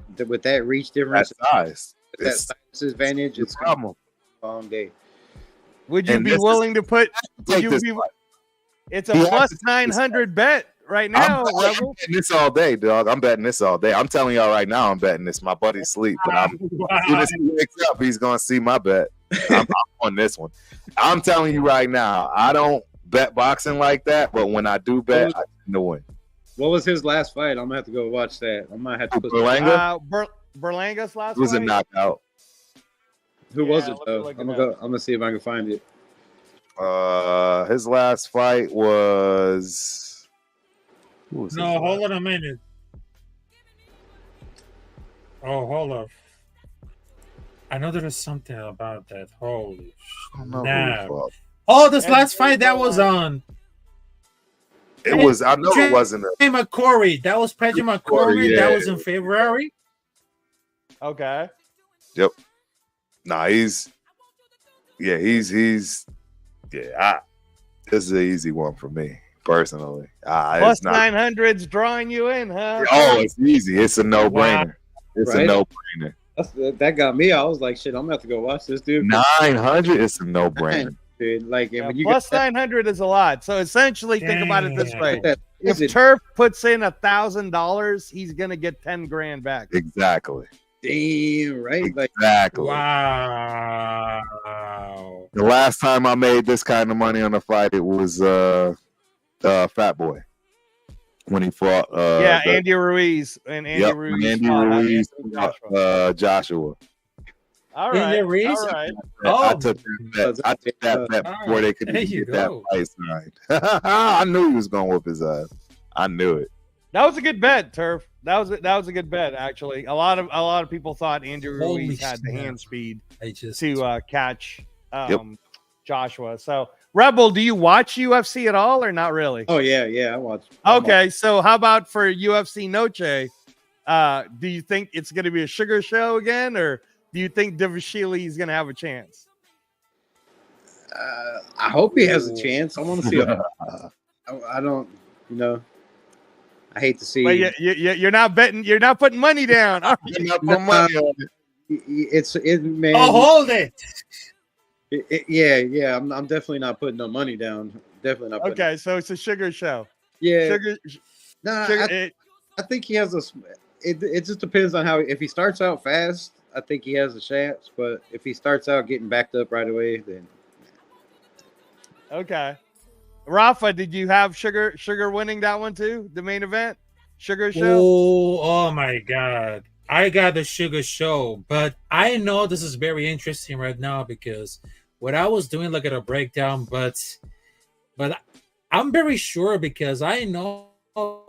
reach difference, that size advantage, it's a problem. Long day. Would you be willing to put? It's a plus 900 bet right now, Rebel. I'm betting this all day, dog. I'm betting this all day. I'm telling y'all right now, I'm betting this. My buddy's asleep, but as soon as he wakes up, he's gonna see my bet. I'm on this one. I'm telling you right now, I don't bet boxing like that, but when I do bet, I tend to win. What was his last fight? I'm gonna have to go watch that. I might have to put Berlanga? Berlanga's last It was fight? a knockout. Who was it let me though? look it I'm up. gonna see if I can find it. His last fight was. Who was his No, last? hold on a minute. Oh, hold up. I know there is something about that. Holy I don't know who snap. he fought. Oh, this last fight that was on. It was. I know it wasn't a. McCory. That was Patrick McCormick. yeah. That was in February. Okay. Yep. Nah, he's. Yeah, he's. Yeah, this is an easy one for me personally. Plus It's not. 900's drawing you in, huh? Oh, it's easy. It's a no-brainer. It's a Right? no-brainer. That got me. I was like, shit, I'm gonna have to go watch this dude. 900. It's a no-brainer. Dude, like, Yeah, when you plus got 900 is a lot. So essentially, think about it this way: that, if Turf puts in $1,000, he's gonna get 10 grand back. Exactly. damn right, like Exactly. Wow. The last time I made this kind of money on a fight, it was Fat Boy when he fought. Andy Ruiz and Andy Yep, Ruiz. Andy fought Ruiz, Joshua. Joshua. All right, Andy Ruiz? all right. I Oh. took that bet before they could There even you get that go. fight signed. I knew he was going to whoop his ass. I knew it. That was a good bet, Turf. That was a good bet, actually. A lot of people thought Andy Holy Ruiz had the snap. hand speed I just to catch Joshua. So, Rebel, do you watch UFC at all or not really? oh yeah, I watched. Okay, so how about for UFC Noche? Do you think it's going to be a sugar show again, or do you think Divashili is going to have a chance? I hope he has a chance. I want to see. I don't, I hate to see. But you're not betting. You're not putting money down. Are you? You're not putting money on it. It man. Oh, hold it. Yeah. I'm definitely not putting no money down. Definitely not. Okay, so it's a sugar show. Yeah. Sugar. Nah, sugar I think he has a. It just depends on how. If he starts out fast, I think he has a chance. But if he starts out getting backed up right away, then. Okay. Rafa, did you have Sugar winning that one too? The main event? Sugar show? Oh my God. I got the sugar show, but I know this is very interesting right now because what I was doing, like at a breakdown, but I'm very sure because I know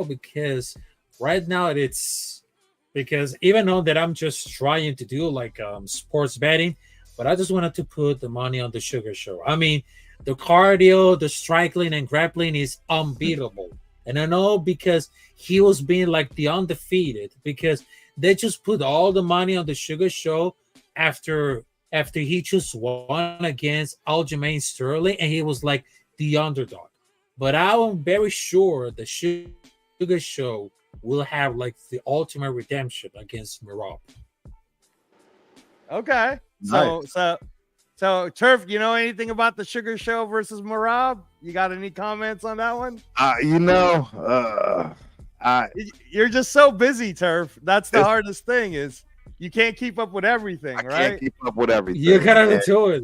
because right now it's because even though that I'm just trying to do like sports betting, but I just wanted to put the money on the sugar show. I mean, the cardio, the striking, and grappling is unbeatable. And I know because he was being like the undefeated because they just put all the money on the sugar show after he just won against Aljamain Sterling and he was like the underdog. But I'm very sure the sugar show will have like the ultimate redemption against Merab. Okay. Nice. So Turf, you know anything about the Sugar Show versus Merab? You got any comments on that one? You're just so busy, Turf. That's the hardest thing is you can't keep up with everything, I right? can't keep up with everything. You gotta man. do it.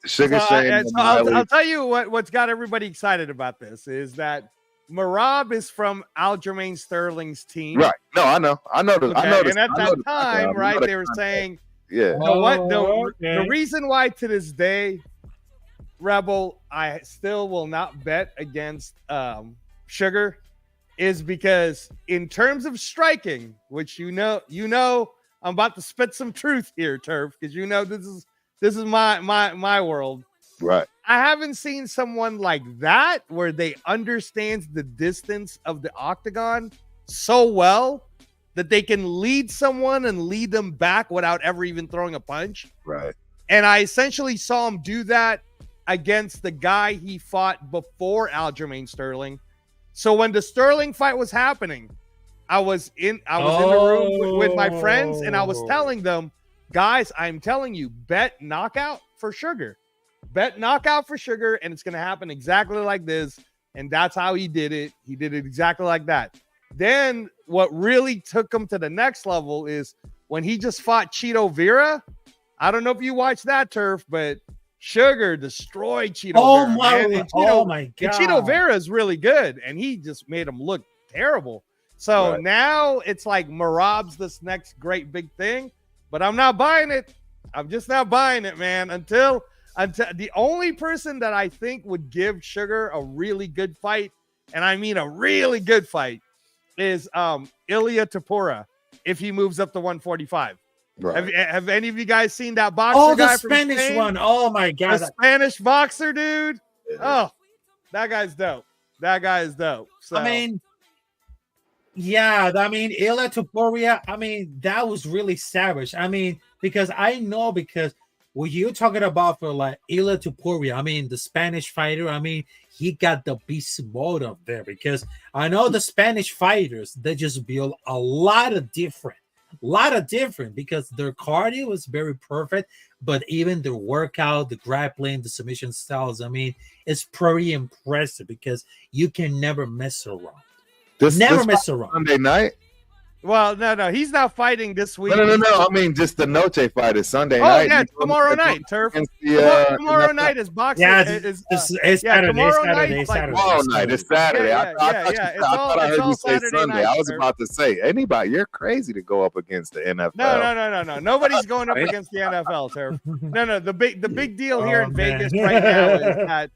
Sugar Shane. I'll tell you what's got everybody excited about this is that Merab is from Aljamain Sterling's team. Right. No, I know. I know. Okay? I know. And at that time, right, they were saying, yeah. you know what? Okay. The reason why to this day, Rebel, I still will not bet against Sugar is because in terms of striking, which you know, I'm about to spit some truth here, Turf, because you know this is my world. Right. I haven't seen someone like that where they understands the distance of the octagon so well that they can lead someone and lead them back without ever even throwing a punch. Right. And I essentially saw him do that against the guy he fought before Aljamain Sterling. So when the Sterling fight was happening, I was in the room with my friends and I was telling them, guys, I'm telling you, bet knockout for Sugar. Bet knockout for Sugar, and it's going to happen exactly like this. And that's how he did it. He did it exactly like that. Then what really took him to the next level is when he just fought Cheeto Vera. I don't know if you watched that, Turf, but Sugar destroyed Cheeto Oh Vera, my, man. And oh my and god. Cheeto Vera is really good, and he just made him look terrible. So Right. now it's like Marab's this next great big thing, but I'm not buying it. I'm just not buying it, man. Until the only person that I think would give Sugar a really good fight, and I mean a really good fight, is Ilya Tapura if he moves up to 145. Right. Have any of you guys seen that boxer Oh, the guy from Spanish Spain? one. Oh my god. The Spanish boxer, dude. Oh, that guy's dope. That guy is dope. So I mean, yeah, I mean, Ilya Topuria, I mean, that was really savage. I mean, because what you're talking about for like Ilya Topuria, I mean, the Spanish fighter, I mean, he got the beast mode up there because I know the Spanish fighters, they just build a lot of different because their cardio was very perfect, but even their workout, the grappling, the submission styles, I mean, it's pretty impressive because you can never mess around. Never mess around. Sunday night? well, no, he's not fighting this week. No. I mean, just the Noche fight is Sunday Oh night. yeah, tomorrow night, Turf. Against the, Tomorrow night is boxing. Yeah, is, it's Saturday, tomorrow night, Saturday, like, Saturday. Tomorrow night. It's Saturday. Yeah, I thought I it's heard all you say Saturday Sunday. night, I was sir. about to say, anybody, you're crazy to go up against the NFL. No. Nobody's going up against the NFL, Turf. No. The big deal here Oh, in man. Vegas right now is that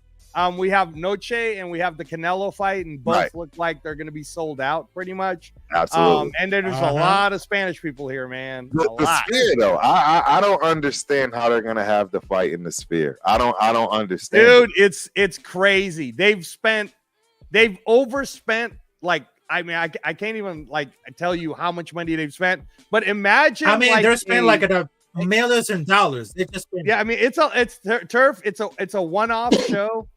we have Noche and we have the Canelo fight, and both Right. look like they're going to be sold out pretty much. Absolutely. And then there's a Uh-huh. lot of Spanish people here, man. A The lot. Sphere, though, I don't understand how they're gonna have the fight in the Sphere. I don't understand, Dude, it's crazy. They've overspent. Like, I mean, I can't even like tell you how much money they've spent. But imagine, I mean, like, they're spending like millions of dollars. They just spend, yeah. I mean, it's Turf. It's a one-off show.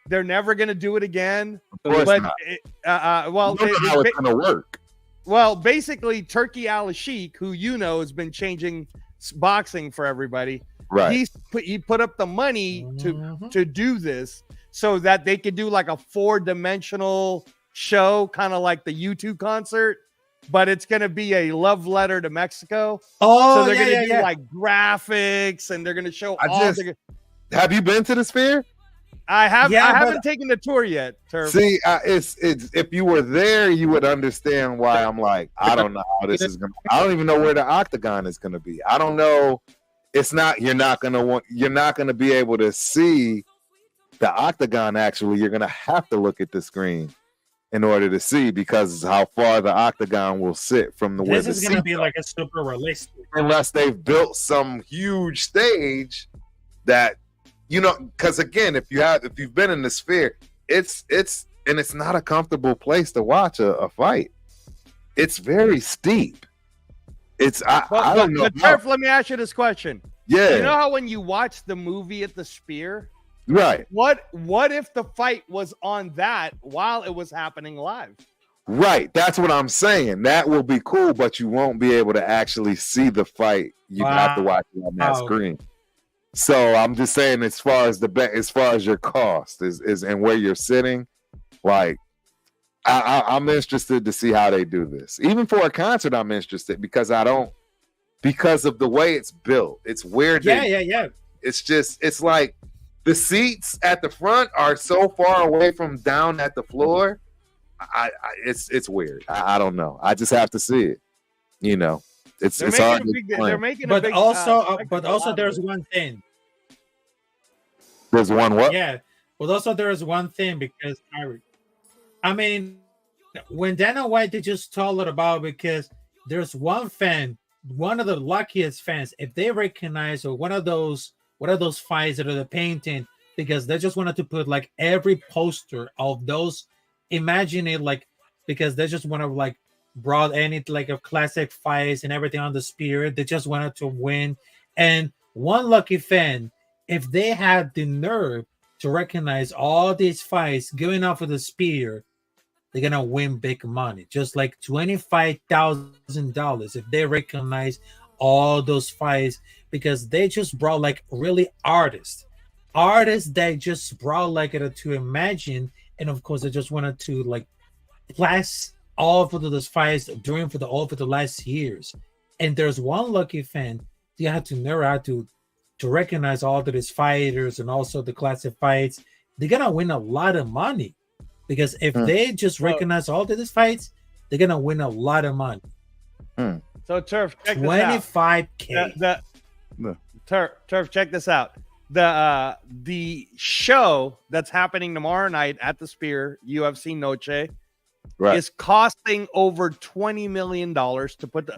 They're never gonna do it again. Of course But not. well, I don't know how it's gonna work. well, basically, Turkey Al-Sheikh, who you know has been changing boxing for everybody, Right. he put up the money Mhm. to do this so that they could do like a 4-dimensional show, kind of like the U2 concert, but it's going to be a love letter to Mexico. Oh, So they're going to do yeah. like graphics, and they're going to show Have you been to the Sphere? I Yeah, haven't taken the tour yet, Turf. See, it's if you were there, you would understand why I'm like, I don't know how this is gonna. I don't even know where the octagon is gonna be. I don't know. It's not. You're not gonna be able to see the octagon. Actually, you're gonna have to look at the screen in order to see, because how far the octagon will sit from where This the is going to seats be are. like a super realistic. Unless they've built some huge stage that, you know, because again, if you've been in the Sphere, it's not a comfortable place to watch a fight. It's very steep. I don't know. But Turf, let me ask you this question. Yeah, You know how when you watch the movie at the Sphere, right. what if the fight was on that while it was happening live? Right, that's what I'm saying. That will be cool, but you won't be able to actually see the fight. You have to watch it on that Wow. screen. So I'm just saying, as far as your cost is and where you're sitting, like I'm interested to see how they do this. Even for a concert, I'm interested because of the way it's built. It's weird. Yeah. It's like the seats at the front are so far away from down at the floor. It's weird. I don't know. I just have to see it. You know, it's hard to They're explain. making a But big, also there's one thing. There's one what? Yeah. But also there's one thing because I mean, when Dana White they just told it about, because there's one fan, one of the luckiest fans, if they recognize or one of those fights that are the painting, because they just wanted to put like every poster of those, imagine it like, because they just want to like brought any like of classic fights and everything on the Spirit. They just wanted to win. And one lucky fan, if they had the nerve to recognize all these fights going off of the Spear, they're gonna win big money, just like $25,000 if they recognize all those fights, because they just brought like really artists that just brought like it to imagine, and of course they just wanted to like blast all of those fights all for the last years. And there's one lucky fan, you have to know how to to recognize all of these fighters and also the classic fights, they're gonna win a lot of money. Because if they just recognize all of these fights, they're gonna win a lot of money. So Turf, check this out. 25K. Turf, check this out. The show that's happening tomorrow night at the Spear, UFC Noche, is costing over $20 million to put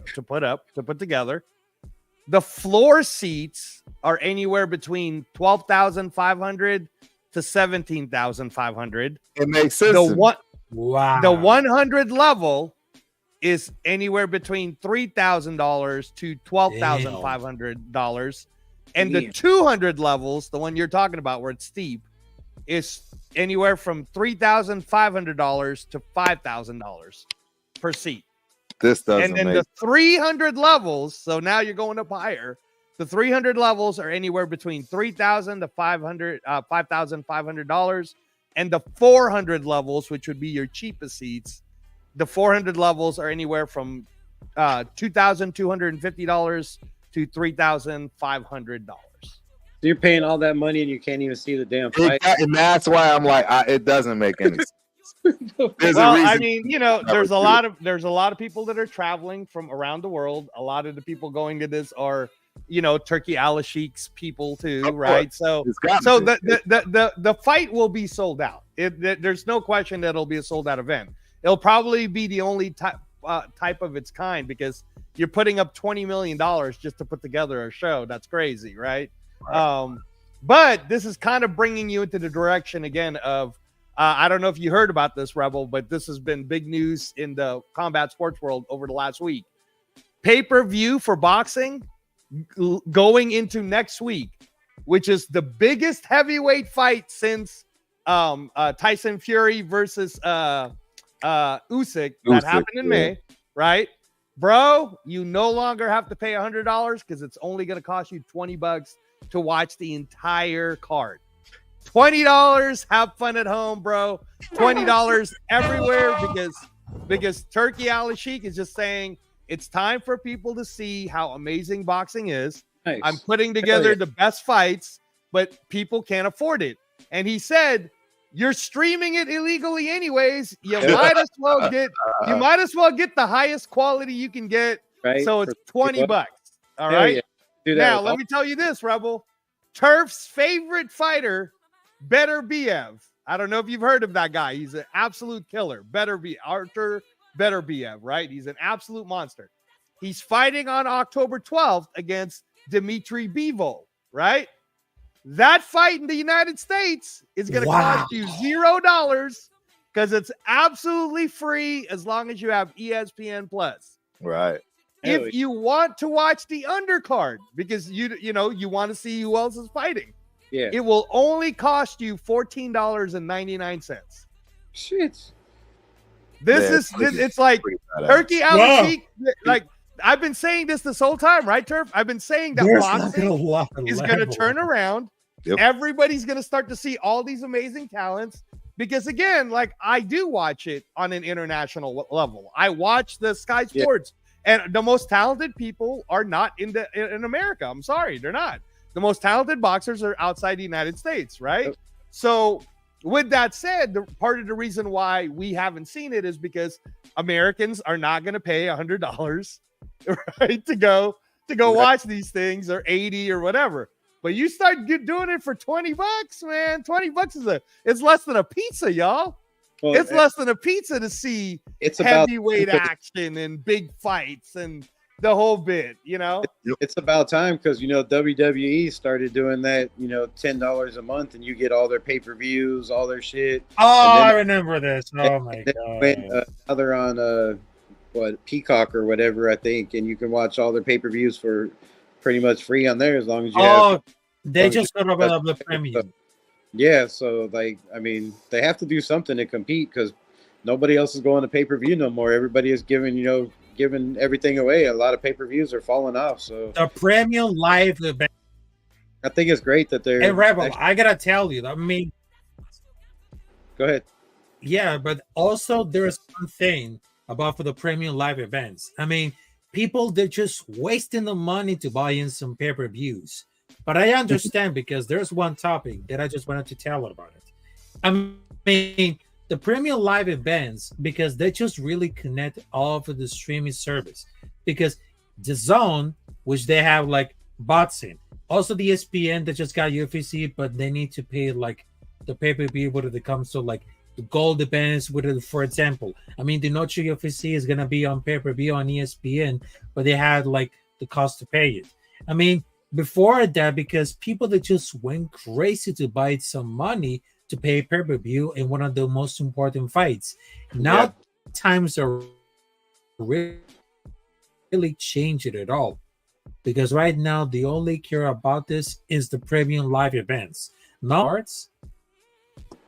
together. The floor seats are anywhere between 12,500 to 17,500. It makes sense. The 100 level is anywhere between $3,000 to $12,500. And the 200 levels, the one you're talking about where it's steep, is anywhere from $3,500 to $5,000 per seat. This doesn't. And then the 300 levels, so now you're going up higher. The 300 levels are anywhere between $3,000 to $5,500, and the 400 levels, which would be your cheapest seats, the 400 levels are anywhere from $2,250 to $3,500. So you're paying all that money and you can't even see the damn fight. And that's why I'm like, it doesn't make any sense. I mean, there's a lot of people that are traveling from around the world. A lot of the people going to this are, Turkey Al-Sheikh's people too, right? So the fight will be sold out. There's no question that it'll be a sold out event. It'll probably be the only type of its kind, because you're putting up $20 million just to put together a show. That's crazy, right? But this is kind of bringing you into the direction again of, I don't know if you heard about this, Rebel, but this has been big news in the combat sports world over the last week. Pay-per-view for boxing going into next week, which is the biggest heavyweight fight since Tyson Fury versus Usyk that happened in May, right? Bro, you no longer have to pay $100 because it's only going to cost you $20 to watch the entire card. $20, have fun at home, bro. $20 everywhere, because Turkey Al-Sheikh is just saying it's time for people to see how amazing boxing is. Nice. I'm putting together the best fights, but people can't afford it. And he said, you're streaming it illegally anyways. You might as well get the highest quality you can get. Right. So it's $20. All right. Yeah. Now let me tell you this, Rebel. Turf's favorite fighter, Better Biev. I don't know if you've heard of that guy. He's an absolute killer. Artur Beterbiev, right? He's an absolute monster. He's fighting on October 12th against Dmitry Bivol, right? That fight in the United States is going to cost you $0 because it's absolutely free as long as you have ESPN Plus. Right. If you want to watch the undercard, because you want to see who else is fighting, it will only cost you $14.99. Shit. It's like Turkey Al-Sheikh. Like, I've been saying this whole time, right, Turf? I've been saying that boxing is going to turn around. Yep. Everybody's going to start to see all these amazing talents because, again, like, I do watch it on an international level. I watch the Sky Sports, and the most talented people are not in America. I'm sorry, they're not. The most talented boxers are outside the United States, right? Yep. So, with that said, part of the reason why we haven't seen it is because Americans are not going to pay $100, right, to go watch these things, or $80 or whatever. But you start doing it for $20, man. $20 it's less than a pizza, y'all. Well, it's less than a pizza to see heavyweight action and big fights and the whole bit, It's about time because, WWE started doing that, $10 a month and you get all their pay-per-views, all their shit. Oh, I remember this. Oh, my God. Now they're on, Peacock or whatever, I think, and you can watch all their pay-per-views for pretty much free on there as long as you have. They just got rid of the premium. Yeah, so, they have to do something to compete because nobody else is going to pay-per-view no more. Everybody is giving everything away. A lot of pay-per-views are falling off. So the premium live event. I think it's great that they're. Hey, Rebel, I gotta tell you. Go ahead. Yeah, but also there's one thing about for the premium live events. People, they're just wasting the money to buy in some pay-per-views. But I understand because there's one topic that I just wanted to tell about it. I mean, the premium live events, because they just really connect all of the streaming service. Because the Zone, which they have like boxing, also the ESPN that just got UFC, but they need to pay like the pay-per-view when it comes to like the gold events. With it, for example, I mean, the Noche UFC is gonna be on pay-per-view on ESPN, but they had like the cost to pay it. I mean, before that, because people that just went crazy to buy some money to pay pay-per-view in one of the most important fights. Now times are really changing at all. Because right now the only care about this is the premium live events. Not arts,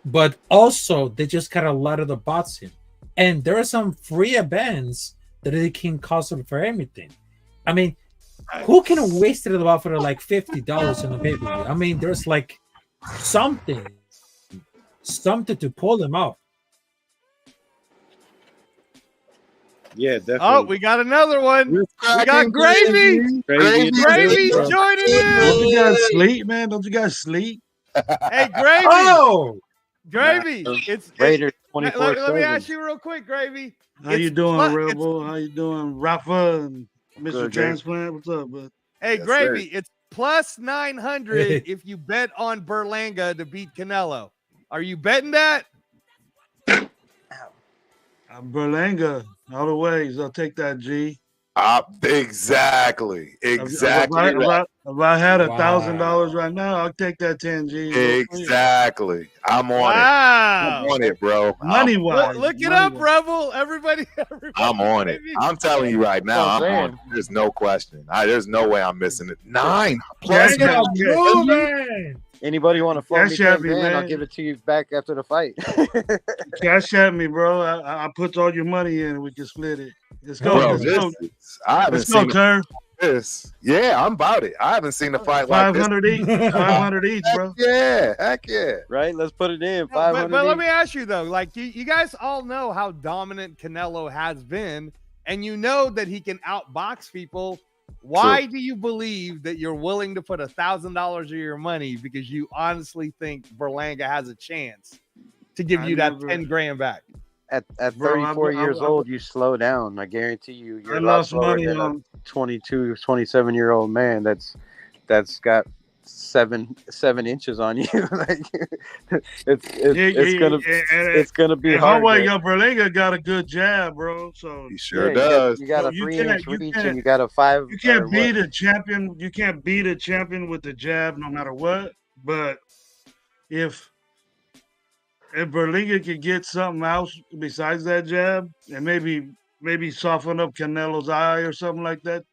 but also they just got a lot of the bots in. And there are some free events that they can cost them for everything. I mean, who can waste it about for like $50 on a pay-per-view? I mean, there's like something to pull them up. Yeah, definitely. Oh, we got another one. We got Gravy. Gravy's joining Don't in. you guys sleep, man? Don't you guys sleep? Hey, Gravy. Oh, Gravy. It's Raiders let 24/7. me ask you real quick, Gravy. How you doing, Rebel? How you doing, Rafa and Mr. Good, Transplant? What's up, bud? Hey, Yes, Gravy, it's plus 900 if you bet on Berlanga to beat Canelo. Are you betting that? Berlanga, all the ways. I'll take that, G. Exactly. If Right. I had Wow. $1,000 right now, I'll take that 10 G. Exactly. I'm on it. Wow. I'm on it, bro. Money wise. Look it up, Rebel. Everybody. I'm on it. I'm telling you right now, I'm on it. There's no question. There's no way I'm missing it. 9 plus. Cash moving. Anybody want to float me Cash at 10 me, grand? man. I'll give it to you back after the fight. Cash at me, bro. I put all your money in and we can split it. Let's go. Bro, I haven't Let's go, seen Turf. this. Yeah, I'm about it. I haven't seen a fight like this. 500 each. 500 each, bro. Heck yeah. Right? Let's put it in. No, 500. but let me ask you though, like you guys all know how dominant Canelo has been, and you know that he can outbox people. Why do you believe that you're willing to put $1,000 of your money because you honestly think Berlanga has a chance to give you that 10 grand back? At Bro, 34 years old, you slow down. I guarantee you, you're I a lot lost slower money than a on 22, 27-year-old man that's got seven inches on you. Like it's gonna be hard. Hallway, yo, Berlanga got a good jab, bro. So He sure does. You got a You 3-inch can't- reach, and you got a 5. you can't beat a champion. You can't beat a champion with the jab, no matter what. But if Berlanga could get something else besides that jab, and maybe soften up Canelo's eye or something like that,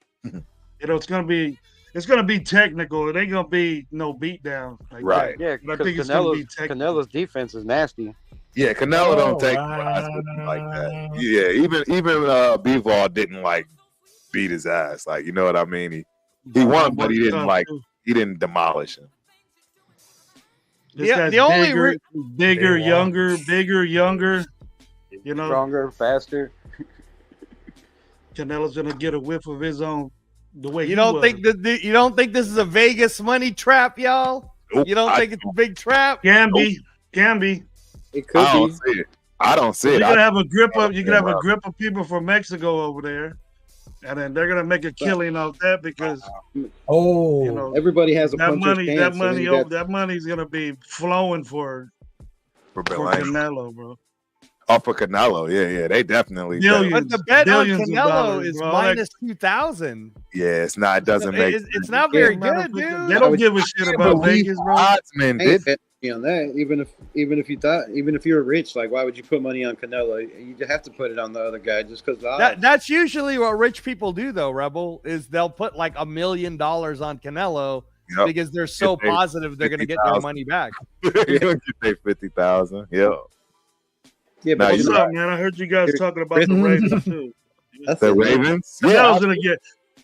it's gonna be technical. It ain't gonna be no beatdown. Like Right. that. Yeah, But I because think it's gonna be technical. Canelo's defense is nasty. Yeah, Canelo don't take wow. like that. Yeah, even Bivol didn't like beat his ass. Like, you know what I mean? He won, but he didn't demolish him. This Yeah, guy's the only bigger, They younger. You know, Stronger, faster. Canelo's gonna get a whiff of his own. The way You don't think you don't think this is a Vegas money trap, y'all? Nope, You don't think it's a big trap? can be. It could I don't be. see it. I don't see You're it. gonna have a grip of people from Mexico over there, and then they're gonna make a killing off that because Oh, you know Everybody has a that puncher's money. chance, That so then money. you got- That money's gonna be flowing for Berlanga. Canelo, bro. Oh, for Canelo. Yeah. They definitely. Billions. But the bet on Billions of Canelo dollars, is bro. minus 2,000. Yeah, it's not. It doesn't make. It's not very Matter of good, fact, dude. They don't give a shit about Vegas, bro. Oddsman I did. ain't bet money on that. Even if you were rich, like why would you put money on Canelo? You have to put it on the other guy just because the odds. That's usually what rich people do, though. Rebel is they'll put like $1 million on Canelo Yep. because they're so If they- positive they're going to get their 50,000. money back. You don't get paid 50,000. Yeah. Yeah, Nah, but What's you're up, man? I heard you guys talking about the Ravens too. that's The it, man. Ravens. Yeah.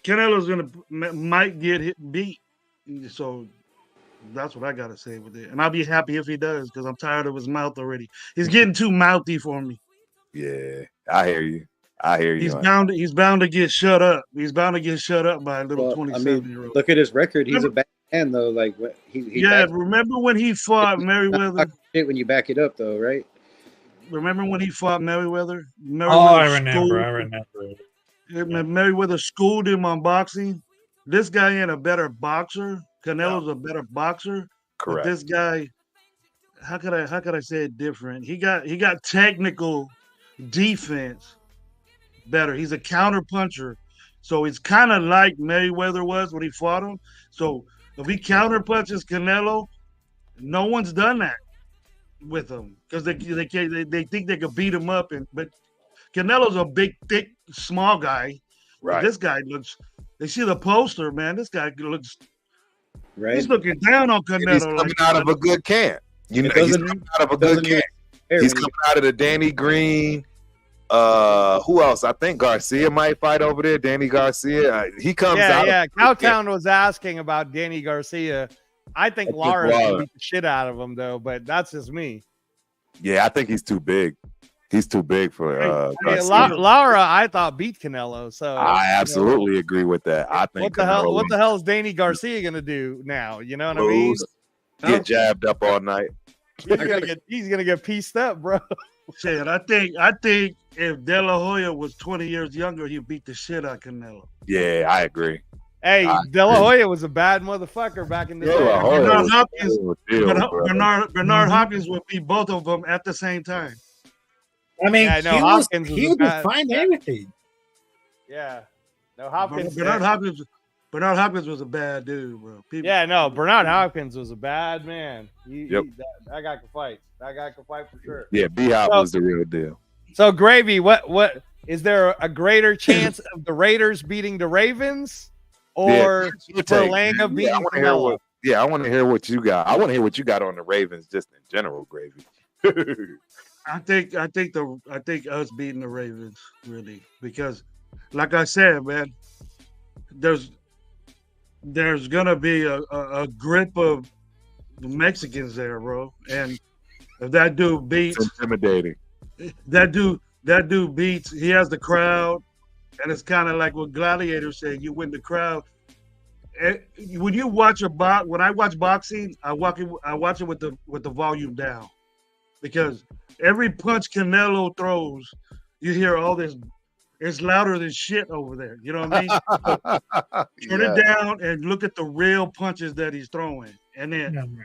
Canelo's gonna might get beat. So that's what I gotta say with it. And I'll be happy if he does because I'm tired of his mouth already. He's getting too mouthy for me. Yeah. I hear you. He's bound to get shut up. He's bound to get shut up by a little Well, I 27-year-old. Look at his record. He's a bad And though, like what he Yeah, remember when he fought Merriweather? shit when you back it up though, right? Remember when he fought Merriweather? Oh, I Merriweather remember. Merriweather schooled him on boxing. This guy ain't a better boxer. Canelo's a better boxer. But Correct. this guy, how could I say it different? He got technical defense better. He's a counter puncher. So it's kind of like Merriweather was when he fought him. So if he counter punches Canelo, no one's done that with him because they think they could beat him up. But Canelo's a big, thick, small guy. Right. This guy looks. They see the poster, man. This guy looks. Right. He's looking down on And Canelo. he's coming out of a good camp. You know, he's coming out of a good camp. He's coming out of the Danny Green. Who else? I think Garcia might fight over there. Danny Garcia. He comes out. Yeah. Cowtown was asking about Danny Garcia. I think Lara can beat the shit out of him though, but that's just me. Yeah, I think he's too big. He's too big for Lara, I thought beat Canelo. So I absolutely agree with that. I think what the hell is Danny Garcia gonna do now? You know what I mean? Get jabbed up all night. He's gonna get pieced up, bro. Shit, I think if De La Hoya was 20 years younger, he'd beat the shit out of Canelo. Yeah, I agree. Hey, De La Hoya was a bad motherfucker back in the day. Bernard Hopkins would beat both of them at the same time. I mean, he would find everything. Yeah. No, Hopkins. Bernard Hopkins was a bad dude, bro. Bernard Hopkins was a bad man. That guy could fight. That guy could fight for sure. Yeah, B-Hop was the real deal. So, Gravy, what is there a greater chance of the Raiders beating the Ravens or Berlanga beating Canelo? I want to hear what you got. I want to hear what you got on the Ravens just in general, Gravy. I think us beating the Ravens really because, like I said, man, there's gonna be a grip of Mexicans there, bro, and if that dude beats, it's intimidating. That dude beats. He has the crowd, and it's kind of like what Gladiator said: you win the crowd. When you watch when I watch boxing, I watch it with the volume down, because every punch Canelo throws, you hear all this. It's louder than shit over there. You know what I mean? So turn it down and look at the real punches that he's throwing. And then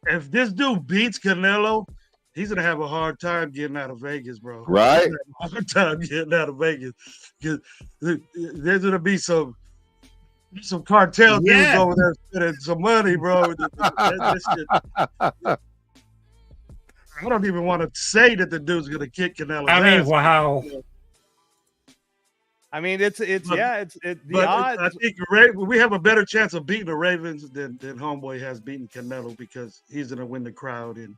if this dude beats Canelo, he's going to have a hard time getting out of Vegas, bro. Right? A hard time getting out of Vegas. There's going to be some cartel dudes over there spending some money, bro. I don't even want to say that the dude's going to kick Canelo. I mean, wow. I mean, it's the odds. I think we have a better chance of beating the Ravens than Homeboy has beaten Canelo because he's going to win the crowd and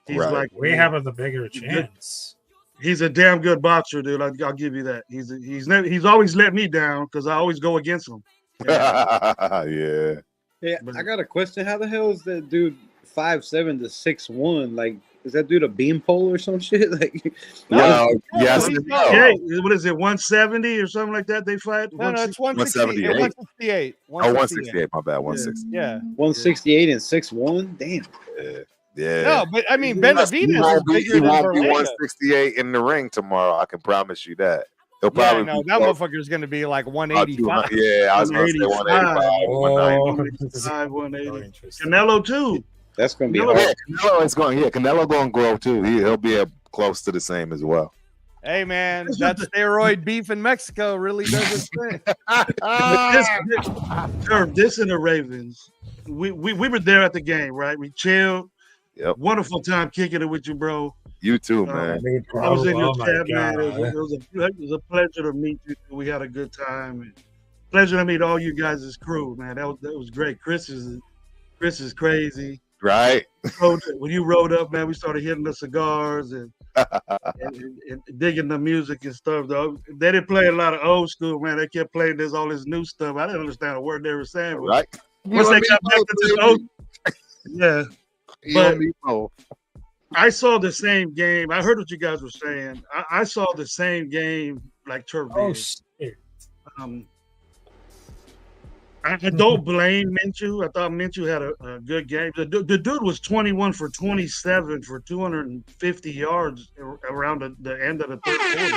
he's like we have the bigger chance. He's a damn good boxer, dude. I'll give you that. He's always let me down because I always go against him. Yeah. Yeah, I got a question. How the hell is that dude 5'7" to 6'1"? Like, is that dude a beanpole or some shit? Like, yes. What is it, 170 or something like that? They fight. No, it's 168. 168. 168. My bad. 168. Yeah. 168 and 6'1". Damn. Yeah. No, but I mean, Benavidez is bigger than 168 in the ring tomorrow. I can promise you that. He'll probably that motherfucker's going to be like 185. Yeah, I was going to say 185. 180. Canelo too. That's going to be hard. Canelo going to grow too. He'll be close to the same as well. Hey man, that steroid beef in Mexico really does its thing. This and the Ravens. We were there at the game, right? We chilled. Yep. Wonderful time kicking it with you, bro. You too, man. I was in your chat, man. It was a pleasure to meet you. We had a good time. And pleasure to meet all you guys' crew, man. That was great. Chris is crazy. Right. When you rode up, man, we started hitting the cigars and digging the music and stuff. Though they didn't play a lot of old school, man. They kept playing all this new stuff. I didn't understand a word they were saying. Right. Once they got back to this old, but I saw the same game. I heard what you guys were saying. I saw the same game like Turf did. Shit. I don't blame Minshew. I thought Minshew had a good game. The dude was 21 for 27 for 250 yards around the end of the third quarter.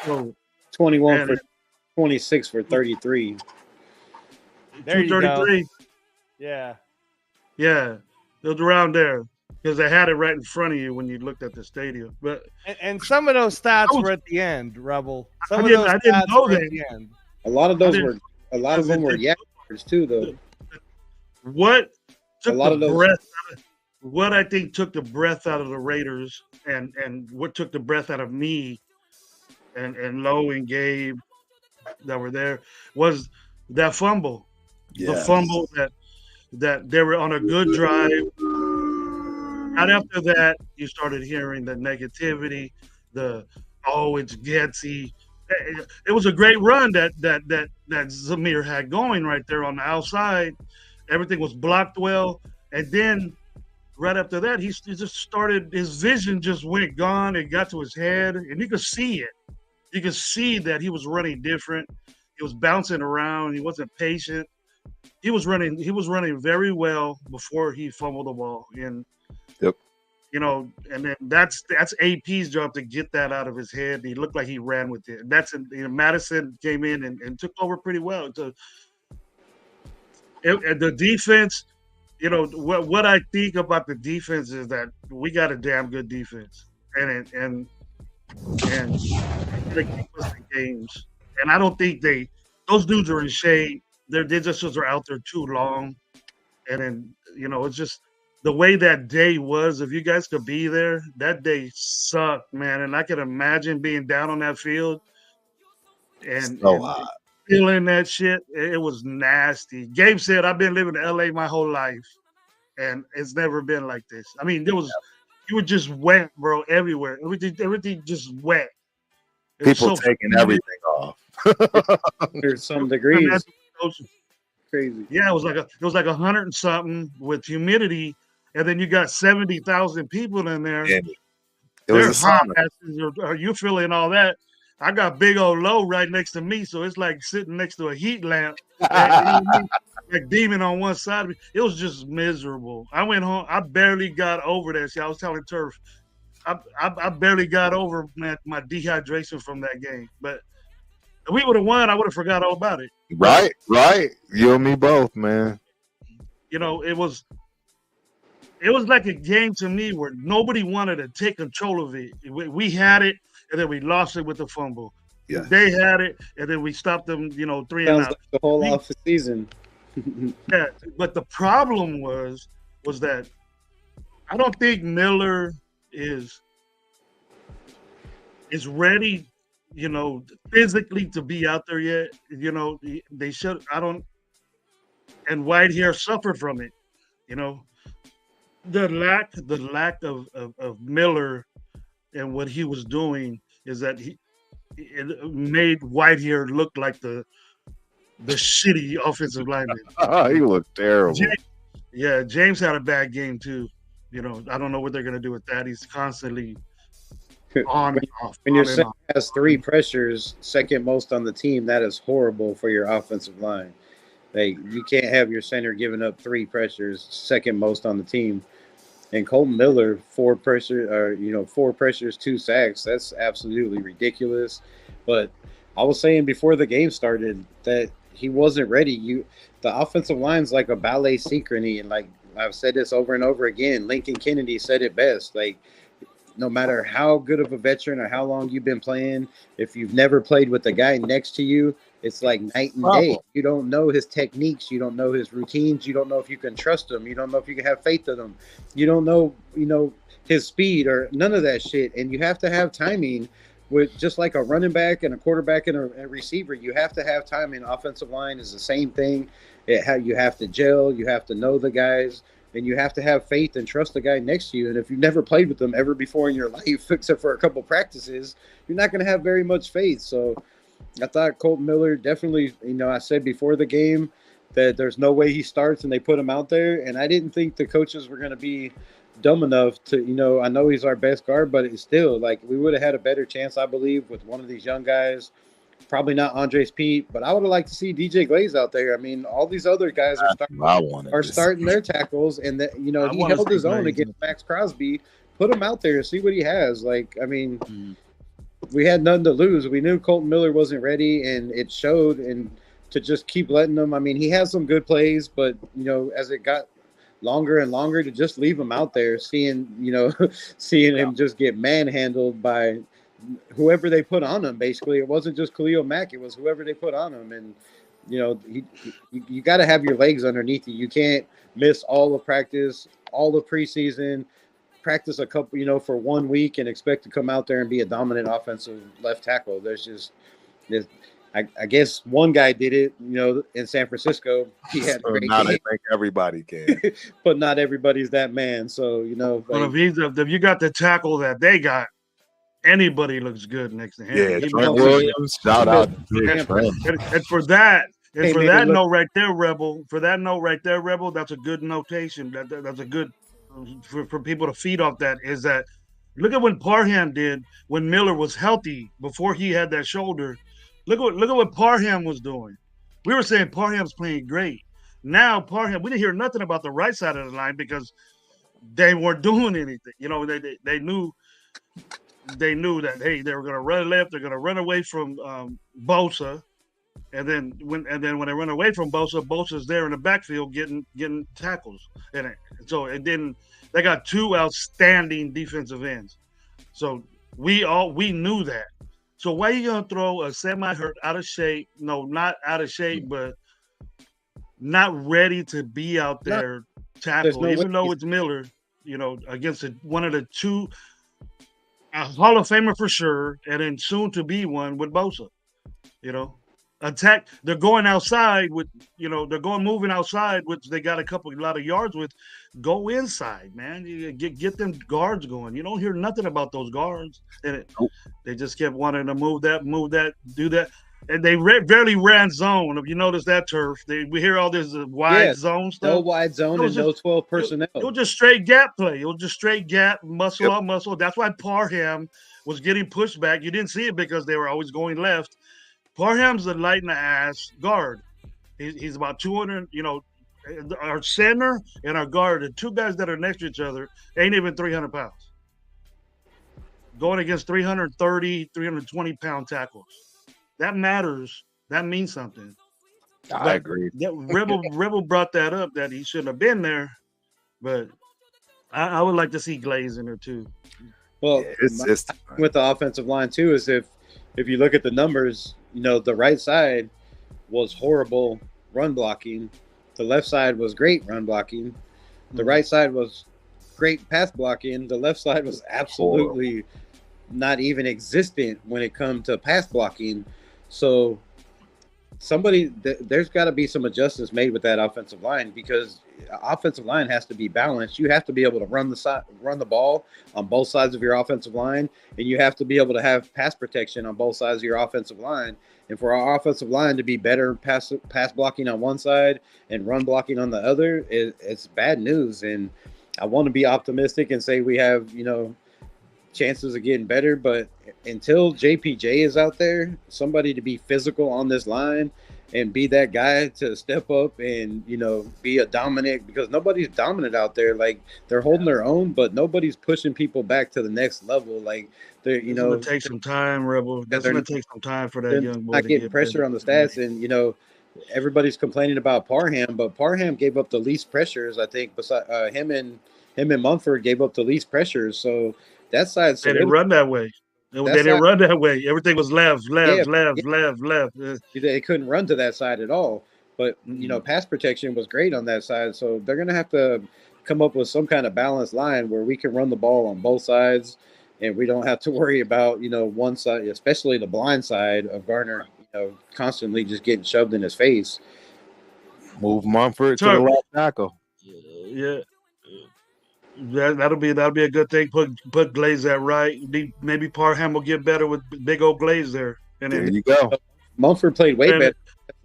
So, 21 and for 26 for 33. There you go. 233. Yeah. Yeah, it was around there because they had it right in front of you when you looked at the stadium. But And some of those stats were at the end, Rebel. Some I of didn't- those I didn't stats know were at that. the end. A lot of those didn't- were a lot of them were yards too, though. What took A lot the of those- breath? What I think took the breath out of the Raiders, and what took the breath out of me, and Lowe and Gabe that were there was that fumble. The fumble that they were on a good drive. Right after that, you started hearing the negativity, it's Getsy. It was a great run that Zamir had going right there on the outside. Everything was blocked well, and then right after that, he just started. His vision just went gone. It got to his head, and you could see it. You could see that he was running different. He was bouncing around. He wasn't patient. He was running very well before he fumbled the ball. And Yep. and then that's AP's job to get that out of his head. He looked like he ran with it. And Madison came in and took over pretty well. The defense, what I think about the defense is that we got a damn good defense, and they keep us in games. And I don't think those dudes are in shade. They just are out there too long. And then, it's just the way that day was. If you guys could be there, that day sucked, man. And I can imagine being down on that field and hot. feeling that shit. It was nasty. Gabe said, I've been living in LA my whole life, and it's never been like this. I mean, you were just wet, bro, everywhere. Everything just wet. People taking everything off. There's some degrees. Crazy. Yeah, it was like 100 and something with humidity, and then you got 70,000 people in there. Yeah. They're hot. Are you feeling all that? I got big old Low right next to me, so it's like sitting next to a heat lamp, like Demon on one side of me. It was just miserable. I went home. I barely got over that shit. I was telling Turf, I barely got over my dehydration from that game. But if we would have won, I would have forgot all about it. Right. You and me both, man. It was like a game to me where nobody wanted to take control of it. We had it, and then we lost it with the fumble. Yeah. They had it, and then we stopped them, 3 and Sounds out. like the whole off the season. Yeah, but the problem was that I don't think Miller is ready, physically to be out there yet. They should. And Whitehair suffered from it. The lack of Miller and what he was doing is that it made Whitehair look like the shitty offensive lineman. He looked terrible. James had a bad game too. I don't know what they're gonna do with that. He's constantly on and off. When your center has 3 pressures, second most on the team, that is horrible for your offensive line. You can't have your center giving up 3 pressures, second most on the team. And Colton Miller, 4 pressures, 2 sacks. That's absolutely ridiculous. But I was saying before the game started that he wasn't ready. The offensive line's like a ballet synchrony, and like I've said this over and over again. Lincoln Kennedy said it best. No matter how good of a veteran or how long you've been playing, if you've never played with the guy next to you, it's like night and day. You don't know his techniques. You don't know his routines. You don't know if you can trust him. You don't know if you can have faith in him. You don't know, his speed or none of that shit. And you have to have timing with just like a running back and a quarterback and a receiver. You have to have timing. Offensive line is the same thing. You have to gel. You have to know the guys. And you have to have faith and trust the guy next to you. And if you've never played with them ever before in your life, except for a couple practices, you're not going to have very much faith. So I thought Colton Miller definitely, I said before the game that there's no way he starts and they put him out there. And I didn't think the coaches were going to be dumb enough to, I know he's our best guard, but it's still like we would have had a better chance, I believe, with one of these young guys Probably not Andres Pete, but I would have liked to see DJ Glaze out there. I mean, all these other guys are starting their tackles, and that he held his own against Max Crosby. Put him out there, see what he has. Like, I mean, we had nothing to lose. We knew Colton Miller wasn't ready, and it showed. And to just keep letting him, I mean, he has some good plays, but as it got longer and longer, to just leave him out there, seeing him just get manhandled by whoever they put on him. Basically, it wasn't just Khalil Mack; it was whoever they put on him. And you got to have your legs underneath you. You can't miss all of practice, all of preseason, practice a couple, for 1 week and expect to come out there and be a dominant offensive left tackle. I guess one guy did it, in San Francisco. He had so now they think everybody can, but not everybody's that man. So but if you got the tackle that they got, anybody looks good next to him. Yeah, Trent Williams, shout out to Trent. And for that note right there, Rebel, that's a good notation. That's a good for people to feed off. That is that. Look at what Parham did when Miller was healthy before he had that shoulder. Look at what Parham was doing. We were saying Parham's playing great. Now Parham, we didn't hear nothing about the right side of the line because they weren't doing anything. They knew that they were going to run left, they're going to run away from Bosa, and then when they run away from Bosa's there in the backfield getting tackles, and they got two outstanding defensive ends. So we knew that. So why are you going to throw a semi-hurt, out of shape? No, not out of shape, but not ready to be out there tackle, even though it's Miller, against one of the two, a Hall of Famer for sure, and then soon to be one with Bosa. Attack. They're going outside with, moving outside, which they got a lot of yards with. Go inside, man. You get them guards going. You don't hear nothing about those guards, and they just kept wanting to move that, do that, and they barely ran zone. If you notice that, Turf, we hear all this wide zone stuff. No wide zone and no 12 personnel. It was just straight gap play. It was just straight gap, muscle on muscle. That's why Parham was getting pushed back. You didn't see it because they were always going left. Parham's a light in the ass guard. He's about 200, our center and our guard, the two guys that are next to each other, ain't even 300 pounds. Going against 330, 320-pound tackles. That matters. That means something. I agree. Rebel brought that up, that he shouldn't have been there, but I would like to see Glaze in there too. Well, with the offensive line too, is if you look at the numbers, the right side was horrible run blocking. The left side was great run blocking. The right side was great pass blocking. The left side was absolutely not even existent when it comes to pass blocking. So there's got to be some adjustments made with that offensive line, because offensive line has to be balanced. You have to be able to run the ball on both sides of your offensive line, and you have to be able to have pass protection on both sides of your offensive line. And for our offensive line to be better pass blocking on one side and run blocking on the other, it's bad news. And I want to be optimistic and say we have, chances of getting better, but until JPJ is out there, somebody to be physical on this line and be that guy to step up and, be a dominant, because nobody's dominant out there. Like, they're holding their own, but nobody's pushing people back to the next level. Like, they're, it's going to take some time, Rebel. That's going to take some time for that young boy not getting pressure on the stats. And, everybody's complaining about Parham, but Parham gave up the least pressures, I think. Besides him and Mumford gave up the least pressures. So that side, they didn't run that way. They didn't run that way. Everything was left. They couldn't run to that side at all. But, pass protection was great on that side. So they're going to have to come up with some kind of balanced line where we can run the ball on both sides, and we don't have to worry about, one side, especially the blind side of Gardner, constantly just getting shoved in his face. Move Mumford to the left tackle. Yeah. That'll be a good thing. Put Glaze at right. Maybe Parham will get better with big old Glaze there. And there you go. Mumford played way better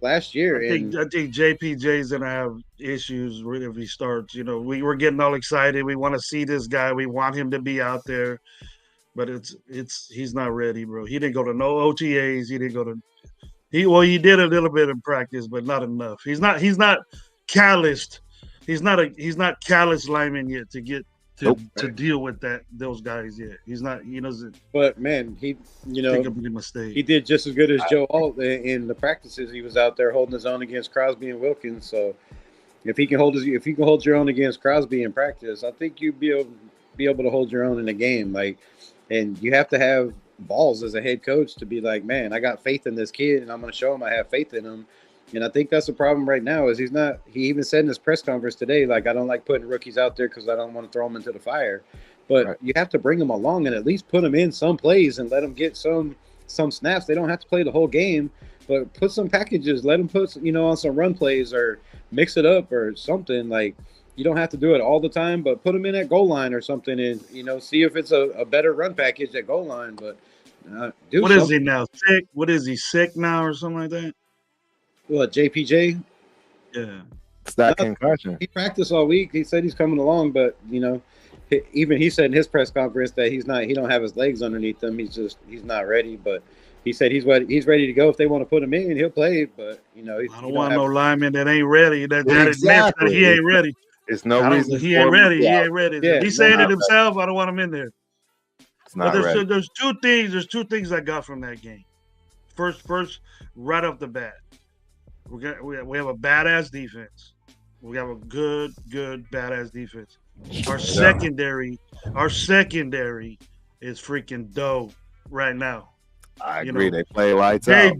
last year. I think JPJ's gonna have issues if he starts. We were getting all excited. We want to see this guy. We want him to be out there. but he's not ready, bro. He didn't go to no OTAs. He didn't go to he did a little bit in practice, but not enough. He's not calloused. He's not callous lineman yet to get to deal with those guys yet. He's not. He doesn't. But man, he take a big mistake. He did just as good as Joe Alt in the practices. He was out there holding his own against Crosby and Wilkins. So if you can hold your own against Crosby in practice, I think you'd be able to hold your own in a game. Like, and you have to have balls as a head coach to be like, man, I got faith in this kid, and I'm going to show him I have faith in him. And I think that's the problem right now is he even said in his press conference today, like, I don't like putting rookies out there because I don't want to throw them into the fire. But you have to bring them along and at least put them in some plays and let them get some snaps. They don't have to play the whole game, but put some packages. Let them put, on some run plays or mix it up or something. Like, you don't have to do it all the time, but put them in at goal line or something and, see if it's a better run package at goal line. But what is he now? Sick? What is he, sick now or something like that? What, JPJ? Yeah. It's that concussion. He practiced all week. He said he's coming along, but, even he said in his press conference that he don't have his legs underneath him. He's not ready, but he said he's ready to go. If they want to put him in, he'll play. But, I don't want no lineman that ain't ready. That admits that he ain't ready. It's no reason. He ain't ready. He ain't ready. Yeah, He's saying it himself. I don't want him in there. It's not ready. There's two things. There's two things I got from that game. First, right off the bat, we have a badass defense. We have a good badass defense. Our secondary is freaking dope right now. I agree. They play lights out.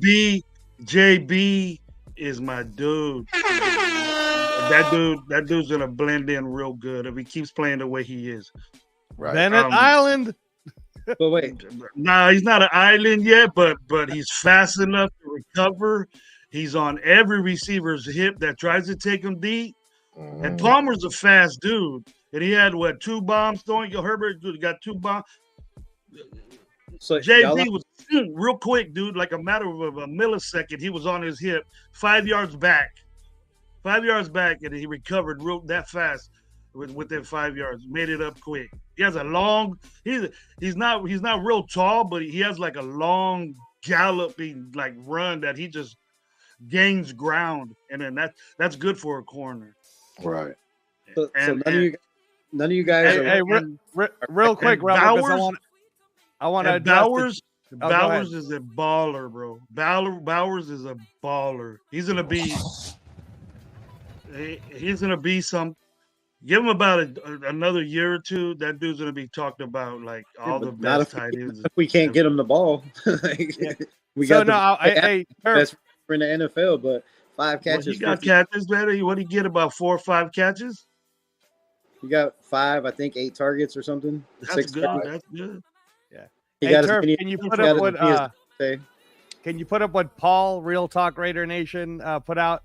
JB is my dude. That dude's gonna blend in real good if he keeps playing the way he is. Right. Bennett Island. But wait, nah, he's not an island yet, but he's fast enough to recover. He's on every receiver's hip that tries to take him deep. And Palmer's a fast dude. And he had, 2 bombs throwing? Herbert got 2 bombs. So JB was real quick, dude. Like a matter of a millisecond, he was on his hip, 5 yards back. 5 yards back, and he recovered that fast within 5 yards. Made it up quick. He has a long. He's not real tall, but he has like a long galloping run that he just gains ground, and then that's good for a corner. Right. So none of you guys. Real quick, Robert, I want to. Bowers is a baller, bro. Bowers is a baller. He's gonna be some. Give him about another year or two. That dude's gonna be talked about like all the best tight ends. We can't get him the ball. We got best in the NFL, but 5 catches. He got catches, man. What he get, about 4 or 5 catches? He got 5, I think, 8 targets or something. That's good. That's good. Yeah. Can you put up what Paul, Real Talk Raider Nation, put out?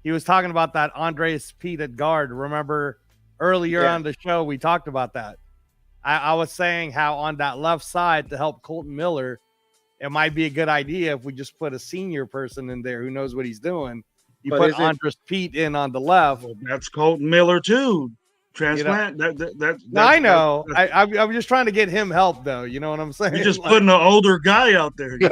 He was talking about that Andres Pete at guard. Remember earlier on the show, we talked about that. I was saying how on that left side to help Colton Miller, it might be a good idea if we just put a senior person in there who knows what he's doing. You put Andres Pete in on the left. Well, that's Colton Miller too. Transplant. I know. I'm just trying to get him help, though. You know what I'm saying? You're just putting an older guy out there. But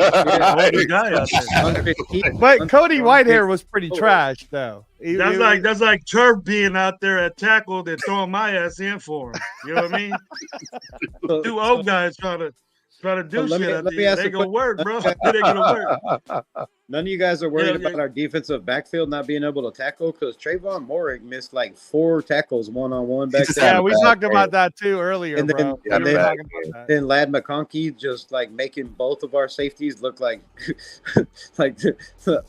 Cody Whitehair was pretty trash, though. That's like Turf being out there at tackle and throwing my ass in for him. You know what I mean? 2 old guys trying to do shit. It ain't gonna work, bro. It ain't gonna work. None of you guys are worried about our defensive backfield not being able to tackle because Trayvon Morig missed like 4 tackles one-on-one back there. Yeah, we talked about that too earlier, and then, bro. Then Lad McConkey just making both of our safeties look like I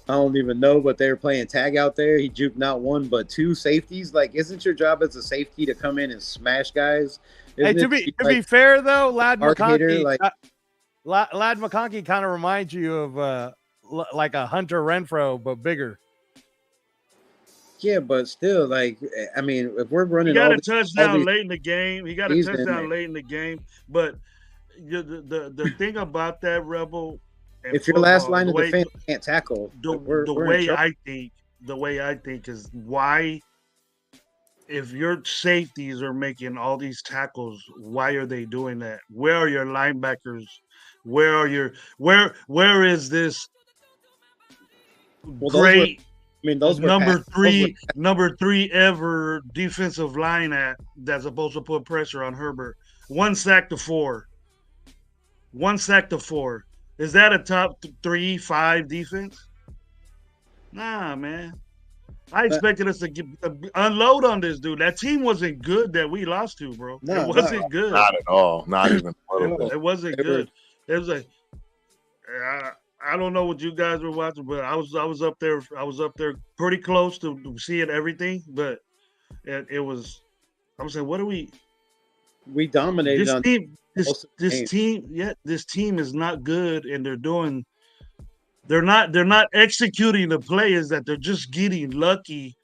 don't even know, but they were playing tag out there. He juked not 1 but 2 safeties. Isn't your job as a safety to come in and smash guys? Hey, to be fair though, Lad McConkey kind of reminds you of like a Hunter Renfro, but bigger. Yeah, but still, if we're running, he got a touchdown late in the game. But the thing about that, Rebel, if your last line of defense can't tackle, the way I think is why if your safeties are making all these tackles, why are they doing that? Where are your linebackers? Where is this Well, those were, great I mean, those were past. number three ever defensive line at that's supposed to put pressure on Herbert? 1 sack to 4. 1 sack to 4. Is that a top 3-5 defense? Nah, man. I expected us to unload on this dude. That team wasn't good that we lost to, bro. No, it wasn't good. Not at all. Not even a little bit. It wasn't good. It was like I don't know what you guys were watching, but I was up there. I was up there pretty close to seeing everything, but it was. I was saying, what are we? We dominated This on team. games. This team is not good, and they're not executing the plays that they're just getting lucky,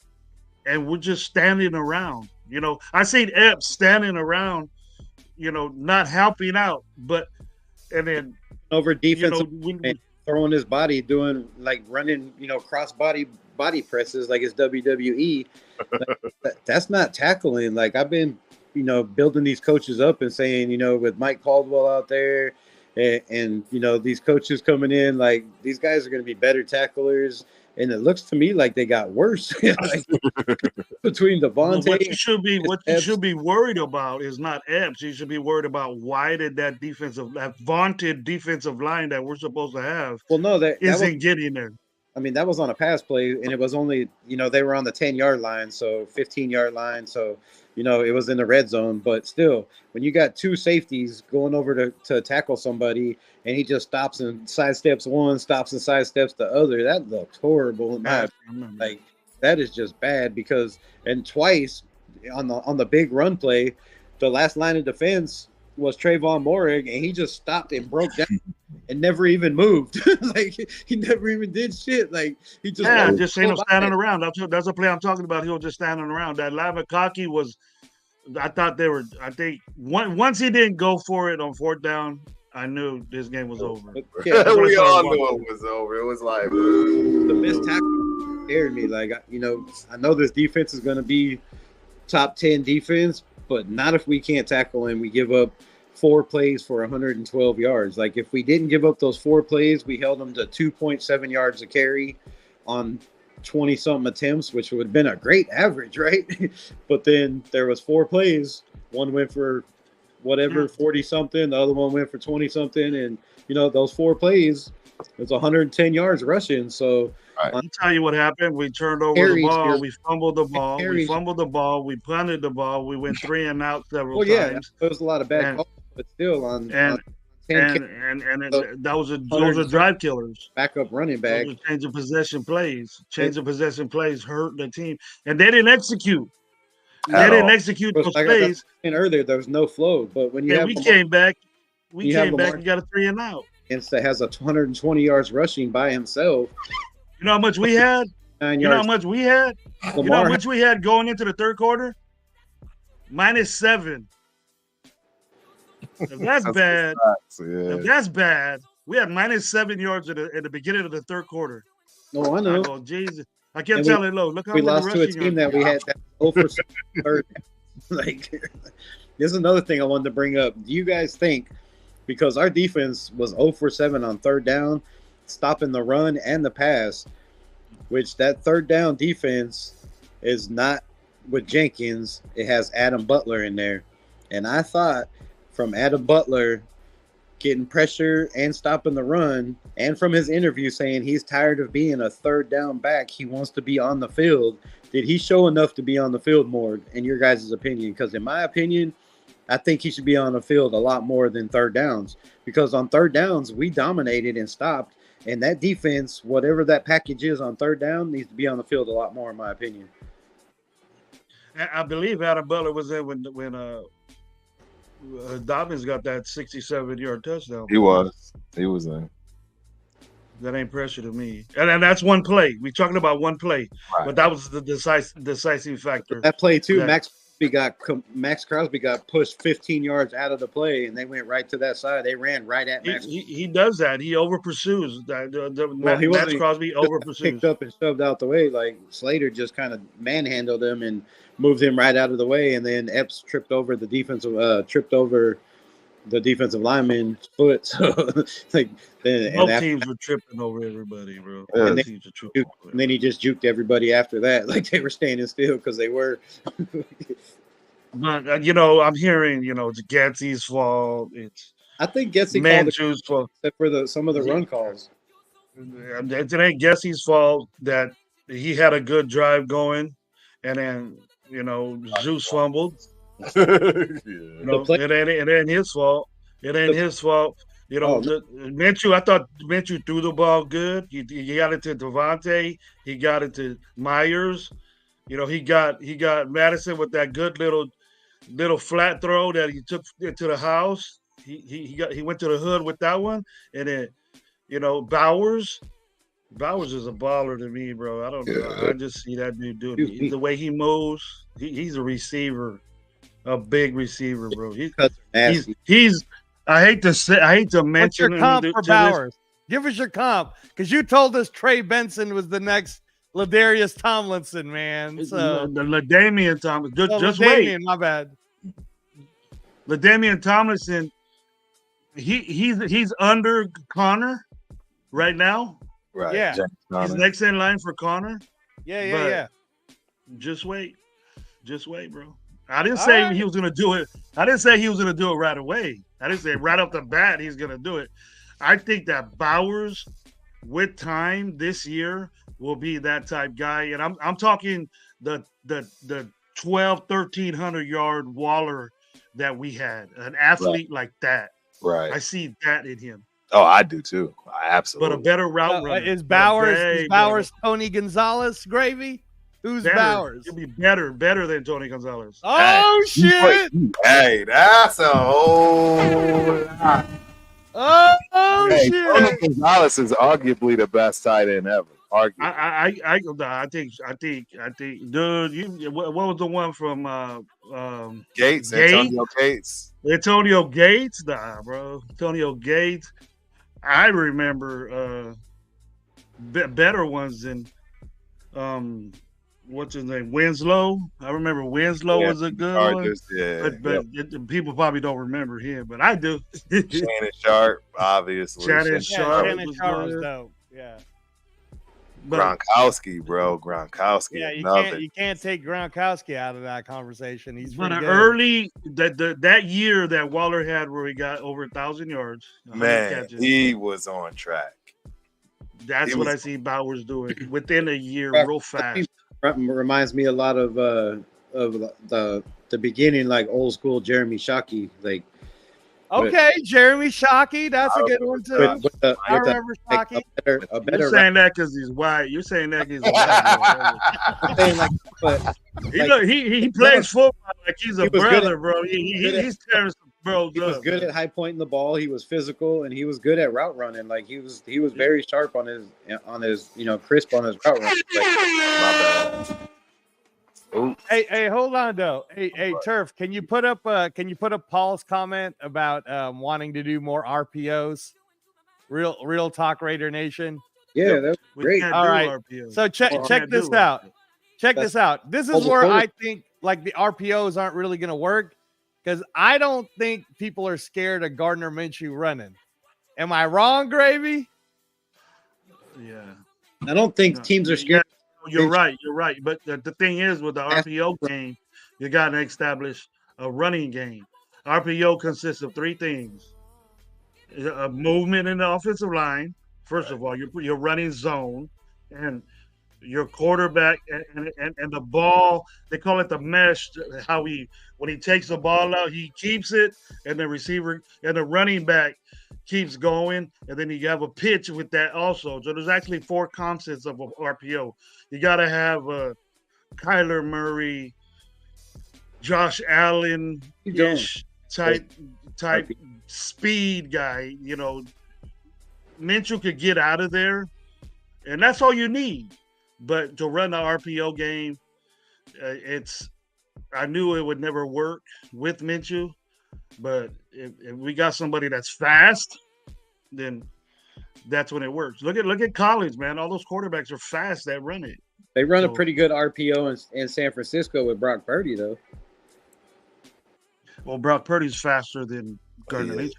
and we're just standing around. You know, I seen Epps standing around, you know, not helping out, and then over defensive, when throwing his body, doing like running, cross body presses like it's WWE. That's not tackling. Like I've been, building these coaches up and saying, with Mike Caldwell out there and these coaches coming in, like these guys are going to be better tacklers. And it looks to me like they got worse. Like, between Devontae, what you should be worried about is not Epps. You should be worried about why did that vaunted defensive line that we're supposed to have isn't getting there. I mean, that was on a pass play, and it was only, they were on the 10-yard line, so 15-yard line. So, it was in the red zone. But still, when you got two safeties going over to tackle somebody, and he just stops and sidesteps one, stops and sidesteps the other, that looks horrible. Like, that is just bad and twice on the big run play, the last line of defense was Trayvon Moehrig, and he just stopped and broke down and never even moved. Like he never even did shit. Like he just ain't standing around. That's a play I'm talking about. He was just standing around. That Lavakaki was. I think once he didn't go for it on 4th down, I knew this game was over. Yeah, we all knew it was over. It was like the missed tackle scared me. Like I know this defense is going to be top 10 defense, but not if we can't tackle and we give up 4 plays for 112 yards. Like if we didn't give up those 4 plays, we held them to 2.7 yards a carry on 20-something attempts, which would have been a great average, right? But then there was 4 plays. One went for 40-something. The other one went for 20-something. And, those 4 plays, it was 110 yards rushing. So I'll tell you what happened. We turned over the ball. We fumbled the ball. We punted the ball. We went 3 and out several times. There was a lot of bad calls, but still those are drive killers. Backup running back. Change of possession plays. Hurt the team, and they didn't execute. Those plays. And earlier there was no flow, but when we came back. We got a 3 and out. Instead has 120 yards rushing by himself. You know how much we had? 9 yards. You know how much we had? You know how much we had going into the 3rd quarter? -7. If that's bad, if that's bad, we had -7 yards at the beginning of the 3rd quarter. No, I know. Oh, Jesus. I kept telling Low, look how we lost to a team that we had that over 3rd. Like, there's another thing I wanted to bring up. Do you guys think, because our defense was 0 for 7 on 3rd down, stopping the run and the pass, which that 3rd down defense is not with Jenkins. It has Adam Butler in there. And I thought from Adam Butler getting pressure and stopping the run, and from his interview saying he's tired of being a 3rd down back, he wants to be on the field. Did he show enough to be on the field more, in your guys' opinion? Because in my opinion, I think he should be on the field a lot more than 3rd downs. Because on 3rd downs, we dominated and stopped. And that defense, whatever that package is on 3rd down, needs to be on the field a lot more, in my opinion. I believe Adam Butler was there when Dobbins got that 67-yard touchdown. He was in. That ain't pressure to me. And that's one play. We're talking about one play. Right. But that was the decisive factor. That play, too, Max Max Crosby got pushed 15 yards out of the play, and they went right to that side. They ran right at Max. He does that. He over pursues. Max Crosby over pursues. Picked up and shoved out the way. Like Slater just kind of manhandled him and moved him right out of the way, and then Epps tripped over the defensive lineman's foot. So like both teams were tripping over everybody, bro. And then he just juked everybody after that. Like they were standing still because they were. But I'm hearing it's Getsy's fault. I think Getsy Manshew's fault, except for some of the run calls. It ain't Getsy's fault that he had a good drive going, and then Zeus fumbled. It ain't his fault. It ain't his fault. Minshew, I thought Minshew threw the ball good. He got it to Devontae. He got it to Myers. He got Madison with that good little flat throw that he took to the house. He went to the hood with that one, and then Bowers is a baller to me, bro. I don't know. I just see that dude doing it. The way he moves. He's a receiver, a big receiver, bro. He's. I hate to mention. What's your comp for Bowers? Give us your comp, because you told us Trey Benson was the next Ladarius Tomlinson, man. So the LaDainian Tomlinson. Just wait. My bad. LaDainian Tomlinson. He's under Connor right now. Right. Yeah. He's next in line for Connor. Yeah. Just wait, bro. I didn't say he was gonna do it. I didn't say he was gonna do it right away. I didn't say right off the bat he's gonna do it. I think that Bowers, with time this year, will be that type guy. And I'm talking the 1,300 yard Waller that we had, an athlete like that. Right. I see that in him. Oh, I do too. Absolutely. But a better route runner. Is Bowers Tony Gonzalez gravy? Who's better. Bowers? He'll be better than Tony Gonzalez. Oh, shit. Hey, that's a whole lot. Shit. Tony Gonzalez is arguably the best tight end ever. I think, dude. What was the one from Gates? Antonio Gates. Antonio Gates, nah, bro. Antonio Gates. I remember better ones than what's his name? Winslow. I remember Winslow was a good one. Yeah, but people probably don't remember him, but I do. Shannon Sharp, obviously. Shannon Sharp was dope. Yeah. Gronkowski, bro. Gronkowski. Yeah, you can't take Gronkowski out of that conversation. He's but early that year that Waller had where he got over 1,000 yards. Man, catches, he was on track. That's what I see Bowers doing within a year, real fast. Reminds me a lot of the beginning, like old school Jeremy Shockey, like. Jeremy Shockey, that's a good one too. I remember Shockey. You're saying that because he's white. You're saying that because he's white. He plays football like he's a brother, bro. He's tearing some bros up. He was good at high pointing the ball. He was physical, and he was good at route running. Like he was very sharp on his crisp on his route running. My bad. Hey, hold on though. Hey, Turf, can you put up Paul's comment about wanting to do more RPOs? Real Talk Raider Nation. Yeah, that's great. All right. RPOs. So check this out. Check this out. This is where I think like the RPOs aren't really going to work, because I don't think people are scared of Gardner Minshew running. Am I wrong, Gravy? Yeah. I don't think teams are scared. You're right. But the thing is, with the RPO game, you got to establish a running game. RPO consists of three things: a movement in the offensive line. First of all, you're running zone, and your quarterback and the ball. They call it the mesh. When he takes the ball out, he keeps it, and the receiver and the running back keeps going, and then you have a pitch with that also. So there's actually four concepts of an RPO. You got to have a Kyler Murray, Josh Allen-ish type speed guy. Minshew could get out of there, and that's all you need. But to run the RPO game, it's I knew it would never work with Minshew, but if we got somebody that's fast, then that's when it works. Look at college, man. All those quarterbacks are fast that run it. They run a So- pretty good RPO in San Francisco with Brock Purdy, though. Well, Brock Purdy's faster than Gardner He is.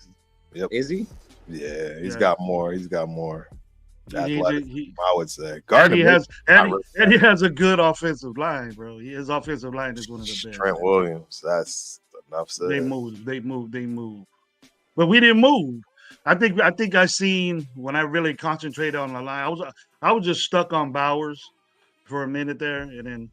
Minshew. Is he? Yeah, he's Yeah. got more. He's got more. Athleticism, He- I would say. And Gardner he has Minshew, and he has a good offensive line, bro. His offensive line is one of the best. Trent Williams. That's enough said. They move. But we didn't move. I think I seen when I really concentrated on the line. I was just stuck on Bowers for a minute there, and then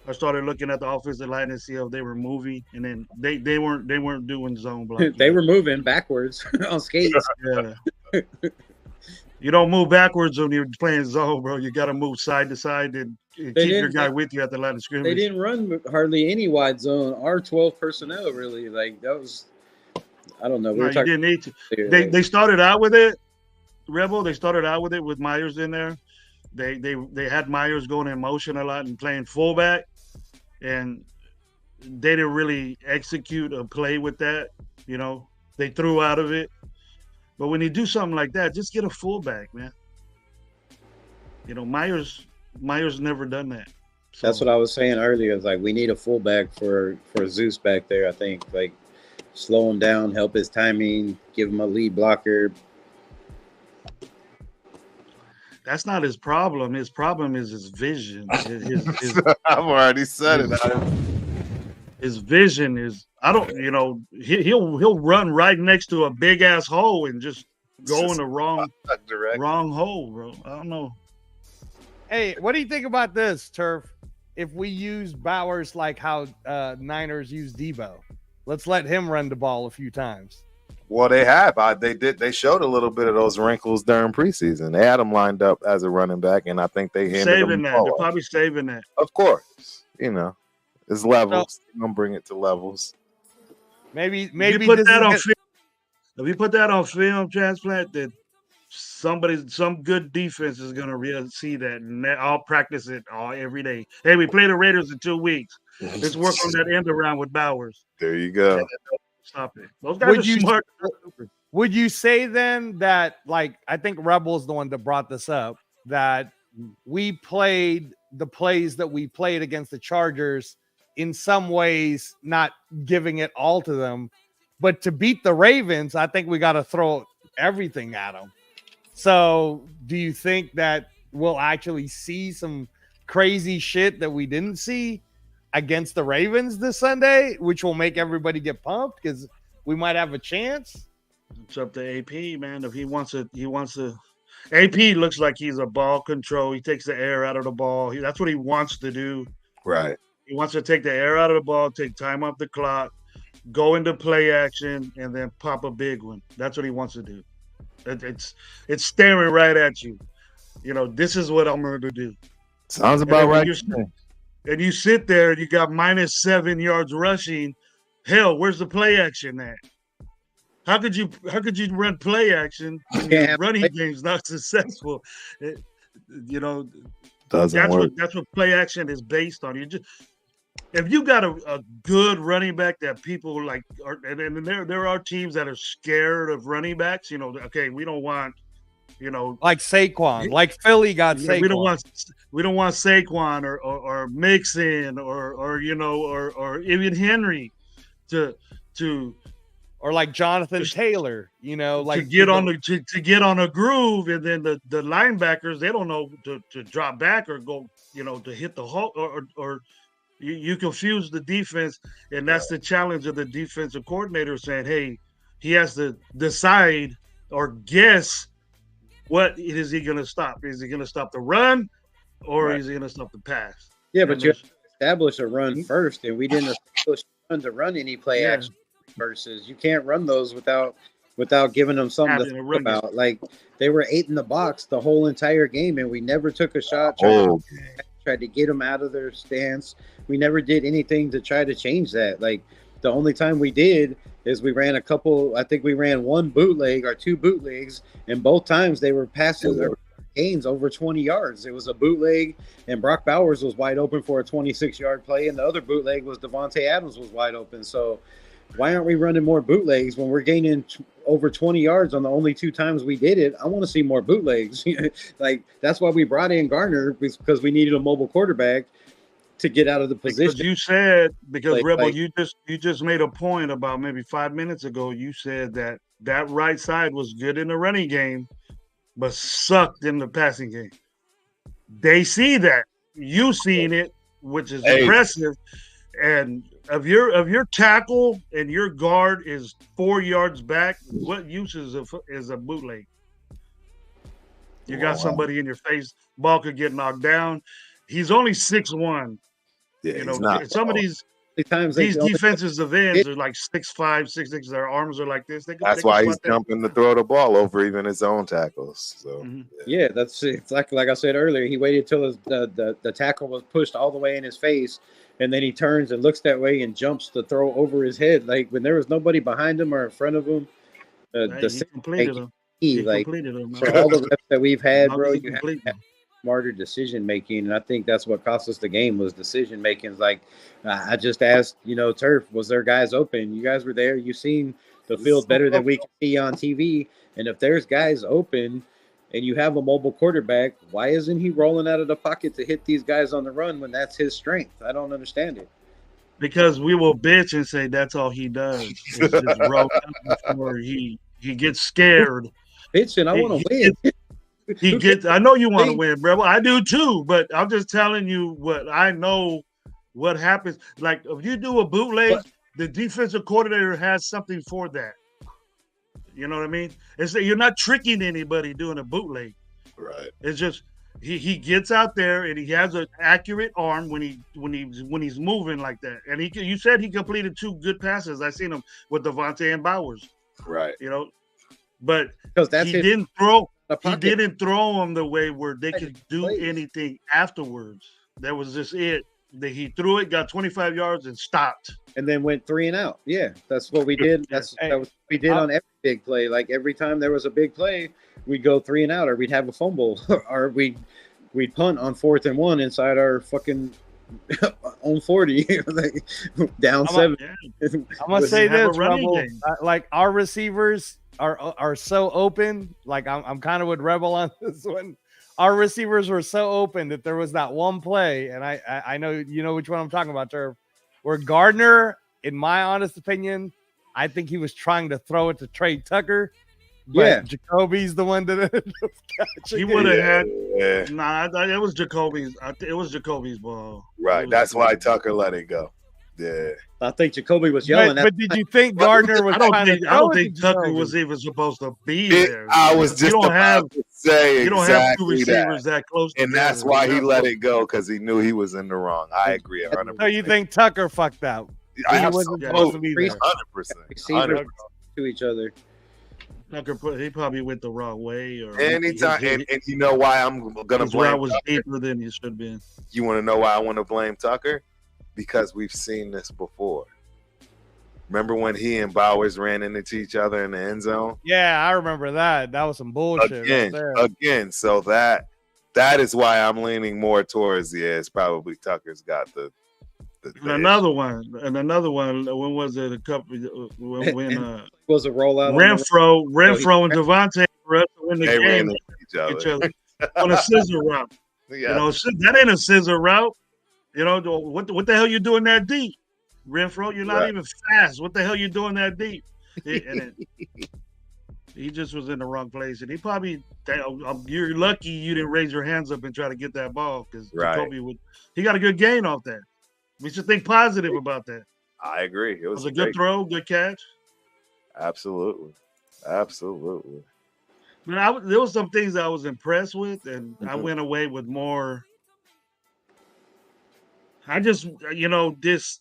I started looking at the offensive line and see if they were moving, and then they weren't doing zone blocking. They were moving backwards on skates. Yeah. You don't move backwards when you're playing zone, bro. You got to move side to side and keep your guy with you at the line of They scrimmage. didn't run hardly any wide zone or 12 personnel, really. Like, that was, I don't know. We No, were you talking didn't need to. earlier, They started out with it, Rebel. They started out with it with Myers in there. They had Myers going in motion a lot and playing fullback, and they didn't really execute a play with that. You know, they threw out of it. But when you do something like that, just get a fullback, man. You know, Myers never done that. So, That's what I was saying earlier. It's like, we need a fullback for Zeus back there, I think. Like, slow him down, help his timing, give him a lead blocker. that's not his problem. His problem is his vision. His I've already said it. his vision is he'll run right next to a big ass hole and just go in the wrong hole, bro. I don't know. Hey, what do you think about this, Turf? If we use Bowers like how Niners use Debo, let's let him run the ball a few times. Well, they have. They showed a little bit of those wrinkles during preseason. They had him lined up as a running back, and I think they handed Saving him that. forward. They're probably saving that. Of course, it's levels. I'm gonna bring it to levels. Maybe If you put this that is on good- film, if you put that on film, transplant, that some good defense is gonna really see that, and I'll practice it every day. Hey, we play the Raiders in 2 weeks. Let's work on that end around with Bowers. There you go. Stop it. Those guys are smart. Would you say then that, like, I think Rebel's the one that brought this up, that we played the plays that we played against the Chargers in some ways, not giving it all to them, but to beat the Ravens, I think we got to throw everything at them. So do you think that we'll actually see some crazy shit that we didn't see against the Ravens this Sunday, which will make everybody get pumped because we might have a chance? It's up to AP, man. If he wants to. AP looks like he's a ball control. He takes the air out of the ball. That's what he wants to do. Right. He wants to take the air out of the ball, take time off the clock, go into play action, and then pop a big one. That's what he wants to do. It's staring right at you. This is what I'm going to do. Sounds about right. And you sit there and you got -7 yards rushing. Hell, where's the play action at? How could you run play action when your running game's not successful? Doesn't work. That's what play action is based on. If you got a good running back that people like, and there are teams that are scared of running backs. Okay, we don't want, like Saquon, like Philly got Saquon. We don't want Saquon or Mixon or even Henry to or like Jonathan Taylor, like to get on a groove, and then the linebackers, they don't know to drop back or go, to hit the hole, or you confuse the defense, and that's the challenge of the defensive coordinator, saying, hey, he has to decide or guess what is he going to stop. Is he going to stop the run, or is he going to stop the pass? Yeah, but you have to establish a run first, and we didn't establish a run to run any play action versus. You can't run those without giving them something to think about. Like, they were 8 in the box the whole entire game, and we never took a shot. Tried to get them out of their stance. We never did anything to try to change that. Like, the only time we did is we ran I think we ran 1 bootleg or 2 bootlegs, and both times they were passes or gains over 20 yards. It was a bootleg, and Brock Bowers was wide open for a 26-yard play, and the other bootleg was Devontae Adams was wide open. So why aren't we running more bootlegs when we're gaining over 20 yards on the only 2 times we did it? I want to see more bootlegs. Like, that's why we brought in Gardner, because we needed a mobile quarterback to get out of the position. Because Rebel, you just made a point about maybe 5 minutes ago. You said that right side was good in the running game, but sucked in the passing game. They see that. You seen it, which is impressive. And if your tackle and your guard is 4 yards back, what use is a bootleg? You got somebody in your face, ball could get knocked down. He's only 6'1". Yeah, you know, some of these defensive ends are like 6'5", 6'6". Their arms are like this. That's why he's jumping to throw the ball over even his own tackles. So yeah, that's exactly like I said earlier. He waited till the tackle was pushed all the way in his face, and then he turns and looks that way and jumps to throw over his head. Like, when there was nobody behind him or in front of him, he completed him. He completed him. For all the reps that we've had, bro, you have to have smarter decision making, and I think that's what cost us the game was decision making. Like, I just asked, Turf, was there guys open? You guys were there. You seen the field better than we can see on TV. And if there's guys open and you have a mobile quarterback, why isn't he rolling out of the pocket to hit these guys on the run when that's his strength? I don't understand it. Because we will bitch and say that's all he does. It's just roll out before he gets scared. Bitching, I want to win. I know you want to win, bro. I do too, but I'm just telling you what I know. What happens? Like, if you do a bootleg, the defensive coordinator has something for that. You know what I mean? It's that you're not tricking anybody doing a bootleg. Right. It's just he gets out there and he has an accurate arm when he's moving like that. And you said he completed 2 good passes. I seen him with Devontae and Bowers. Right. But he didn't throw them the way where they could do anything afterwards. That was just it. He threw it, got 25 yards, and stopped. And then went 3 and out. Yeah, that's what we did. That was what we did on every big play. Like, every time there was a big play, we'd go 3 and out, or we'd have a fumble, or we'd punt on 4th and 1 inside our fucking on 40, like, down 7. I'm gonna say this, Rebel, like, our receivers are so open. Like, I'm kind of with Rebel on this one. Our receivers were so open that there was that one play, and I know you know which one I'm talking about, Turf, where Gardner, in my honest opinion, I think he was trying to throw it to Trey Tucker. But Jacoby's the one that ended up catching. He would have had. It was Jacoby's. It was Jacoby's ball. Right. That's why Tucker let it go. Yeah. I think Jacoby was yelling. But did you think Gardner was? I don't think Tucker was even supposed to be there. I was just about to say you don't have 2 receivers that close, and that's why he let it go, because he knew he was in the wrong. I agree 100%. So you think Tucker fucked out? I wasn't supposed to be there. 100%. To each other. Tucker, he probably went the wrong way. Or anytime, and you know why I'm gonna blame? I was deeper than he should have been. You want to know why I want to blame Tucker? Because we've seen this before. Remember when he and Bowers ran into each other in the end zone? Yeah, I remember that. That was some bullshit. Again. So that is why I'm leaning more towards it's probably Tucker's got the another one. When was it? A couple when was a rollout. Renfro and Devontae wrestled in the game each other on a scissor route. Yeah. That ain't a scissor route. What the hell you doing that deep? Renfro, you're not even fast. What the hell you doing that deep? He just was in the wrong place, and he probably. You're lucky you didn't raise your hands up and try to get that ball, because Jacoby he got a good gain off that. We should think positive about that. I agree. It was a good throw, good catch. Absolutely. But there was some things I was impressed with, and I went away with more. I just, this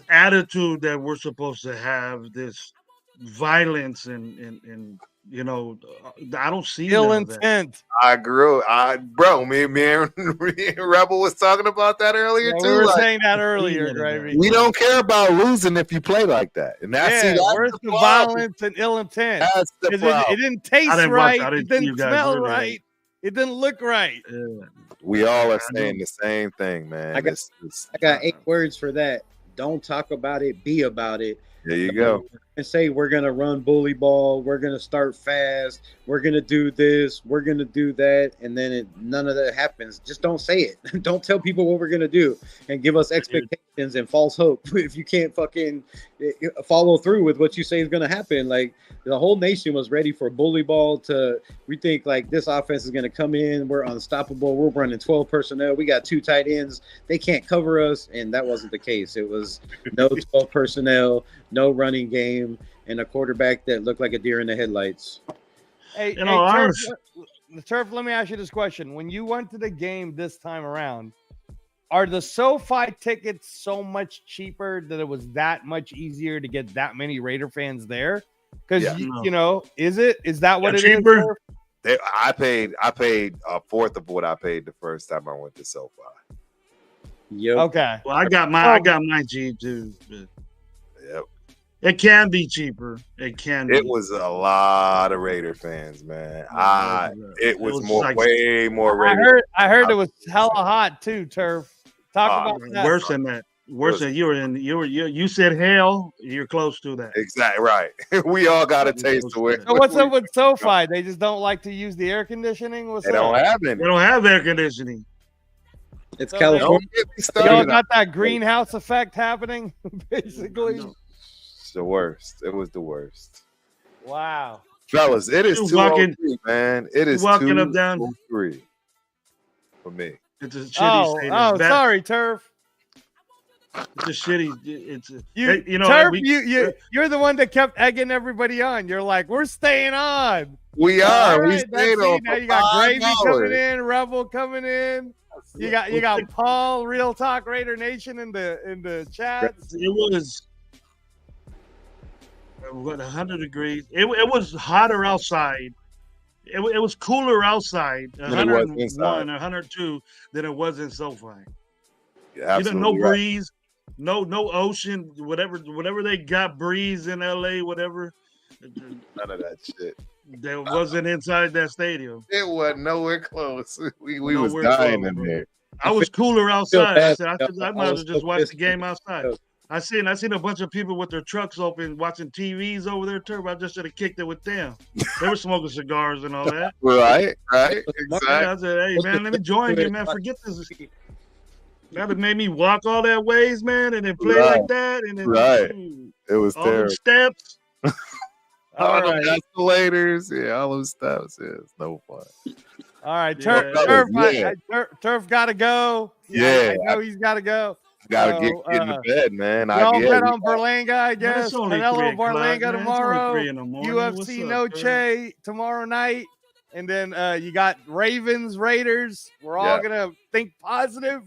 attitude that we're supposed to have, this violence and I don't see ill intent. I agree. Me and Rebel was talking about that earlier too. We were saying that earlier, Gravy. We don't care about losing if you play like that, and that's where's the violence and ill intent? That's the problem. It didn't taste right. It didn't smell right. It didn't look right. We all are saying the same thing, man. I got 8 words for that. Don't talk about it, be about it. There you go. And say we're gonna run bully ball, we're gonna start fast, we're gonna do this, we're gonna do that, and then none of that happens. Just don't say it. Don't tell people what we're gonna do and give us expectations and false hope if you can't fucking follow through with what you say is gonna happen. Like the whole nation was ready for bully ball. We think like this offense is gonna come in, we're unstoppable, we're running 12 personnel, we got 2 tight ends, they can't cover us, and that wasn't the case. It was no 12 personnel, no running game, and a quarterback that looked like a deer in the headlights. Hey, Turf, let me ask you this question. When you went to the game this time around, are the SoFi tickets so much cheaper that it was that much easier to get that many Raider fans there? Because, is that what it cheaper? is? I paid a fourth of what I paid the first time I went to SoFi. Yep. Okay. Well, I got my cheap too. Yep. It can be cheaper. It can be. It was a lot of Raider fans, man. It was way more Raider. I heard it was hella hot too, Turf. Talk about that. Worse than that. Worse than you said hell, you're close to that. Exactly right. We all got a taste of it. So what's up with SoFi? They just don't like to use the air conditioning? They don't have any. They don't have air conditioning. It's California. Y'all got that greenhouse effect happening, basically. It's the worst. It was the worst. Wow. Fellas, it is 203, man. It is walking up down 203 for me. It's a shitty stadium. Sorry, Turf. It's a shitty. Turf, you're the one that kept egging everybody on. You're like, we're staying on. We are. Right, we stayed on. Now you got Gravy coming in, Rebel coming in. You got Paul, Real Talk Raider Nation in the chat. It was 100 degrees. It was hotter outside. It was cooler outside, 101 or 102 than it was in SoFi. Yeah, no breeze, no ocean, whatever they got breeze in LA, whatever. None of that shit. That wasn't inside that stadium. It wasn't nowhere close. We was dying in there. I was cooler outside. I said I might as well just watch the game outside. I seen a bunch of people with their trucks open watching TVs over there too. I just should have kicked it with them. They were smoking cigars and all that. Right. Exactly. I said, hey man, let me join you, man. Forget this. That made me walk all that ways, man, and then play like that, and then it was all terrible. them steps. All those escalators, all those steps. Yeah, it's no fun. All right, Yeah. Turf got to go. Yeah, I know he's got to go. Gotta get in the bed, man. Y'all bet on Berlanga, I guess. It's only Canelo 3 o'clock, Berlanga man. tomorrow. It's only 3 in the morning. UFC What's up, Noche tomorrow night. And then you got Ravens, Raiders. We're all going to think positive.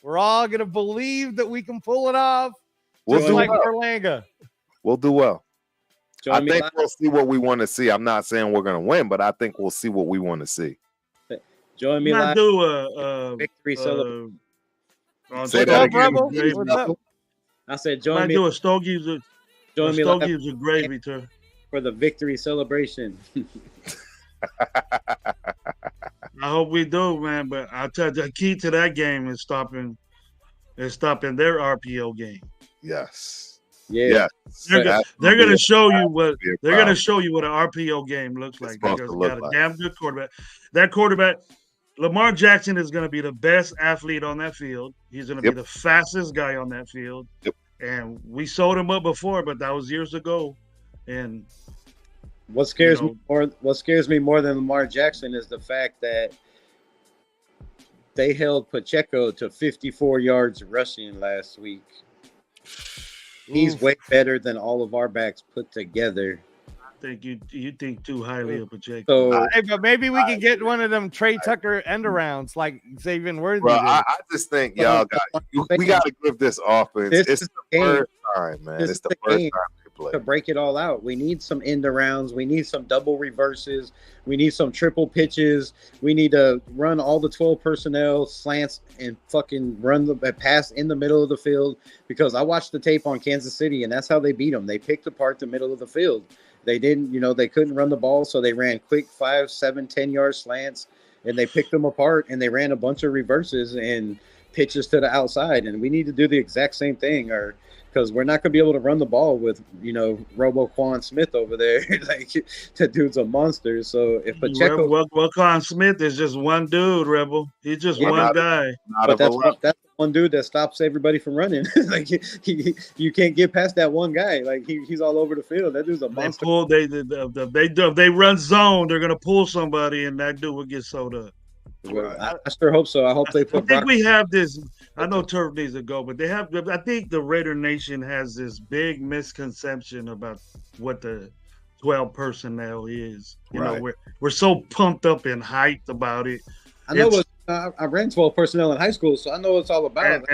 We're all going to believe that we can pull it off. We'll just do like well. Berlanga. We'll do well. I think live. we'll see what we want to see. I'm not saying we're going to win, but I think we'll see what we want to see. Join me live. Do a victory celebration. Say that again. What's up? I said, join me. Do a Stogies with gravy too for the victory celebration. I hope we do, man. But I'll tell you, the key to that game is stopping their RPO game. Yes. Yeah. They're going to show you what an RPO game looks like. Because they got a damn good quarterback. That quarterback, Lamar Jackson, is going to be the best athlete on that field. He's going to be the fastest guy on that field. Yep. And we sold him up before, but that was years ago. And what scares me more than Lamar Jackson is the fact that they held Pacheco to 54 yards rushing last week. He's way better than all of our backs put together. I think you think too highly of Pacheco. So, hey, but maybe we can get one of them Trey Tucker end arounds like Xavier Worthy. Bro, I just think we got to give this offense. It's the first time, man. It's the first time they play. To break it all out, we need some end arounds. We need some double reverses. We need some triple pitches. We need to run all the 12 personnel slants and fucking run the pass in the middle of the field. Because I watched the tape on Kansas City, and that's how they beat them. They picked apart the middle of the field. They didn't, they couldn't run the ball, so they ran quick 5, 7, 10-yard slants. and they picked them apart and they ran a bunch of reverses and pitches to the outside. And we need to do the exact same thing, or because we're not going to be able to run the ball with, Robo-Quan Smith over there. Like, that dude's a monster. So if Pacheco, Quan Smith is just one dude, Rebel. He's just one guy. But that's the one dude that stops everybody from running. Like, you can't get past that one guy. Like, he's all over the field. That dude's a monster. They run zone. They're going to pull somebody, and that dude will get sold up. Well, I sure hope so. I hope they put. I think we have this. I know Turf needs to go, but they have. I think the Raider Nation has this big misconception about what the 12 personnel is. You know, we're so pumped up and hyped about it. I know. I ran 12 personnel in high school, so I know what it's all about.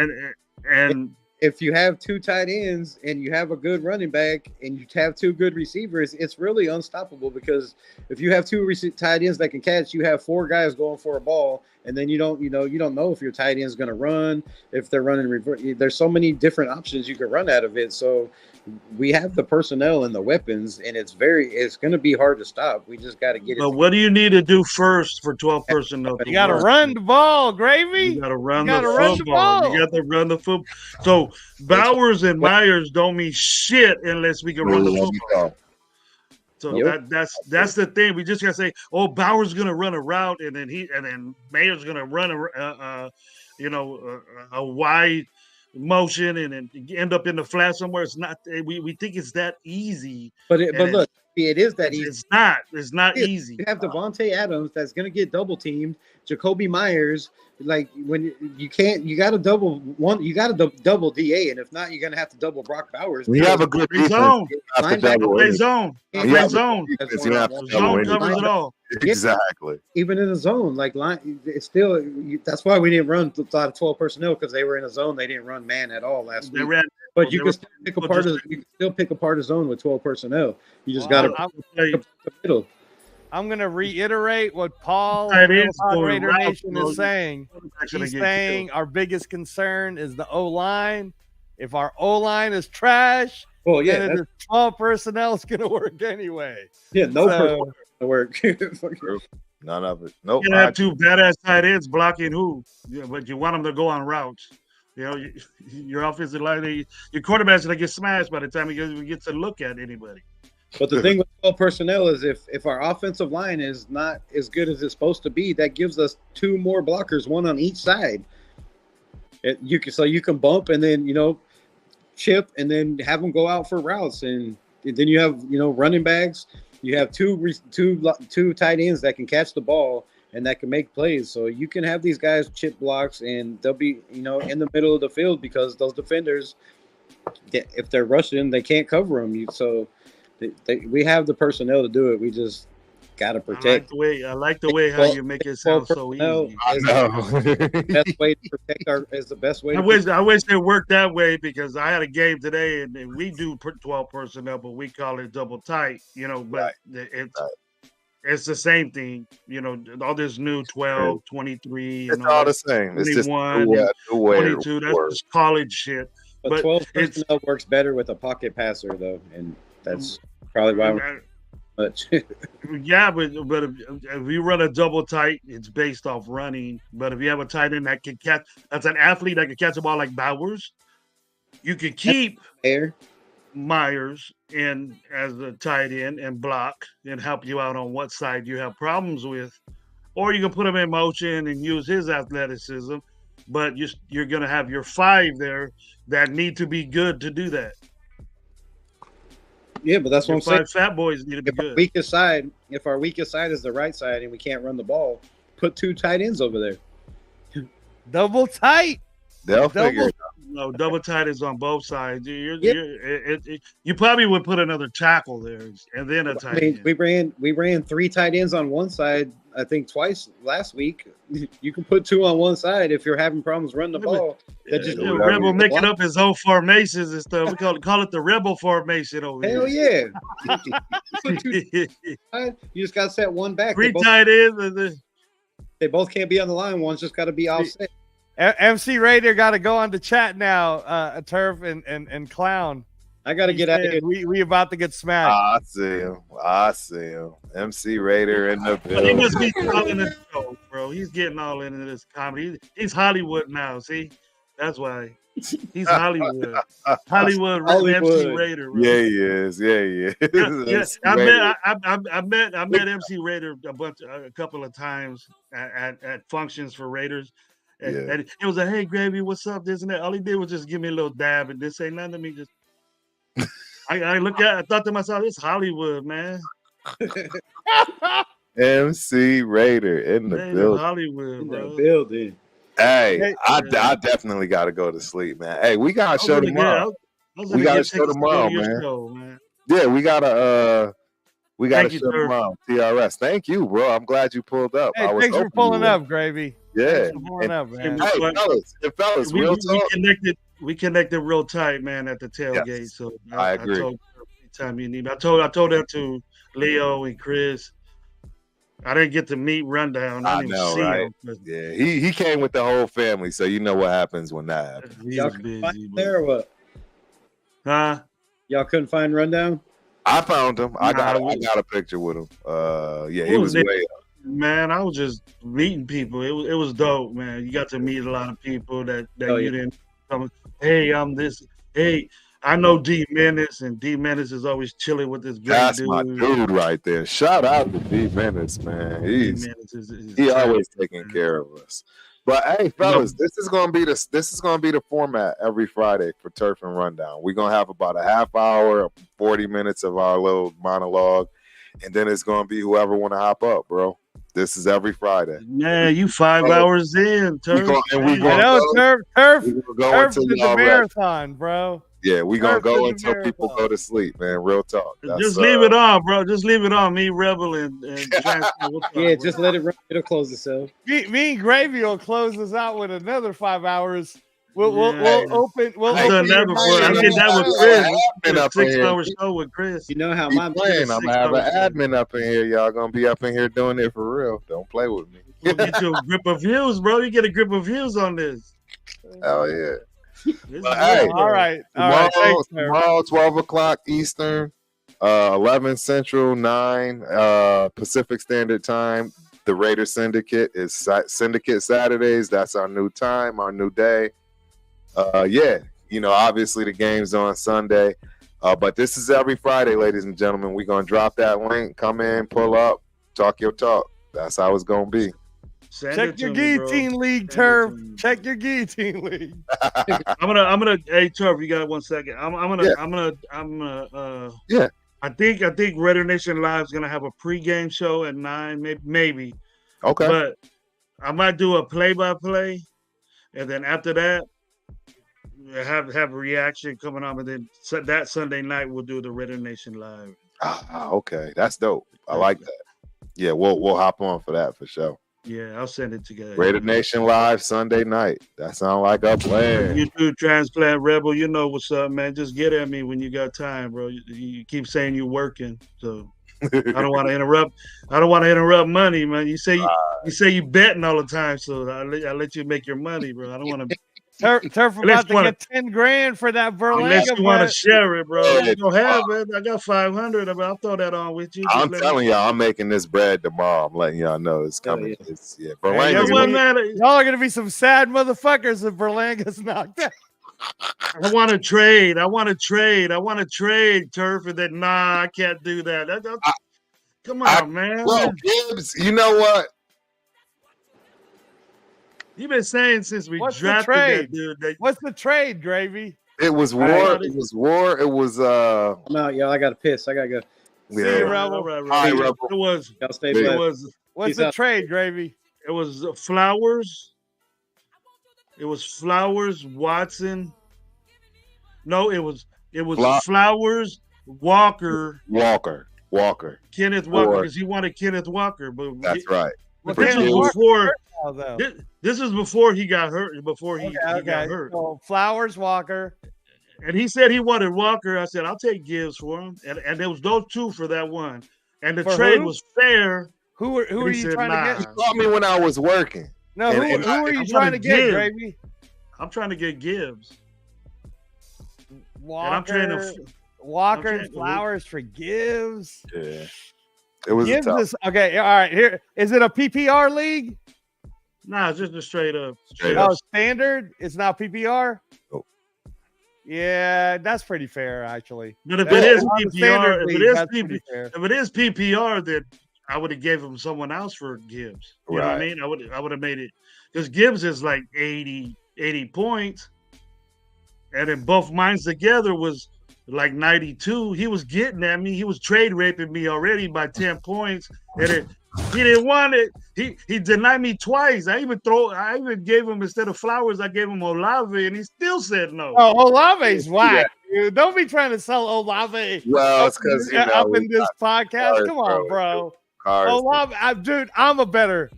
And if you have 2 tight ends and you have a good running back and you have 2 good receivers, it's really unstoppable, because if you have 2 tight ends that can catch, you have 4 guys going for a ball, and then you don't know if your tight end is going to run, if they're running reverse. There's so many different options you can run out of it. So we have the personnel and the weapons, and it's going to be hard to stop. We just got to get it. But what do you need to do first for 12 personnel? You got to run the ball, Gravy. You got to run the football. You got to run the football. So Bowers and Myers don't mean shit unless we can run the football. So that's the thing. We just gotta say, oh, Bowers gonna run a route, and then Mayer's gonna run a wide motion, and then end up in the flat somewhere. It's not. We think it's that easy. But look, it is that easy. It's not. It's not easy. You have Devontae Adams that's gonna get double teamed. Jacoby Myers. Like, when you can't, you got to double one. You got to double DA, and if not, you're gonna have to double Brock Bowers. We have a good zone. Play zone. Zone covers it all. Exactly. Even in a zone, like, it's still. That's why we didn't run a lot of 12 personnel, because they were in a zone. They didn't run man at all last week. But you can still pick apart a zone with 12 personnel. You just got to the middle. I'm going to reiterate what Paul Raider Nation is saying. He's saying our biggest concern is the O-line. If our O-line is trash, then 12 personnel is going to work anyway. Yeah, personnel work. None of it. Nope. You can have 2 badass tight ends blocking who? Yeah, but you want them to go on routes. Your offensive line, your quarterback's going to get smashed by the time he gets a look at anybody. But the thing with 12 personnel is if our offensive line is not as good as it's supposed to be, that gives us 2 more blockers, 1 on each side. You can bump and then, chip and then have them go out for routes. And then you have, running backs. You have two tight ends that can catch the ball and that can make plays. So you can have these guys chip blocks, and they'll be, in the middle of the field, because those defenders, if they're rushing, they can't cover them. We have the personnel to do it. We just got to protect. I like the way how you make it sound so easy. Best way to protect is the best way. I wish it worked that way, because I had a game today and we do 12 personnel, but we call it double tight. But it's the same thing. All this new 12, 23. It's all the same. It's just 22. That's just college shit. But 12 personnel works better with a pocket passer, though, and that's probably why much. Yeah, but if you run a double tight, it's based off running. But if you have a tight end that can catch, that's an athlete that can catch a ball like Bowers, you can keep Myers in as a tight end and block and help you out on what side you have problems with, or you can put him in motion and use his athleticism. But you're going to have your 5 there that need to be good to do that. Yeah, but that's what I'm saying. 5 fat boys need to be good. If our weakest side is the right side and we can't run the ball, put 2 tight ends over there. Double tight. They'll figure it out. No, double tight is on both sides. You probably would put another tackle there and then a tight end. We ran 3 tight ends on one side, I think twice last week. You can put 2 on one side if you're having problems running the ball. Rebel making up his own formations and stuff. We call it the Rebel formation over here. Hell yeah. You just got to set one back. 3 tight ends. They both can't be on the line. One's just got to be offset. MC Raider got to go on the chat now. Turf and Clown. I got to get out of here. We about to get smashed. I see him. MC Raider in the building. He must be calling the show, bro. bro. He's getting all into this comedy. He's Hollywood now. See, that's why he's Hollywood. Hollywood MC Raider, bro. Yeah, he is. Yeah, he is. Yeah, MC I Raider. met MC Raider a couple of times at functions for Raiders, and, Yeah. and it was like, "Hey, Gravy, what's up?" This and that. All he did was just give me a little dab and didn't say nothing to me. Just I thought to myself, "It's Hollywood, man. MC Raider in the Man, building. Hollywood, In the bro." building. Hey, I definitely got to go to sleep, man. Hey, we got a show tomorrow. We got a show tomorrow, man. Yeah, we got a show tomorrow. TRS. Thank you, bro. I'm glad you pulled up. Hey, thanks for pulling up, Gravy. Yeah. Pulling up, man. Hey, fellas, real talk. We connected real tight, man, at the tailgate. Yes, So I agree. I told her anytime you need me. I told that to Leo and Chris. I didn't get to meet Rundown. I didn't even see him. Yeah, he came with the whole family, so you know what happens when that happens. Y'all couldn't find there or what? Huh? Y'all couldn't find Rundown? I found him. I got a picture with him. Yeah, he was way up. Man, I was just meeting people. It was dope, man. You got to meet a lot of people that you didn't come. Hey, I'm this. Hey, I know D Menace, and D Menace is always chilling with this great That's dude. my dude right there. Shout out to D Menace, man. He always taking care of us. But hey, fellas, this is gonna be the format every Friday for Turf and Rundown. We're gonna have about a half hour, 40 minutes of our little monologue, and then it's gonna be whoever want to hop up, bro. This is every Friday. Man, you 5 hours in, Turf. Turf is the marathon, bro. Yeah, we're going to go until people go to sleep, man. Real talk. Just leave it on, bro. Just leave it on. Me, Rebel, and yeah, just let it run. It'll close itself. Me and Gravy will close us out with another 5 hours. We'll open. I've done that before. I did that with Chris. 6 hour show with Chris. You know how I'm gonna have an admin up in here. Y'all gonna be up in here doing it for real. Don't play with me. You'll get you a grip of views, bro. You get a grip of views on this. Hell yeah. Hey, all right. Tomorrow, 12 o'clock Eastern, 11 Central, 9 Pacific Standard Time. The Raider Syndicate is Syndicate Saturdays. That's our new time, our new day. Yeah, obviously the game's on Sunday. But this is every Friday, ladies and gentlemen. We're going to drop that link. Come in, pull up, talk your talk. That's how it's going to be. Check your guillotine league, Turf. Check your guillotine league. I'm gonna. Hey, Turf, you got 1 second. I'm gonna. Yeah. I think Raider Nation Live is gonna have a pregame show at 9, maybe. Okay. But I might do a play-by-play, and then after that, have a reaction coming up, and then that Sunday night we'll do the Raider Nation Live. Okay, that's dope. I like that. Yeah, we'll hop on for that for sure. Yeah, I'll send it together. Raider Nation Live Sunday night. That sound like a plan. You do Transplant Rebel. You know what's up, man. Just get at me when you got time, bro. You keep saying you're working, so I don't want to interrupt. I don't want to interrupt money, man. You say you betting all the time, so I let you make your money, bro. I don't want to. Turf about to get 10 grand for that Berlanga. Unless you want to share it, bro. You don't have it. I got 500. I'll throw that on with you. I'm telling y'all, I'm making this bread tomorrow. I'm letting y'all know it's coming. Berlanga's y'all are gonna be some sad motherfuckers if Berlanga's knocked out. I want to trade. I want to trade, Turf. And then I can't do that. Come on, man. Well, Gibbs, you know what? You've been saying since we drafted that dude. What's the trade, Gravy? It was war. It was war. It was I'm out, y'all. I got to piss. I gotta go. See you, Rebel. Right. Rebel. It was. Y'all stay blessed. What's the trade, Gravy? It was Flowers. It was Flowers, Watson. No, it was Flowers, Walker. Kenneth Walker, because he wanted Kenneth Walker. But that's right. This is before he got hurt. Before he got hurt. So Flowers, Walker, and he said he wanted Walker. I said I'll take Gibbs for him, and there was those two for that one. And the trade was fair. Who are you trying to get? You called me when I was working. No, who are you trying to get, Gravy? I'm trying to get Gibbs. Walker and Flowers for Gibbs. Yeah. It was okay. All right. Here is it a PPR league? Nah, it's just a straight up. Straight Oh, up. standard. It's now PPR. Oh. Yeah, that's pretty fair, actually. But if That's it is on the PPR, standard if league, it is that's pretty fair. if it is PPR, then I would have gave him someone else for Gibbs. You know what I mean? I would have made it because Gibbs is like 80 points, and then both mines together was like 92. He was getting at me. He was trade raping me already by 10 points, and then he didn't want it. He denied me twice. I even gave him, instead of Flowers, I gave him Olave, and he still said no. Oh, Olave's whack, dude. Don't be trying to sell Olave Well, it's because up in this podcast. Come on, bro. Olave, dude, I'm a better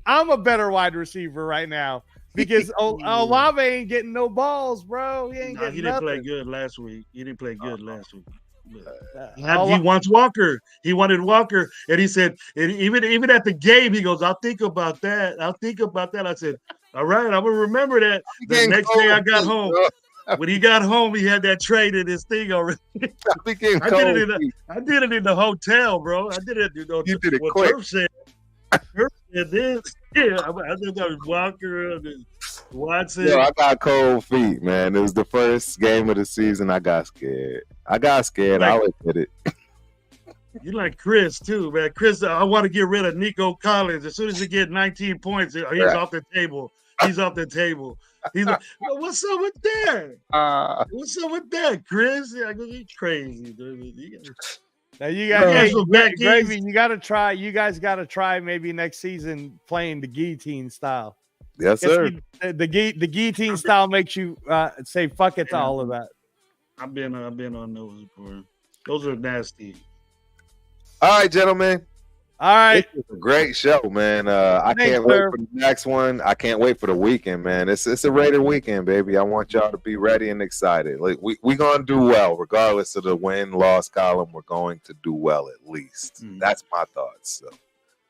wide receiver right now because Olave ain't getting no balls, bro. He ain't getting He didn't play nothing. good last week. He didn't play good last week. He Olave- wants Walker. He wanted Walker, and he said, and even at the game, he goes, "I'll think about that. I'll think about that." I said, "All right, I'm gonna remember that." The next day I got home. When he got home, he had that trade in his thing already. I did it in the hotel, bro. I did it. You did it what quick. Turf said. Turf said this. Yeah, I think that was Walker and Watson. Yo, I got cold feet, man. It was the first game of the season. I got scared. I'll admit it. You like Chris too, man. Chris, I want to get rid of Nico Collins. As soon as he gets 19 points, he's off the table. He's off the table. He's like, what's up with that? What's up with that, Chris? I go, you crazy, dude. Now you got Gravy. You got to try. You guys got to try maybe next season playing the guillotine style. Yes, sir. The guillotine style makes you say fuck it to all of that. I've been on those before. Those are nasty. All right, gentlemen. All right. This was a great show, man. I can't wait for the next one. I can't wait for the weekend, man. It's a Raider weekend, baby. I want y'all to be ready and excited. Like we're gonna do well, regardless of the win-loss column. We're going to do well at least. That's my thoughts. So.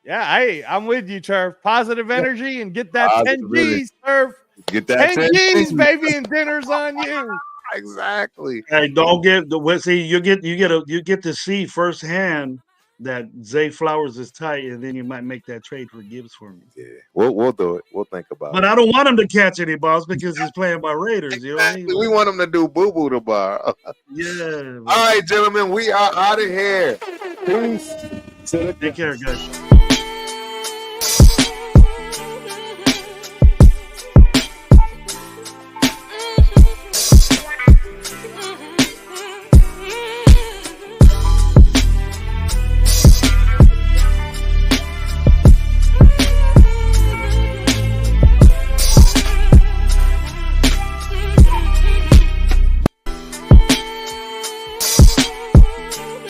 Yeah, I'm with you, Turf. Positive energy and get that 10 G's, Turf. Get that 10 G's, baby, and dinner's on you. Exactly. Hey, don't get the see. You get to see firsthand that Zay Flowers is tight, and then you might make that trade for Gibbs for me. Yeah, we'll do it. We'll think about it. But I don't want him to catch any balls because he's playing by Raiders. You know what I mean? We want him to do boo-boo tomorrow. Yeah. All right, gentlemen, we are out of here. Peace. Take care, guys.